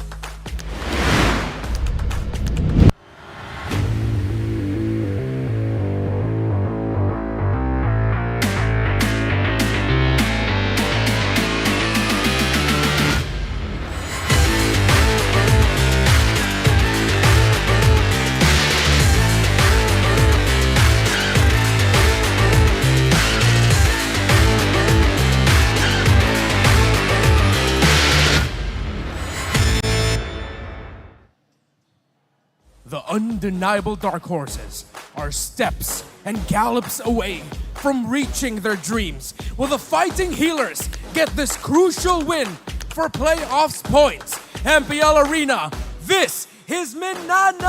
The undeniable dark horses are steps and gallops away from reaching their dreams. Will the fighting healers get this crucial win for playoffs points? MPL Arena, this is MNNE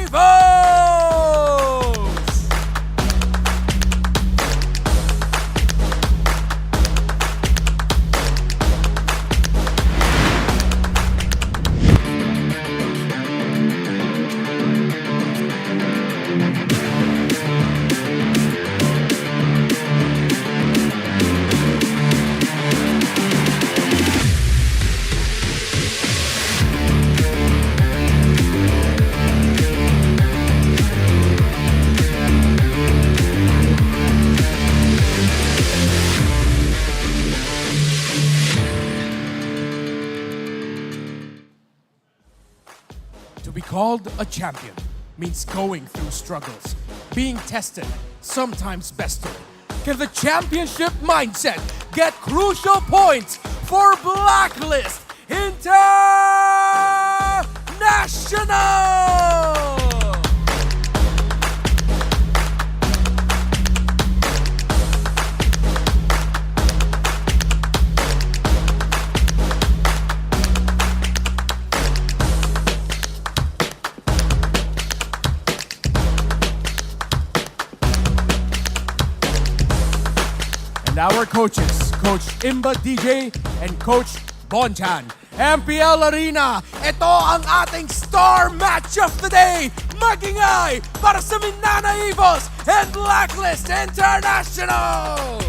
Evos! To be called a champion means going through struggles, being tested, sometimes bested. Can the championship mindset get crucial points for Blacklist International? And our coaches, Coach Imba DJ and Coach Bonchan. MPL Arena, ito ang ating star match of the day. Magingay para sa MNNE Evos and Blacklist International!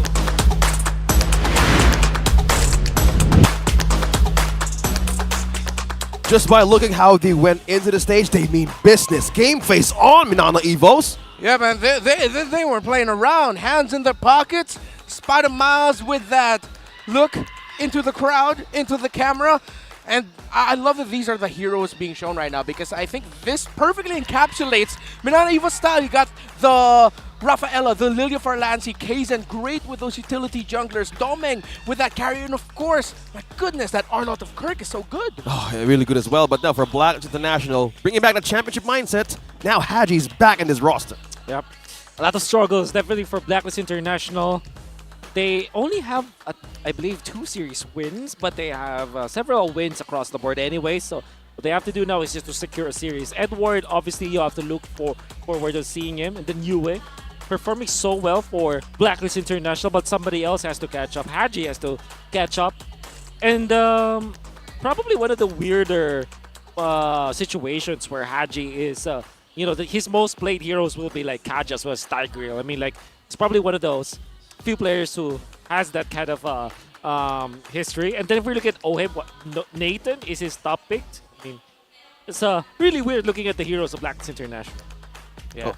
Just by looking how they went into the stage, they mean business. Game face on, MNNE Evos. Yeah, man, they weren't playing around. Hands in their pockets. Spider Miles with that look into the crowd, into the camera. And I love that these are the heroes being shown right now because I think this perfectly encapsulates MNNE Evos style. You got the Rafaela, the Lilia Farlancy, Kaizen, great with those utility junglers, Domeng with that carry, and of course, my goodness, that Arnott of Kirk is so good. Oh, yeah, really good as well. But now for Black International, bringing back the championship mindset, now Haji's back in this roster. Yep. A lot of struggles, definitely for Blacklist International. They only have, I believe, 2 series wins, but they have several wins across the board anyway. So What they have to do now is just to secure a series. Edward, obviously, you have to look forward to seeing him. And then Yue, performing so well for Blacklist International, but somebody else has to catch up. Haji has to catch up. And probably one of the weirder situations where Haji is, his most played heroes will be like Kaja as well as Tigreal. I mean, like, it's probably one of those few players who has that kind of history. And then if we look at Oheb, Nathan is his top pick. I mean, it's really weird looking at the heroes of Blacklist International. Yeah.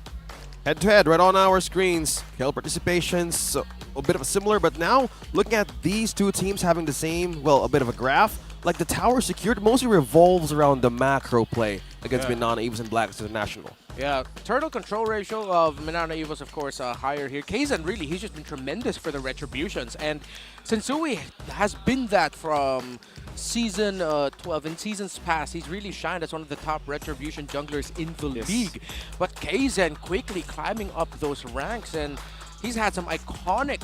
Head-to-head, right on our screens. Kill participations, so a bit of a similar, but now looking at these two teams having the same, well, a bit of a graph. Like the tower secured mostly revolves around the macro play against MNNE Evos and Blacklist International. Yeah, turtle control ratio of MNNE Evos, of course, higher here. Kaizen, really, he's just been tremendous for the retributions. And Sensui has been that from Season 12. In seasons past, he's really shined as one of the top retribution junglers in the league. But Kaizen quickly climbing up those ranks, and he's had some iconic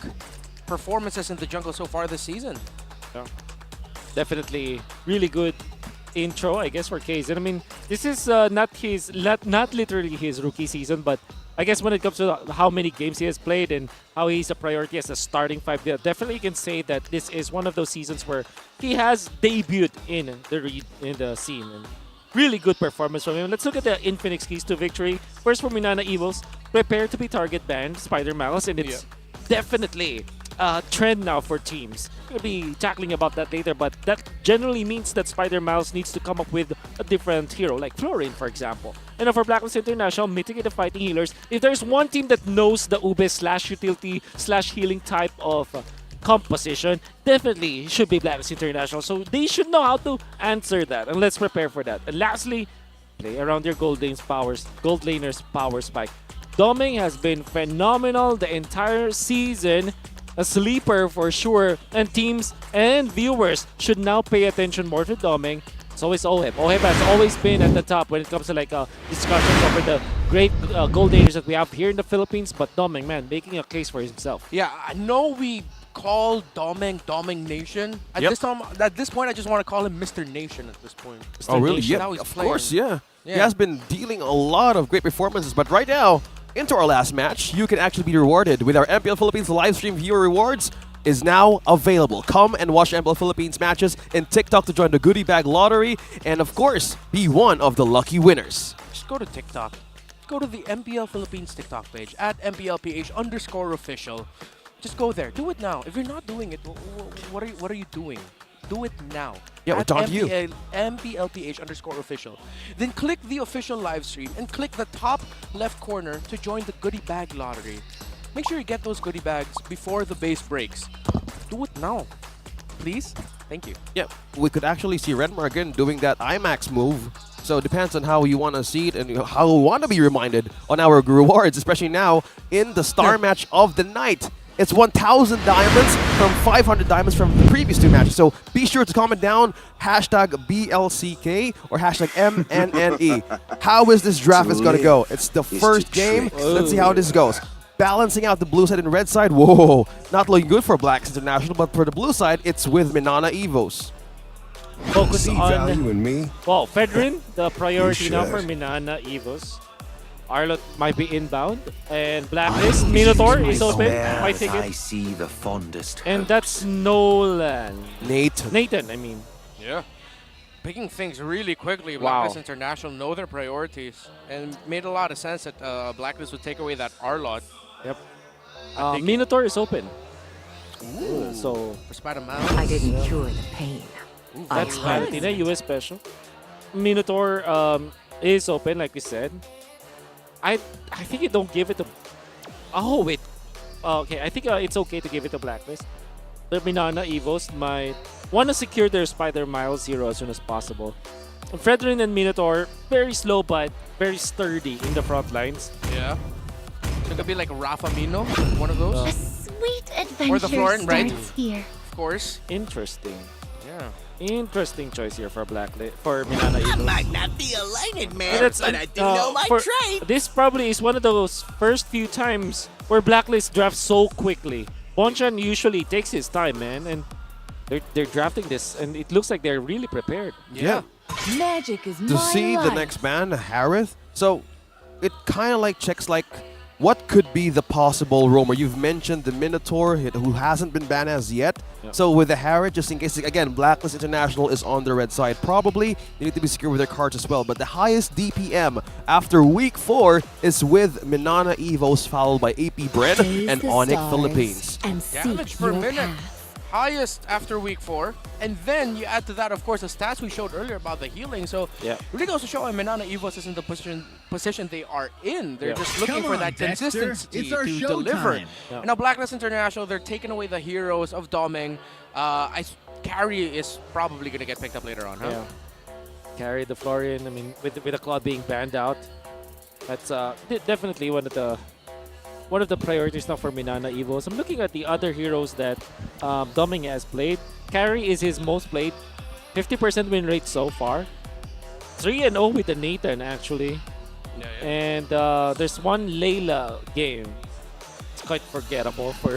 performances in the jungle so far this season. Yeah. Definitely really good intro, I guess, for Kaizen. I mean, this is not literally his rookie season, but I guess when it comes to how many games he has played and how he's a priority as a starting five, definitely you can say that this is one of those seasons where he has debuted in the scene. And really good performance from him. Let's look at the Infinix keys to victory. First for MNNE Evos, prepare to be target banned, Spider Mouse, and it's definitely a trend now for teams. We'll be tackling about that later, but that generally means that Spider Mouse needs to come up with a different hero, like Florin, for example. And for Blacklist International, mitigate fighting healers. If there's one team that knows the Ube/utility/healing type of composition, definitely should be Blacklist International. So they should know how to answer that, and let's prepare for that. And lastly, play around your gold laners power spike. Doming has been phenomenal the entire season. A sleeper for sure, and teams and viewers should now pay attention more to Doming. It's always Oheb. Oheb has always been at the top when it comes to like discussions over the great gold laners that we have here in the Philippines, but Doming, man, making a case for himself. Yeah, I know we call Doming Nation. At this point, I just want to call him Mr. Nation at this point. Oh, really? Nation, Yeah, of course, yeah. He has been dealing a lot of great performances, but right now, into our last match, you can actually be rewarded with our MPL Philippines live stream viewer rewards is now available. Come and watch MPL Philippines matches in TikTok to join the goodie bag lottery and of course, be one of the lucky winners. Just go to TikTok. Go to the MPL Philippines TikTok page at MPL PH _official. Just go there. Do it now. If you're not doing it, what are you doing? Do it now. Yeah, we're talking to you. MPL PH _official. Then click the official live stream and click the top left corner to join the goodie bag lottery. Make sure you get those goodie bags before the base breaks. Do it now. Please? Thank you. Yeah, we could actually see Redmar again doing that IMAX move. So it depends on how you want to see it and how you want to be reminded on our rewards, especially now in the star match of the night. It's 1,000 diamonds from 500 diamonds from the previous two matches. So be sure to comment down #BLCK or #MNNE. How is this draft is going to go? It's the first game. Let's see how this goes. Balancing out the blue side and red side. Whoa, not looking good for Blacks International, but for the blue side, it's with MNNE Evos. Focus on well, Fedrin, the priority now for MNNE Evos. Arlot might be inbound, and Blacklist Minotaur is open. My ticket. I see the fondest. And that's Nolan. Nathan, I mean. Yeah. Picking things really quickly. Wow. Blacklist International know their priorities, and made a lot of sense that Blacklist would take away that Arlot. Yep. Minotaur is open. Ooh. So for Spider Mouse. I didn't cure the pain. That's Valentina, US special. Minotaur is open, like we said. I think you don't give it to... Oh, wait. Okay, I think it's okay to give it to Blacklist. The MNNE Evos might want to secure their Spider Miles 0 as soon as possible. Fredrin and Minotaur, very slow but very sturdy in the front lines. Yeah. So it could be like Rafa Mino, one of those. Sweet adventure or the Florin, right? here. Of course. Interesting. Yeah. Interesting choice here for for MNNE Evos. I might not be a lighted man, And that's, but I do know my trade. This probably is one of those first few times where Blacklist drafts so quickly. Bonchan usually takes his time, man, and they're drafting this, and it looks like they're really prepared. Yeah. Magic is to my see life. the next man, Harith. So it kind of like checks like what could be the possible roamer. You've mentioned the Minotaur who hasn't been banned as yet. Yeah. So with the Harith, just in case, again, Blacklist International is on the red side. Probably they need to be secure with their cards as well. But the highest DPM after week 4 is with MNNE Evos, followed by APBR and ONIC Philippines. Damage per minute. Highest after week 4, and then you add to that, of course, the stats we showed earlier about the healing. So it really goes to show MNNE Evos is in the position they are in. They're just looking for that consistency to deliver. And now Blacklist International, they're taking away the heroes of Doming. Carry is probably going to get picked up later on, huh? Yeah. Carry the Florian. I mean, with the Claw being banned out, that's definitely one of the priorities now for MNNE Evos. I'm looking at the other heroes that Doming has played. Carry is his most played. 50% win rate so far. 3-0 with the Nathan, actually. And there's one Layla game. It's quite forgettable for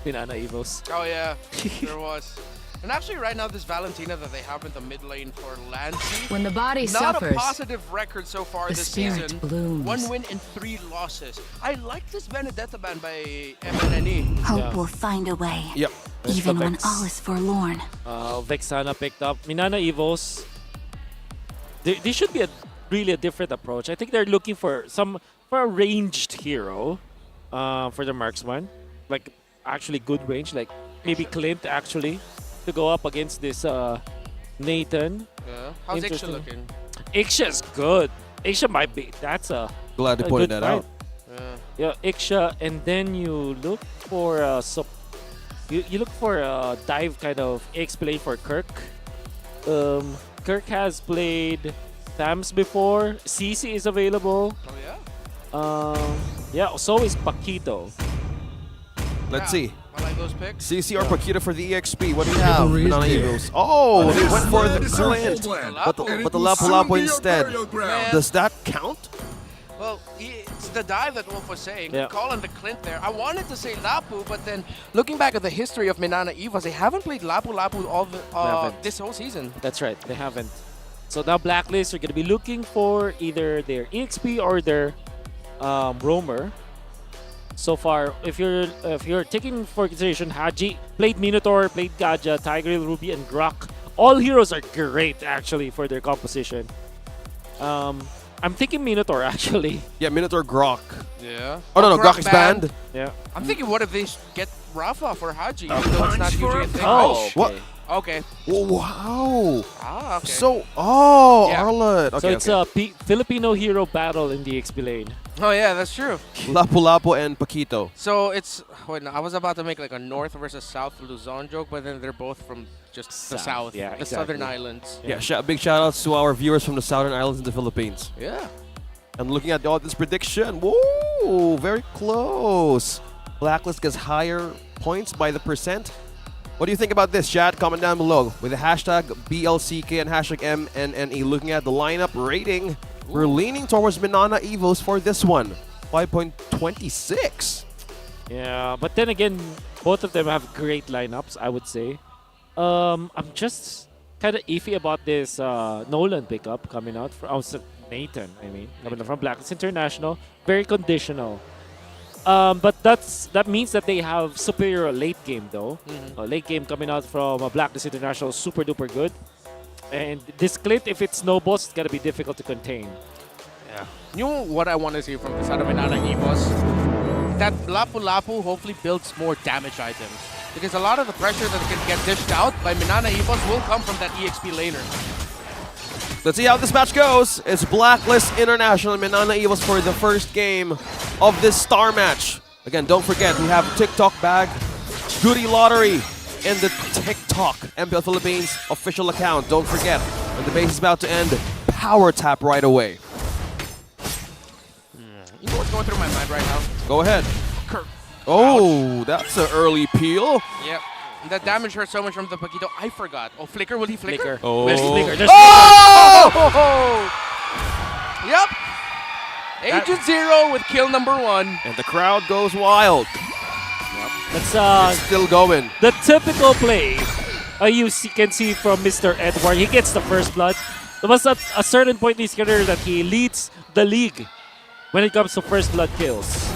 MNNE Evos. Oh, yeah. There was. And actually, right now, this Valentina that they have in the mid lane for Lancy, When the body not suffers, a positive record so far the this spirit season. blooms. 1 win and 3 losses. I like this Benedetta ban by MNNE. Hope will find a way. Yep. Even when all is forlorn. Vexana picked up. MNNE Evos, they should be really a different approach. I think they're looking for a ranged hero for the marksman. Like, actually good range. Like, maybe Clint, actually, to go up against this Nathan. Yeah. How's Iksha looking? Iksha's good. Iksha might be. That's a Glad to point that out. Yeah, Iksha, and then you look for you look for a dive kind of explain for Kirk. Kirk has played Thams before. CC is available. Oh yeah. Yeah. So is Paquito. Let's see. I like those picks. CC or Paquito for the EXP. What do we have? MNNE Evos. Oh, they went for the Clint, but the Lapu Lapu instead. Does that count? Well, it's the dive that Wolf was saying. Yeah. Calling the Clint there. I wanted to say Lapu, but then looking back at the history of MNNE Evos, they haven't played Lapu Lapu this whole season. That's right. They haven't. So now Blacklist are going to be looking for either their EXP or their roamer. So far, if you're taking for consideration, Haji played Minotaur, played Gaja, Tiger, Ruby, and Grok. All heroes are great actually for their composition. I'm thinking Minotaur actually. Yeah, Minotaur Grok. Yeah. Oh no, Grok is banned. Yeah. I'm thinking, what if they get Rafa for Haji? Even though it's not usually a thing. Oh, okay. What? Okay. Oh, wow. Ah, okay. So, Yeah. Arlet. So Okay, it's a Filipino hero battle in the XP lane. Oh yeah, that's true. Lapu Lapu and Paquito. So it's wait, no, I was about to make like a North versus South Luzon joke, but then they're both from just the South, yeah, the exactly. Southern Islands. Yeah, big shout outs to our viewers from the Southern Islands in the Philippines. Yeah. And looking at the audience prediction, whoa, very close. Blacklist gets higher points by the percent. What do you think about this, chat? Comment down below with the hashtag BLCK and hashtag MNNE. Looking at the lineup rating, we're leaning towards MNNE Evos for this one. 5.26. Yeah, but then again, both of them have great lineups, I would say. I'm just kind of iffy about this Nolan pickup coming out from Nathan. I mean, coming from Blacklist International, very conditional. But that means that they have superior late game though. Late game coming out from Blacklist International, super duper good. And this Clint, if it snowballs, it's gonna be difficult to contain. Yeah. You know what I want to see from this out of MNNE Evos? That Lapu Lapu hopefully builds more damage items. Because a lot of the pressure that can get dished out by MNNE Evos will come from that EXP laner. Let's see how this match goes. It's Blacklist International and MNNE Evos for the first game of this star match. Again, don't forget, we have TikTok bag, goodie lottery, and the TikTok MPL Philippines official account. Don't forget, when the base is about to end, power tap right away. You know what's going through my mind right now? Go ahead. Kirk. Oh, that's an early peel. Yep. That damage hurt so much from the Paquito. I forgot. Oh, Flicker? Will he flicker? Oh. Where's Flicker? There's Yep. Agent Zero with kill number 1. And the crowd goes wild. That's It's still going. the typical play you can see from Mr. Edward. He gets the first blood. there was at a certain point in his career that he leads the league when it comes to first blood kills.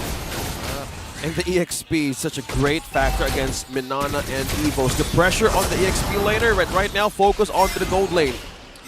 And the EXP is such a great factor against MNNE and EVOS. The pressure on the EXP laner right now focus onto the gold lane.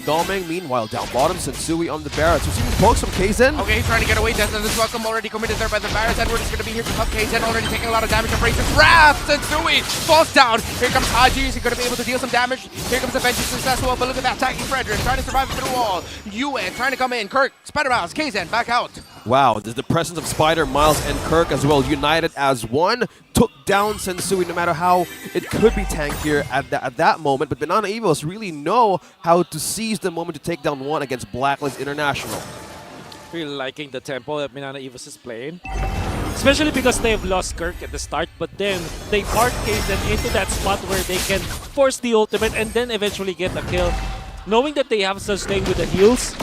Domeng, meanwhile, down bottom, Sensui on the Barrett. So seeing pokes from Kaizen. Okay, he's trying to get away. Death and this welcome already committed there by the Barrett. Edward is going to be here to help Kaizen, already taking a lot of damage. Embraces Wrath. Sensui falls down. Here comes Haji. Is he going to be able to deal some damage? Here comes the Vengeance as well. But look at that, attacking Frederick, trying to survive through the wall. Yue trying to come in. Kirk, Spider Miles, Kaizen back out. Wow, there's the presence of Spider, Miles, and Kirk as well, united as one, took down Sensui no matter how it could be tankier at that moment. But MNNE EVOS really know how to seize the moment to take down one against Blacklist International. Really liking the tempo that MNNE EVOS is playing. Especially because they have lost Kirk at the start, but then they park Kaizen into that spot where they can force the ultimate and then eventually get a kill. Knowing that they have such thing with the heals,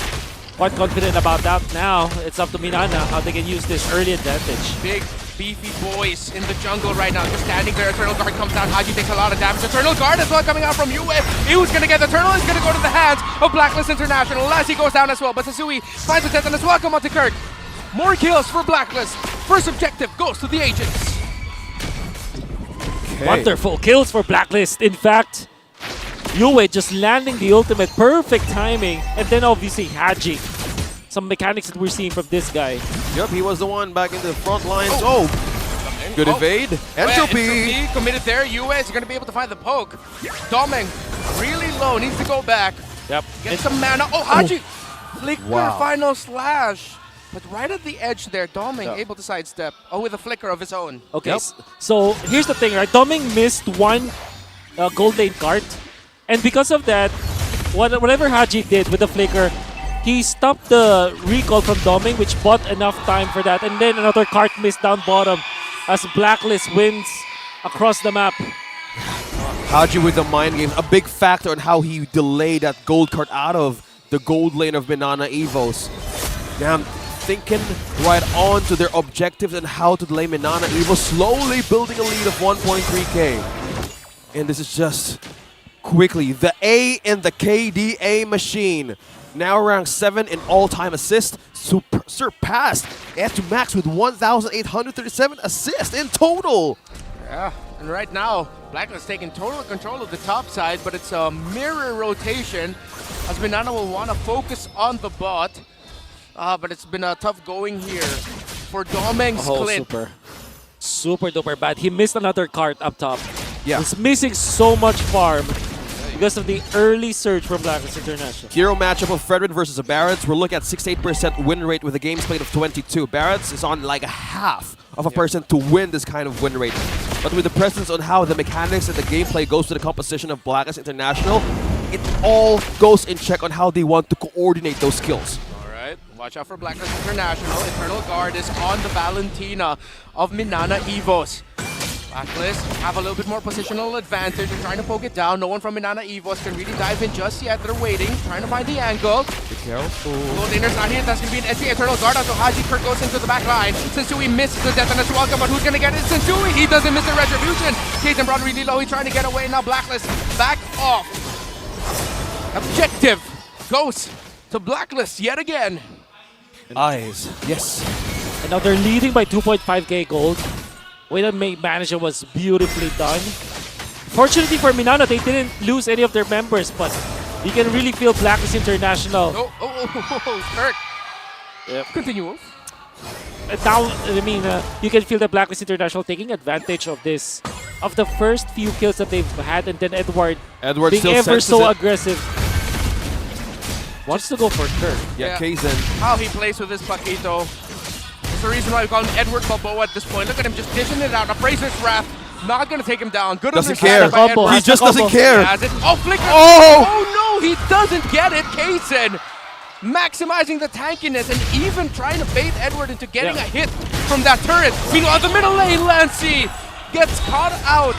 quite confident about that now. It's up to MNNE how they can use this early advantage. Big, beefy boys in the jungle right now. Just standing there. Eternal Guard comes down. Haji takes a lot of damage. Eternal Guard as well coming out from Yue. Yue's going to get the Eternal. He's going to go to the hands of Blacklist International. Lassie goes down as well. But Sensui finds a death and as well. Come on to Kirk. More kills for Blacklist. First objective goes to the agents. Okay. Wonderful kills for Blacklist. In fact, Yue just landing the ultimate, perfect timing, and then obviously Haji. Some mechanics that we're seeing from this guy. Yep, he was the one back in the front lines. Oh, good evade. Entropy. Committed there. Yue is going to be able to find the poke. Domeng really low, needs to go back. Yep. Get some mana. Oh, Haji! Flicker, Wow. final slash. But right at the edge there, Domeng able to sidestep. Oh, with a flicker of his own. Okay, so here's the thing, right? Domeng missed one gold lane cart. And because of that, whatever Haji did with the flicker, he stopped the recall from Domeng, which bought enough time for that. And then another cart missed down bottom as Blacklist wins across the map. Haji with the mind games, a big factor on how he delayed that gold card out of the gold lane of MNNE EVOS. Now I'm thinking right on to their objectives and how to delay MNNE EVOS, slowly building a lead of 1.3k. And this is just quickly the A in the KDA machine. Now rank 7 in all-time assists, surpassed to max with 1,837 assists in total. Yeah, and right now, Blacklist taking total control of the top side, but it's a mirror rotation as MNNE will want to focus on the bot. But it's been a tough going here for Domeng's Clint. Super duper bad. He missed another cart up top. Yeah. He's missing so much farm because of the early surge from Blacklist International. Hero matchup of Frederick versus a Barretts. We're looking at 68% win rate with a game split of 22. Barretts is on like a half of a person to win this kind of win rate. But with the presence on how the mechanics and the gameplay goes to the composition of Blacklist International, it all goes in check on how they want to coordinate those skills. Watch out for Blacklist International. Eternal Guard is on the Valentina of MNNE EVOS. Blacklist have a little bit more positional advantage. They're trying to poke it down. No one from MNNE EVOS can really dive in just yet. They're waiting, trying to find the angle. Be careful. Gold laner's not here. That's going to be an SP Eternal Guard onto Haji. Kirk goes into the back line. Sensui misses the death and it's welcome, but who's going to get it? Sensui! He doesn't miss the retribution. Kaizen brought really low. He's trying to get away. Now Blacklist back off. Objective goes to Blacklist yet again. Eyes, yes. And now they're leading by 2.5k gold. Way that management was beautifully done. Fortunately for MNNE, they didn't lose any of their members, but you can really feel Blacklist International. Kirk. Yep. Continue. Now, I mean, you can feel the Blacklist International taking advantage of this, of the first few kills that they've had, and then Edward being still ever so it. aggressive. Wants to go for Kirk. Yeah, Kaizen. How he plays with this Paquito. It's the reason why we call him Edward Balboa at this point. Look at him just dishing it out. Appraiser's Wrath. Not going to take him down. Good Doesn't care. understanding by Edward. He just doesn't care. He has it. Oh, flicker. Oh! Oh, no, he doesn't get it. Kaizen maximizing the tankiness and even trying to bait Edward into getting a hit from that turret. Meanwhile, the middle lane, Lancy gets caught out.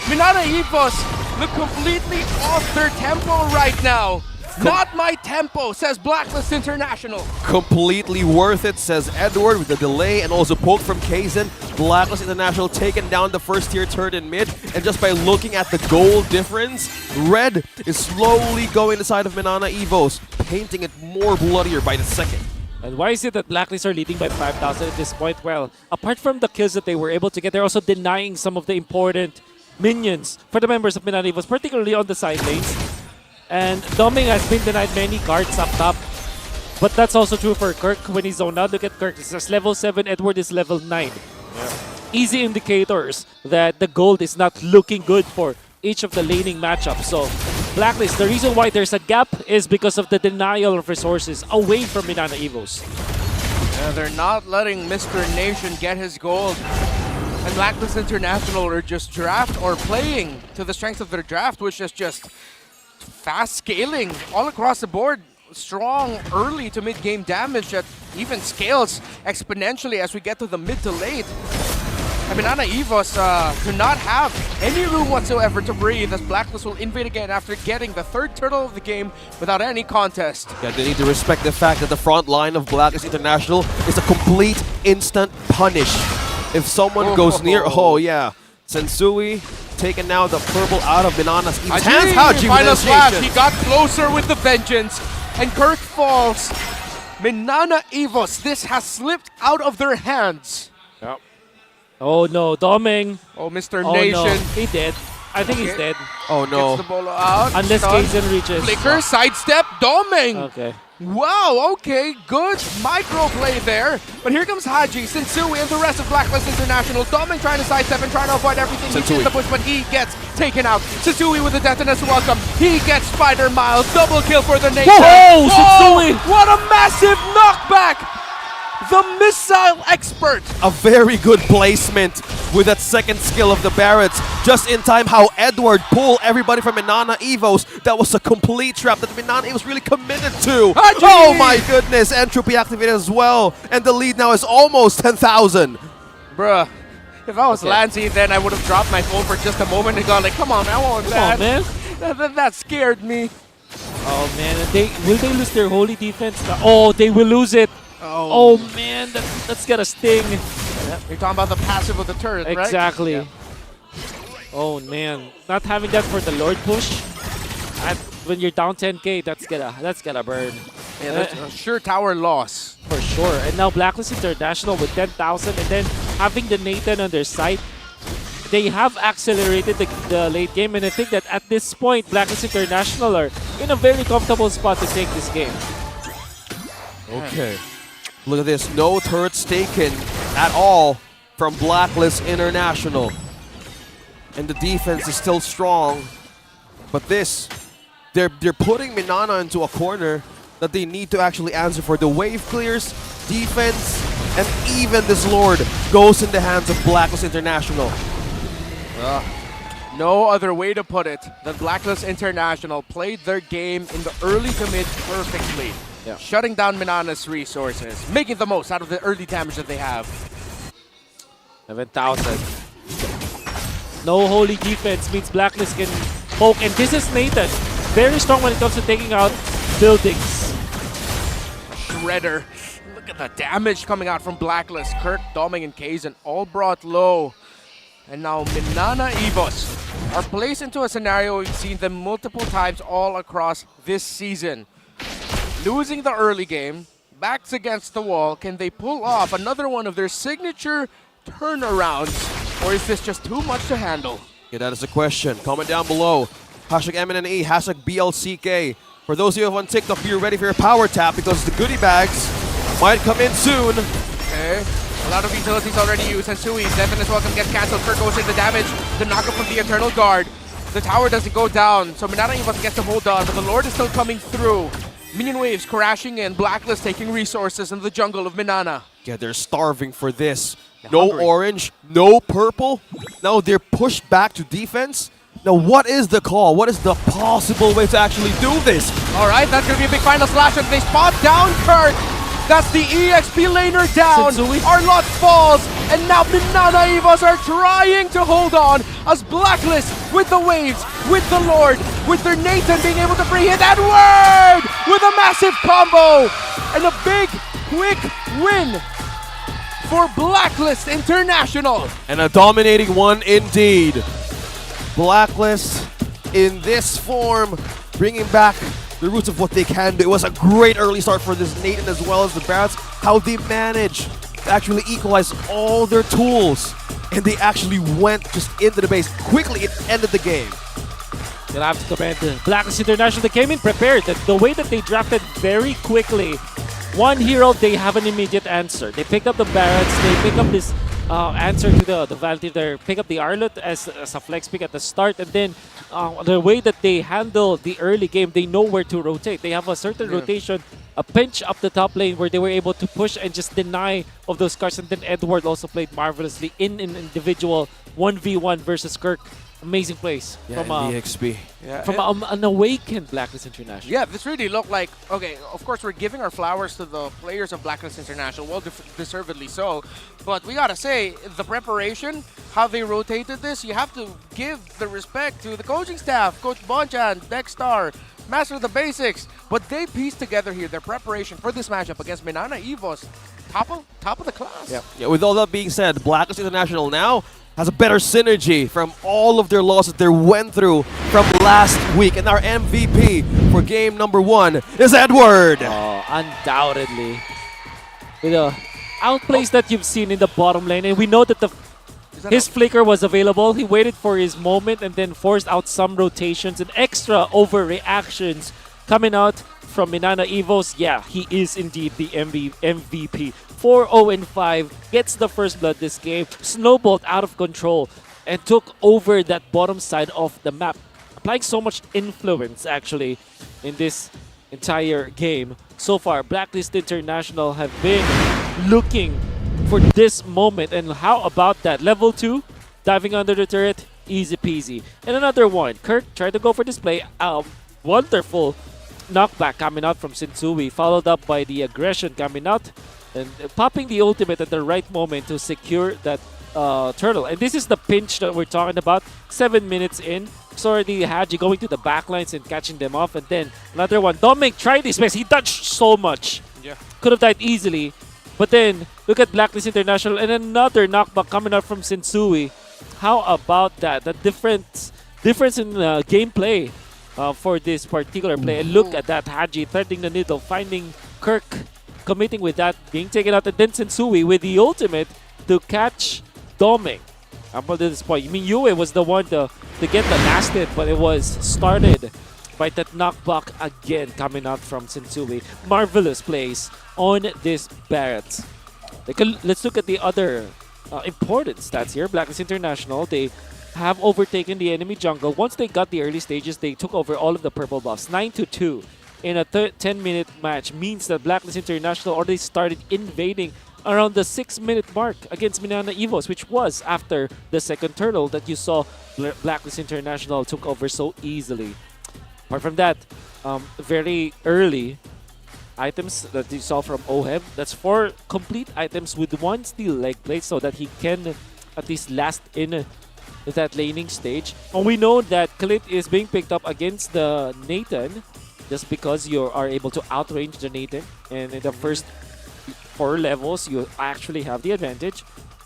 MNNE EVOS look completely off their tempo right now. Not my tempo, says Blacklist International. Completely worth it, says Edward, with the delay and also poke from Kaizen. Blacklist International taking down the first tier turret in mid, and just by looking at the goal difference, red is slowly going to the side of MNNE EVOS. painting it more bloodier by the second. And why is it that Blacklist are leading by 5,000 at this point? Well, apart from the kills that they were able to get, they're also denying some of the important minions for the members of MNNE, particularly on the side lanes. And Doming has been denied many cards up top. But that's also true for Kirk when he's zoned out. Look at Kirk. This is level 7. Edward is level 9. Yeah. Easy indicators that the gold is not looking good for each of the laning matchups. So, Blacklist, the reason why there's a gap is because of the denial of resources away from MNNE EVOs. Yeah, they're not letting Mr. Nation get his gold. And Blacklist International are just draft or playing to the strength of their draft, which is just fast scaling all across the board. Strong early to mid-game damage that even scales exponentially as we get to the mid to late. I mean, MNNE EVOs do not have any room whatsoever to breathe as Blacklist will invade again after getting the third turtle of the game without any contest. Yeah, they need to respect the fact that the front line of Blacklist International is a complete instant punish. If someone goes near, oh yeah, Sensui taking now the purple out of MNNE's hands. Haji final with slash, initiation. he got closer with the vengeance, and Kirk falls. MNNE EVOs, this has slipped out of their hands. Yep. Oh no, Doming. Oh, Mr. Oh, Nation. no. He dead. I think he's dead. Oh no. Gets the bolo out. Unless Stun. Kaizen reaches. Flicker, sidestep, Doming. Okay. Wow, okay, good micro play there. But here comes Haji, Sensui, and the rest of Blacklist International. Doming trying to sidestep and trying to avoid everything. He sees the push, but he gets taken out. Sensui with the detonus welcome. He gets Spider Miles. Double kill for the nation. Whoa, Sensui! What a massive knockback! The missile expert. A very good placement with that second skill of the Barretts. Just in time how Edward pulled everybody from MNNE EVOs. That was a complete trap that MNNE was really committed to. Haji! Oh my goodness, Entropy activated as well. And the lead now is almost 10,000. Bruh, if I was Lancey, then I would have dropped my phone for just a moment and gone like, come on, I want that. Come on, man. That scared me. Oh man, will they lose their holy defense? Oh, they will lose it. Oh man, that's gonna sting. You're talking about the passive of the turret, right? Exactly. Yeah. Oh man, not having that for the Lord push. When you're down 10k, that's gonna burn. Yeah, that's a sure tower loss. For sure. And now Blacklist International with 10,000 and then having the Nathan on their side. They have accelerated the late game, and I think that at this point, Blacklist International are in a very comfortable spot to take this game. Okay. Look at this. No turrets taken at all from Blacklist International. And the defense is still strong. But this, they're putting MNNE into a corner that they need to actually answer for. The wave clears, defense, and even this Lord goes in the hands of Blacklist International. No other way to put it than Blacklist International played their game in the early to mid perfectly. Yeah. Shutting down MNNE's resources, making the most out of the early damage that they have. 7,000. No holy defense means Blacklist can poke, and this is Nathan. Very strong when it comes to taking out buildings. Shredder. Look at the damage coming out from Blacklist. Kirk, Doming, and Kaizen all brought low. And now MNNE EVOs are placed into a scenario we've seen them multiple times all across this season. Losing the early game, backs against the wall, can they pull off another one of their signature turnarounds? Or is this just too much to handle? Yeah, that is the question. Comment down below. Hashtag MNNE, hashtag BLCK. For those of you on TikTok, be ready for your power tap because the goodie bags might come in soon. Okay. A lot of utilities already used. And Sui, Definite Welcome gets cancelled. Kirk goes in the damage. The knockup from the Eternal Guard. The tower doesn't go down, so MNNE EVOs gets to hold on, but the Lord is still coming through. Minion waves crashing in, Blacklist taking resources in the jungle of MNNE. Yeah, they're starving for this. They're no hungry. orange, no purple. Now they're pushed back to defense. Now what is the call? What is the possible way to actually do this? All right, that's going to be a big final slash as they spot down Kirk. That's the EXP laner down. Arlott falls, and now MNNE EVOs are trying to hold on as Blacklist with the waves, with the Lord, with their Nathan being able to free hit Edward with a massive combo and a big, quick win for Blacklist International. And a dominating one indeed. Blacklist in this form, bringing back the roots of what they can do. It was a great early start for this Nathan as well as the Barretts. How they managed to actually equalize all their tools. And they actually went just into the base. Quickly, it ended the game. You'll have to commend the Blacklist International. They came in prepared. The way that they drafted very quickly. One hero, they have an immediate answer. They pick up the Barretts. They pick up this answer to the Valentine. They pick up the Arlot as a flex pick at the start. And then the way that they handle the early game, they know where to rotate. They have a certain rotation, a pinch up the top lane where they were able to push and just deny of those cards. And then Edward also played marvelously in an individual 1v1 versus Kirk. Amazing plays Yeah, from the XP. from an awakened Blacklist International. Yeah, this really looked like, okay, of course we're giving our flowers to the players of Blacklist International, well deservedly so, but we gotta say, the preparation, how they rotated this, you have to give the respect to the coaching staff, Coach Bonchan, Dexstar, Master of the Basics, what they pieced together here, their preparation for this matchup against MNNE EVOS, top of the class. Yeah, with all that being said, Blacklist International now has a better synergy from all of their losses they went through from last week. And our MVP for game number 1 is Edward. Oh, undoubtedly. With the outplays that you've seen in the bottom lane, and we know that his flicker was available. He waited for his moment and then forced out some rotations and extra overreactions coming out from MNNE EVOS. Yeah, he is indeed the MVP. 4-0-5, gets the first blood this game, snowballed out of control, and took over that bottom side of the map, applying so much influence actually in this entire game. So far, Blacklist International have been looking for this moment, and how about that? Level 2, diving under the turret, easy peasy. And another one, Kirk tried to go for display, wonderful knockback coming out from Sensui, followed up by the aggression coming out, and popping the ultimate at the right moment to secure that turtle. And this is the pinch that we're talking about. 7 minutes in, it's already Haji going to the backlines and catching them off. And then another one. Dominic tried his best. He dodged so much. Yeah. Could have died easily. But then, look at Blacklist International and another knockback coming out from Sensui. How about that? The difference in gameplay for this particular play. And look at that. Haji threading the needle, finding Kirk, committing with that, being taken out, and then Sensui with the ultimate to catch Doming. Up until this point, I mean, Yue was the one to get the last hit, but it was started by that knockback again coming out from Sensui. Marvelous plays on this Barretts. Let's look at the other important stats here. Blacklist International, they have overtaken the enemy jungle. Once they got the early stages, they took over all of the purple buffs. 9-2 in a 10-minute match means that Blacklist International already started invading around the 6-minute mark against MNNE EVOS, which was after the second turtle that you saw Blacklist International took over so easily. Apart from that, very early items that you saw from OHEB, that's 4 complete items with 1 steel leg plate so that he can at least last in that laning stage. And we know that Khalid is being picked up against the Nathan just because you are able to outrange the Nathan, and in the first 4 levels you actually have the advantage.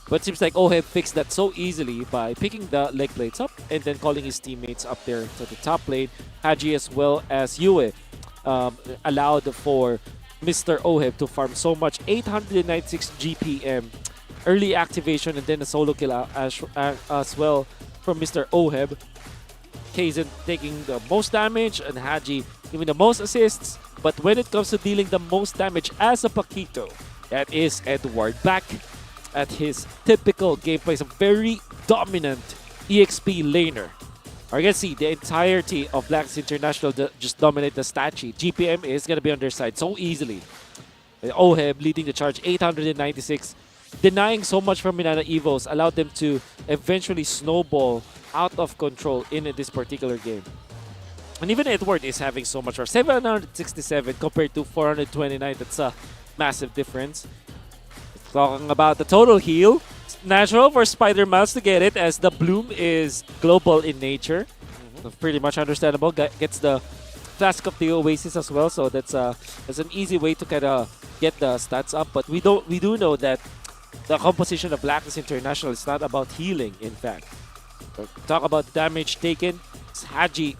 But it seems like OHEB fixed that so easily by picking the leg plates up and then calling his teammates up there to the top lane. Haji as well as Yue allowed for Mr. OHEB to farm so much. 896 GPM early activation and then a solo kill as well from Mr. OHEB. Kaizen taking the most damage and Haji giving the most assists. But when it comes to dealing the most damage as a Paquito, that is Edward back at his typical gameplay. He's a very dominant EXP laner. I can see the entirety of Blacklist International just dominate the stat sheet. GPM is going to be on their side so easily. OHEB leading the charge, 896. Denying so much from MNNE EVOS allowed them to eventually snowball out of control in this particular game. And even Edward is having so much more. 767 compared to 429. That's a massive difference. Talking about the total heal, it's natural for Spider Mouse to get it as the bloom is global in nature. So pretty much understandable. Gets the Flask of the Oasis as well, so that's an easy way to kind of get the stats up. But we do know that the composition of Blacklist International is not about healing, in fact. Talk about damage taken. Haji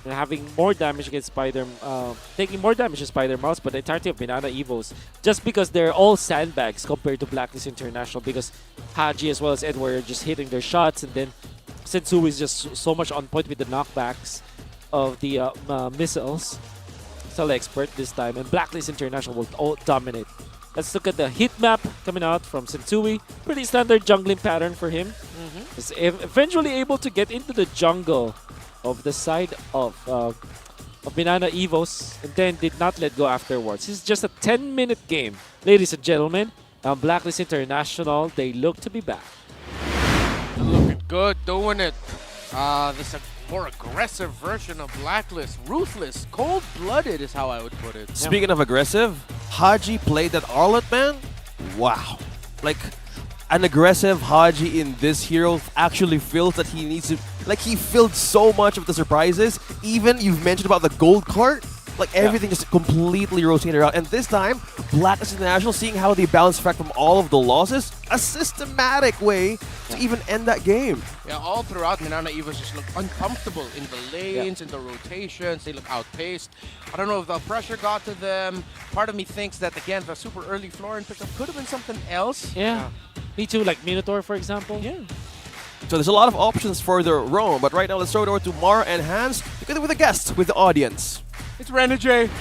and having more damage against Spider, taking more damage to Spider Mouse, but the entirety of Banana Evos, just because they're all sandbags compared to Blacklist International, because Haji as well as Edward are just hitting their shots, and then Sensui is just so much on point with the knockbacks of the missiles. Cell Expert this time, and Blacklist International will all dominate. Let's look at the heat map coming out from Sensui. Pretty standard jungling pattern for him. Is eventually able to get into the jungle of the side of Banana Evos, and then did not let go afterwards. This is just a 10-minute game, ladies and gentlemen. Blacklist International, they look to be back. Looking good, doing it. This is a more aggressive version of Blacklist. Ruthless, cold-blooded is how I would put it. Speaking of aggressive, Haji played that Arlet, man. Wow. Like, an aggressive Haji in this hero actually feels that he needs to... Like, he filled so much of the surprises. Even, you've mentioned about the gold cart. Like, everything just completely rotated out. And this time, Blacklist International, seeing how they bounce back from all of the losses, a systematic way to even end that game. Yeah, all throughout, Banana Evos just look uncomfortable in the lanes, in the rotations. They look outpaced. I don't know if the pressure got to them. Part of me thinks that, again, the super early Florin pickup could have been something else. Yeah. Me too, like Minotaur, for example. Yeah. So there's a lot of options for the roam, but right now let's throw it over to Mara and Hans, together with a guest, with the audience. It's Renajay.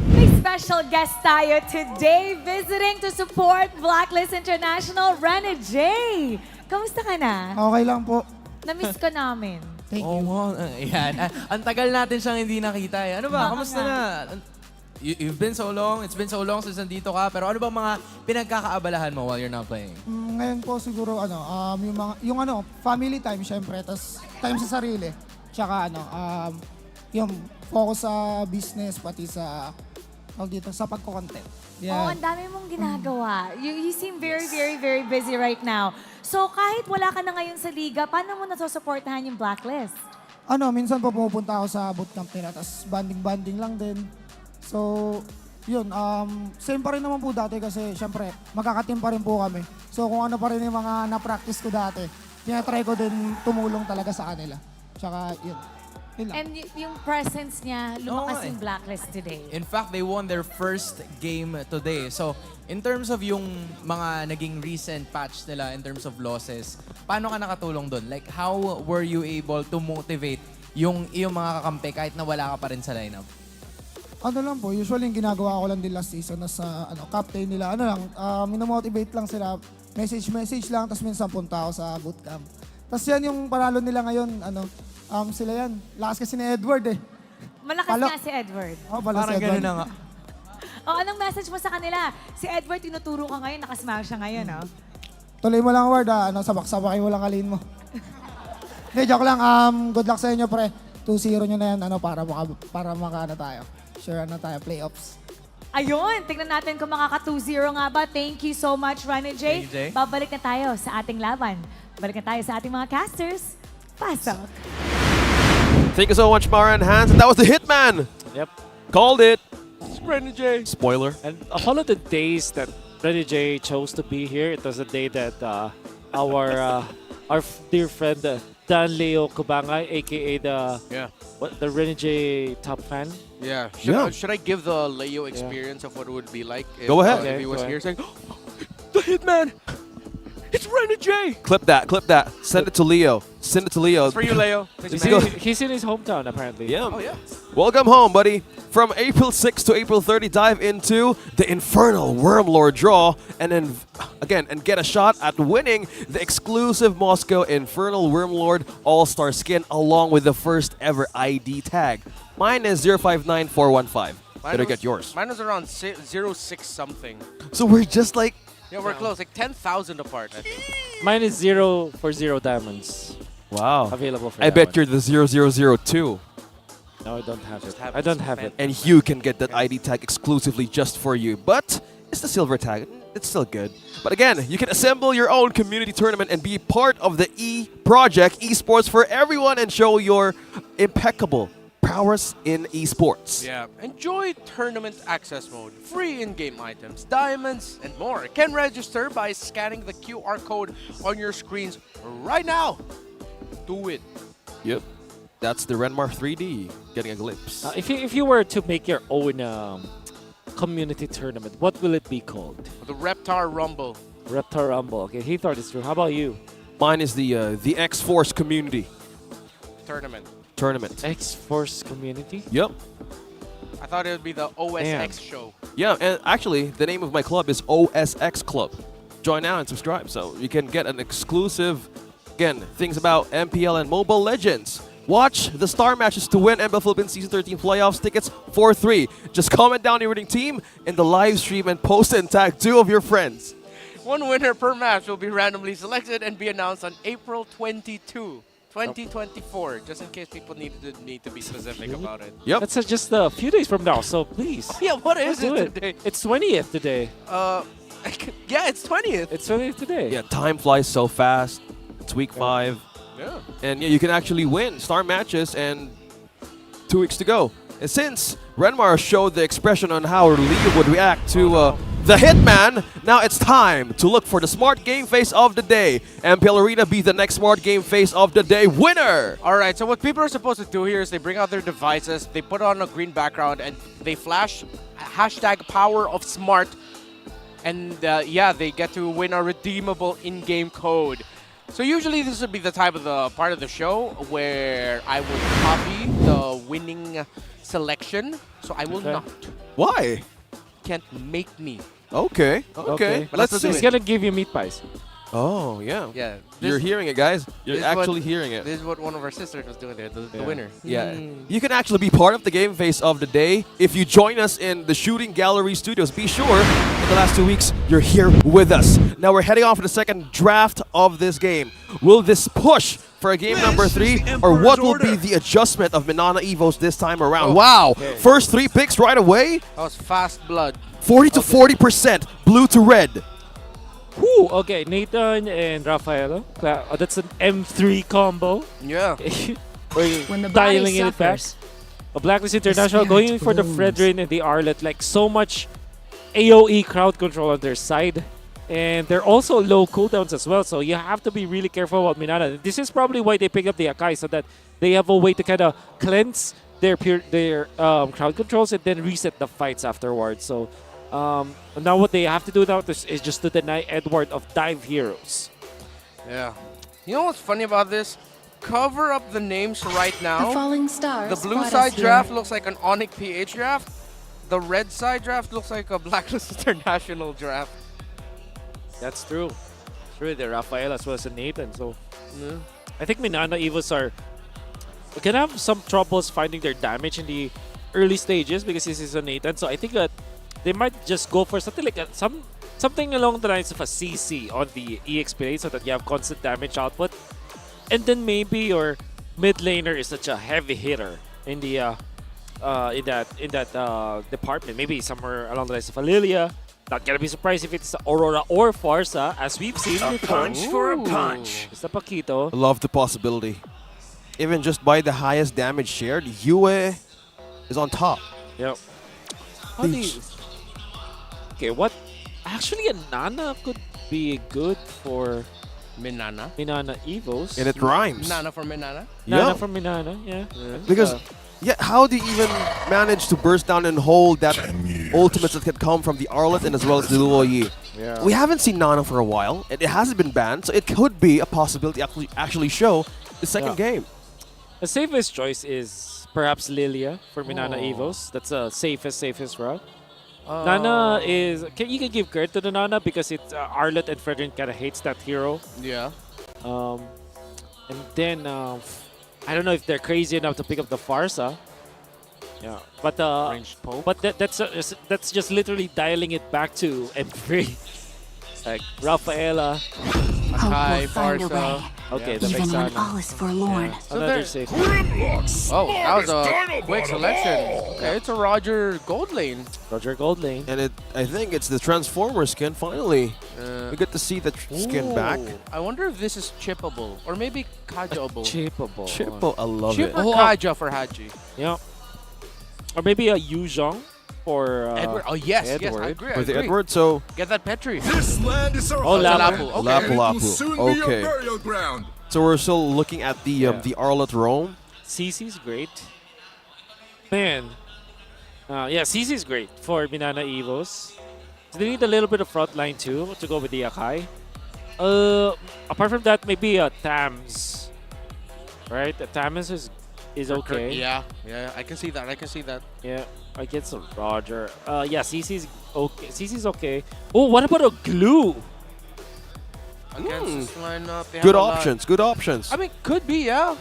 May special guest tayo today visiting to support Blacklist International, Renajay. Kamusta ka na? Okay lang po. Na-miss ka namin. Thank you. Ayan. Ang tagal natin siyang hindi nakita eh. Ano ba? Kamusta na? You've been so long. It's been so long since nandito ka. Pero ano bang mga pinagkakaabalahan mo while you're not playing? Ngayon po siguro yung family time syempre, tas time sa sarili. Tsaka yung focus sa business pati sa sa pagko-content. Oh, ang dami mong ginagawa. You seem very, very, very busy right now. So kahit wala ka na ngayon sa liga, paano mo nasusuportahan yung Blacklist? Minsan po pumupunta ako sa bootcamp nila, tas banding-banding lang din. So, yun, same pa rin naman po dati kasi syempre, magkakateam pa rin po kami. So kung ano pa rin yung mga na-practice ko dati, tinatry ko din tumulong talaga sa kanila. Tsaka yun. And yung presence niya, lumakas yung Blacklist today. In fact, they won their first game today. So, in terms of yung mga naging recent patch nila in terms of losses, paano ka nakatulong doon? Like, how were you able to motivate yung iyong mga kakampi kahit na wala ka pa rin sa lineup? Lang po, usually yung ginagawa ko lang din last season na sa captain nila, minomotivate lang sila, message lang, tapos minsan punta ako sa bootcamp. Tapos yan yung panalo nila ngayon, sila yan. Lakas kasi ni Edward eh. Malakas nga si Edward. Parang gano'n na nga. Anong message mo sa kanila? Si Edward, tinuturo ka ngayon, nakasmile siya ngayon, Tuloy mo lang, Ward, sabak-sabakay mo lang kalin mo. Hindi, joke lang. Good luck sa inyo, pre. 2-0 nyo na yan, para maka tayo. Sure, tayo, playoffs. Ayun, tignan natin kung makaka 2-0 nga ba. Thank you so much, Renajay. Babalik na tayo sa ating laban. Balik na tayo sa ating mga casters. Pasok. Thank you so much, Mara and Hans. And that was the Hitman. Yep. Called it. It's Renajay. Spoiler. And of all of the days that Renajay chose to be here, it was a day that our dear friend Dan Leo Kubangay, aka the Renajay top fan. Yeah. Should I give the Leo experience of what it would be like if, Go ahead. If he was here saying, the Hitman! It's Renajay! Clip that. Send it to Leo. It's for you, Leo. He's in his hometown, apparently. Yeah. Oh, yeah. Welcome home, buddy. From April 6 to April 30, dive into the Infernal Wormlord draw and then, and get a shot at winning the exclusive Moscow Infernal Wormlord All-Star skin along with the first ever ID tag. Mine is 059415. Better get yours. Mine was around 06 something. So we're just like... Yeah, we're close, like 10,000 apart, I think. Mine is 0 for 0 diamonds. Wow. Available for I bet you're the 0002. No, I don't have it. I don't have it. And you can get that ID tag exclusively just for you. But it's the silver tag. It's still good. But again, you can assemble your own community tournament and be part of the E Project Esports for everyone and show your impeccable prowess in esports. Yeah, enjoy tournament access mode, free in-game items, diamonds, and more. You can register by scanning the QR code on your screens right now. Do it. Yep. That's the Renmar 3D getting a glimpse. If you were to make your own community tournament, what will it be called? The Reptar Rumble. Reptar Rumble. Okay, he thought it's true. How about you? Mine is the X-Force community tournament. X-Force community? Yep. I thought it would be the OSX show. Yeah, and actually, the name of my club is OSX Club. Join now and subscribe so you can get an exclusive, again, things about MPL and Mobile Legends. Watch the star matches to win MPL Philippines Season 13 playoffs tickets for 3. Just comment down your winning team in the live stream and post and tag 2 of your friends. One winner per match will be randomly selected and be announced on April 22, 2024, just in case people need to be specific about it. Yep. That's just a few days from now, so please. Yeah, what is do it today? It's 20th today. Yeah, it's 20th. It's 20th today. Yeah, time flies so fast. It's week 5. Yeah. And yeah, you can actually win star matches and 2 weeks to go. And since Renmar showed the expression on how Leo would react to the Hitman, now it's time to look for the Smart Game Face of the Day. MPL Arena be the next Smart Game Face of the Day winner! Alright, so what people are supposed to do here is they bring out their devices, they put on a green background, and they flash hashtag power of smart. And yeah, they get to win a redeemable in-game code. So usually this would be the type of the part of the show where I would copy the winning selection. So I will not. Why? Can't make me. Okay. But Let's see. He's gonna give you meat pies. Oh, yeah. Yeah. You're hearing it, guys. You're actually hearing it. This is what one of our sisters was doing there, the winner. Yeah. You can actually be part of the Game Face of the Day if you join us in the Shooting Gallery Studios. Be sure, in the last 2 weeks, you're here with us. Now we're heading off to the second draft of this game. Will this push for a game number 3, or what will be the adjustment of MNNE Evos this time around? Wow! Okay. First 3 picks right away. That was fast blood. 40 to 40%, blue to red. Whew, okay, Nathan and Rafaela. That's an M3 combo. Yeah. When the dialing it back. A Blacklist International going in for the Fredrin and the Arlet. Like, so much AoE crowd control on their side. And they're also low cooldowns as well, so you have to be really careful about MNNE. This is probably why they pick up the Akai, so that they have a way to kind of cleanse their crowd controls and then reset the fights afterwards. So now what they have to do now is just to deny Edward of dive heroes. Yeah. You know what's funny about this? Cover up the names right now. The falling stars. The blue side draft looks like an ONIC PH draft. The red side draft looks like a Blacklist International draft. That's true. True, they're Rafael as well as Nathan. So I think MNNE Evos are can have some troubles finding their damage in the early stages because this is a Nathan. So I think that they might just go for something like something along the lines of a CC on the EXP so that you have constant damage output. And then maybe your mid laner is such a heavy hitter in the in that department. Maybe somewhere along the lines of Lilia. Not gonna be surprised if it's Aurora or Farsa, as we've seen before. punch for a punch. It's the Paquito. Love the possibility. Even just by the highest damage shared, Yue is on top. Yep. Okay, what? Actually, a Nana could be good for MNNE Evos. And it rhymes. Nana for MNNE? Nana from MNNE, yeah. Because, yeah, how do you even manage to burst down and hold that ultimates that can come from the Arlet and as well as the Luo Yi? Yeah. We haven't seen Nana for a while, and it hasn't been banned, so it could be a possibility actually show the second game. The safest choice is perhaps Lilia for MNNE Evos. That's the safest route. Nana is... you can give credit to the Nana because it's Arlet and Fredrin kind of hates that hero. Yeah. And then... I don't know if they're crazy enough to pick up the Farsa. Yeah, but that's just literally dialing it back to M3. Like Rafaela, Akai, Farsa. Okay, the Even when all is forlorn. Yeah. Another safe. Oh, that was a quick selection. Okay, it's a Roger Gold Lane. Roger Gold Lane. And I think it's the Transformer skin, finally. We get to see the skin back. I wonder if this is chippable. Or maybe Kaja-able. Chippable. Chippo, I love Chip it. or Kaja for Haji. Yeah. Or maybe a Yuzhong for Edward. Oh, yes, Edward. yes, I agree. For the Edward, so... Get that Petri. This land is our Lapu. home, Okay. and it will soon be Okay. your burial ground. So we're still looking at the Arlet Rome. CC's great. Man. Yeah, CC's great for Banana Evos. So they need a little bit of front line too to go with the Akai. Apart from that, maybe Tams. Right? Tams is okay. Yeah, I can see that. Yeah, I get some Roger. Yeah, CC's okay. CC's okay. Oh, what about a Glue? Against this lineup, they Good have a lot. options. Good options. I mean, could be, yeah.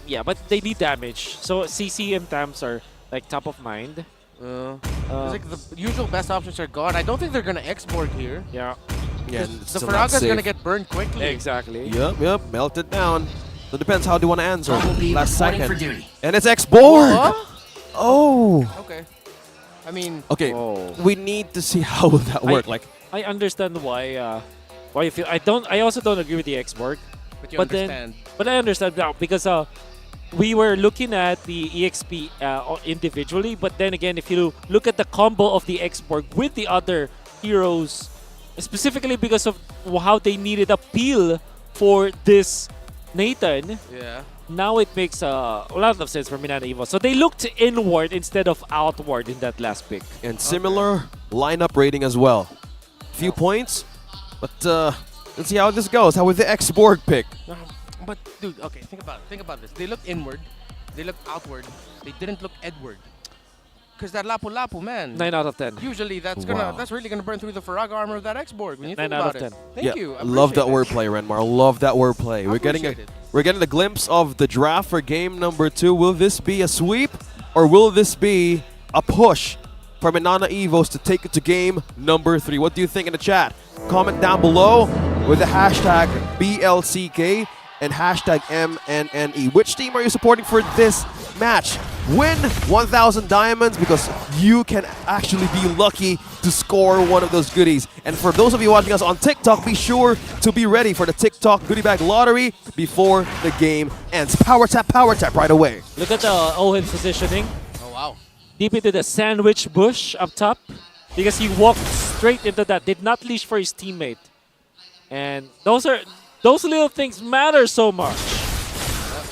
Yeah, but they need damage. So CC and Tams are like top of mind. It's like the usual best options are gone. I don't think they're gonna X-Borg here. Yeah. Yeah, The it's still not Faraga's gonna safe. get burned quickly. Exactly. Yep, melted down. So it depends how they want to answer. Bumblebee Last reporting second. for duty. And it's X-Borg! What? Oh! Okay. I mean... Okay, we need to see how will that work. I understand why you feel. I also don't agree with the X-Borg. But you understand. But I understand now because we were looking at the EXP individually, but then again, if you look at the combo of the X-Borg with the other heroes, specifically because of how they needed a peel for this Nathan, Yeah. now it makes a lot of sense for Banana Evo. So they looked inward instead of outward in that last pick. And similar lineup rating as well. Few points, but let's see how this goes. How with the X-Borg pick? But dude, okay, think about this. They looked inward, they looked outward, they didn't look Edward. Because that Lapu-Lapu, man. 9 out of 10. Usually that's really gonna burn through the Faraga armor of that X-Borg when you think 9 out about of it. 10. Thank you. I Love that appreciate wordplay, Renmar. Love that wordplay. We're getting a glimpse of the draft for game number 2. Will this be a sweep or will this be a push for Banana Evos to take it to game number 3? What do you think in the chat? Comment down below with the hashtag BLCK and hashtag MNNE. Which team are you supporting for this match? Win 1,000 diamonds because you can actually be lucky to score one of those goodies. And for those of you watching us on TikTok, be sure to be ready for the TikTok goodie bag lottery before the game ends. Power tap right away. Look at the Owen's positioning. Oh, wow. Deep into the sandwich bush up top because he walked straight into that. Did not leash for his teammate. And those little things matter so much.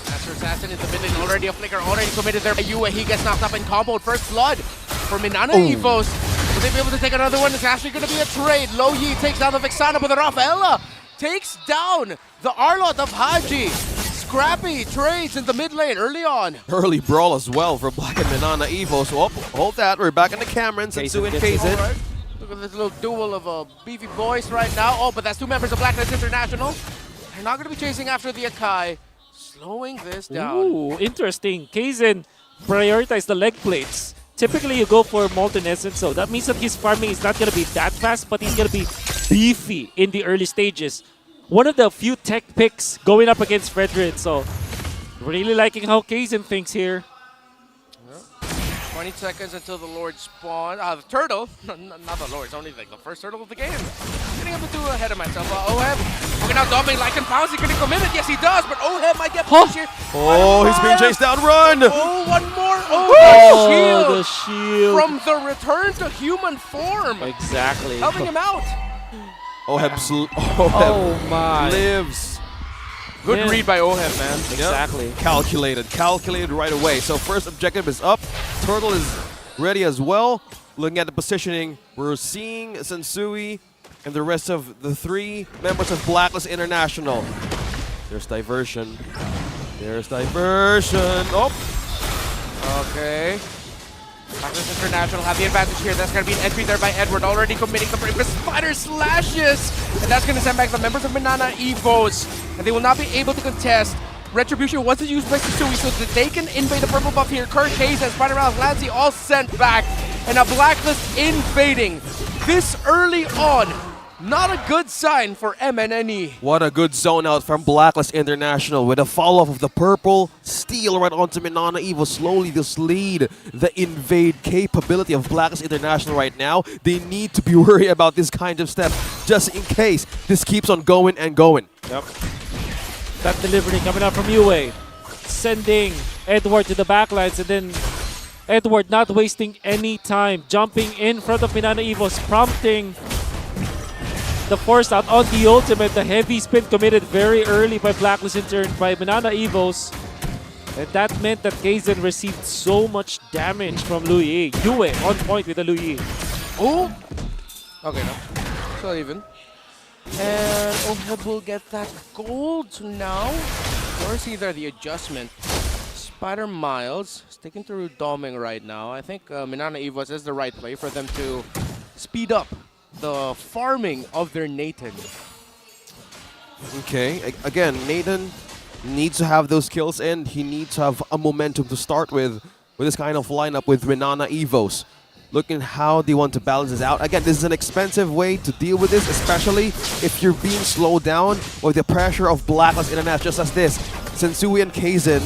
Master Assassin in the mid lane, already a flicker, already committed there by Yue. He gets knocked up and comboed. First blood for Banana Evos. Will they be able to take another one? It's actually going to be a trade. Lo Yi takes down the Vexana, but the Rafaela takes down the Arlot of Haji. Scrappy trades in the mid lane early on. Early brawl as well for Black and Banana Evos. So hold that. We're back in the Cameron. Sensu and Kazin. Right. Look at this little duel of beefy boys right now. Oh, but that's 2 members of Blackness International. They're not going to be chasing after the Akai. Slowing this down. Ooh, interesting. Kaizen prioritized the leg plates. Typically, you go for Molten Essence, so that means that his farming is not going to be that fast, but he's going to be beefy in the early stages. One of the few tech picks going up against Fredrin, so really liking how Kaizen thinks here. 20 seconds until the Lord spawn. The turtle, not the Lord, it's only like the first turtle of the game. Getting able to ahead of myself. Oheb, okay, now Dominic like and pounds. He gonna commit it. Yes, he does, but Oheb might get pushed here. Oh, he's being chased down. Run! Oh, one more. Oh, the shield. From the return to human form. Exactly. Helping him out. Oheb my. lives. Good read by Oheb, man. Exactly. Yep. Calculated right away. So first objective is up. Turtle is ready as well. Looking at the positioning, we're seeing Sensui and the rest of the 3 members of Blacklist International. There's diversion. Oh. Okay. Blacklist International have the advantage here. That's going to be an entry there by Edward, already committing the break with Spider Slashes. And that's going to send back the members of Banana Evos. And they will not be able to contest. Retribution wasn't used by Sensui, so that they can invade the purple buff here. Kurt Hayes and Spider-Man Lancy all sent back. And a Blacklist invading this early on. Not a good sign for MNNE. What a good zone out from Blacklist International with a follow-up of the purple steal right onto Banana Evo. Slowly this lead the invade capability of Blacklist International right now. They need to be worried about this kind of step just in case this keeps on going and going. Yep. That delivery coming out from Yue. Sending Edward to the backlines and then Edward not wasting any time. Jumping in front of Banana Evos, prompting the force out on the ultimate. The heavy spin committed very early by Blacklist in turn by Banana Evos. And that meant that Kaizen received so much damage from Lui. Yue on point with the Lui. Oh! Okay, no. So even. And Oheb will get that gold. So now, or is either the adjustment. Spider Miles sticking through Doming right now. I think MNNE Evos is the right play for them to speed up the farming of their Nathan. Okay, again, Nathan needs to have those kills in. He needs to have a momentum to start with this kind of lineup with MNNE Evos. Looking how they want to balance this out. Again, this is an expensive way to deal with this, especially if you're being slowed down with the pressure of Blacklist Internet, just as this. Sensui and Kaizen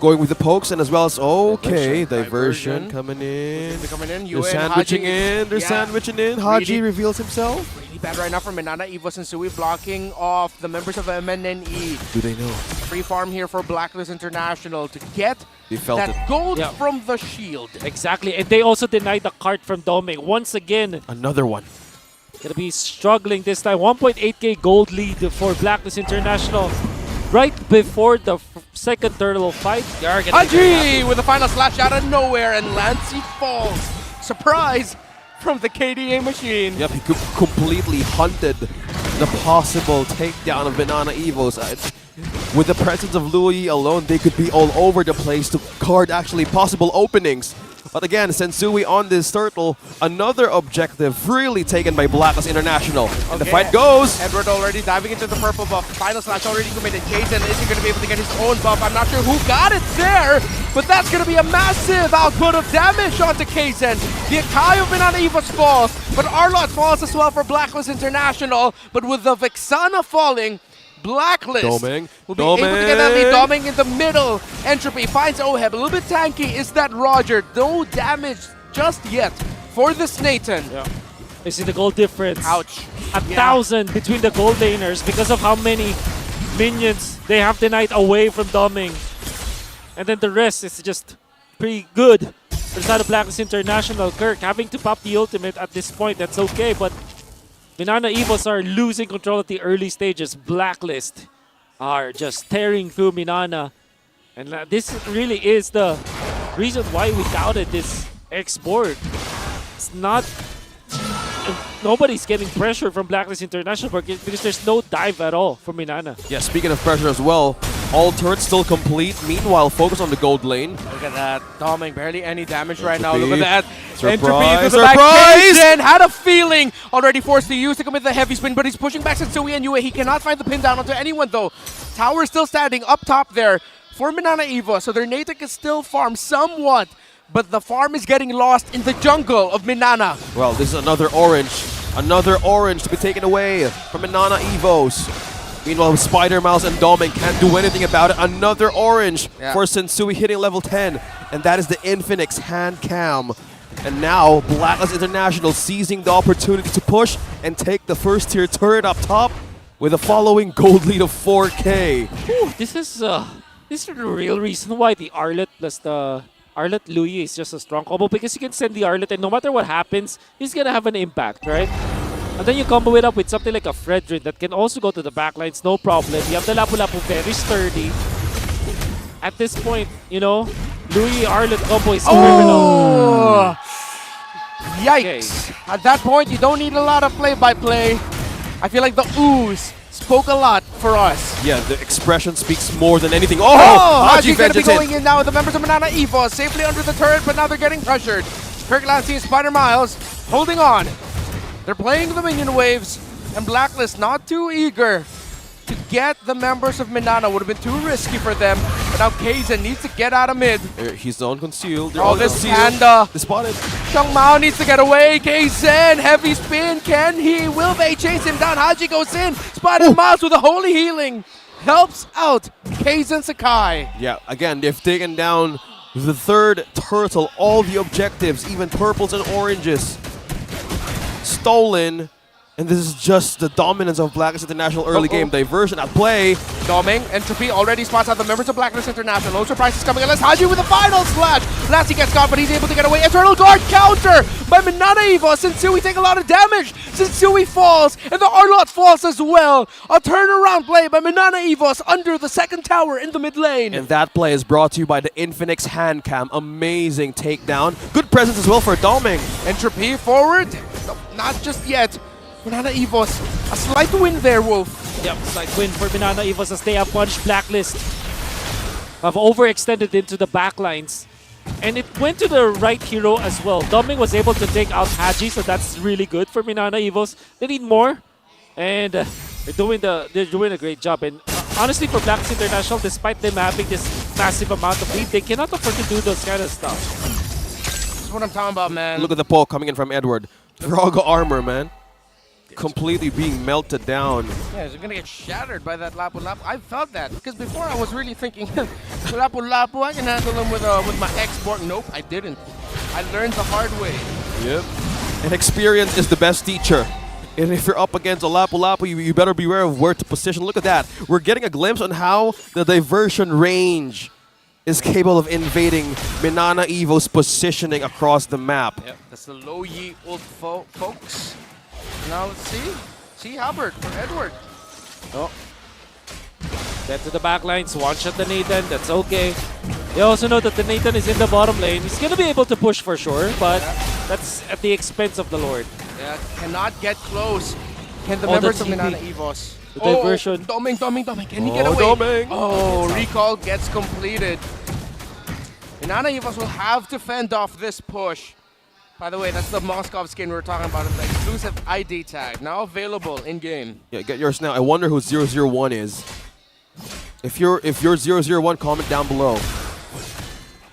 going with the pokes, and as well as, okay, diversion coming in. They're sandwiching in, they're sandwiching in. Haji reveals himself. Really bad right now from MNNE Evos and Sui, blocking off the members of MNNE. Do they know? Free farm here for Blacklist International to get They felt that gold from the shield. Exactly, and they also denied the cart from Doming. Once again, another one. Gonna be struggling this time. 1.8k gold lead for Blacklist International. Right before the second turtle fight. Haji with the final slash out of nowhere, and Lancey falls. Surprise from the KDA machine. Yep, he completely hunted the possible takedown of MNNE Evos. With the presence of Louis alone, they could be all over the place to guard actually possible openings. But again, Sensui on this turtle, another objective really taken by Blacklist International. And the fight goes. Edward already diving into the purple buff. Final slash already committed. Kaizen isn't going to be able to get his own buff. I'm not sure who got it there, but that's going to be a massive output of damage onto Kaizen. The Akai of MNNE Evos falls, but Arlott falls as well for Blacklist International. But with the Vexana falling, Blacklist will be able to get that lead. Doming in the middle. Entropy finds Oheb. A little bit tanky is that Roger. No damage just yet for this Nathan. Yeah. You see the gold difference. Ouch. 1,000 between the gold laners because of how many minions they have denied away from Doming. And then the rest is just pretty good. For the side of Blacklist International, Kirk having to pop the ultimate at this point, that's okay, but MNNE Evos are losing control at the early stages. Blacklist are just tearing through MNNE. And this really is the reason why we doubted this X board. It's not... Nobody's getting pressure from Blacklist International because there's no dive at all from MNNE. Yeah, speaking of pressure as well, all turrets still complete. Meanwhile, focus on the gold lane. Look at that. Doming barely any damage right now. Look at that. Surprise. Entropy to the back. Kaizen had a feeling. Already forced to use to commit the heavy spin, but he's pushing back Sensui and Yue. He cannot find the pin down onto anyone though. Tower still standing up top there for MNNE Evos. So their Natick can still farm somewhat, but the farm is getting lost in the jungle of MNNE. Well, this is another orange. Another orange to be taken away from MNNE Evos. Meanwhile, Spider Mouse and Doming can't do anything about it. Another orange for Sensui hitting level 10. And that is the Infinix hand cam. And now, Blacklist International seizing the opportunity to push and take the first tier turret up top with a following gold lead of 4K. Whew, this is the real reason why the Arlott plus the Arlott Louis is just a strong combo, because you can send the Arlott and no matter what happens, he's gonna have an impact, right? And then you combo it up with something like a Fredrin that can also go to the backlines, no problem. You have the Lapu-Lapu very sturdy. At this point, you know, Louis Arlott combo is criminal. Yikes. Okay. At that point, you don't need a lot of play-by-play. I feel like the ooze spoke a lot for us. Yeah, the expression speaks more than anything. Oh! Haji's going to be going in now with the members of MNNE Evos, safely under the turret, but now they're getting pressured. Kirk Lancey and Spider Miles holding on. They're playing the minion waves, and Blacklist not too eager to get the members of MNNE. Would have been too risky for them, but now Kaizen needs to get out of mid. He's on concealed. Oh, this Panda. They spotted. Xiong Mao needs to get away. Kaizen, heavy spin. Can he? Will they chase him down? Haji goes in. Spider Miles with a holy healing. Helps out Kaizen Sakai. Yeah, again, they've taken down the third turtle. All the objectives, even purples and oranges, stolen. And this is just the dominance of Blacklist International early game. Diversion at play. Doming, Entropy already spots out the members of Blacklist International. No surprises coming unless Haji with a final slash. Lassie gets caught, but he's able to get away. Eternal Guard counter by MNNE. Sensui take a lot of damage. Sensui falls, and the Arlot falls as well. A turnaround play by MNNE under the second tower in the mid lane. And that play is brought to you by the Infinix hand cam. Amazing takedown. Good presence as well for Doming. Entropy forward. No, not just yet. MNNE, a slight win there, Wolf. Yep, slight win for MNNE as they have punched Blacklist. Have overextended into the backlines. And it went to the right hero as well. Doming was able to take out Haji, so that's really good for MNNE. They need more. And they're doing a great job. And honestly, for Blacklist International, despite them having this massive amount of lead, they cannot afford to do those kind of stuff. That's what I'm talking about, man. Look at the poke coming in from Edward. Frog armor, man. Completely being melted down. Yeah, he's gonna get shattered by that Lapu Lapu. I felt that because before I was really thinking, Lapu Lapu, I can handle him with my export. Nope, I didn't. I learned the hard way. Yep. And experience is the best teacher. And if you're up against a Lapu Lapu, you better beware of where to position. Look at that. We're getting a glimpse on how the diversion range is capable of invading MNNE Evo's positioning across the map. Yep, that's the low Yi old folks. Now let's see. See Halbert for Edward. Oh. Get to the back lines, one shot the Nathan, that's okay. You also know that the Nathan is in the bottom lane. He's going to be able to push for sure, but that's at the expense of the Lord. Yeah, cannot get close. Can the members of MNNE Evos? The diversion. Doming. Can he get away? Doming. Oh, recall gets completed. MNNE Evos will have to fend off this push. By the way, that's the Moskov skin we were talking about. The exclusive ID tag, now available in-game. Yeah, get yours now. I wonder who 001 is. If you're 001, comment down below.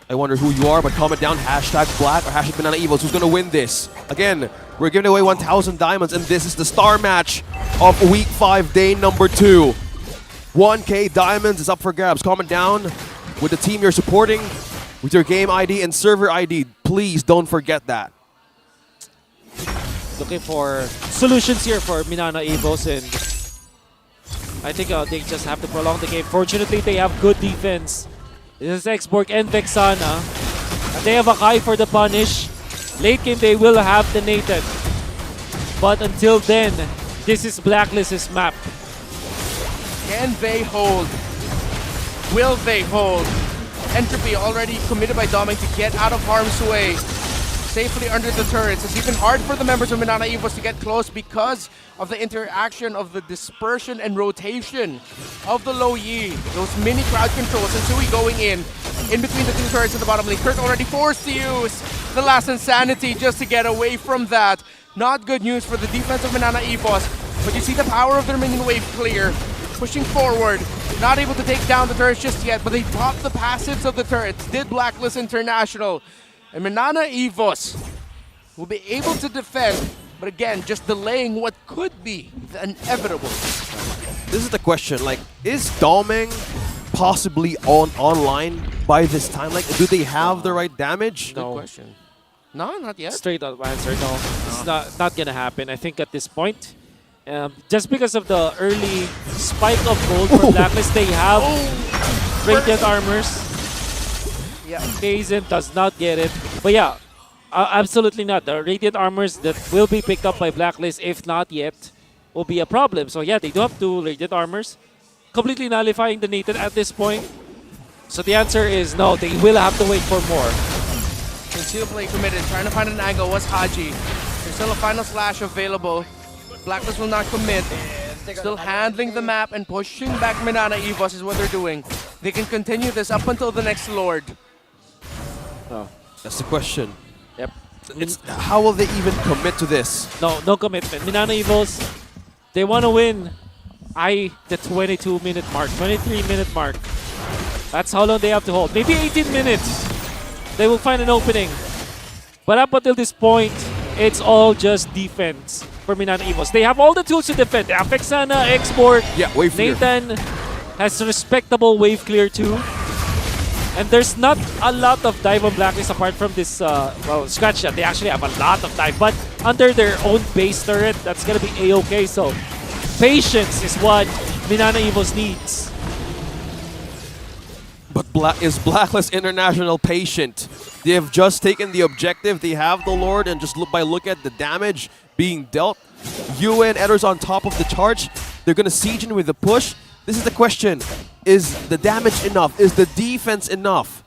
I wonder who you are, but comment down #Black or #MNNE Evos. Who's going to win this? Again, we're giving away 1,000 diamonds, and this is the star match of Week 5, day number 2. 1K diamonds is up for grabs. Comment down with the team you're supporting, with your game ID and server ID. Please don't forget that. Looking for solutions here for MNNE Evos, and I think they just have to prolong the game. Fortunately, they have good defense. This is Xborg and Vexana. And they have a Kai for the punish. Late game, they will have the Nathan. But until then, this is Blacklist's map. Can they hold? Will they hold? Entropy already committed by Doming to get out of harm's way. Safely under the turrets. It's even hard for the members of MNNE Evos to get close because of the interaction of the dispersion and rotation of the low Yi. Those mini crowd controls. And Sui going in between the two turrets in the bottom lane. Kurt already forced to use the last insanity just to get away from that. Not good news for the defense of MNNE Evos. But you see the power of their minion wave clear. Pushing forward. Not able to take down the turrets just yet, but they dropped the passives of the turrets. Did Blacklist International. And MNNE Evos will be able to defend, but again, just delaying what could be the inevitable. This is the question, like, is Doming possibly online by this time? Like, do they have the right damage? Good question. No, not yet. Straight up answer, no. It's not gonna happen. I think at this point, just because of the early spike of gold for Blacklist, they have Radiant Armors. Yeah. Kaizen does not get it. But yeah, absolutely not. The Radiant Armors that will be picked up by Blacklist, if not yet, will be a problem. So yeah, they do have 2 Radiant Armors, completely nullifying the Nathan at this point. So the answer is no, they will have to wait for more. Conceal play committed, trying to find an angle. Was Haji. There's still a final slash available. Blacklist will not commit. Still handling the map and pushing back MNNE Evos is what they're doing. They can continue this up until the next Lord. Oh. That's the question. Yep. It's how will they even commit to this? No commitment. MNNE Evos, they want to win the 22-minute mark, 23-minute mark. That's how long they have to hold. Maybe 18 minutes. They will find an opening. But up until this point, it's all just defense for MNNE Evos. They have all the tools to defend. Vexana, Export, yeah, wave clear. Nathan has respectable wave clear too. And there's not a lot of dive on Blacklist apart from this, well, scratch that. They actually have a lot of dive, but under their own base turret, that's gonna be A-okay. So patience is what MNNE Evos needs. But is Blacklist International patient? They have just taken the objective. They have the Lord, and just by look at the damage being dealt, UN Edwards on top of the charge. They're gonna siege in with the push. This is the question. Is the damage enough? Is the defense enough?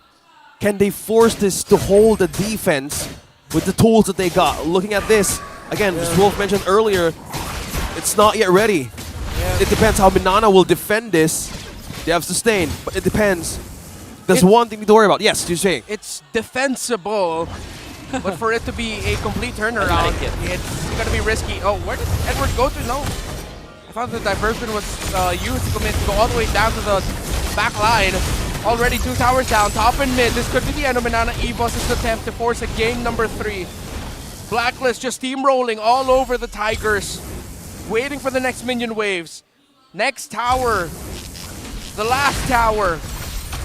Can they force this to hold the defense with the tools that they got? Looking at this, again, as Wolf mentioned earlier, it's not yet ready. It depends how MNNE will defend this. They have sustain, but it depends. There's one thing to worry about. Yes, you're saying. It's defensible, but for it to be a complete turnaround, it's going to be risky. Oh, where did Edward go to? No. I thought the diversion was used to commit to go all the way down to the back line. Already 2 towers down, top and mid. This could be the end of MNNE Evos' attempt to force a game number 3. Blacklist just steamrolling all over the Tigers, waiting for the next minion waves. Next tower, the last tower,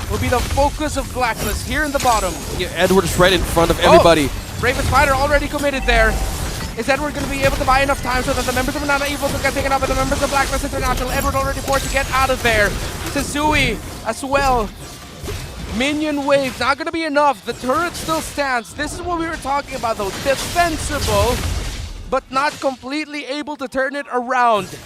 will be the focus of Blacklist here in the bottom. Yeah, Edward is right in front of everybody. Bravest Fighter already committed there. Is Edward going to be able to buy enough time so that the members of MNNE Evos will get taken out by the members of Blacklist International? Edward already forced to get out of there. Sensui as well. Minion waves, not going to be enough. The turret still stands. This is what we were talking about though. Defensible, but not completely able to turn it around.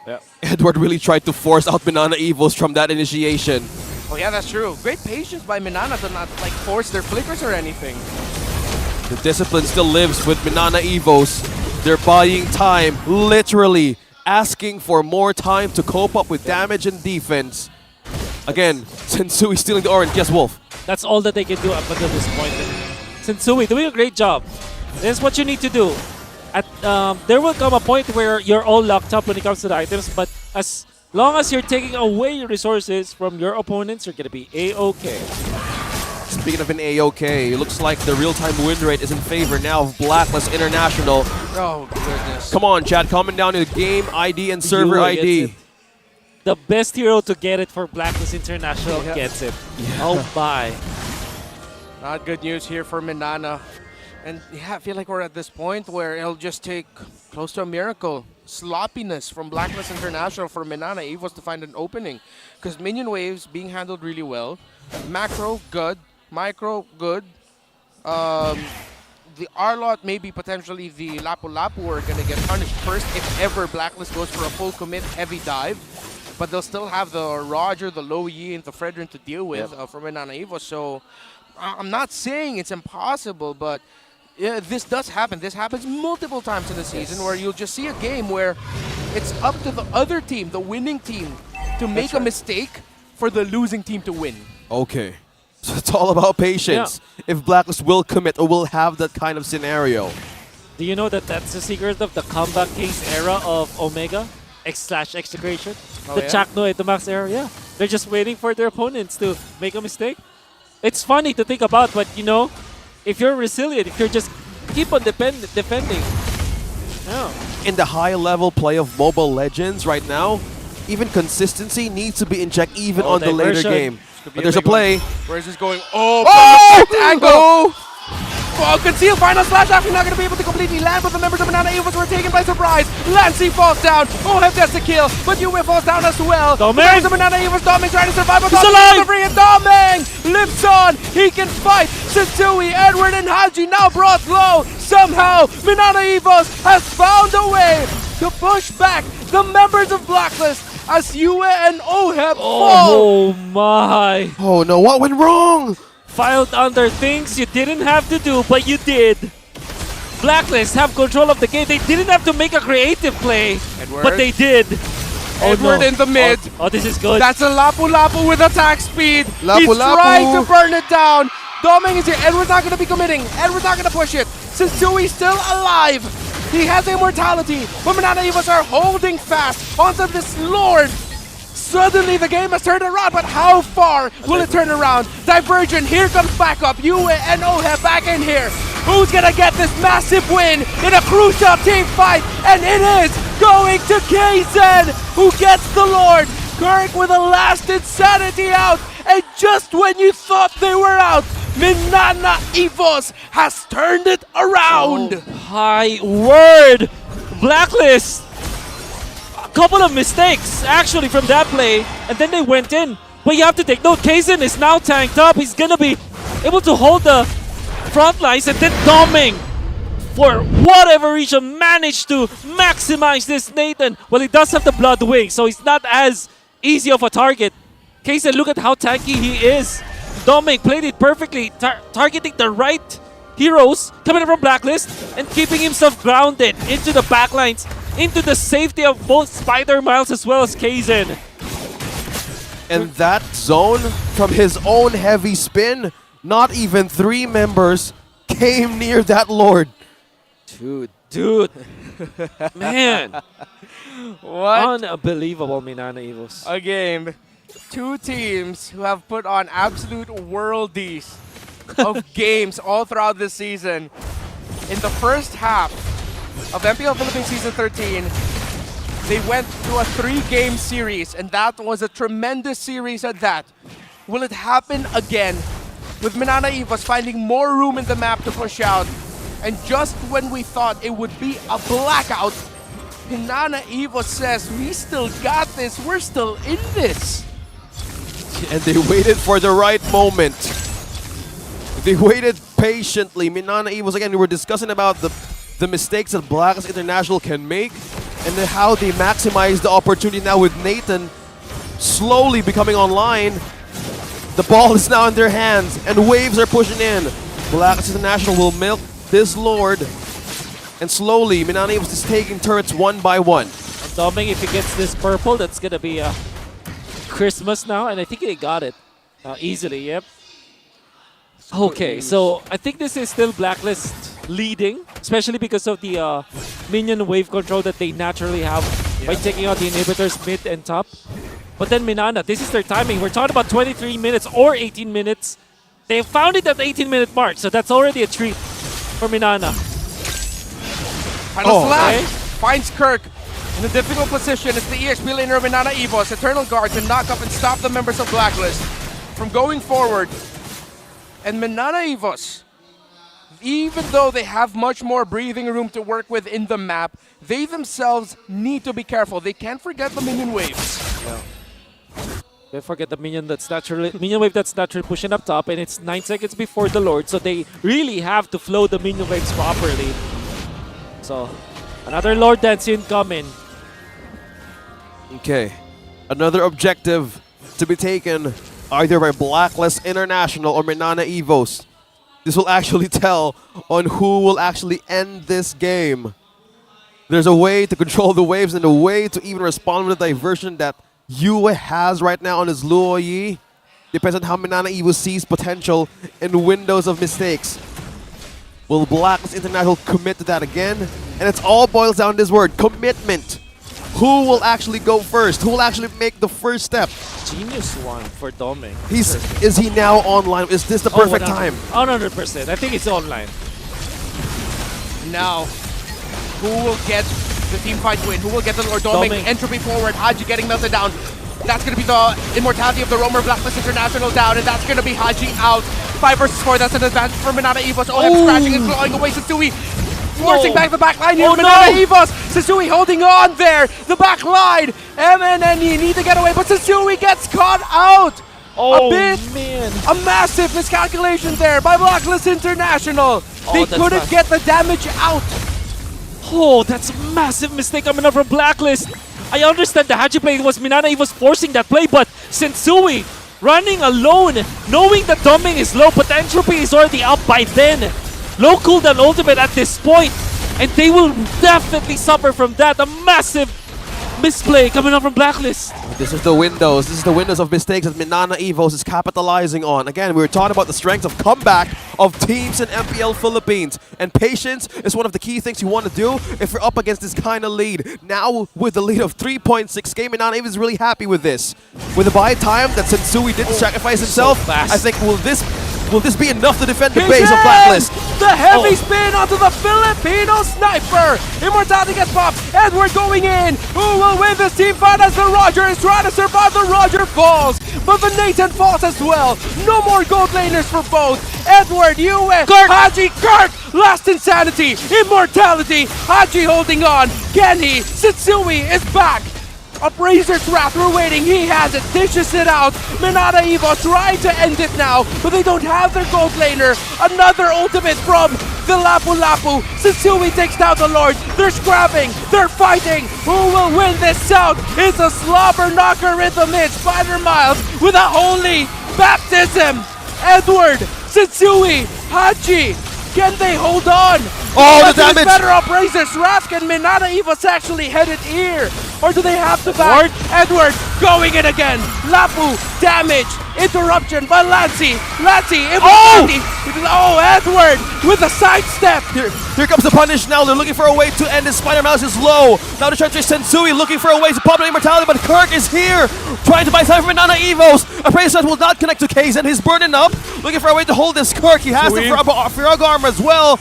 Yeah. Edward really tried to force out MNNE Evos from that initiation. Oh yeah, that's true. Great patience by MNNE to not like force their flickers or anything. The discipline still lives with MNNE Evos. They're buying time, literally asking for more time to cope up with damage and defense. Again, Sensui stealing the orange. Yes, Wolf. That's all that they can do up until this point. Sensui doing a great job. This is what you need to do. There will come a point where you're all locked up when it comes to the items, but as long as you're taking away resources from your opponents, you're going to be A-okay. Speaking of an A-okay, it looks like the real-time win rate is in favor now of Blacklist International. Oh, goodness. Come on, chat. Comment down in the game ID and server ID. The best hero to get it for Blacklist International gets it. Yeah. Oh, bye. Not good news here for MNNE. And yeah, I feel like we're at this point where it'll just take close to a miracle. Sloppiness from Blacklist International for MNNE Evos to find an opening. Because minion waves being handled really well. Macro, good. Micro, good. The R-Lot, maybe potentially the Lapu-Lapu are going to get punished first if ever Blacklist goes for a full commit heavy dive. But they'll still have the Roger, the Low Yi, and the Fredrin to deal with for MNNE Evos. So I'm not saying it's impossible, but yeah, this does happen. This happens multiple times in the season where you'll just see a game where it's up to the other team, the winning team, to make a mistake for the losing team to win. Okay. So it's all about patience. If Blacklist will commit or will have that kind of scenario. Do you know that that's the secret of the comeback case era of Omega? X/execration? The Chak no Etomax era? Yeah. They're just waiting for their opponents to make a mistake. It's funny to think about, but you know, if you're resilient, if you're just keep on defending. Yeah. In the high-level play of Mobile Legends right now, even consistency needs to be in check even on the later game. But there's a play. Where is this going? Oh, angle! Oh, conceal final slash after not going to be able to completely land, but the members of MNNE Evos were taken by surprise. Lancy falls down. Oheb gets the kill, but Yue falls down as well. The members of MNNE Evos, Doming trying to survive, but Doming free, and Doming lives on. He can fight. Sensui, Edward, and Haji now brought low. Somehow, MNNE Evos has found a way to push back the members of Blacklist as Yue and Oheb fall. Oh my. Oh no, what went wrong? Filed under things you didn't have to do, but you did. Blacklist have control of the game. They didn't have to make a creative play, but they did. Edward in the mid. Oh, this is good. That's a Lapu-Lapu with attack speed. Lapu-Lapu. He's trying to burn it down. Doming is here. Edward's not going to be committing. Edward's not going to push it. Sensui's still alive. He has immortality. But MNNE Evos are holding fast onto this Lord. Suddenly the game has turned around, but how far will it turn around? Divergent, here comes backup. Yue and Oheb back in here. Who's gonna get this massive win in a crucial team fight? And it is going to KZ, who gets the Lord. Kirk with a last insanity out, And just when you thought they were out, MNNE EVOS has turned it around. High word! Blacklist! A couple of mistakes, actually, from that play, and then they went in. But you have to take note, Kaizen is now tanked up. He's gonna be able to hold the front lines, and then Doming, for whatever reason, managed to maximize this Nathan. Well, he does have the Blood Wing, so he's not as easy of a target. Kaizen, look at how tanky he is. Doming played it perfectly, targeting the right heroes coming from Blacklist and keeping himself grounded into the backlines, into the safety of both Spider Miles as well as Kaizen. And that zone, from his own heavy spin, not even 3 members came near that Lord. Dude. Man. What? Unbelievable, MNNE EVOS. A game. 2 teams who have put on absolute worldies of games all throughout this season. In the first half of MPL Philippines Season 13, they went to a 3-game series, and that was a tremendous series at that. Will it happen again with MNNE EVOS finding more room in the map to push out? And just when we thought it would be a blackout, MNNE EVOS says, we still got this, we're still in this. And they waited for the right moment. They waited patiently. MNNE EVOS, again, we were discussing about the mistakes that Blacklist International can make and then how they maximize the opportunity now with Nathan slowly becoming online. The ball is now in their hands and waves are pushing in. Blacklist International will milk this Lord, and slowly MNNE EVOS is taking turrets one by one. And Doming, if he gets this purple, that's gonna be Christmas now, and I think they got it easily, yep. Okay, so I think this is still Blacklist leading, especially because of the minion wave control that they naturally have by taking out the inhibitors mid and top. But then MNNE, this is their timing. We're talking about 23 minutes or 18 minutes. They found it at the 18-minute mark, so that's already a treat for MNNE. Final slash finds Kirk in a difficult position. It's the EXP laner of MNNE EVOS, Eternal Guard, to knock up and stop the members of Blacklist from going forward. And MNNE EVOS, even though they have much more breathing room to work with in the map, they themselves need to be careful. They can't forget the minion waves. Don't forget the minion wave that's naturally pushing up top, and it's 9 seconds before the Lord, so they really have to flow the minion waves properly. So, another Lord Dance incoming. Okay, another objective to be taken either by Blacklist International or MNNE EVOS. This will actually tell on who will actually end this game. There's a way to control the waves and a way to even respond with the diversion that Yue has right now on his Luo Yi. Depends on how MNNE EVOS sees potential in windows of mistakes. Will Blacklist International commit to that again? And it all boils down to this word, commitment. Who will actually go first? Who will actually make the first step? Genius one for Doming. Is he now online? Is this the perfect time? 100%. I think it's online. Now, who will get the team fight win? Who will get the Lord Doming? Entropy forward, Haji getting melted down. That's going to be the immortality of the Roamer. Blacklist International down, and that's going to be Haji out. 5 versus 4, that's an advantage for MNNE EVOS. Olep scratching and clawing away Sensui. Forcing back the back line here. MNNE EVOS. Sensui holding on there. The back line. MNNE need to get away, but Sensui gets caught out. A massive miscalculation there by Blacklist International. They couldn't get the damage out. Oh, that's a massive mistake coming up from Blacklist. I understand the Haji play was MNNE EVOS forcing that play, but Sensui running alone, knowing that Doming is low, but Entropy is already up by then. Low cooldown ultimate at this point, and they will definitely suffer from that. A massive misplay coming up from Blacklist. This is the windows. This is the windows of mistakes that MNNE EVOS is capitalizing on. Again, we were talking about the strength of comeback of teams in MPL Philippines. And patience is one of the key things you want to do if you're up against this kind of lead. Now, with the lead of 3.6k, MNNE EVOS is really happy with this. With the buy time that Sensui didn't sacrifice himself, I think will this Will this be enough to defend the He's base of in! Blacklist? The heavy spin onto the Filipino sniper. Immortality gets popped. Edward going in. Who will win this team fight as the Roger is trying to survive? The Roger falls, but the Nathan falls as well. No more gold laners for both. Edward, you win. Haji, Kirk, last insanity. Immortality. Haji holding on. Kenny, Sitsui is back. Appraiser's Wrath, we're waiting, he has it, dishes it out. Minana Evo trying to end it now, but they don't have their gold laner. Another ultimate from the Lapu Lapu. Sitsui takes down the Lord. They're scrapping, they're fighting. Who will win this out? It's a slobber knocker in the mid. Spider Miles with a holy baptism. Edward, Sitsui, Haji. Can they hold on? Oh, the damage! Better Appraiser's Wrath. Can Minana Evo's actually headed here? Or do they have to back? Edward going in again. Lapu, damage, interruption by Lancy. Lancy, immortality. Oh, Edward with a sidestep. Here comes the punish now. They're looking for a way to end this. Spider Mouse is low. Now they're trying to Sensui, looking for a way to pop an immortality, but Kirk is here, trying to buy time for Minana Evos. Appraiser will not connect to Kaizen. He's burning up, looking for a way to hold this Kirk. He has the Frog armor as well.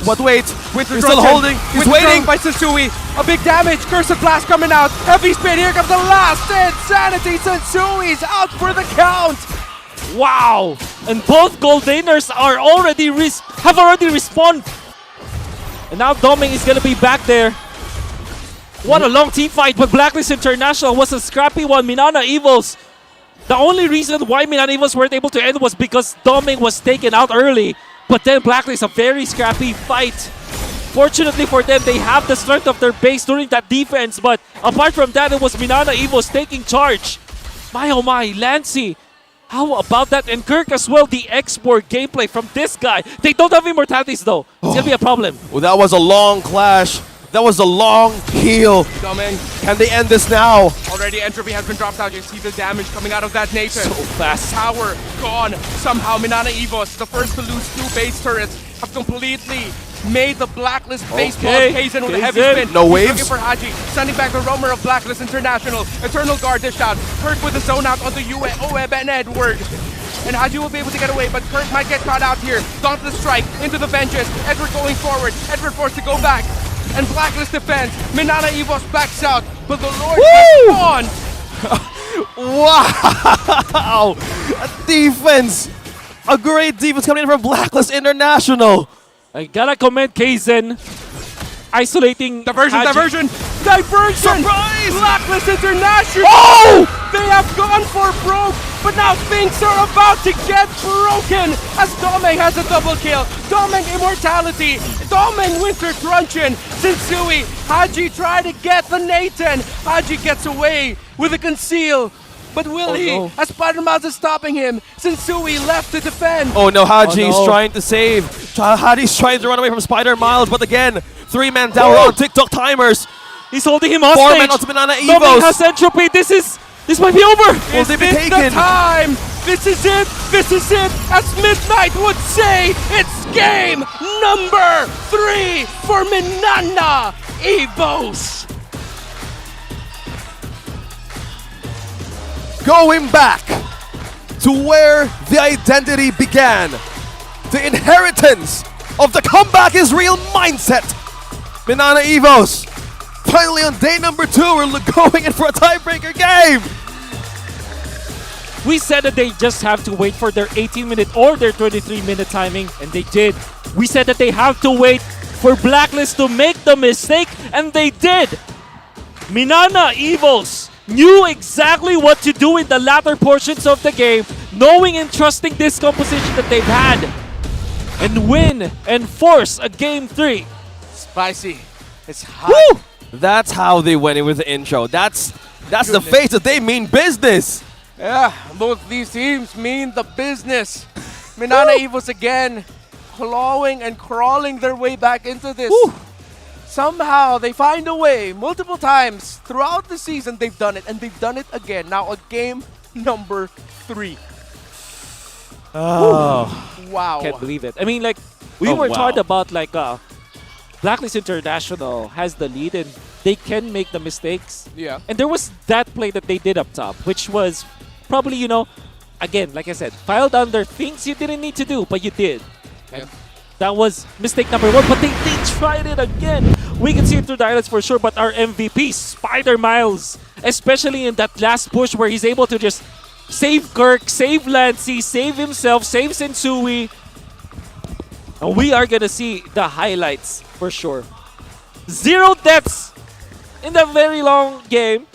But wait, he's still holding. He's waiting. By Sensui. A big damage. Curse of Blast coming out. Heavy spin. Here comes the last insanity. Sensui's out for the count. Wow! And both gold laners are have already respawned. And now Doming is gonna be back there. What a long team fight, but Blacklist International was a scrappy one. Minana Evils. The only reason why Minana Evils weren't able to end was because Doming was taken out early. But then Blacklist, a very scrappy fight. Fortunately for them, they have the strength of their base during that defense. But apart from that, it was Minana Evos taking charge. My oh my, Lancy. How about that? And Kirk as well, the export gameplay from this guy. They don't have immortalities though. It's gonna be a problem. Well, that was a long clash. That was a long heal. Coming. Can they end this now? Already Entropy has been dropped out. You see the damage coming out of that Nathan. So fast. Tower gone. Somehow Minana Evos, the first to lose 2 base turrets, have completely made the Blacklist baseball. Kaizen with a heavy spin. No He's waves. looking for Haji. Sending back the roamer of Blacklist International. Eternal Guard dished out. Kirk with the zone out onto Oeb and Edward. And Haji will be able to get away, but Kirk might get caught out here. Dauntless strike into the benches. Edward going forward. Edward forced to go back. And Blacklist defense. Minana Evos backs out, but the Lord is gone. Wow! A defense! A great defense coming in from Blacklist International. I gotta commend Kaizen. Isolating Diversion. Haji. Surprise! Blacklist International! Oh! They have gone for broke, but now things are about to get broken as Domeng has a double kill. Domeng Immortality, Domeng Winter Truncheon, Sensui, Haji trying to get the Nathan. Haji gets away with a conceal. But will he? No. As Spider-Mouse is stopping him, Sensui left to defend. Oh no, Haji's trying to save. Haji's trying to run away from Spider Miles, but again, 3-man down on TikTok timers. He's holding him hostage. 4-man onto Minana Doming Evos. has Entropy. This might be over. Will they be This taken? the time. This is it. This is it. As Midnight would say, it's game number 3 for Minana Evos. Going back to where the identity began. The inheritance of the comeback is real mindset. Minana Evos. Finally on day number 2, we're going in for a tiebreaker game. We said that they just have to wait for their 18-minute or their 23-minute timing, and they did. We said that they have to wait for Blacklist to make the mistake, and they did. Minana Evos knew exactly what to do in the latter portions of the game, knowing and trusting this composition that they've had, and win and force a game 3. Spicy. It's hot. Woo! That's how they went in with the intro. That's the face that they mean business. Yeah, both these teams mean the business. Minana Evos again, clawing and crawling their way back into this. Woo! Somehow they find a way. Multiple times throughout the season they've done it, and they've done it again. Now a game number 3. Oh. Wow. Can't believe it. I mean, like, we were taught about, like, Blacklist International has the lead and they can make the mistakes. Yeah. And there was that play that they did up top, which was probably, again, like I said, file down their things you didn't need to do, but you did. And that was mistake number 1, but they tried it again. We can see it through the highlights for sure, but our MVP, Spider Miles, especially in that last push where he's able to just save Kirk, save Lancey, save himself, save Sensui. And we are going to see the highlights for sure. 0 deaths in that very long game.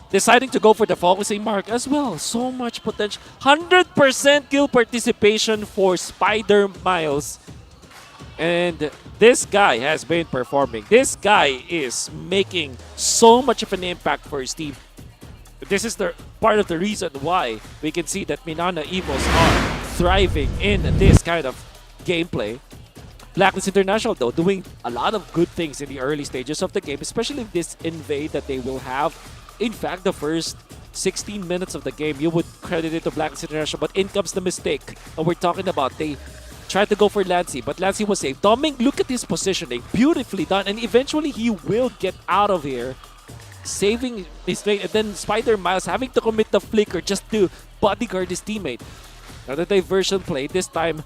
Deciding to go for the focusing mark as well. So much potential. 100% kill participation for Spider Miles. And this guy has been performing. This guy is making so much of an impact for his team. This is the part of the reason why we can see that MNNE Evos are thriving in this kind of gameplay. Blacklist International, though, doing a lot of good things in the early stages of the game, especially this invade that they will have. In fact, the first 16 minutes of the game, you would credit it to Blacklist International, but in comes the mistake. And we're talking about they tried to go for Lancey, but Lancey was saved. Doming, look at his positioning. Beautifully done. And eventually, he will get out of here, saving his mate. And then Spider Miles having to commit the flicker just to bodyguard his teammate. Another diversion play, this time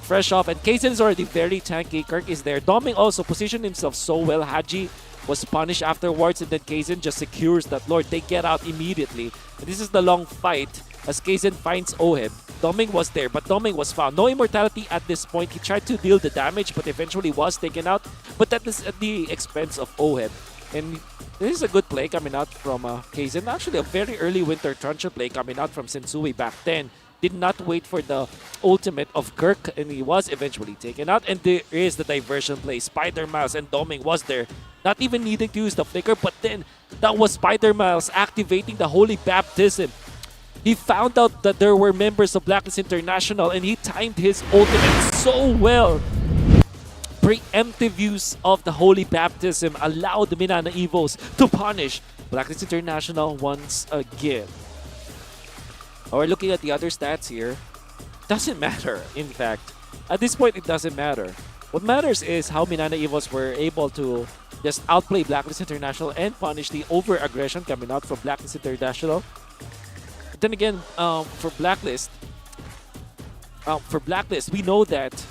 fresh off. And Kaizen is already very tanky. Kirk is there. Doming also positioned himself so well. Haji was punished afterwards, and then Kaizen just secures that Lord. They get out immediately. And this is the long fight as Kaizen finds Oheb. Doming was there, but Doming was found. No immortality at this point. He tried to deal the damage, but eventually was taken out. But that is at the expense of Oheb. And this is a good play coming out from Kaizen. Actually, a very early Winter Truncheon play coming out from Sensui back then. Did not wait for the ultimate of Kirk, and he was eventually taken out. And there is the diversion play. Spider Miles and Doming was there. Not even needing to use the flicker, but then that was Spider Miles activating the Holy Baptism. He found out that there were members of Blacklist International, and he timed his ultimate so well. Preemptive use of the Holy Baptism allowed the MNNE Evos to punish Blacklist International once again. Or looking at the other stats here, doesn't matter, in fact. At this point, it doesn't matter. What matters is how MNNE Evos were able to just outplay Blacklist International and punish the over-aggression coming out from Blacklist International. But then again, for Blacklist, we know that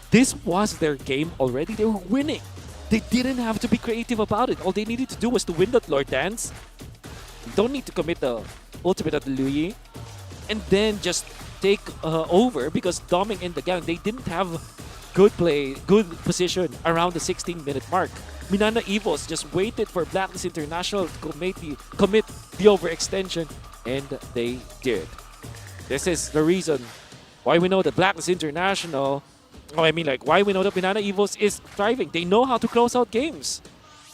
this was their game already. They were winning. They didn't have to be creative about it. All they needed to do was to win that Lord Dance. You don't need to commit the ultimate of the Luyi. And then just take over, because Doming and the gang, they didn't have good play, good position around the 16-minute mark. MNNE Evos just waited for Blacklist International to commit the overextension, and they did. This is the reason why we know that Blacklist International, why we know that MNNE Evos is thriving. They know how to close out games.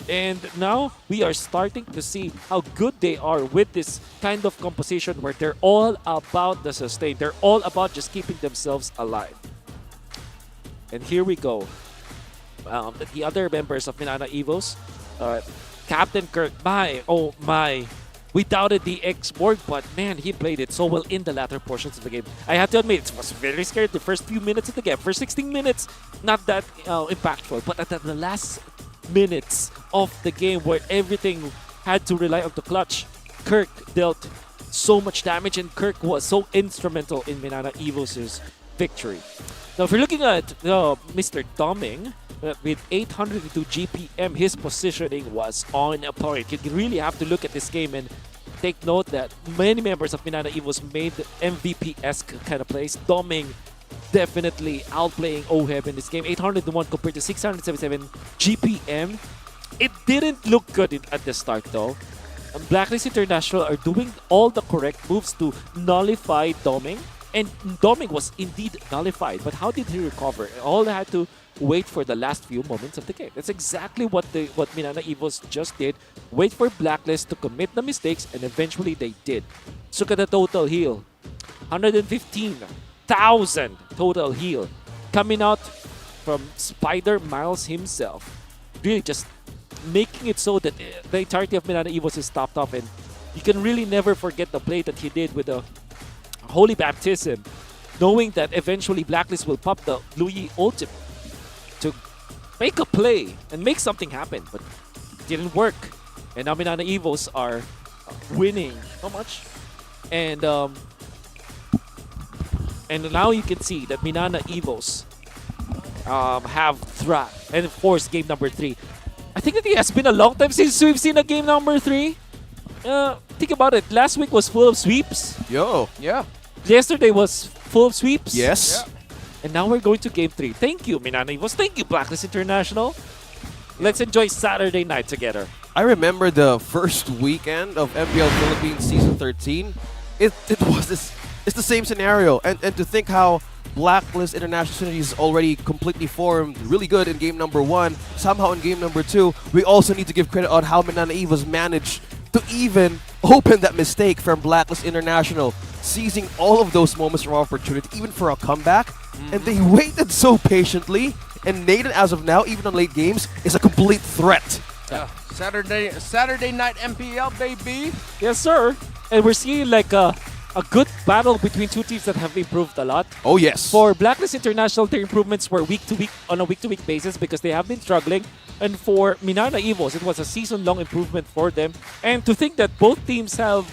And now we are starting to see how good they are with this kind of composition where they're all about the sustain. They're all about just keeping themselves alive. And here we go. The other members of MNNE Evos, Captain Kirk, oh my. We doubted the X-Borg, but man, he played it so well in the latter portions of the game. I have to admit, it was very scary the first few minutes of the game. First 16 minutes, not that impactful, but at the last minutes of the game where everything had to rely on the clutch, Kirk dealt so much damage, and Kirk was so instrumental in MNNE Evos' victory. Now, if you're looking at Mr. Doming, with 802 GPM, his positioning was on point. You really have to look at this game and take note that many members of MNNE Evos made MVP-esque kind of plays. Doming definitely outplaying Oheb in this game. 801 compared to 677 GPM. It didn't look good at the start though. Blacklist International are doing all the correct moves to nullify Doming. And Doming was indeed nullified. But how did he recover? All they had to wait for the last few moments of the game. That's exactly what MNNE Evos just did. Wait for Blacklist to commit the mistakes, and eventually they did. Let's look at the total heal. 115,000 total heal coming out from Spider Miles himself. Really just making it so that the entirety of MNNE Evos is topped off, and you can really never forget the play that he did with the Holy Baptism, knowing that eventually Blacklist will pop the Luyi ultimate to make a play and make something happen, but it didn't work. And now MNNE Evos are winning. How much? And And now you can see that Minana Evos have thrived and forced game number 3. I think that it has been a long time since we've seen a game number 3. Think about it. Last week was full of sweeps. Yo. Yeah. Yesterday was full of sweeps. Yes. Yeah. And now we're going to game 3. Thank you, Minana Evos. Thank you, Blacklist International. Let's enjoy Saturday night together. I remember the first weekend of MPL Philippines Season 13. It's the same scenario. And to think how Blacklist International Synergy is already completely formed, really good in game number 1. Somehow in game number 2, we also need to give credit on how MNNE Evos managed to even open that mistake from Blacklist International, seizing all of those moments of opportunity, even for a comeback. And they waited so patiently. And Nathan, as of now, even on late games, is a complete threat. Yeah. Saturday night MPL, baby. Yes, sir. And we're seeing like a good battle between two teams that have improved a lot. Oh, yes. For Blacklist International, their improvements were on a week-to-week basis because they have been struggling. And for Minana Evos, it was a season-long improvement for them. And to think that both teams have,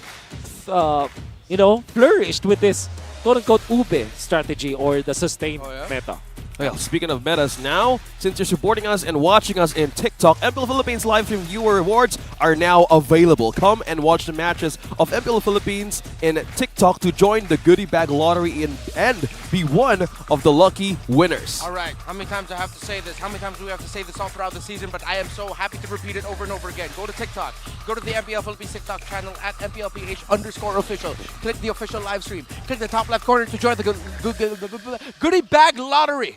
flourished with this quote-unquote ube strategy or the sustained meta. Well, speaking of metas now, since you're supporting us and watching us in TikTok, MPL Philippines live stream viewer rewards are now available. Come and watch the matches of MPL Philippines in TikTok to join the goodie bag lottery and be one of the lucky winners. All right, how many times do I have to say this? How many times do we have to say this all throughout the season? But I am so happy to repeat it over and over again. Go to TikTok. Go to the MPL Philippines TikTok channel at MPL PH_official. Click the official live stream. Click the top left corner to join the goodie bag lottery.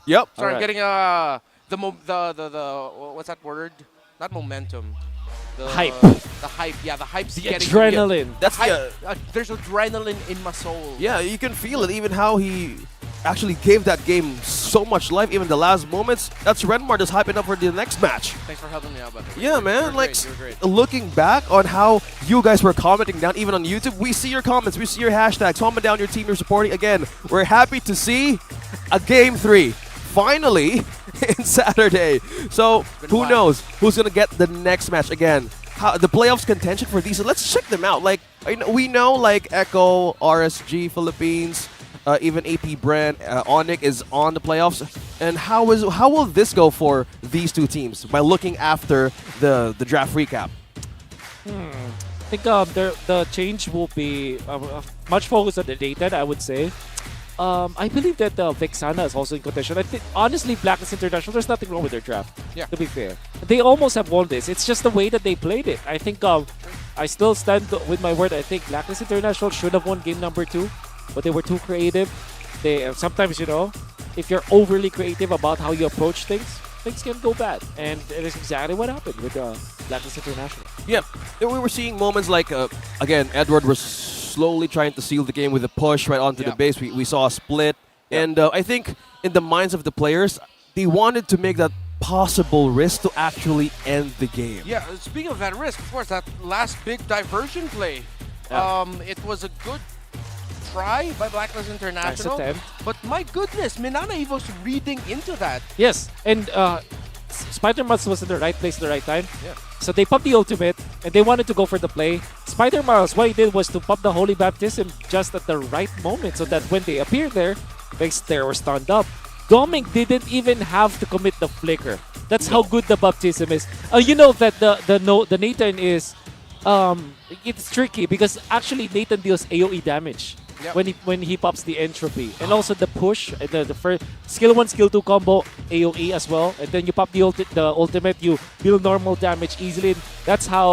Yep. Sorry, I'm getting the what's that word? Not momentum. The hype. The hype. Yeah, the hype's The getting adrenaline. That's hype, there's adrenaline in my soul. Yeah, you can feel it. Even how he actually gave that game so much life, even the last moments. That's Renmar just hyping up for the next match. Thanks for helping me out, buddy. Yeah, man. You're great. Looking back on how you guys were commenting down, even on YouTube, we see your comments, we see your hashtags. Comment down your team you're supporting. Again, we're happy to see a game 3 finally in Saturday. So who knows who's gonna get the next match again? How the playoffs contention for these? So let's check them out. Like we know, like Echo, RSG Philippines, even APBR, ONIC is on the playoffs. And how will this go for these two teams by looking after the draft recap? I think the change will be much focused on the data, I would say. I believe that Vexana is also in contention. I think, honestly, Blacklist International, there's nothing wrong with their draft, to be fair. They almost have won this. It's just the way that they played it. I think I still stand with my word. I think Blacklist International should have won game number 2, but they were too creative. They sometimes, if you're overly creative about how you approach things can go bad. And it is exactly what happened with Blacklist International. Yeah, we were seeing moments like, again, Edward was slowly trying to seal the game with a push right onto the base. We saw a split. And I think in the minds of the players, they wanted to make that possible risk to actually end the game. Yeah, speaking of that risk, of course, that last big diversion play, it was a good try by Blacklist International. Nice attempt. But my goodness, Minana Evos reading into that. Yes, and Spider-Mars was in the right place at the right time. Yeah. So they popped the ultimate, and they wanted to go for the play. Spider-Mars, what he did was to pop the Holy Baptism just at the right moment so that when they appeared there, they were stunned up. Dominic didn't even have to commit the flicker. That's how good the Baptism is. You know that the Nathan is, it's tricky because actually Nathan deals AoE damage. Yep. When he pops the entropy, and also the push, the first skill 1 skill 2 combo AoE as well, and then you pop the ultimate, you deal normal damage easily. That's how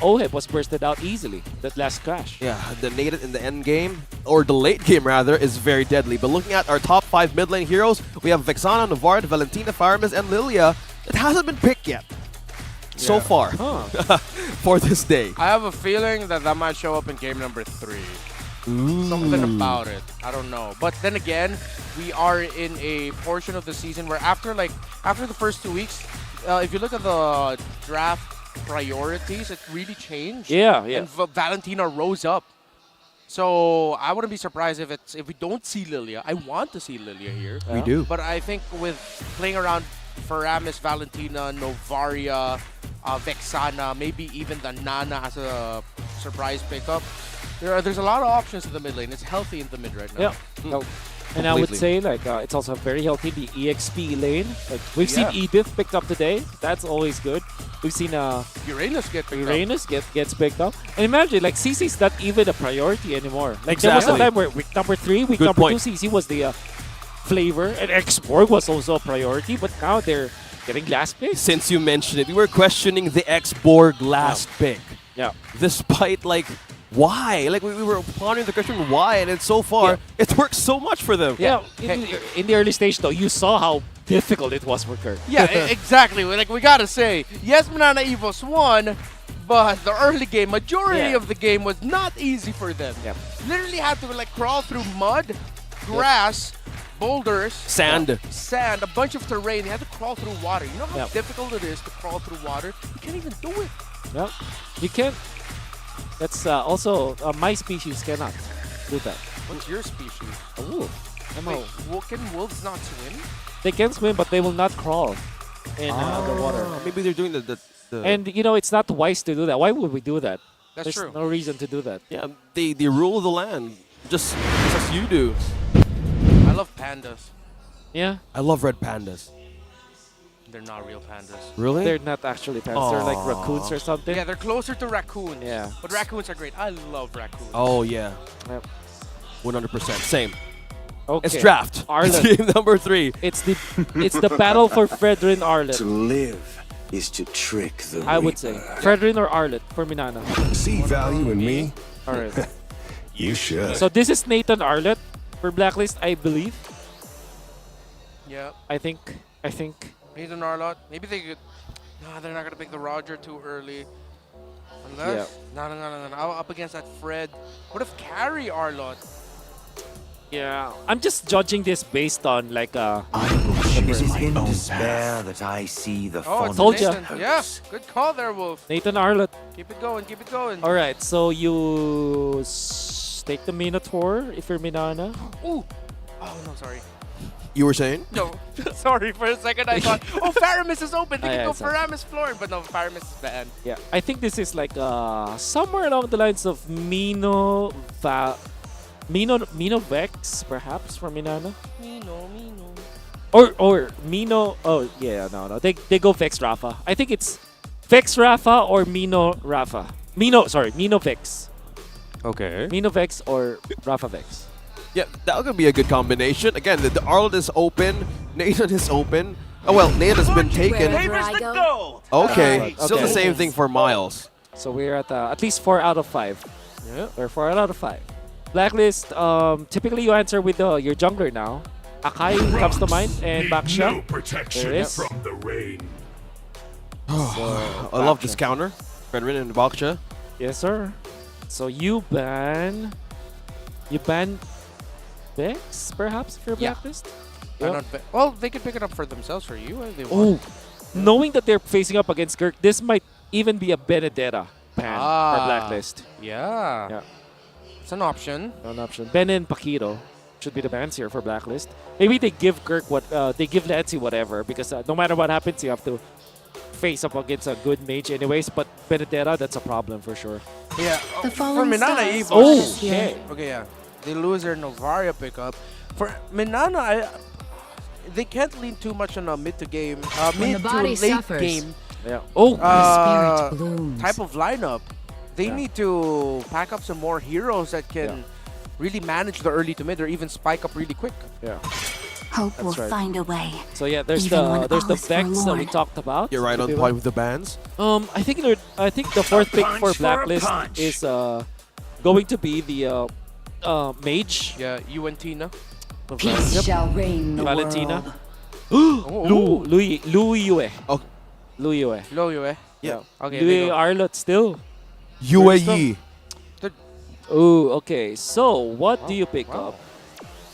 Oheb was bursted out easily that last crash. Yeah, the Nathan in the end game, or the late game rather, is very deadly. But looking at our top 5 mid lane heroes, we have Vexana, Novard, Valentina, Firemis, and Lilia. It hasn't been picked yet. So far for this day. I have a feeling that might show up in game number 3. Something about it. I don't know. But then again, we are in a portion of the season where after the first 2 weeks, if you look at the draft priorities, it really changed. Yeah. And Valentina rose up. So I wouldn't be surprised if we don't see Lilia. I want to see Lilia here. We do. But I think with playing around Faramis, Valentina, Novaria, Vexana, maybe even the Nana as a surprise pickup, There's a lot of options in the mid lane. It's healthy in the mid right now. Yeah. No. And I would say like it's also very healthy, the EXP lane. Like we've seen Edith picked up today. That's always good. We've seen Uranus gets picked up. And imagine like CC's not even a priority anymore. Like there was a time where week number 3, week number 2, CC was the flavor, and X-Borg was also a priority, but now they're getting last pick. Since you mentioned it, we were questioning the X-Borg last pick. Yeah. Despite like why? Like we were pondering the question why, and so far it works so much for them. Yeah. In the early stage though, you saw how difficult it was for Kirk. Yeah, exactly. Like we gotta say, yes, MNNE Evos won, but the early game, majority of the game was not easy for them. Yeah. Literally had to like crawl through mud, grass, boulders, sand, a bunch of terrain. They had to crawl through water. You know how difficult it is to crawl through water? You can't even do it. Yeah, you can't. That's also my species cannot do that. What's your species? A wolf. Can wolves not swim? They can swim, but they will not crawl in the water. Maybe they're doing the And you know, it's not wise to do that. Why would we do that? That's There's true. no reason to do that. Yeah, they rule the land just as you do. I love pandas. Yeah. I love red pandas. They're not real pandas. Really? They're not actually pandas. They're like raccoons or something. Yeah, they're closer to raccoons. Yeah. But raccoons are great. I love raccoons. Oh yeah. Yep. 100%. Same. Okay. It's draft. Arlen. Game number 3. It's the battle for Fredrin Arlet. To live is to trick the I would say Fredrin or Arlet for Minana. See value in me? Alright. You should. So this is Nathan Arlet for Blacklist, I believe. Yeah. I think. Nathan Arlott. Maybe they could. No, they're not gonna pick the Roger too early. Unless. No. Up against that Fred. What if carry Arlott? Yeah. I'm just judging this based on like It is in despair that I see the fondest told ya. Nathan. Yeah, good call there, Wolf. Nathan Arlet. Keep it going, keep it going. Alright, so you take the Minotaur if you're Minana. Ooh. Oh, no, sorry. You were saying? No, sorry. For a second, I thought, oh, Faramis is open. They can go Faramis Floor. But no, Faramis is banned. Yeah, I think this is like somewhere along the lines of Mino Vex, perhaps, for Minana. Mino. Or Mino. Oh, yeah, no. They go Vex Rafa. I think it's Vex Rafa or Mino Rafa. Mino Vex. Okay. Mino Vex or Rafa Vex. Yeah, that could be a good combination. Again, the Arlen is open. Nathan is open. Oh, well, Nathan has been taken. Okay, still the same thing for Miles. So we're at least 4 out of 5. Yeah. We're 4 out of 5. Blacklist, typically you answer with your jungler now. Akai comes to mind, and Baksha. No protection There it is. from the rain. I love this counter. Fredrin and Baksha. Yes, sir. So you ban Vex, perhaps, for Blacklist? Why not well, they could pick it up for themselves, for you, if they want. Knowing that they're facing up against Kirk, this might even be a Benedetta ban for Blacklist. Yeah. It's an option. An option. Ben and Paquito should be the bans here for Blacklist. Maybe they give Kirk they give Lancy whatever, because no matter what happens, you have to face up against a good mage anyways, but Benedetta, that's a problem for sure. Yeah. The For following Minana stars Evos. Okay. Okay, yeah. They lose their Novaria pickup. For Minana, they can't lean too much on a mid to game, mid to late game. Yeah. Type of lineup. They need to pack up some more heroes that can really manage the early to mid or even spike up really quick. Yeah. Hope will find a way. So yeah, there's Even when the all is Vex that we forlorn. talked about. You're right on point with the bans. I think the fourth pick for Blacklist is going to be the mage. Yeah, you and Tina. Peace shall reign the Valentina. world. Louis Yue. Oh, Louis Yue. Low you, eh? Yeah. Okay. Louis Arlott still. UAE. Oh, okay. So what do you pick up?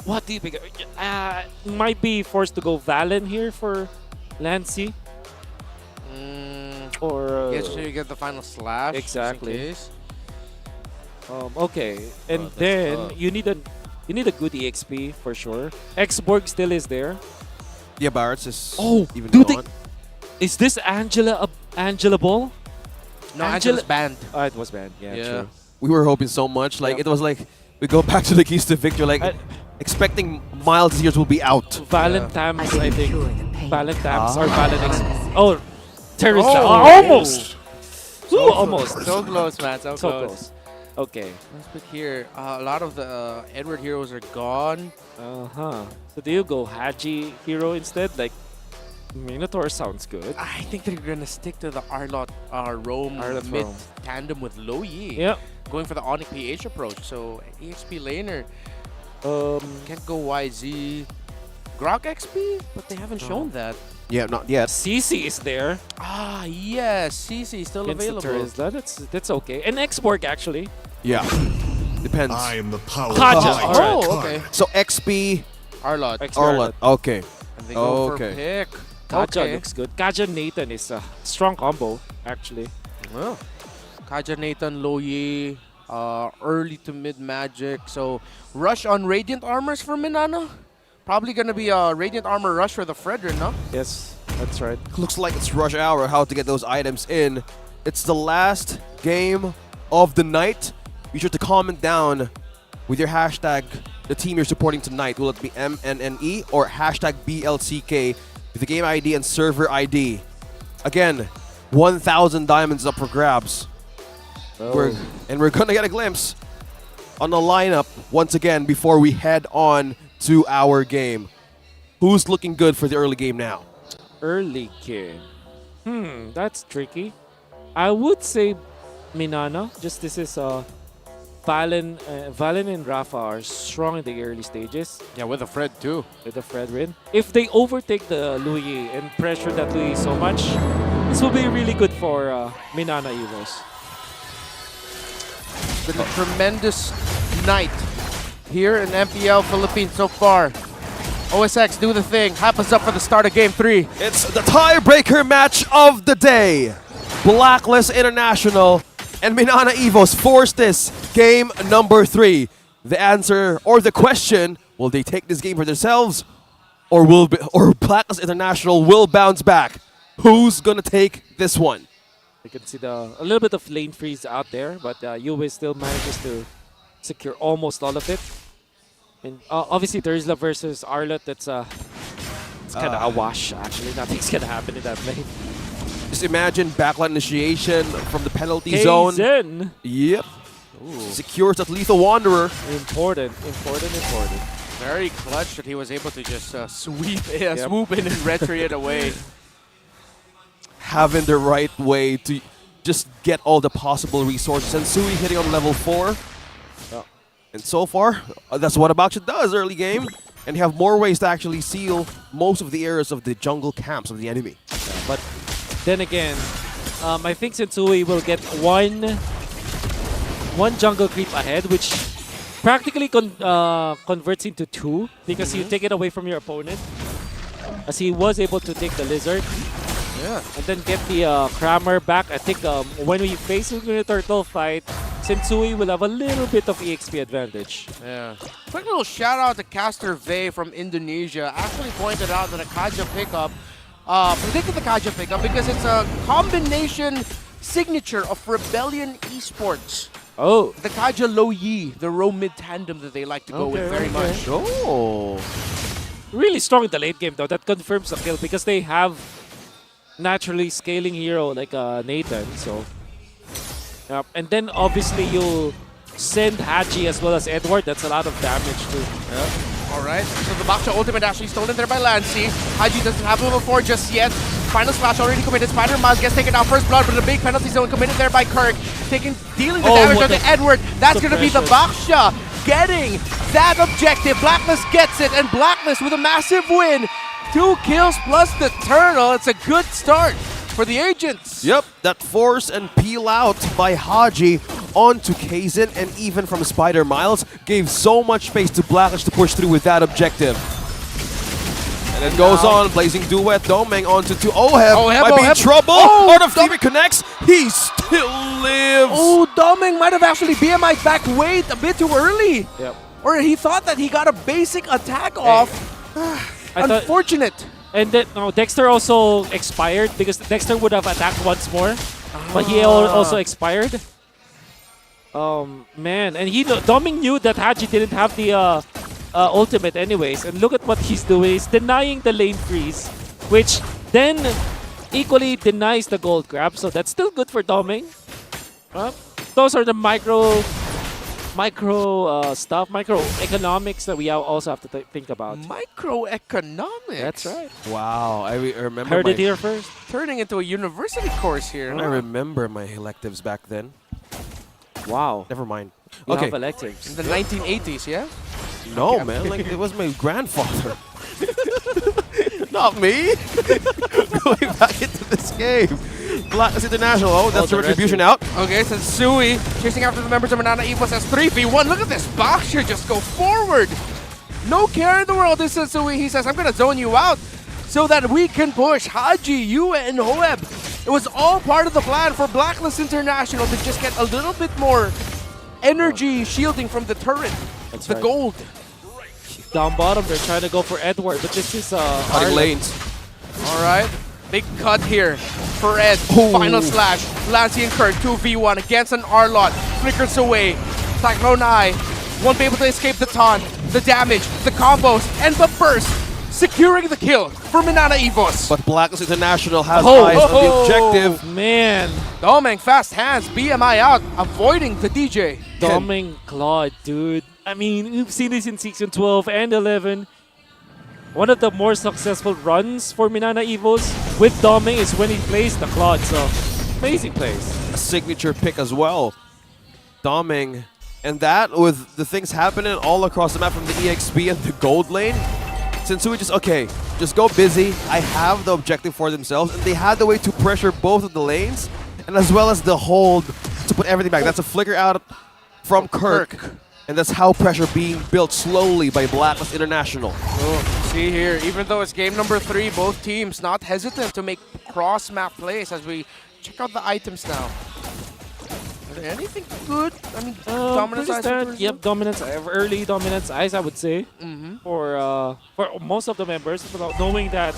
What do you pick up? Might be forced to go Valen here for Lancy. Or yeah, so you get the final slash. Exactly. Okay, and then you need a good EXP for sure. X-Borg still is there. Yeah, Barrett's is even do gone. Is this Angela Ball? No, Angela's banned. Oh, it was banned. Yeah, true. We were hoping so much. Like it was like we go back to the keys to victory. Like expecting Miles' ears will be out. Valentine's, I think. Valentine's or Valentine's. Oh, terrorist. Oh, almost. So Almost. So close, man. So close. Okay. Let's pick here. A lot of the Edward heroes are gone. So do you go Haji hero instead? Like Minotaur sounds good. I think they're gonna stick to the Arlot Rome mid Rome. tandem with Lo Yi. Yep. Going for the ONIC PH approach. So EXP laner. Can't go YZ. Grok XP, but they haven't shown that. Yeah, not yet. CC is there. Ah, yes, CC is still Against the available. Terizla, that's okay. And X-Borg actually. Yeah. Depends. I am the power. Kaja. Oh, okay. So XP. Arlot. Arlot. Okay. And they go for pick. Kaja looks good. Kaja Nathan is a strong combo, actually. Well, Kaja Nathan, Lo Yi, early to mid magic. So rush on Radiant Armors for Minana. Probably gonna be a Radiant Armor rush for the Fredrin, no? Yes, that's right. Looks like it's rush hour. How to get those items in? It's the last game of the night. Be sure to comment down with your hashtag, the team you're supporting tonight. Will it be MNNE or hashtag BLCK with the game ID and server ID? Again, 1,000 diamonds up for grabs. We're gonna get a glimpse on the lineup once again before we head on to our game. Who's looking good for the early game now? Early game. That's tricky. I would say Minana. Just this is Valen and Rafa are strong in the early stages. Yeah, with the Fred too. With the Fredrin. If they overtake the Louis and pressure that Louis so much, this will be really good for Minana Evos. It's been a tremendous night here in MPL Philippines so far. OSX, do the thing. Hype us up for the start of Game 3. It's the tiebreaker match of the day. Blacklist International and Minana Evos force this game number 3. The answer or the question, will they take this game for themselves or Blacklist International will bounce back? Who's gonna take this one? You can see a little bit of lane freeze out there, but Yue still manages to secure almost all of it. And obviously Terizla versus Arlot, it's kind of a wash actually. Nothing's gonna happen in that lane. Just imagine backline initiation from the penalty zone. Zen. Yep. Secures that lethal wanderer. Important. Very clutch that he was able to just swoop in and retry it away. Having the right way to just get all the possible resources. And Sui hitting on level 4. And so far, that's what Abaksha does early game. And you have more ways to actually seal most of the areas of the jungle camps of the enemy. But then again, I think Sensui will get one jungle creep ahead, which practically converts into 2 because you take it away from your opponent. As he was able to take the lizard. Yeah. And then get the Crammer back. I think when we face him in a turtle fight, Sensui will have a little bit of EXP advantage. Yeah. Quick little shout out to Caster Vey from Indonesia. Actually pointed out that a Kaja pickup, predicted the Kaja pickup because it's a combination signature of Rebellion Esports. Oh. The Kaja Lo Yi, the Rome mid tandem that they like to go with very much. Oh. Really strong in the late game though. That confirms the kill because they have naturally scaling hero like Nathan. So. And then obviously you send Haji as well as Edward. That's a lot of damage too. Yeah. Alright, so the Baksha ultimate actually stolen there by Lancy. Haji doesn't have level 4 just yet. Final splash already committed. Spider-Man gets taken out first blood, but a big penalty zone committed there by Kirk. Dealing the damage onto Edward. That's going to be the Baksha getting that objective. Blacklist gets it, and Blacklist with a massive win. 2 kills plus the turtle. It's a good start for the agents. Yep, that force and peel out by Haji onto Kazin and even from Spider Miles gave so much space to Blackish to push through with that objective. And it goes on, Blazing Duet, Domeng onto Oheb. Might be in trouble. Art of Fever connects. He still lives. Oh, Domeng might have actually BMI'd back way a bit too early. Yep. Or he thought that he got a basic attack off. Unfortunate. And then Dexter also expired because Dexter would have attacked once more, but he also expired. Man, and Doming knew that Haji didn't have the ultimate anyways, and look at what he's doing. He's denying the lane freeze, which then equally denies the gold grab, so that's still good for Doming. Those are the microeconomics that we also have to think about. Microeconomics? That's right. Wow, I remember. Heard it here first. Turning into a university course here. I remember my electives back then. Wow. Never mind. You Okay. have electives. In the 1980s, yeah? No, Okay, man. I'm Like, it was my grandfather. Not me. Going back into this game. Blacklist International. Oh, that's the retribution out. Okay, so Sui chasing after the members of MNNE EVOS as 3v1. Look at this box here just go forward. No care in the world. This is Sui. He says, I'm going to zone you out so that we can push Haji, you, and Hoeb. It was all part of the plan for Blacklist International to just get a little bit more energy shielding from the turret. That's the right. gold. Down bottom, they're trying to go for Edward, but this is Cutting lanes. All right. Big cut here for Ed. Final slash. Lancy and Kurt 2v1 against an Arlot. Flickers away. Cyclone Eye won't be able to escape the taunt, the damage, the combos, and the burst. Securing the kill for MNNE EVOS. But Blacklist International has eyes on the objective. Man. Doming fast hands. BMI out. Avoiding the DJ. Doming Claude, dude. I mean, we've seen this in Season 12 and 11. One of the more successful runs for MNNE EVOS with Doming is when he plays the Claude, so amazing plays. A signature pick as well. Doming. And that with the things happening all across the map from the EXP and the gold lane. Sensui just go busy. I have the objective for themselves, and they had the way to pressure both of the lanes, and as well as the hold to put everything back. That's a flicker out from Kirk. And that's how pressure being built slowly by Blacklist International. Oh, see here, even though it's game number 3, both teams not hesitant to make cross-map plays as we check out the items now. Are there anything good? I mean, dominance eyes. Yep, dominance, early dominance eyes, I would say, for most of the members, without knowing that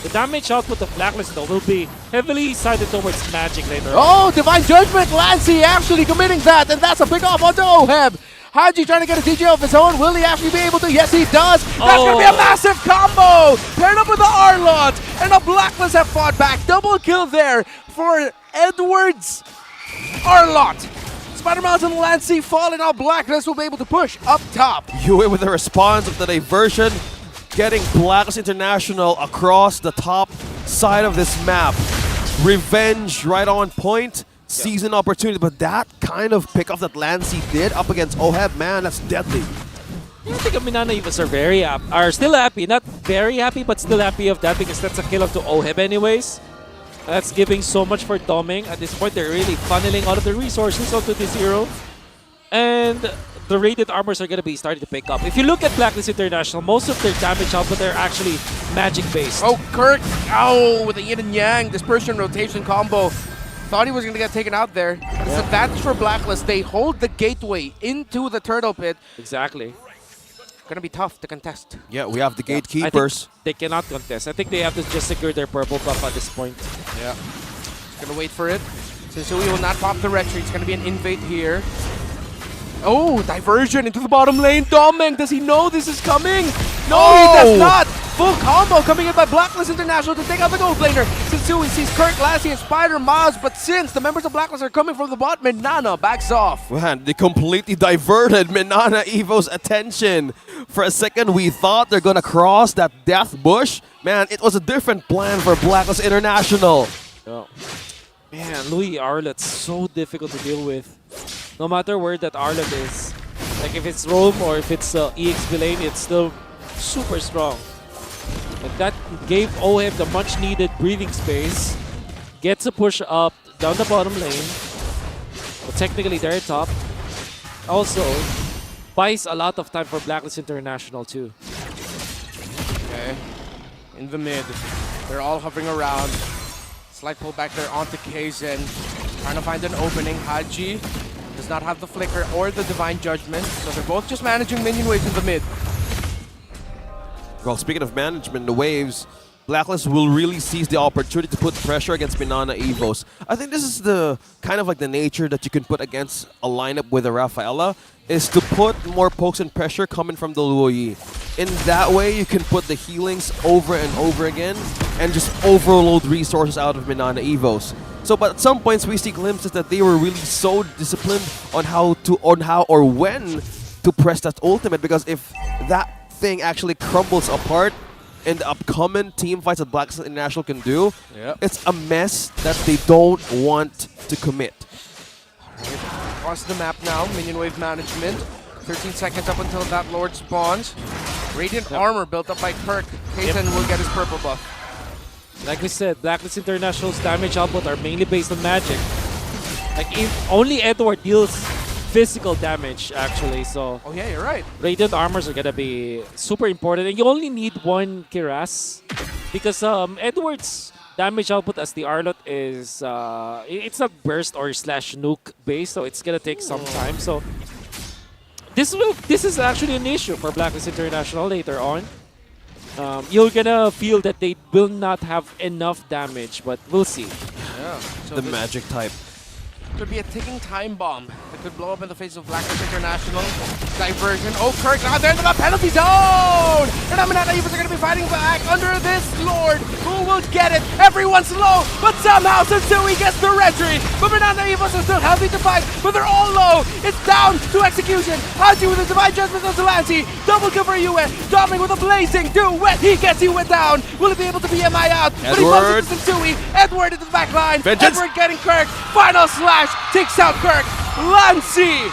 the damage output of Blacklist though will be heavily sided towards Magic later on. Oh, Divine Judgment! Lancy actually committing that, and that's a pick off onto Oheb. Haji trying to get a DJ of his own. Will he actually be able to? Yes, he does. That's going to be a massive combo. Paired up with the Arlot. And the Blacklist have fought back. Double kill there for Edwards. Arlot. Spider Mountain and Lancy falling out. Blacklist will be able to push up top. Yue with the response of the diversion, getting Blacklist International across the top side of this map. Revenge right on point. Season opportunity, but that kind of pickoff that Lancy did up against Oheb, man, that's deadly. I think MNNE EVOS are still happy. Not very happy, but still happy of that because that's a kill up to Oheb anyways. That's giving so much for Doming. At this point, they're really funneling all of the resources onto this hero. And the rated armors are going to be starting to pick up. If you look at Blacklist International, most of their damage output are actually magic-based. Oh, Kirk, ow, with the yin and yang dispersion rotation combo. Thought he was going to get taken out there. But it's advantage for Blacklist. They hold the gateway into the turtle pit. Exactly. Going to be tough to contest. Yeah, we have the gatekeepers. They cannot contest. I think they have to just secure their purple buff at this point. Yeah. Just going to wait for it. Sensui will not pop the retreat. It's going to be an invade here. Oh, diversion into the bottom lane. Doming, does he know this is coming? No, he does not. Full combo coming in by Blacklist International to take out the gold laner. Sensui sees Kirk, Lassie, and Spider Miles, but since the members of Blacklist are coming from the bot, MNNE backs off. Man, they completely diverted MNNE EVO's attention. For a second, we thought they're gonna cross that death bush. Man, it was a different plan for Blacklist International. Oh. Man, Louis Arlot's so difficult to deal with. No matter where that Arlot is. Like if it's Rome or if it's EXP lane, it's still super strong. Like that gave Oheb the much needed breathing space. Gets a push up down the bottom lane. But technically they're top. Also, buys a lot of time for Blacklist International too. Okay. In the mid. They're all hovering around. Slight pull back there onto Kaizen. Trying to find an opening. Haji does not have the flicker or the divine judgment. So they're both just managing minion waves in the mid. Well, speaking of management, the waves, Blacklist will really seize the opportunity to put pressure against MNNE Evos. I think this is the kind of like the nature that you can put against a lineup with a Rafaela, is to put more pokes and pressure coming from the Luo Yi. In that way, you can put the healings over and over again and just overload resources out of MNNE Evos. So, but at some points we see glimpses that they were really so disciplined on how or when to press that ultimate, because if that thing actually crumbles apart in the upcoming team fights that Blacklist International can do, it's a mess that they don't want to commit. Across the map now, minion wave management. 13 seconds up until that Lord spawns. Radiant armor built up by Kirk. Kaizen will get his purple buff. Like we said, Blacklist International's damage output are mainly based on magic. Like, if only Edward deals physical damage, actually, so... Oh yeah, you're right. Radiant armors are gonna be super important, and you only need one Kiras, because Edward's damage output as the Arlot is... it's not burst or slash nuke based, so it's gonna take some time, so... This is actually an issue for Blacklist International later on. You're gonna feel that they will not have enough damage, but we'll see. Yeah. So The magic type. Could be a ticking time bomb that could blow up in the face of Blacklist International. Diversion. Oh, Kirk out there in the penalty zone! And MNNE Evos are going to be fighting back under this Lord. Who will get it? Everyone's low, but somehow Sensui gets the retry. But MNNE Evos are still healthy to fight, but they're all low. It's down to execution. Hanji with the Divine Judgment of Delancey. Double kill for Yue. Doming with a blazing duet. He gets Yue down. Will he be able to BMI out? But he bumps into Sensui. Edward into the back line. Vengeance. Edward getting Kirk. Final slash. Takes out Kirk. Lancey,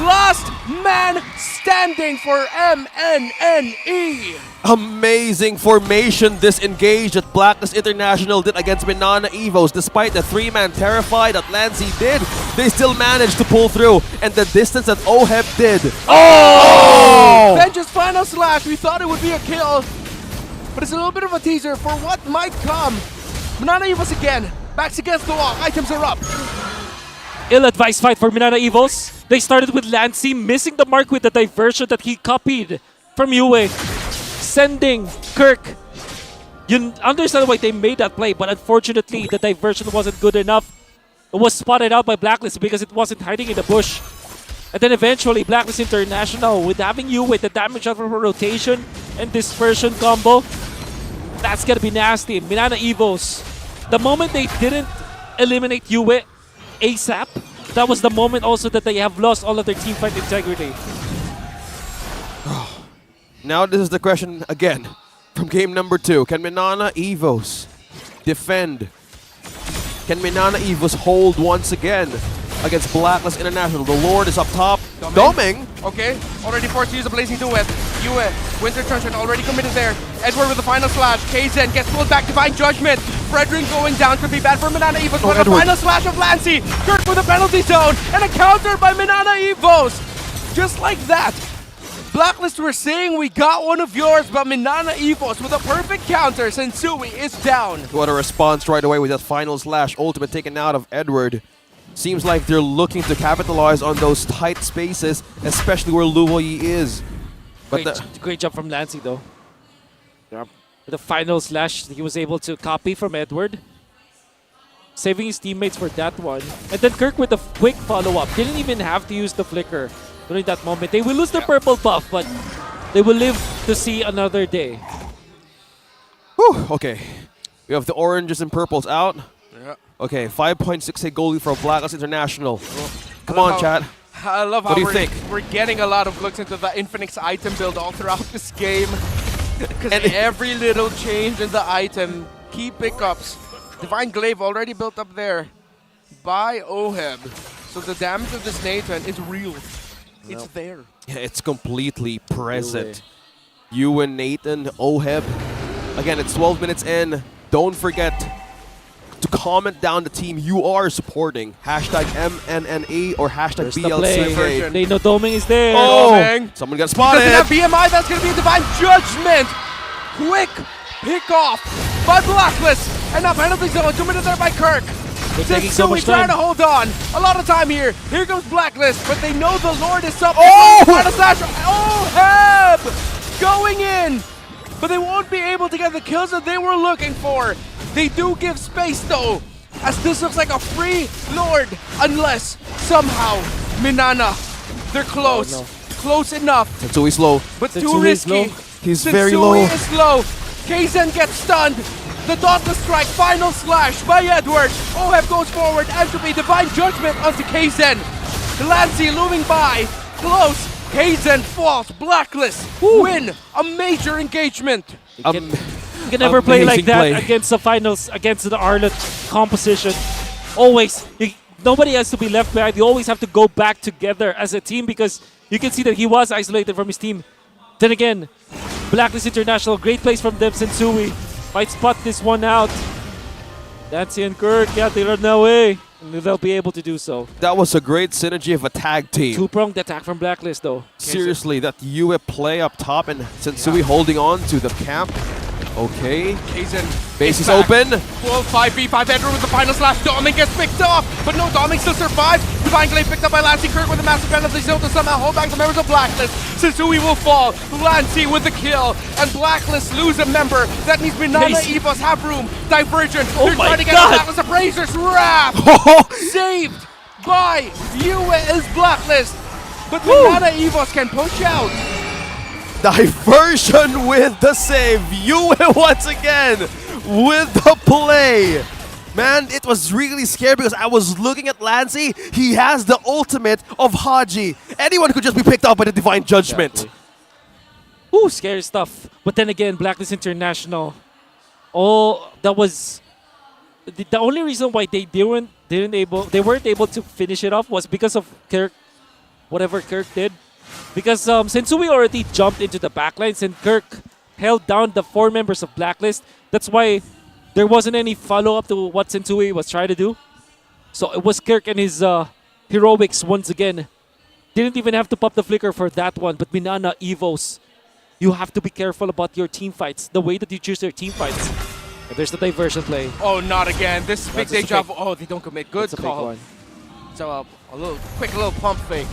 last man standing for MNNE. Amazing formation disengage that Blacklist International did against MNNE Evos. Despite the 3-man terrify that Lancey did, they still managed to pull through. And the distance that OHEB did. Oh! Vengeance final slash. We thought it would be a kill, but it's a little bit of a teaser for what might come. MNNE Evos again. Backs against the wall. Items are up. Ill-advised fight for MNNE Evos. They started with Lancey missing the mark with the diversion that he copied from Yue, sending Kirk. You understand why they made that play, but unfortunately the diversion wasn't good enough. It was spotted out by Blacklist because it wasn't hiding in the bush. And then eventually Blacklist International, with having Yue with the damage out of rotation and dispersion combo, that's gonna be nasty. MNNE Evos, the moment they didn't eliminate Yue ASAP, that was the moment also that they have lost all of their teamfight integrity. Now this is the question again from game number 2. Can MNNE Evos defend? Can MNNE Evos hold once again against Blacklist International? The Lord is up top. Doming. Okay, already forced to use a blazing duet. Yue, Winter Truncheon already committed there. Edward with the final slash. Kaizen gets pulled back. Divine Judgment. Frederick going down could be bad for MNNE Evos. But a final slash of Lancey. Kirk with a penalty zone. And a counter by MNNE Evos. Just like that. Blacklist were saying we got one of yours, but MNNE Evos with a perfect counter. Sensui is down. What a response right away with that final slash ultimate taken out of Edward. Seems like they're looking to capitalize on those tight spaces, especially where Luo Yi is. But Great job from Lancey though. With the final slash, he was able to copy from Edward, saving his teammates for that one. And then Kirk with a quick follow-up. Didn't even have to use the flicker during that moment. They will lose the purple buff, but they will live to see another day. Whew, okay, we have the oranges and purples out. Yeah. Okay, 5.68 goalie for Blacklist International. Come on, chat. I love how What do you think? we're getting a lot of looks into the Infinix item build all throughout this game. Because every little change in the item, key pickups. Divine Glaive already built up there by OHEB. So the damage of this Nathan is real. It's there. Yeah, it's completely present. You and Nathan, OHEB. Again, it's 12 minutes in. Don't forget to comment down the team you are supporting. Hashtag MNNE or hashtag BLCK. They know Doming is there. Oh, someone got spotted. Doesn't have BMI, that's going to be a Divine Judgment. Quick pick off by Blacklist. And now penalty zone committed there by Kirk. Taking so much trying time. to hold on. A lot of time here. Here comes Blacklist, but they know the Lord is up. Oh! Final slash. Oh, Heb! Going in. but they won't be able to get the kills that they were looking for. They do give space though, as this looks like a free Lord, unless somehow MNNE, they're close. Oh, no. Close enough. Sensui's low. But too risky. He's very low. Sensui is low. Kaizen gets stunned. The Dauntless Strike, final slash by Edward. OHEB goes forward. Entropy, Divine Judgment onto Kaizen. Lancey looming by. Close. Kaizen falls. Blacklist win a major engagement. You can never play like that against the finals, against the Arlet composition. Always. Nobody has to be left behind. You always have to go back together as a team because you can see that he was isolated from his team. Then again, Blacklist International, great plays from them. Sensui might spot this one out. Nancy and Kirk, yeah, they run away. And they'll be able to do so. That was a great synergy of a tag team. Two-pronged attack from Blacklist, though. Seriously, that Yue play up top and Sensui holding on to the camp. Okay. Kaizen Base is open. Full 5v5 Edward with the final slash. Doming gets picked off, but no, Doming still survives. Divine Glaive picked up by Lancey. Kirk with a massive penalty zone to somehow hold back the members of Blacklist. Sensui will fall. Lancey with the kill, and Blacklist lose a member. That means MNNE Evos have room. Divergent. They're trying to get a Blacklist. Abraser's Wrath. Saved by Yue is Blacklist, but MNNE Evos can push out. Diversion with the save. Yue once again with the play. Man, it was really scary because I was looking at Lancey. He has the ultimate of Haji. Anyone could just be picked up by the Divine Judgment. Exactly. Ooh, scary stuff. But then again, Blacklist International. Oh, that was the only reason why they weren't able to finish it off was because of Kirk, whatever Kirk did. Because Sensui already jumped into the backlines and Kirk held down the 4 members of Blacklist. That's why there wasn't any follow-up to what Sensui was trying to do. So it was Kirk and his heroics once again. Didn't even have to pop the flicker for that one. But MNNE Evos, you have to be careful about your team fights. The way that you choose your team fights. And there's the diversion play. Oh, not again. This is big That's deja vu. Oh, they don't commit. Good That's a call. big one. So a little pump fake.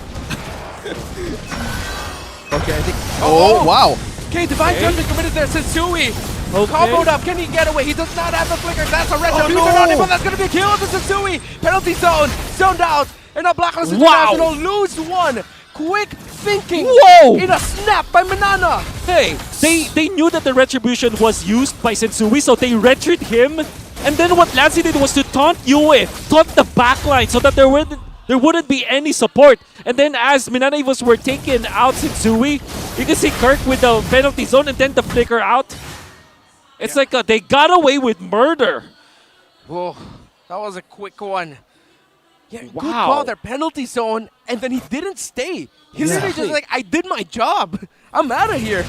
Okay, I think. Oh, wow. Okay, Divine Judgment committed there. Sensui comboed up. Can he get away? He does not have the flicker. That's a retribution on him, but that's going to be a kill to Sensui. Penalty zone. Zoned out. And now Blacklist International lose one. Quick thinking. Whoa! In a snap by MNNE. Hey, they knew that the retribution was used by Sensui, so they retried him. And then what Lancey did was to taunt Yue, taunt the backline so that there wouldn't be any support. And then as MNNE Evos were taken out Sensui, you can see Kirk with the penalty zone and then the flicker out. It's like they got away with murder. Whoa, that was a quick one. Yeah, good call there. Penalty zone, and then he didn't stay. He literally just like, I did my job. I'm out of here.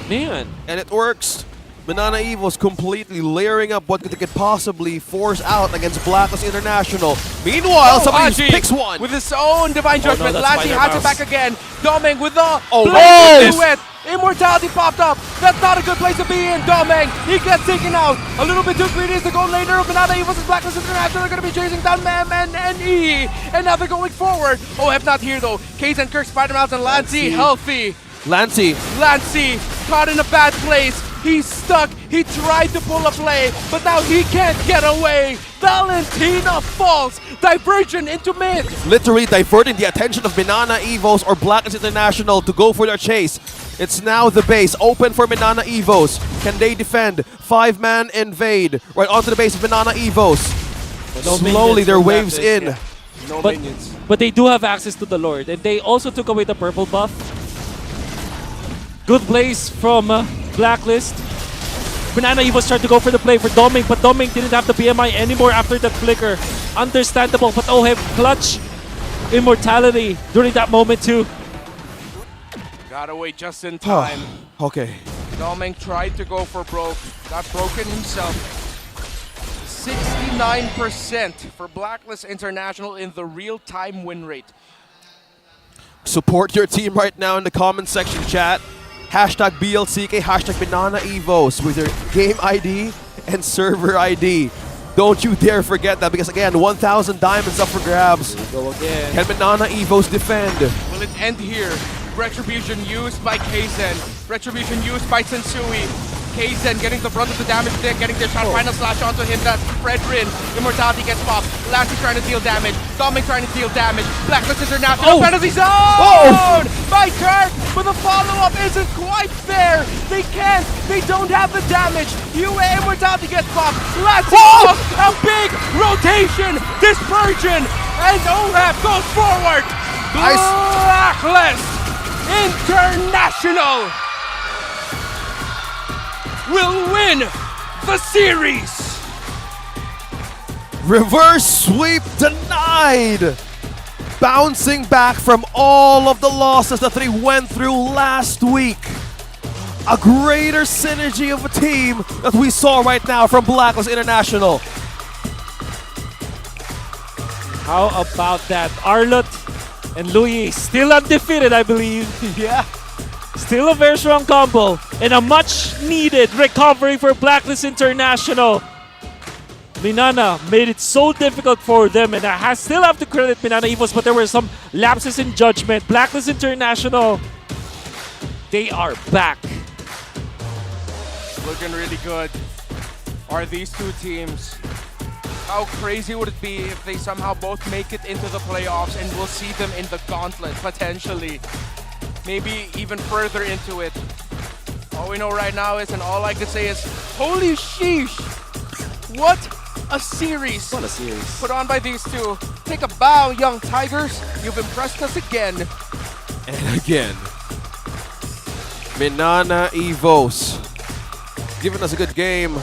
Man. And it works. MNNE Evos completely layering up what they could possibly force out against Blacklist International. Meanwhile, somebody just picks one. With his own Divine Judgment. no, Lancey has it back again. Doming with the nice. Immortality popped up. That's not a good place to be in. Doming, he gets taken out. A little bit too greedy is the goal later of MNNE Evos and Blacklist International. They're going to be chasing down MNNE. And now they're going forward. Oh, if not here though. Kaizen, Kirk, Spider-Mouse, and Lancey healthy. Lancey caught in a bad place. He's stuck. He tried to pull a play, but now he can't get away. Valentina falls. Diversion into mid. Literally diverting the attention of MNNE Evos or Blacklist International to go for their chase. It's now the base open for MNNE Evos. Can they defend? 5-man invade right onto the base of MNNE Evos. Slowly their waves in. Yeah. No but, minions. But they do have access to the Lord, and they also took away the purple buff. Good plays from Blacklist. MNNE Evos tried to go for the play for Doming, but Doming didn't have the BMI anymore after that flicker. Understandable, but OHEB clutch immortality during that moment too. Got away just in time. Okay. Doming tried to go for broke. Got broken himself. 69% for Blacklist International in the real-time win rate. Support your team right now in the comment section, chat. Hashtag BLCK, hashtag MNNE Evos with your game ID and server ID. Don't you dare forget that because again, 1,000 diamonds up for grabs. Go again. Can MNNE Evos defend? Will it end here? Retribution used by Kaizen. Retribution used by Sensui. Kaizen getting the brunt of the damage there, getting the shot. Final slash onto him. That's Fredrin. Immortality gets popped. Lassie trying to deal damage. Dominic trying to deal damage. Blacklist is international. Penalty zone! By Kirk, but the follow-up isn't quite there. They can't. They don't have the damage. UA Immortality gets popped. Lassie pops. A big rotation. Dispersion. And OHAP goes forward. Blacklist International will win the series. Reverse sweep denied. Bouncing back from all of the losses that they went through last week. A greater synergy of a team that we saw right now from Blacklist International. How about that? Arlott and Louis still undefeated, I believe. Yeah. Still a very strong combo and a much needed recovery for Blacklist International. Minana made it so difficult for them, and I still have to credit Minana Evos, but there were some lapses in judgment. Blacklist International, they are back. Looking really good. Are these two teams? How crazy would it be if they somehow both make it into the playoffs and we'll see them in the gauntlet, potentially. Maybe even further into it. All we know right now is, and all I can say is, holy sheesh! What a series! What a series. Put on by these two. Take a bow, young Tigers. You've impressed us again. And again, Minana Evos giving us a good game,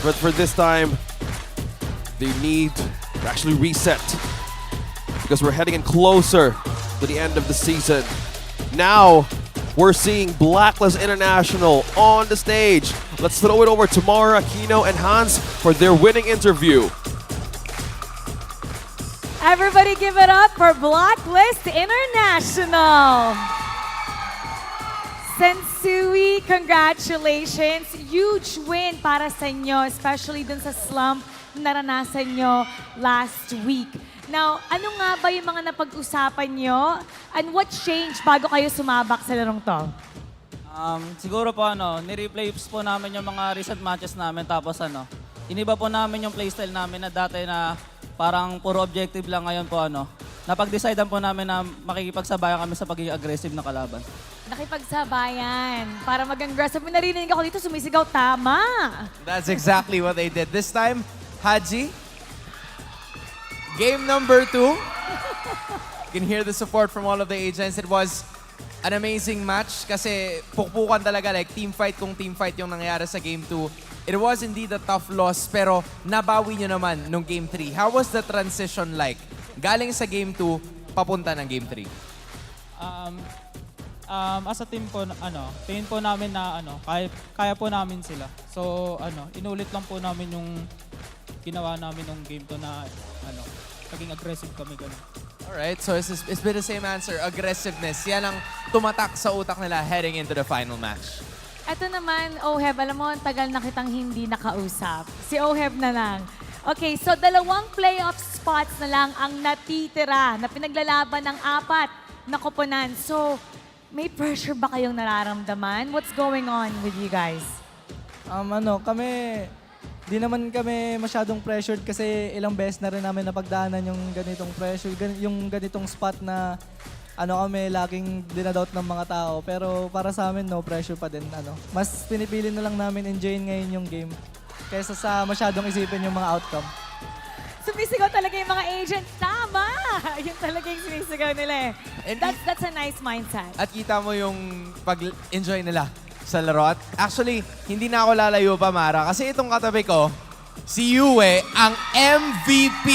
but for this time, they need to actually reset because we're heading in closer to the end of the season. Now, we're seeing Blacklist International on the stage. Let's throw it over to Mara, Kino, and Hans for their winning interview. Everybody give it up for Blacklist International. Sensui, congratulations. Huge win para sa inyo, especially dun sa slump na naranasan nyo last week. Now, ano nga ba yung mga napag-usapan nyo? And what changed bago kayo sumabak sa larong to? Siguro po ni-replay po namin yung mga recent matches namin, tapos iniba po namin yung playstyle namin na dati na parang puro objective lang, ngayon po napag-decidean po namin na makikipagsabayan kami sa pagiging aggressive na kalaban. Nakipagsabayan. Para mag-aggressive. Narinig ako dito, sumisigaw, tama. That's exactly what they did. This time, Haji, game number 2. You can hear the support from all of the agents. It was an amazing match kasi pukpukan talaga, like team fight kung team fight yung nangyari sa game 2. It was indeed a tough loss, pero nabawi nyo naman nung game 3. How was the transition like? Galing sa game 2, papunta ng game 3. As a team po, tingin po namin na kaya po namin sila. So, inulit lang po namin yung ginawa namin nung game to na naging aggressive kami ganun. Alright, so it's been the same answer, aggressiveness. Yan ang tumatak sa utak nila heading into the final match. Ito naman, Oheb, alam mo, ang tagal na kitang hindi nakausap. Si Oheb na lang. Okay, so 2 playoff spots na lang ang natitira na pinaglalaban ng 4 na koponan. So, may pressure ba kayong nararamdaman? What's going on with you guys? Kami, di naman kami masyadong pressured kasi ilang beses na rin namin napagdaanan yung ganitong pressure, yung ganitong spot na kami laging dinadoubt ng mga tao. Pero para sa amin, no pressure pa din. Mas pinipili na lang namin enjoyin ngayon yung game kaysa sa masyadong isipin yung mga outcome. Sumisigaw talaga yung mga agent. Tama! Yun talaga yung sumisigaw nila eh. That's a nice mindset. At kita mo yung pag-enjoy nila sa laro. At actually, hindi na ako lalayo pa, Mara. Kasi itong katabi ko, si Yue, ang MVP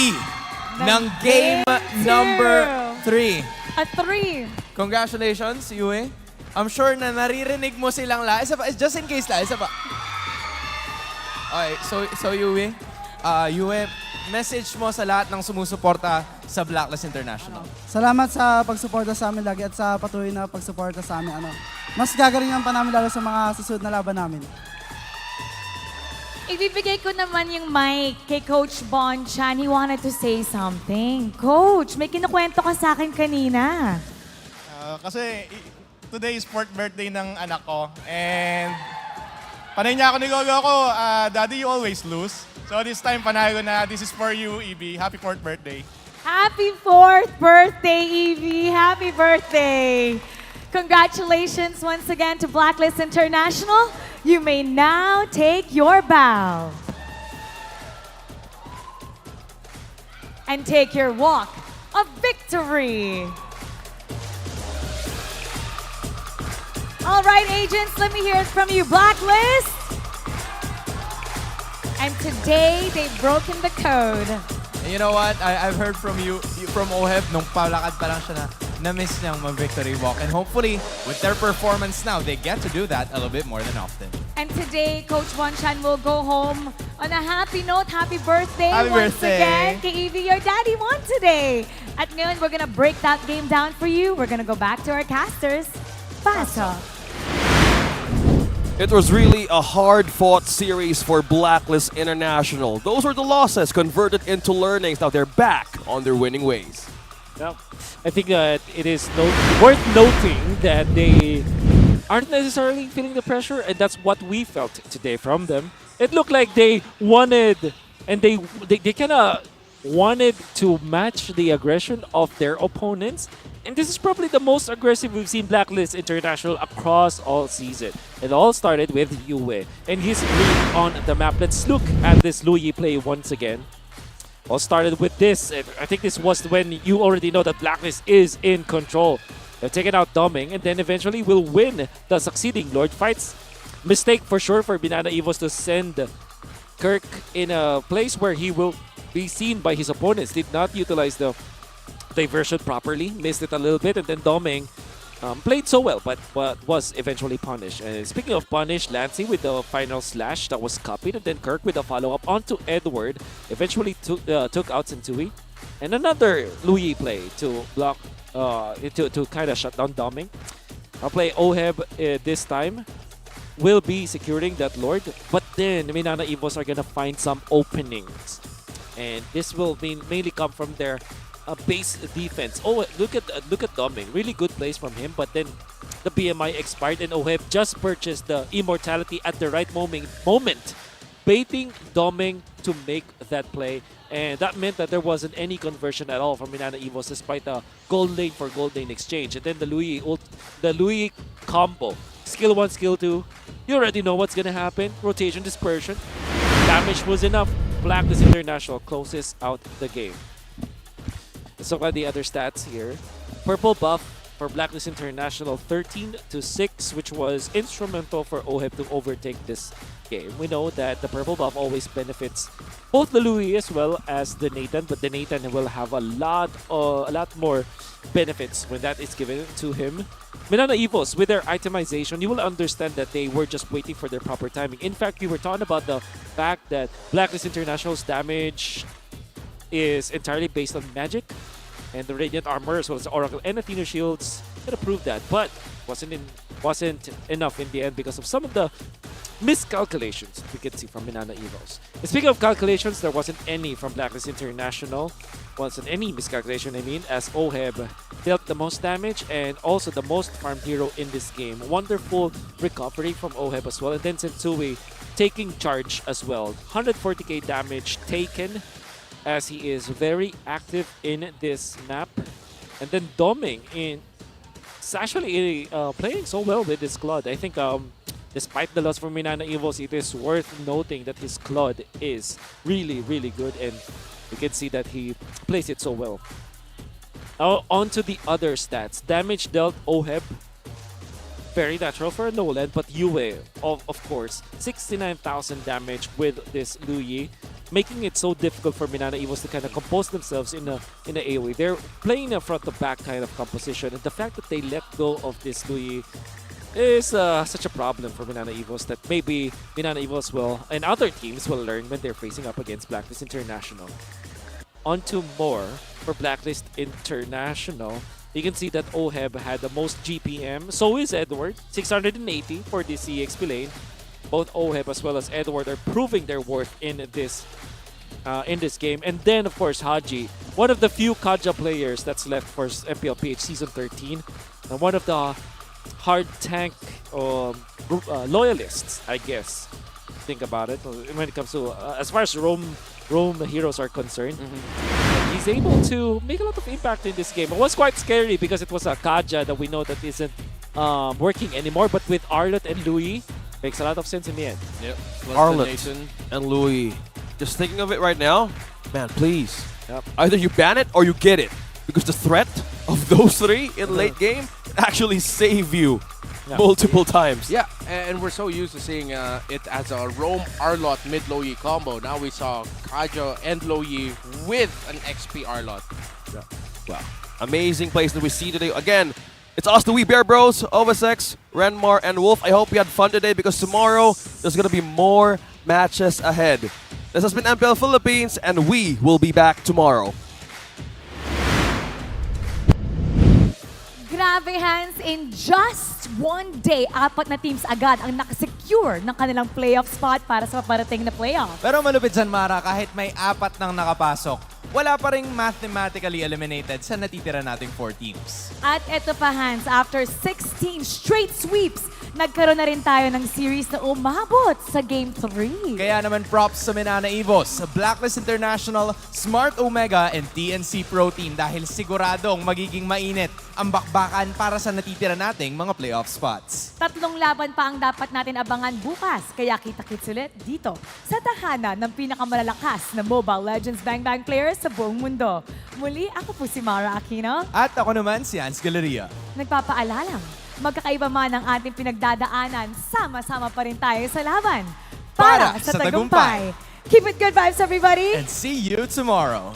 ng game number 3. At 3. Congratulations, Yue. I'm sure na naririnig mo silang lahat. Just in case lang, isa pa. Okay, so Yue, message mo sa lahat ng sumusuporta sa Blacklist International. Salamat sa pagsuporta sa amin lagi at sa patuloy na pagsuporta sa amin. Mas gagalingan pa namin lalo sa mga susunod na laban namin. Ibibigay ko naman yung mic kay Coach Bonchan. He wanted to say something. Coach, may kinukwento ka sa akin kanina. Kasi today is 4th birthday ng anak ko. And panay niya ako niloloko, Daddy, you always lose. So this time, panay ko na, this is for you, EB. Happy 4th birthday. Happy 4th birthday, Evie. Happy birthday. Congratulations once again to Blacklist International. You may now take your bow. And take your walk of victory. All right, agents, let me hear it from you, Blacklist. And today, they've broken the code. And you know what? I've heard from from Oheb, nung palakad pa lang siya na-miss niyang mag-victory walk. And hopefully, with their performance now, they get to do that a little bit more than often. And today, Coach Wanchan will go home on a happy note. Happy birthday Happy once birthday. again. Kay Evie, your daddy won today. At ngayon, we're gonna break that game down for you. We're gonna go back to our casters. Paso. It was really a hard-fought series for Blacklist International. Those were the losses converted into learnings. Now they're back on their winning ways. Yeah. I think that it is worth noting that they aren't necessarily feeling the pressure, and that's what we felt today from them. It looked like they wanted, and they kind of wanted to match the aggression of their opponents. And this is probably the most aggressive we've seen Blacklist International across all season. It all started with Yue and his read on the map. Let's look at this Luyi play once again. All started with this. I think this was when you already know that Blacklist is in control. They've taken out Doming and then eventually will win the succeeding Lord fights. Mistake for sure for Banana Evos to send Kirk in a place where he will be seen by his opponents. Did not utilize the diversion properly, missed it a little bit, and then Doming played so well, but was eventually punished. And speaking of punished, Lancey with the final slash that was copied, and then Kirk with the follow-up onto Edward, eventually took out Sentui. And another Louis play to block, to kind of shut down Doming. I'll play Oheb this time. Will be securing that Lord, but then Minana Evos are gonna find some openings. And this will mainly come from their base defense. Oh, look at Doming. Really good plays from him, but then the BMI expired and Oheb just purchased the immortality at the right moment, baiting Doming to make that play. And that meant that there wasn't any conversion at all from Minana Evos despite the gold lane for gold lane exchange. And then the Louis combo. Skill 1, skill 2. You already know what's gonna happen. Rotation, dispersion. Damage was enough. Blacklist International closes out the game. Let's look at the other stats here. Purple buff for Blacklist International 13-6, which was instrumental for Oheb to overtake this game. We know that the purple buff always benefits both the Louis as well as the Nathan, but the Nathan will have a lot more benefits when that is given to him. Minana Evos, with their itemization, you will understand that they were just waiting for their proper timing. In fact, we were talking about the fact that Blacklist International's damage is entirely based on magic, and the Radiant Armor as well as the Oracle and Athena Shields could have proved that, but wasn't enough in the end because of some of the miscalculations we can see from Minana Evos. And speaking of calculations, there wasn't any from Blacklist International. Wasn't any miscalculation, I mean, as Oheb dealt the most damage and also the most farmed hero in this game. Wonderful recovery from Oheb as well, and then Sensui taking charge as well. 140k damage taken, as he is very active in this map. And then Doming is actually playing so well with his Claude. I think despite the loss from Minana Evos, it is worth noting that his Claude is really, really good, and you can see that he plays it so well. Now on to the other stats. Damage dealt Oheb, very natural for a Nolan, but Yue, of course, 69,000 damage with this Luyi, making it so difficult for Minana Evos to kind of compose themselves in a AoE. They're playing a front-to-back kind of composition, and the fact that they let go of this Luyi is such a problem for Minana Evos that maybe Minana Evos will, and other teams will learn when they're facing up against Blacklist International. On to more for Blacklist International. You can see that Oheb had the most GPM. So is Edward, 680 for the CXP lane. Both Oheb as well as Edward are proving their worth in this game. And then, of course, Haji, one of the few Kaja players that's left for MPL PH Season 13. And one of the hard tank loyalists, I guess. Think about it when it comes to as far as Rome heroes are concerned. He's able to make a lot of impact in this game. It was quite scary because it was a Kaja that we know that isn't working anymore, but with Arlott and Louis, makes a lot of sense in the end. Yep. Arlott and Louis. Just thinking of it right now, man, please. Either you ban it or you get it. Because the threat of those three in late game actually save you multiple times. Yeah, and we're so used to seeing it as a Rome Arlott mid Loyi combo. Now we saw Kaja and Loyi with an XP Arlott. Yeah. Wow. Amazing plays that we see today. Again, it's us, the We Bear Bros, Ovasex, Renmar, and Wolf. I hope you had fun today because tomorrow there's going to be more matches ahead. This has been MPL Philippines, and we will be back tomorrow. Grabe, Hans, in just one day, 4 na teams agad ang nakasecure ng kanilang playoff spot para sa paparating na playoff. Pero malupit dyan, Mara, kahit may 4 nang nakapasok, wala pa ring mathematically eliminated sa natitira nating 4 teams. At eto pa, Hans, after 16 straight sweeps, nagkaroon na rin tayo ng series na umabot sa Game 3. Kaya naman props sa MNNE Evos, Blacklist International, Smart Omega, and TNC Pro Team dahil siguradong magiging mainit ang bakbakan para sa natitira nating mga playoff spots. 3 laban pa ang dapat natin abangan bukas, kaya kita-kits ulit dito sa tahanan ng pinakamalalakas na Mobile Legends Bang Bang players sa buong mundo. Muli, ako po si Mara Aquino. At ako naman si Hans Galeria. Nagpapaalalang, magkakaiba man ang ating pinagdadaanan, sama-sama pa rin tayo sa laban para sa tagumpay. Keep it good vibes, everybody! And see you tomorrow!